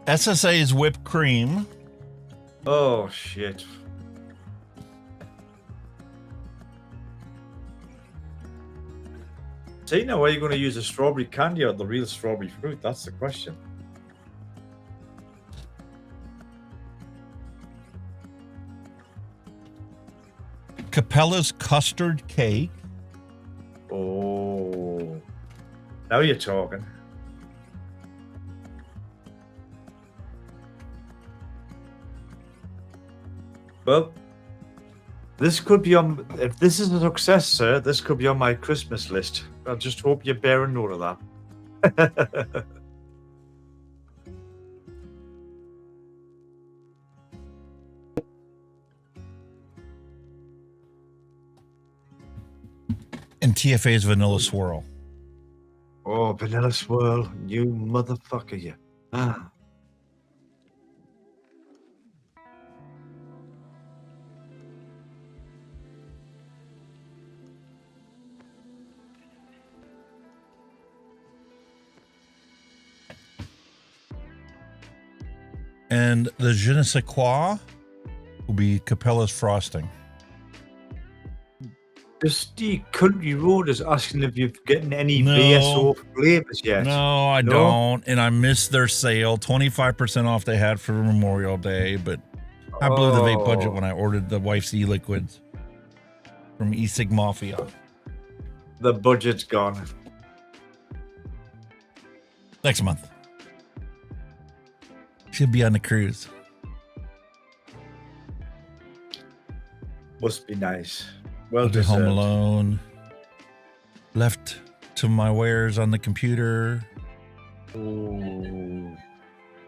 SSA's Whipped Cream. Oh, shit. See, now, are you going to use a strawberry candy or the real strawberry fruit? That's the question. Capella's custard cake. Oh, now you're talking. Well, this could be on. If this is a success, sir, this could be on my Christmas list. I just hope you're bearing note of that. And TFA's Vanilla Swirl. Oh, Vanilla Swirl, you motherfucker, you. Ah. And the je ne sais quoi will be Capella's frosting. Just the Country Road is asking if you've gotten any VSO flavors yet. No, I don't. And I missed their sale. 25% off they had for Memorial Day, but I blew the vape budget when I ordered the wife's e-liquids from E-Sig Mafia. The budget's gone. Next month. She'll be on the cruise. Must be nice. Well, I'll be home alone. Left to my wares on the computer. Ooh.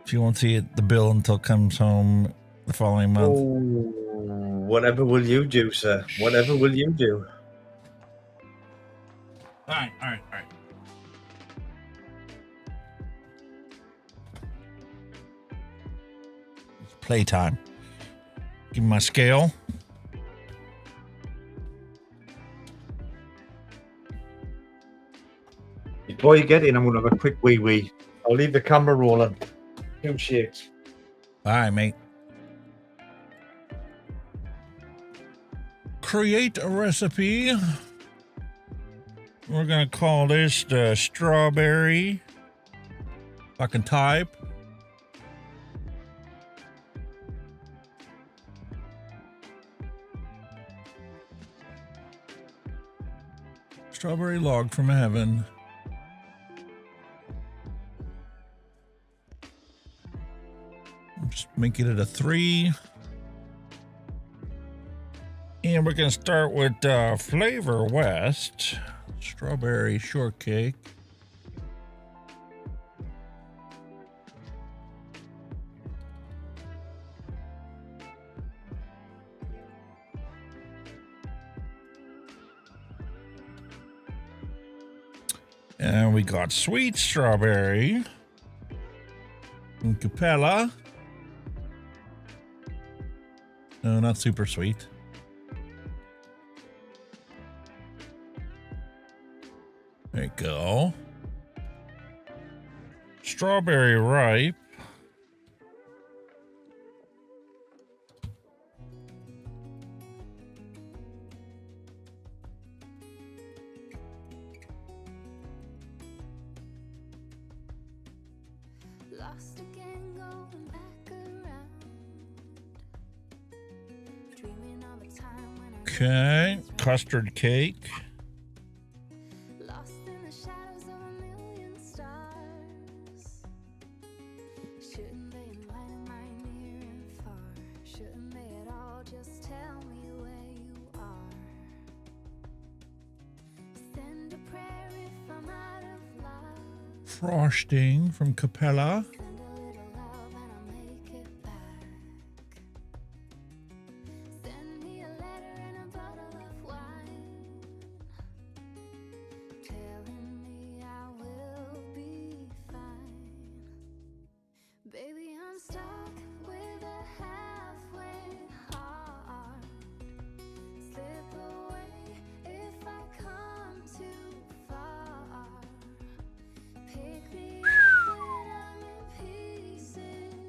She won't see the bill until it comes home the following month. Ooh. Whatever will you do, sir? Whatever will you do? All right. It's playtime. Give me my scale. Before you get in, I'm going to have a quick wee. I'll leave the camera rolling. 2 shakes. All right, mate. Create a recipe. We're going to call this the strawberry. I can type. Strawberry log from heaven. Just making it a 3. And we're going to start with Flavor West. Strawberry shortcake. And we got sweet strawberry from Capella. No, not super sweet. There you go. Strawberry ripe. Okay, custard cake. Frosting from Capella.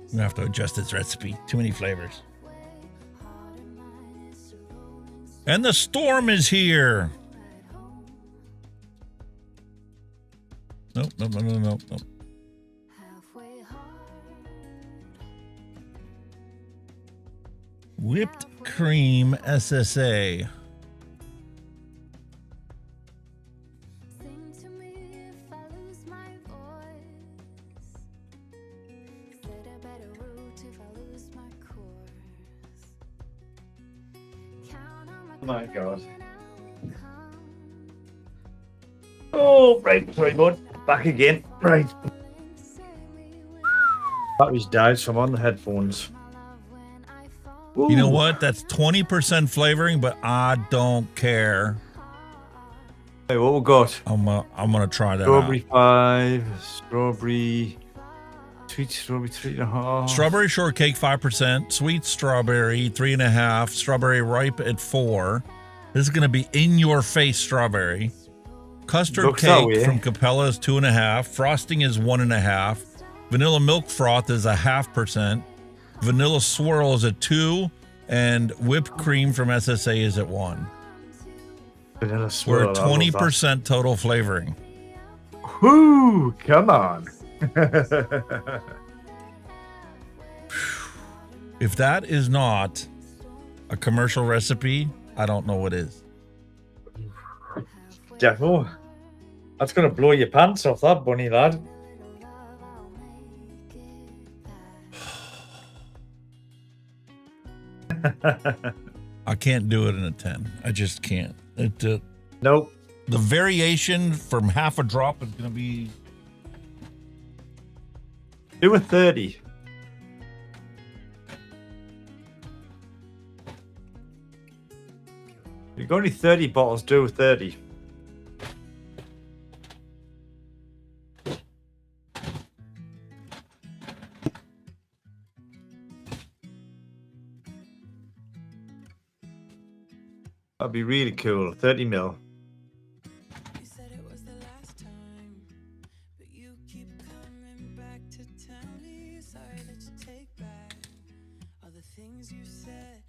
I'm gonna have to adjust its recipe. Too many flavors. And the storm is here. Nope. Whipped cream SSA. Oh my God. Oh, right. Sorry, bud. Back again. Right. Battery's died, so I'm on the headphones. You know what? That's 20% flavoring, but I don't care. Hey, what we got? I'm gonna try that Strawberry out. 5, strawberry, sweet strawberry 3.5. Strawberry shortcake 5%, sweet strawberry 3.5, strawberry ripe at 4. This is gonna be in your face strawberry. Custard Looks that cake way. from Capella is 2.5. Frosting is 1.5. Vanilla milk froth is 0.5%. Vanilla swirl is at 2, and whipped cream from SSA is at 1. Vanilla We're swirl. at I love 20% total flavoring. that. Whoo! Come on. If that is not a commercial recipe, I don't know what is. Defo. That's gonna blow your pants off, that bunny lad. I can't do it in a 10. I just can't. Nope. The variation from half a drop is going to be... Do a 30. You've got only 30 bottles, do a 30. That'd be really cool. 30 mil.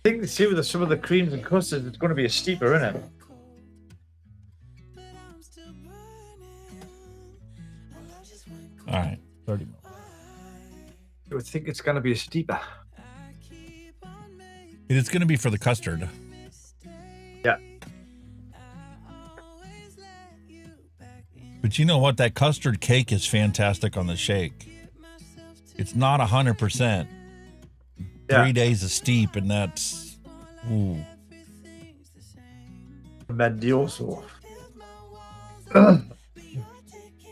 I think see with some of the creams and custards, it's going to be a steeper, isn't it? All right, 30 mil. I would think it's going to be a steeper. It's going to be for the custard. Yeah. But you know what? That custard cake is fantastic on the shake. It's not 100%. 3 days of steep, and that's... Ooh. Mendioso.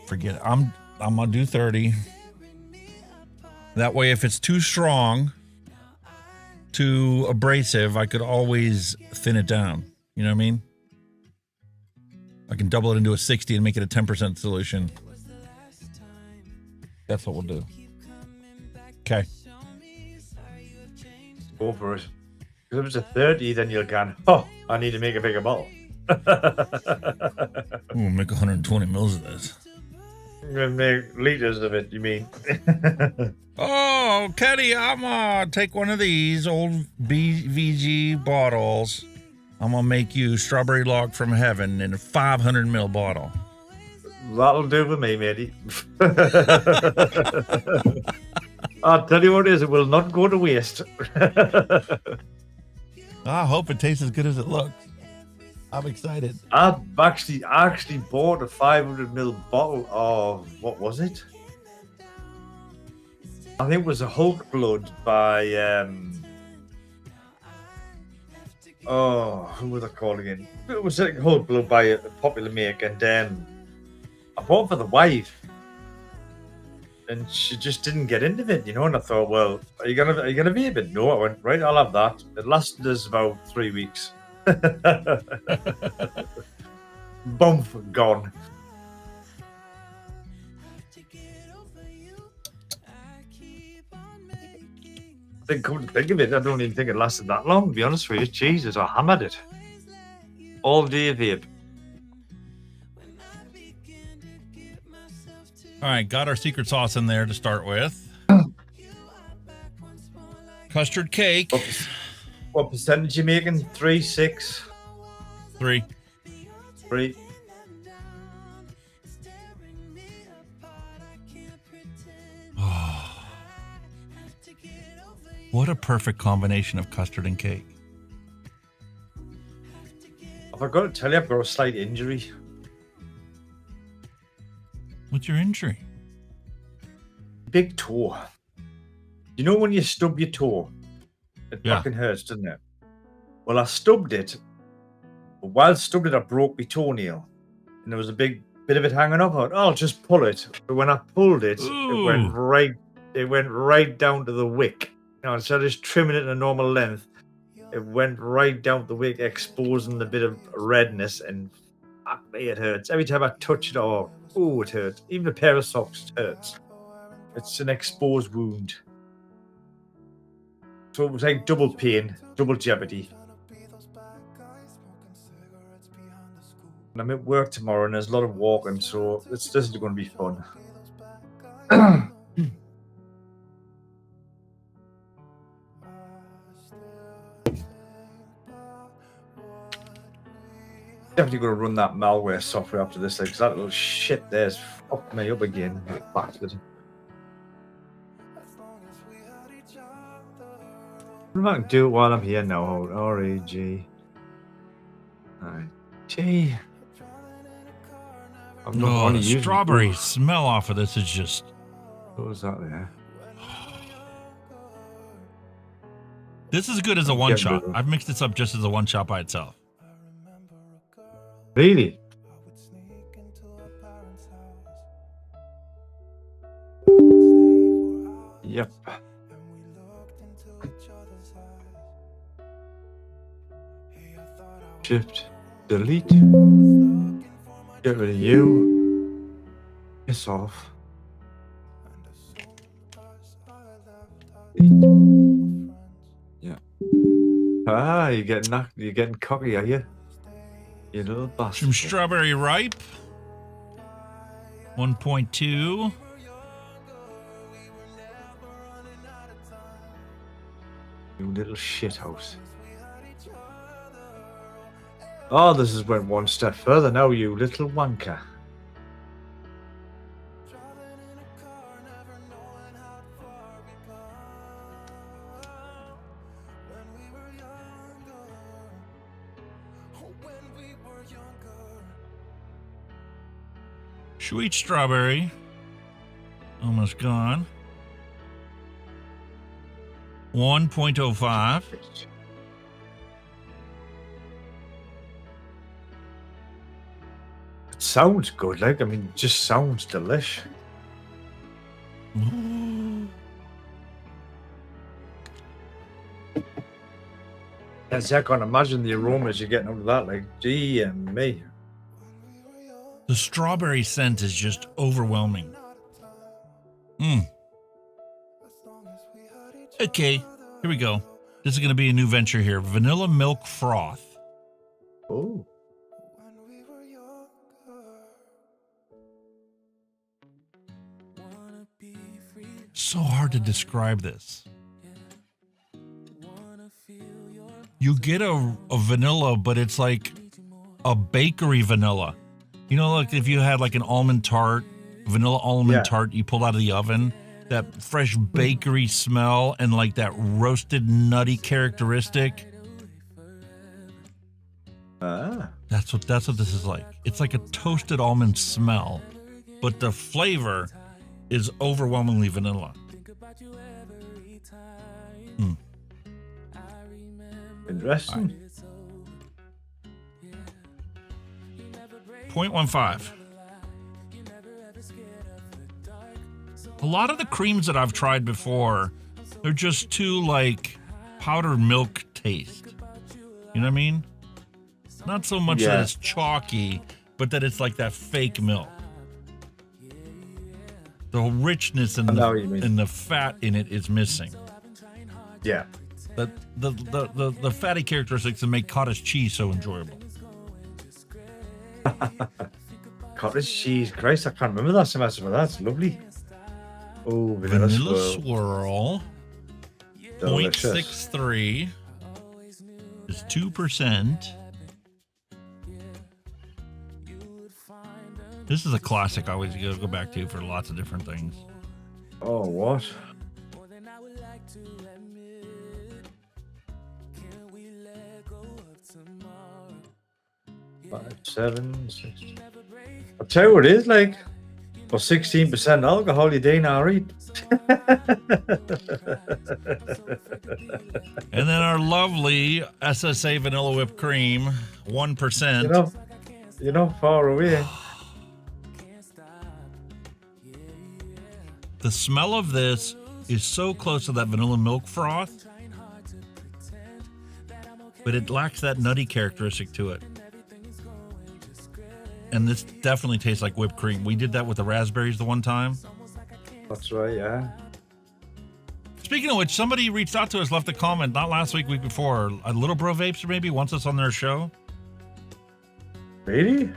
Forget it. I'm going to do 30. That way, if it's too strong, too abrasive, I could always thin it down. You know what I mean? I can double it into a 60 and make it a 10% solution. That's what we'll do. Okay. Go for it. Because if it's a 30, then you'll go, oh, I need to make a bigger bottle. We'll make 120 mils of this. I'm going to make liters of it, you mean? Oh, Kenny, I'm going to take one of these old BVG bottles. I'm going to make you strawberry log from heaven in a 500 ml bottle. That'll do for me, matey. I'll tell you what it is, it will not go to waste. I hope it tastes as good as it looks. I'm excited. I actually bought a 500 ml bottle of, what was it? I think it was a Hulk Blood by, who was I called again? It was like Hulk Blood by a popular make, and I bought it for the wife, and she just didn't get into it, you know. And I thought, well, are you gonna vape it? No, I went right. I'll have that. It lasted us about 3 weeks. Bump gone. I couldn't think of it. I don't even think it lasted that long, to be honest with you. Jesus, I hammered it. All day vape. All right, got our secret sauce in there to start with. Custard cake. What percentage you making? 3, 6? 3. 3. What a perfect combination of custard and cake. I forgot to tell you, I've got a slight injury. What's your injury? Big toe. You know when you stub your toe? It fucking hurts, doesn't it? Well, I stubbed it. But while I stubbed it, I broke my toenail. And there was a big bit of it hanging up. I thought, oh, I'll just pull it. But when I pulled it, it went right down to the wick. You know, instead of just trimming it in a normal length, it went right down the wick, exposing the bit of redness, and fuck me, it hurts. Every time I touch it, it hurts. Even a pair of socks hurts. It's an exposed wound. So it was like double pain, double jeopardy. And I'm at work tomorrow, and there's a lot of walking, so this is going to be fun. Definitely going to run that malware software after this, because that little shit there's fucked me up again. Bastard. I can do it while I'm here now. Hold R-A-G. Alright. G. I'm not the strawberry smell off of this is just... What was that there? This is good as a one-shot. I've mixed this up just as a one-shot by itself. Really? Yep. Shift, delete, get rid of you, piss off. Yeah. Ah, you're getting cocky, are you? You little bastard. Some strawberry ripe. 1.2. You little shithouse. Oh, this has went one step further now, you little wanker. Sweet strawberry. Almost gone. 1.05. It sounds good, like, I mean, it just sounds delish. Yes, I can't imagine the aromas you're getting out of that, like, gee and me. The strawberry scent is just overwhelming. Okay, here we go. This is going to be a new venture here. Vanilla milk froth. Oh. So hard to describe this. You get a vanilla, but it's like a bakery vanilla. You know, like if you had like an almond tart, vanilla almond tart you pulled out of the oven, that fresh bakery smell and like that roasted nutty characteristic. That's what this is like. It's like a toasted almond smell, but the flavor is overwhelmingly vanilla. Interesting. 0.15. A lot of the creams that I've tried before, they're just too like powdered milk taste. You know what I mean? Not so much that it's chalky, but that it's like that fake milk. The richness and the fat in it is missing. Yeah. The fatty characteristics that make cottage cheese so enjoyable. Cottage cheese, Christ, I can't remember that semester, but that's lovely. Oh, vanilla swirl. 0.63 is 2%. This is a classic I always go back to for lots of different things. Oh, what? 5, 7, 6. I'll tell you what it is like. For 16% alcohol, you didn't alright. And then our lovely SSA vanilla whipped cream, 1%. You're not far away. The smell of this is so close to that vanilla milk froth, but it lacks that nutty characteristic to it. And this definitely tastes like whipped cream. We did that with the raspberries the one time. That's right, yeah. Speaking of which, somebody reached out to us, left a comment, not last week, week before. Little Bro Vapes maybe wants us on their show. Really?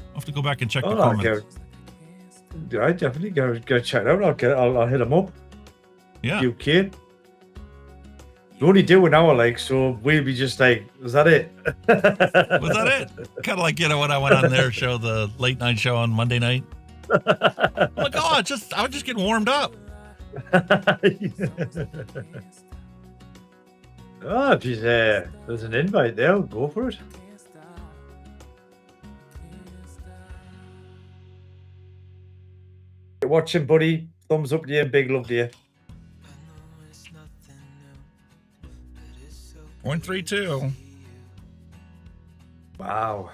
I'll have to go back and check the comments. I definitely go check it out. I'll hit them up. Yeah. You kid. We only do an hour, like, so we'll be just like, was that it? Was that it? Kind of like, you know, when I went on their show, the late night show on Monday night. I'm like, oh, I was just getting warmed up. Oh, geez, there's an invite there. Go for it. You're watching, buddy. Thumbs up to you. Big love to you. 0.32. Wow.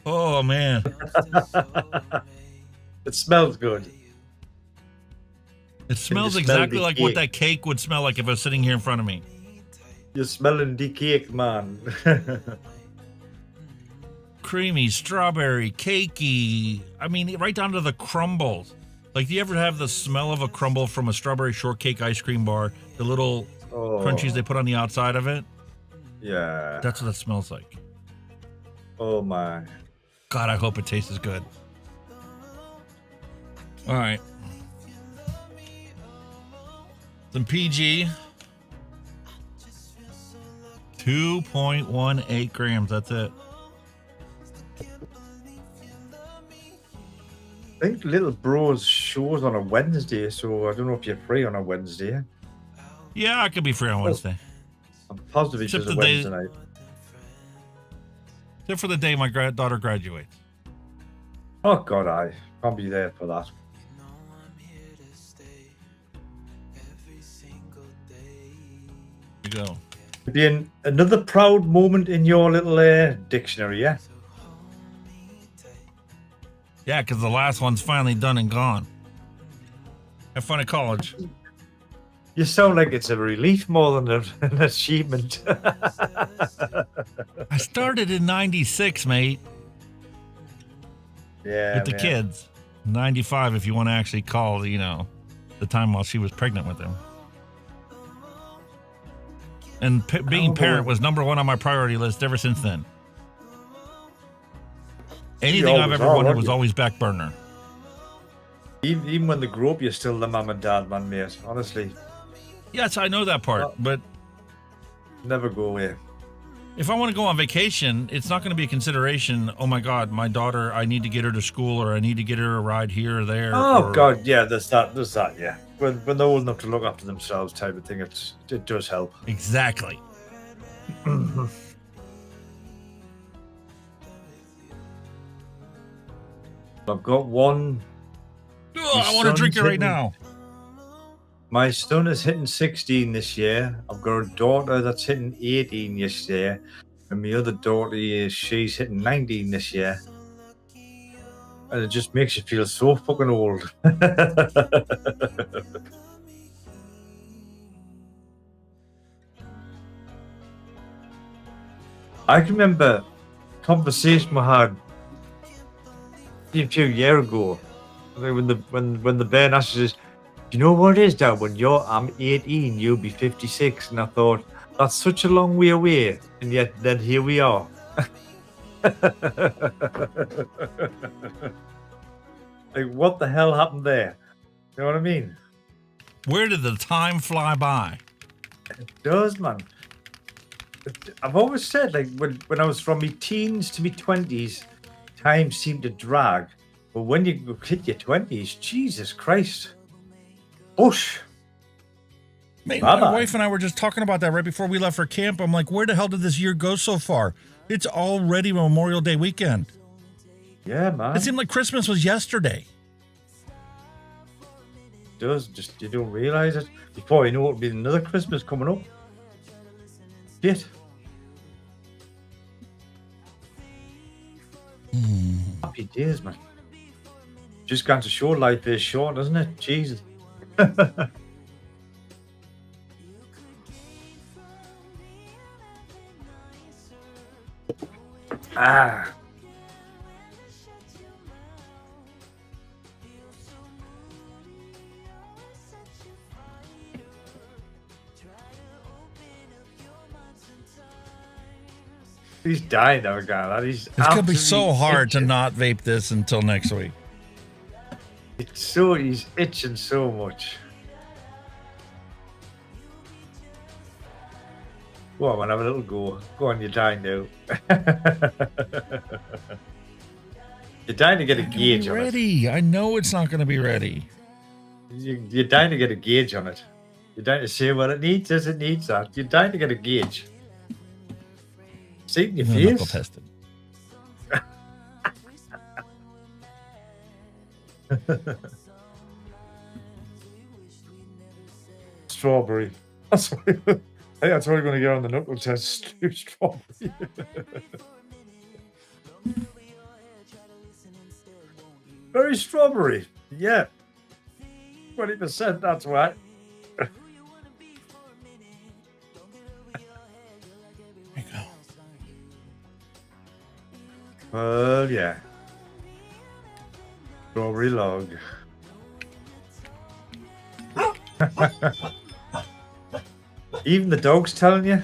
Oh, man. It smells good. It smells exactly like what that cake would smell like if it was sitting here in front of me. You're smelling the cake, man. Creamy, strawberry, cakey. I mean, right down to the crumbles. Like, do you ever have the smell of a crumble from a strawberry shortcake ice cream bar? The little crunchies they put on the outside of it? Yeah. That's what it smells like. Oh, my. God, I hope it tastes as good. All right. Some PG. 2.18 grams. That's it. I think Little Bro's show's on a Wednesday, so I don't know if you're free on a Wednesday. Yeah, I could be free on Wednesday. I'm positive it's just a Wednesday night. Except for the day my daughter graduates. Oh, God, I can't be there for that. There you go. It'd be another proud moment in your little dictionary, yeah? Yeah, because the last one's finally done and gone. Have fun at college. You sound like it's a relief more than an achievement. I started in 96, mate. Yeah, with the kids. 95 if you want to actually call, you know, the time while she was pregnant with him. And being parent was number one on my priority list ever since then. Anything I've ever wanted was always back burner. Even when they grow up, you're still the mum and dad, man, mate. Honestly. Yes, I know that part, but never go away. If I want to go on vacation, it's not going to be a consideration. Oh my God, my daughter, I need to get her to school, or I need to get her a ride here or there. Oh God, yeah, there's that, yeah. When they're old enough to look after themselves, type of thing, it does help. Exactly. I've got one. Oh, I want to drink it right now. My son is hitting 16 this year. I've got a daughter that's hitting 18 this year. And my other daughter, she's hitting 19 this year. And it just makes you feel so fucking old. I can remember a conversation we had a few years ago. When the bear asked us, do you know what it is, Dad? When I'm 18, you'll be 56. And I thought, that's such a long way away. And yet, then here we are. Like, what the hell happened there? You know what I mean? Where did the time fly by? It does, man. I've always said, like, when I was from my teens to my 20s, time seemed to drag. But when you hit your 20s, Jesus Christ. Whoosh. My Bye-bye. wife and I were just talking about that right before we left for camp. I'm like, where the hell did this year go so far? It's already Memorial Day weekend. Yeah, man. It seemed like Christmas was yesterday. It does. Just you don't realize it. Before you know it'll be another Christmas coming up. Shit. Happy days, man. Just going to show life is short, doesn't it? Jesus. Ah. He's dying now, guy. He's It's gonna be so absolutely hard to itching. not vape this until next week. He's itching so much. Go on, man, have a little go. Go on, you're dying now. You're dying to get a gauge on it. Ready? I know it's not gonna be ready. You're dying to get a gauge on it. You're dying to say what it needs as it needs that. You're dying to get a gauge. See it in your I'm gonna knuckle face. test it. Strawberry. That's what hey, that's what we're going to get on the knuckle test. Strawberry. Very strawberry. Yeah. 20%, that's right. Well, yeah. Strawberry log. Even the dog's telling you.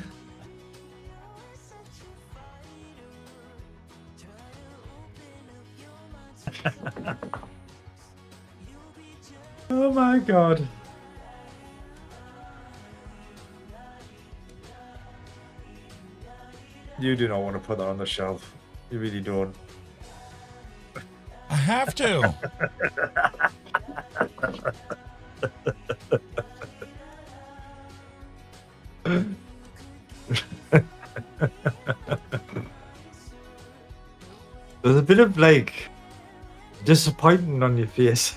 Oh my god. You do not want to put that on the shelf. You really don't. I have to. There's a bit of like disappointment on your face.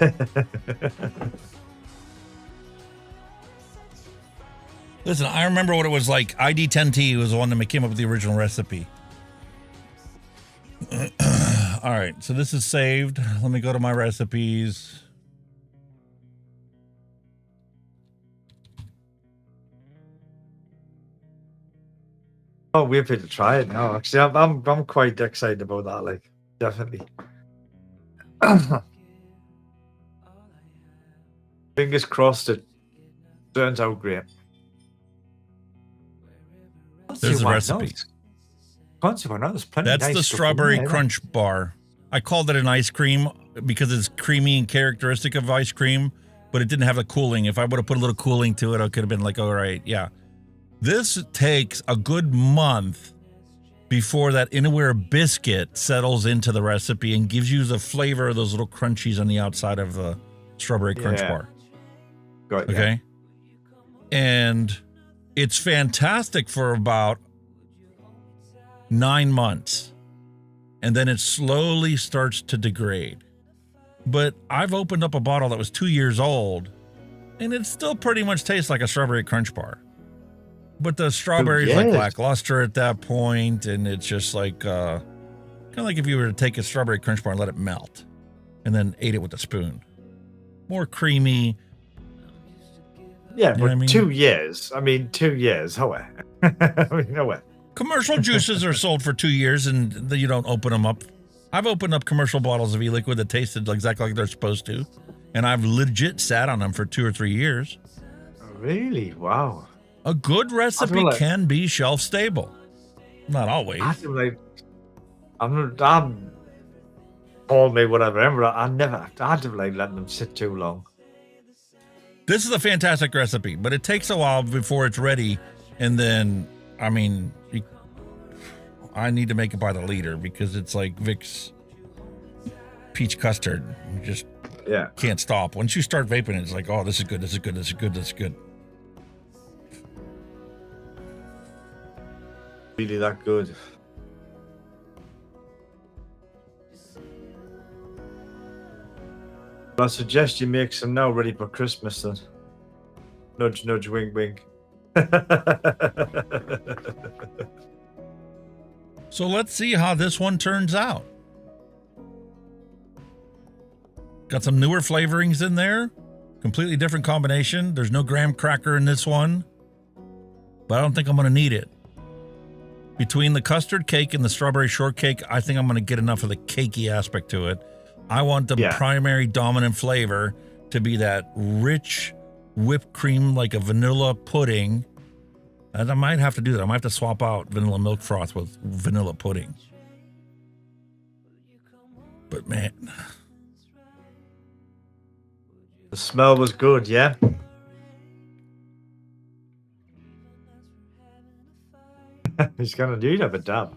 Listen, I remember what it was like. ID10T was the one that came up with the original recipe. All right, so this is saved. Let me go to my recipes. Oh, we're fit to try it now. Actually, I'm quite excited about that. Like, definitely. Fingers crossed it turns out great. There's the recipe. Can't see why not. There's plenty That's of nice the stuff in strawberry there. crunch bar. I called it an ice cream because it's creamy and characteristic of ice cream, but it didn't have the cooling. If I would have put a little cooling to it, I could have been like, all right, yeah. This takes a good month before that Innokin biscuit settles into the recipe and gives you the flavor of those little crunchies on the outside of the strawberry crunch Yeah. bar. Got it, yeah. Okay. And it's fantastic for about 9 months. And then it slowly starts to degrade. But I've opened up a bottle that was 2 years old, and it still pretty much tastes like a strawberry crunch bar. But the strawberry is like yes. lackluster at that point, and it's just like kind of like if you were to take a strawberry crunch bar and let it melt, and then ate it with a spoon. More creamy. Yeah, You know but what I mean? 2 years. I mean, 2 years. How? I mean, no way. Commercial juices are sold for 2 years, and you don't open them up. I've opened up commercial bottles of e-liquid that tasted exactly like they're supposed to, and I've legit sat on them for 2 or 3 years. Really? Wow. A good recipe like- can be shelf stable. Not always. I feel like I'm call me whatever. I'd have like letting them sit too long. This is a fantastic recipe, but it takes a while before it's ready. And then, I mean, I need to make it by the liter because it's like Vic's peach custard. You just can't stop. Once you start vaping, it's like, oh, this is good, this is good, this is good, this is good. Really that good. I suggest you make some now ready for Christmas then. Nudge, nudge, wink, wink. So let's see how this one turns out. Got some newer flavorings in there. Completely different combination. There's no graham cracker in this one, but I don't think I'm going to need it. Between the custard cake and the strawberry shortcake, I think I'm going to get enough of the cakey aspect to it. I want the primary dominant flavor to be that rich whipped cream, like a vanilla pudding. And I might have to do that. I might have to swap out vanilla milk froth with vanilla pudding. But man, the smell was good, yeah? He's gonna do have a dab.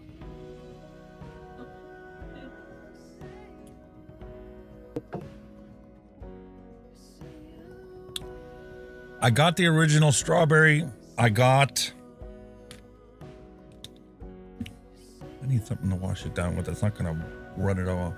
I got the original strawberry. I need something to wash it down with. It's not going to run it off.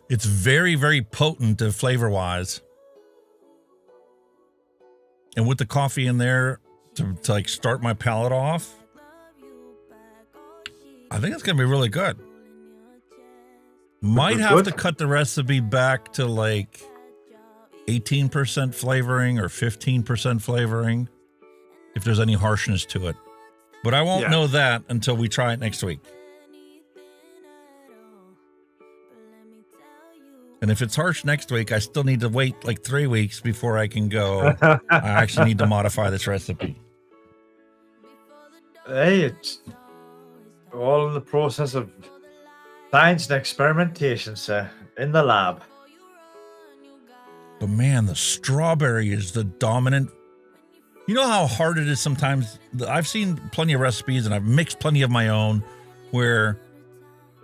It's very, very potent flavor-wise. And with the coffee in there to like start my palate off, I think it's going to be really good. Might have to cut the recipe back to like 18% flavoring or 15% flavoring if there's any harshness to it. But I won't know that until we try it next week. And if it's harsh next week, I still need to wait like 3 weeks before I can go. I actually need to modify this recipe. Hey, it's all in the process of science and experimentation, sir, in the lab. But man, the strawberry is the dominant. You know how hard it is sometimes? I've seen plenty of recipes and I've mixed plenty of my own where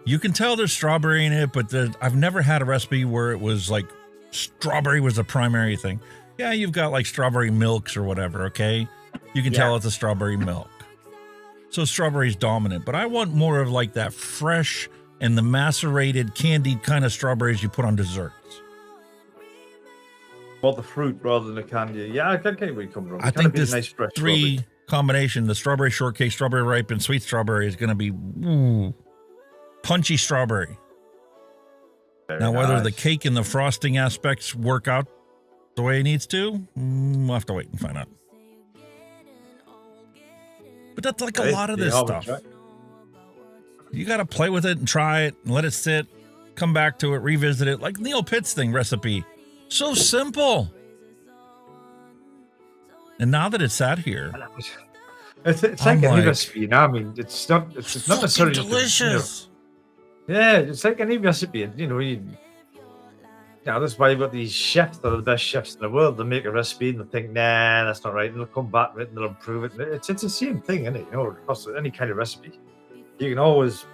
you can tell there's strawberry in it, but I've never had a recipe where it was like strawberry was the primary thing. Yeah, you've got like strawberry milks or whatever, okay? You can tell it's a strawberry milk. So strawberry's dominant, but I want more of like that fresh and the macerated, candied kind of strawberries you put on desserts. Well, the fruit rather than the candy. Yeah, I can get where you come from. I think this nice three combination, the strawberry shortcake, strawberry ripe, and sweet strawberry is going to be punchy strawberry. Now, whether the cake and the frosting aspects work out the way it needs to, we'll have to wait and find out. But that's like a lot of this stuff. You got to play with it and try it and let it sit, come back to it, revisit it. Like Neil Pitt's thing recipe. So simple. And now that it's sat here, it's like any recipe, you know. I mean, it's not necessarily delicious. Yeah, it's like any recipe, you know, that's why you've got these chefs that are the best chefs in the world. They make a recipe and they think, nah, that's not right, and they'll come back with it and they'll improve it. It's the same thing, isn't it? You know, across any kind of recipe, you can always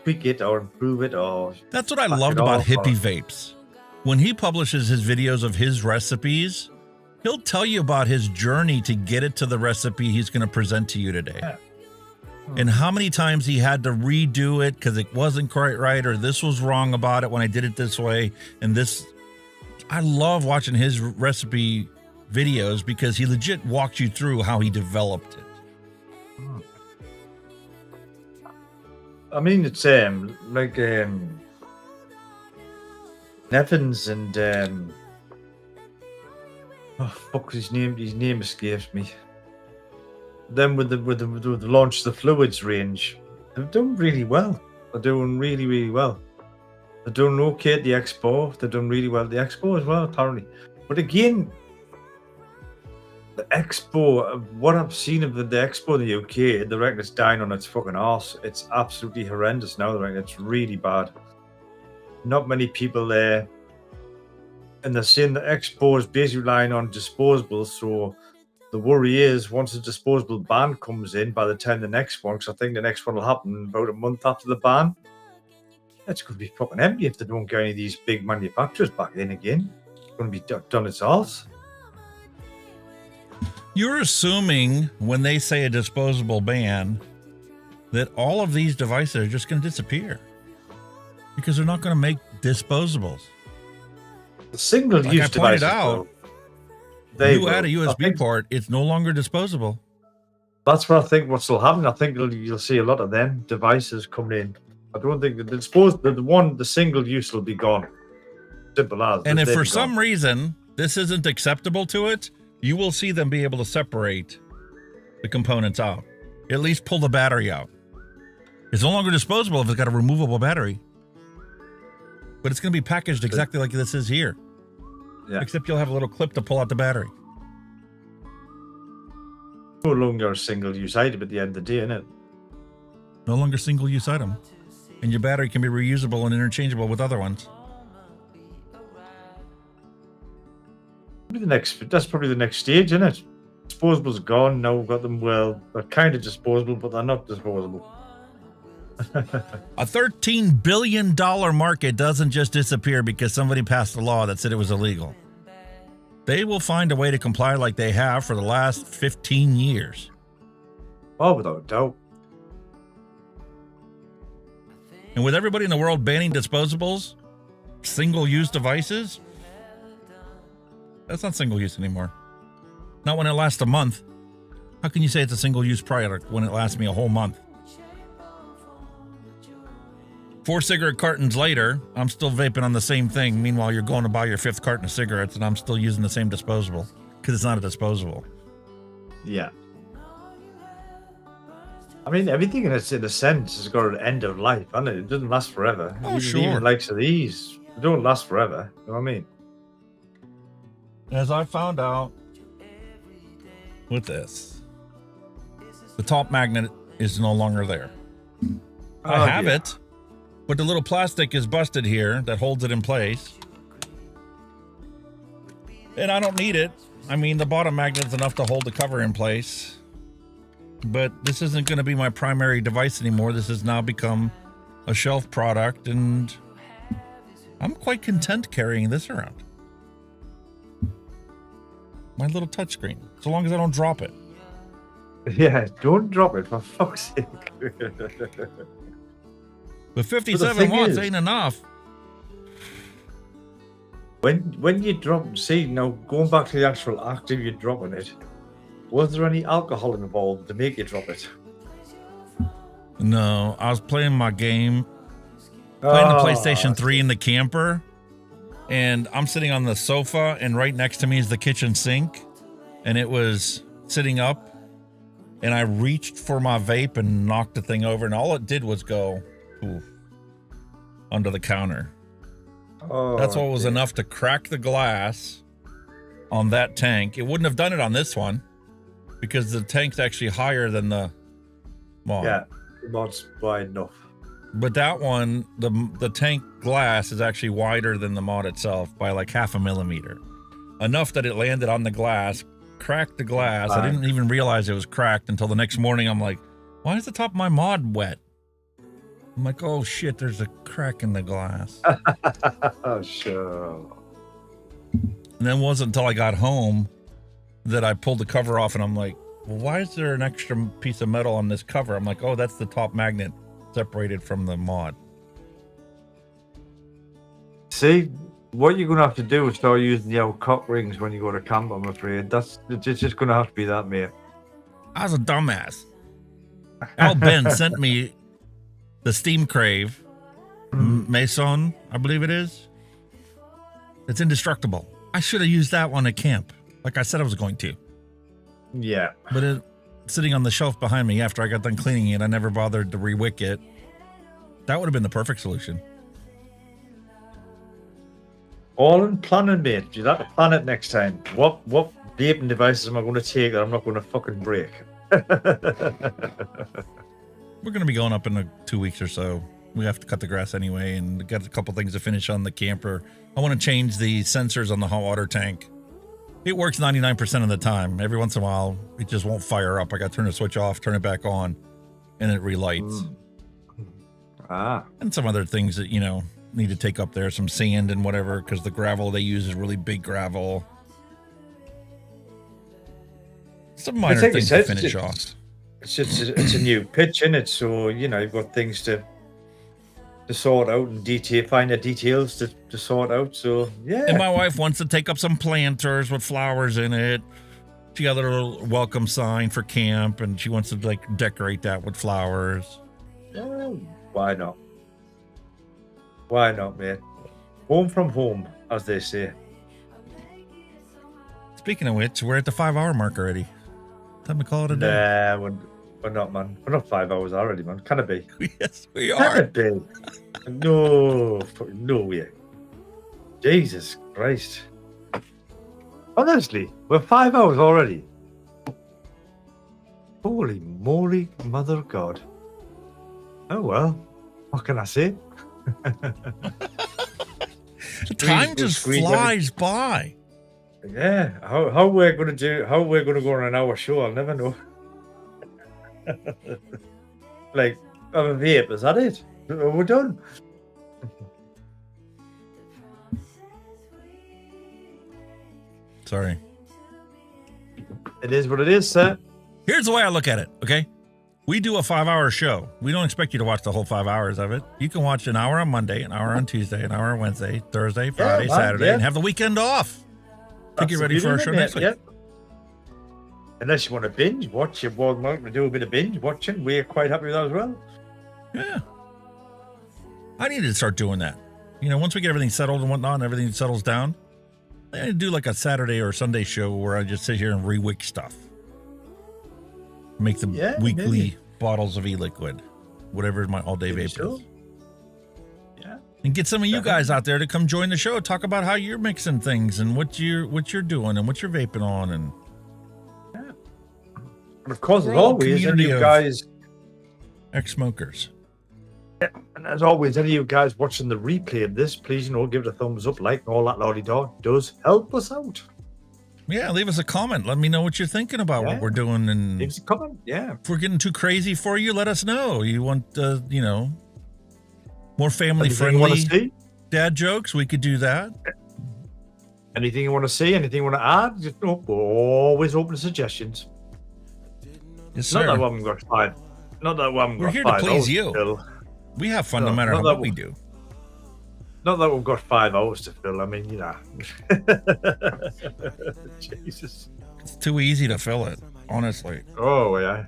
tweak it or improve it. Or that's what I loved about Hippie Vapes. When he publishes his videos of his recipes, he'll tell you about his journey to get it to the recipe he's going to present to you today. Yeah. And how many times he had to redo it because it wasn't quite right, or this was wrong about it when I did it this way. And this, I love watching his recipe videos because he legit walks you through how he developed it. I mean, it's like Nevins and oh fuck, his name escapes me. Then with the launch of the fluids range, they've done really well. They're doing really, really well. They're doing okay at the expo. They're doing really well at the expo as well, apparently. But again, The Expo, what I've seen of the Expo in the UK, they reckon it's dying on its fucking arse. It's absolutely horrendous now. They reckon it's really bad. Not many people there. And they're saying the Expo is basically relying on disposables. So the worry is once the disposable ban comes in, by the time the next one, because I think the next one will happen about a month after the ban, it's going to be fucking empty if they don't get any of these big manufacturers back in again. It's going to be done its arse. You're assuming when they say a disposable ban that all of these devices are just going to disappear because they're not going to make disposables. The single-use like I pointed devices, out, you add a USB port, it's no longer disposable. That's what I think what'll happen. I think you'll see a lot of them devices coming in. I don't think the single use will be gone. Simple as. And if for some reason this isn't acceptable to it, you will see them be able to separate the components out. At least pull the battery out. It's no longer disposable if it's got a removable battery. But it's going to be packaged exactly like this is here. Yeah. Except you'll have a little clip to pull out the battery. No longer a single-use item at the end of the day, isn't it? No longer single-use item. And your battery can be reusable and interchangeable with other ones. That's probably the next stage, isn't it? Disposables gone, now we've got them, well, they're kind of disposable, but they're not disposable. A $13 billion market doesn't just disappear because somebody passed a law that said it was illegal. They will find a way to comply like they have for the last 15 years. Oh, without a doubt. And with everybody in the world banning disposables, single-use devices, that's not single-use anymore. Not when it lasts a month. How can you say it's a single-use product when it lasts me a whole month? 4 cigarette cartons later, I'm still vaping on the same thing. Meanwhile, you're going to buy your 5th carton of cigarettes and I'm still using the same disposable because it's not a disposable. Yeah. I mean, everything in a sense has got an end of life, hasn't it? It doesn't last forever. Oh, sure. Even likes of these, they don't last forever. You know what I mean? As I found out with this, the top magnet is no longer there. I have it, but the little plastic is busted here that holds it in place. And I don't need it. I mean, the bottom magnet is enough to hold the cover in place. But this isn't going to be my primary device anymore. This has now become a shelf product, and I'm quite content carrying this around. My little touchscreen, so long as I don't drop it. Yeah, don't drop it, for fuck's sake. But 57 watts ain't enough. When you drop, see, now going back to the actual act of you dropping it, was there any alcohol involved to make you drop it? No, I was playing my game, playing the PlayStation 3 in the camper, and I'm sitting on the sofa, and right next to me is the kitchen sink, and it was sitting up, and I reached for my vape and knocked the thing over, and all it did was go oof, under the counter. Oh, that's what was enough to crack the glass on that tank. It wouldn't have done it on this one because the tank's actually higher than the mod. Yeah, the mod's wide enough. But that one, the tank glass is actually wider than the mod itself by like 0.5 millimeter. Enough that it landed on the glass, cracked the glass. I didn't even realize it was cracked until the next morning. I'm like, why is the top of my mod wet? I'm like, oh shit, there's a crack in the glass. Oh, sure. And then it wasn't until I got home that I pulled the cover off and I'm like, well, why is there an extra piece of metal on this cover? I'm like, oh, that's the top magnet separated from the mod. See, what you're going to have to do is start using the old cock rings when you go to camp, I'm afraid. It's just going to have to be that, mate. I was a dumbass. Al Ben sent me the Steam Crave Mason, I believe it is. It's indestructible. I should have used that one at camp, like I said I was going to. Yeah. But it's sitting on the shelf behind me after I got done cleaning it. I never bothered to re-wick it. That would have been the perfect solution. All in planning, mate. You'll have to plan it next time. What vaping devices am I going to take that I'm not going to fucking break? We're going to be going up in 2 weeks or so. We have to cut the grass anyway, and got a couple things to finish on the camper. I want to change the sensors on the hot water tank. It works 99% of the time. Every once in a while, it just won't fire up. I got to turn the switch off, turn it back on, and it relights. And some other things that, need to take up there, some sand and whatever, because the gravel they use is really big gravel. Some minor things to finish off. It's a new pitch, isn't it? So, you've got things to sort out and find the details to sort out. So, yeah. And my wife wants to take up some planters with flowers in it. She got a little welcome sign for camp, and she wants to decorate that with flowers. Why not? Why not, mate? Home from home, as they say. Speaking of which, we're at the 5-hour mark already. Time to call it a day. Nah, we're not, man. We're not 5 hours already, man. Can it be? Yes, we Can are. it be? No way. Jesus Christ. Honestly, we're 5 hours already. Holy moly, mother of God. Oh well, what can I say? The time just flies by. Yeah, how we're gonna go on an hour show, I'll never know. Like, have a vape, is that it? We're done. Sorry. It is what it is, sir. Here's the way I look at it, okay? We do a 5-hour show. We don't expect you to watch the whole 5 hours of it. You can watch an hour on Monday, an hour on Tuesday, an hour on Wednesday, Thursday, Friday, Saturday, and have the weekend off to get ready for our show next week. Yeah. Unless you want to binge watch, you're more than welcome to do a bit of binge watching. We're quite happy with that as well. Yeah. I need to start doing that. Once we get everything settled and whatnot, and everything settles down, I need to do like a Saturday or Sunday show where I just sit here and re-wick stuff. Make the weekly bottles of e-liquid, whatever my all-day vape is. Yeah. And get some of you guys out there to come join the show. Talk about how you're mixing things and what you're doing and what you're vaping on. And of course, as always, any of you guys, ex-smokers. Yeah, and as always, any of you guys watching the replay of this, please, give it a thumbs up, like, and all that lordy-dog does help us out. Yeah, leave us a comment. Let me know what you're thinking about what we're doing. And leave us a comment, yeah. If we're getting too crazy for you, let us know. You want, more family-friendly dad jokes? We could do that. Anything you want to see, anything you want to add, just we're always open to suggestions. Yes, sir. Not that we haven't got five. Not that we haven't got 5 hours. We're here to please you. To fill. We have fun no matter what we do. Not that we've got 5 hours to fill. I mean, Jesus. It's too easy to fill it, honestly. Oh, yeah.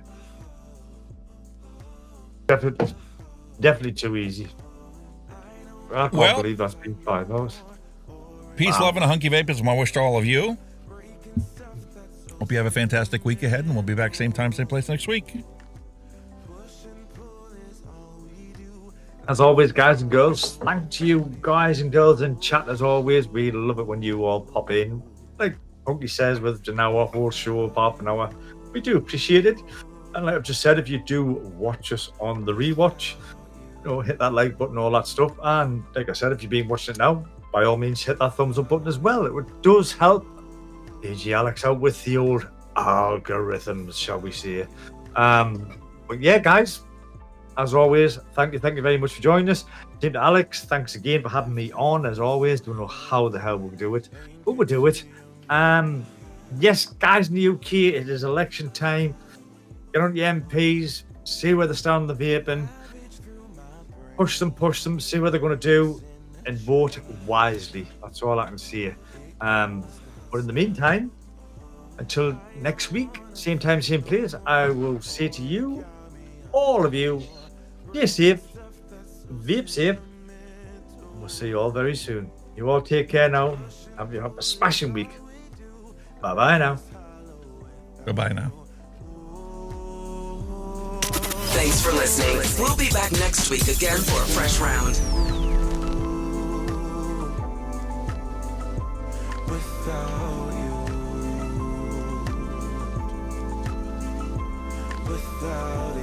Definitely too easy. I can't believe that's been 5 hours. Peace, love, and a hunky vape is my wish to all of you. Hope you have a fantastic week ahead, and we'll be back same time, same place next week. As always, guys and girls, thank to you guys and girls in chat as always. We love it when you all pop in. Like Hunky says, with an hour, whole show of half an hour. We do appreciate it. And like I've just said, if you do watch us on the rewatch, hit that like button, all that stuff. And like I said, if you've been watching it now, by all means, hit that thumbs up button as well. It does help AG Alex out with the old algorithms, shall we say. But yeah, guys, as always, thank you very much for joining us. Tim to Alex, thanks again for having me on. As always, don't know how the hell we'll do it, but we'll do it. Yes, guys in the UK, it is election time. Get on your MPs, see where they stand on the vaping, push them, see what they're going to do, and vote wisely. That's all I can say. But in the meantime, until next week, same time, same place, I will say to you, all of you, stay safe, vape safe. We'll see you all very soon. You all take care now. Have a smashing week. Bye-bye now. Bye-bye now. Thanks for listening. We'll be back next week again for a fresh round. Without you. without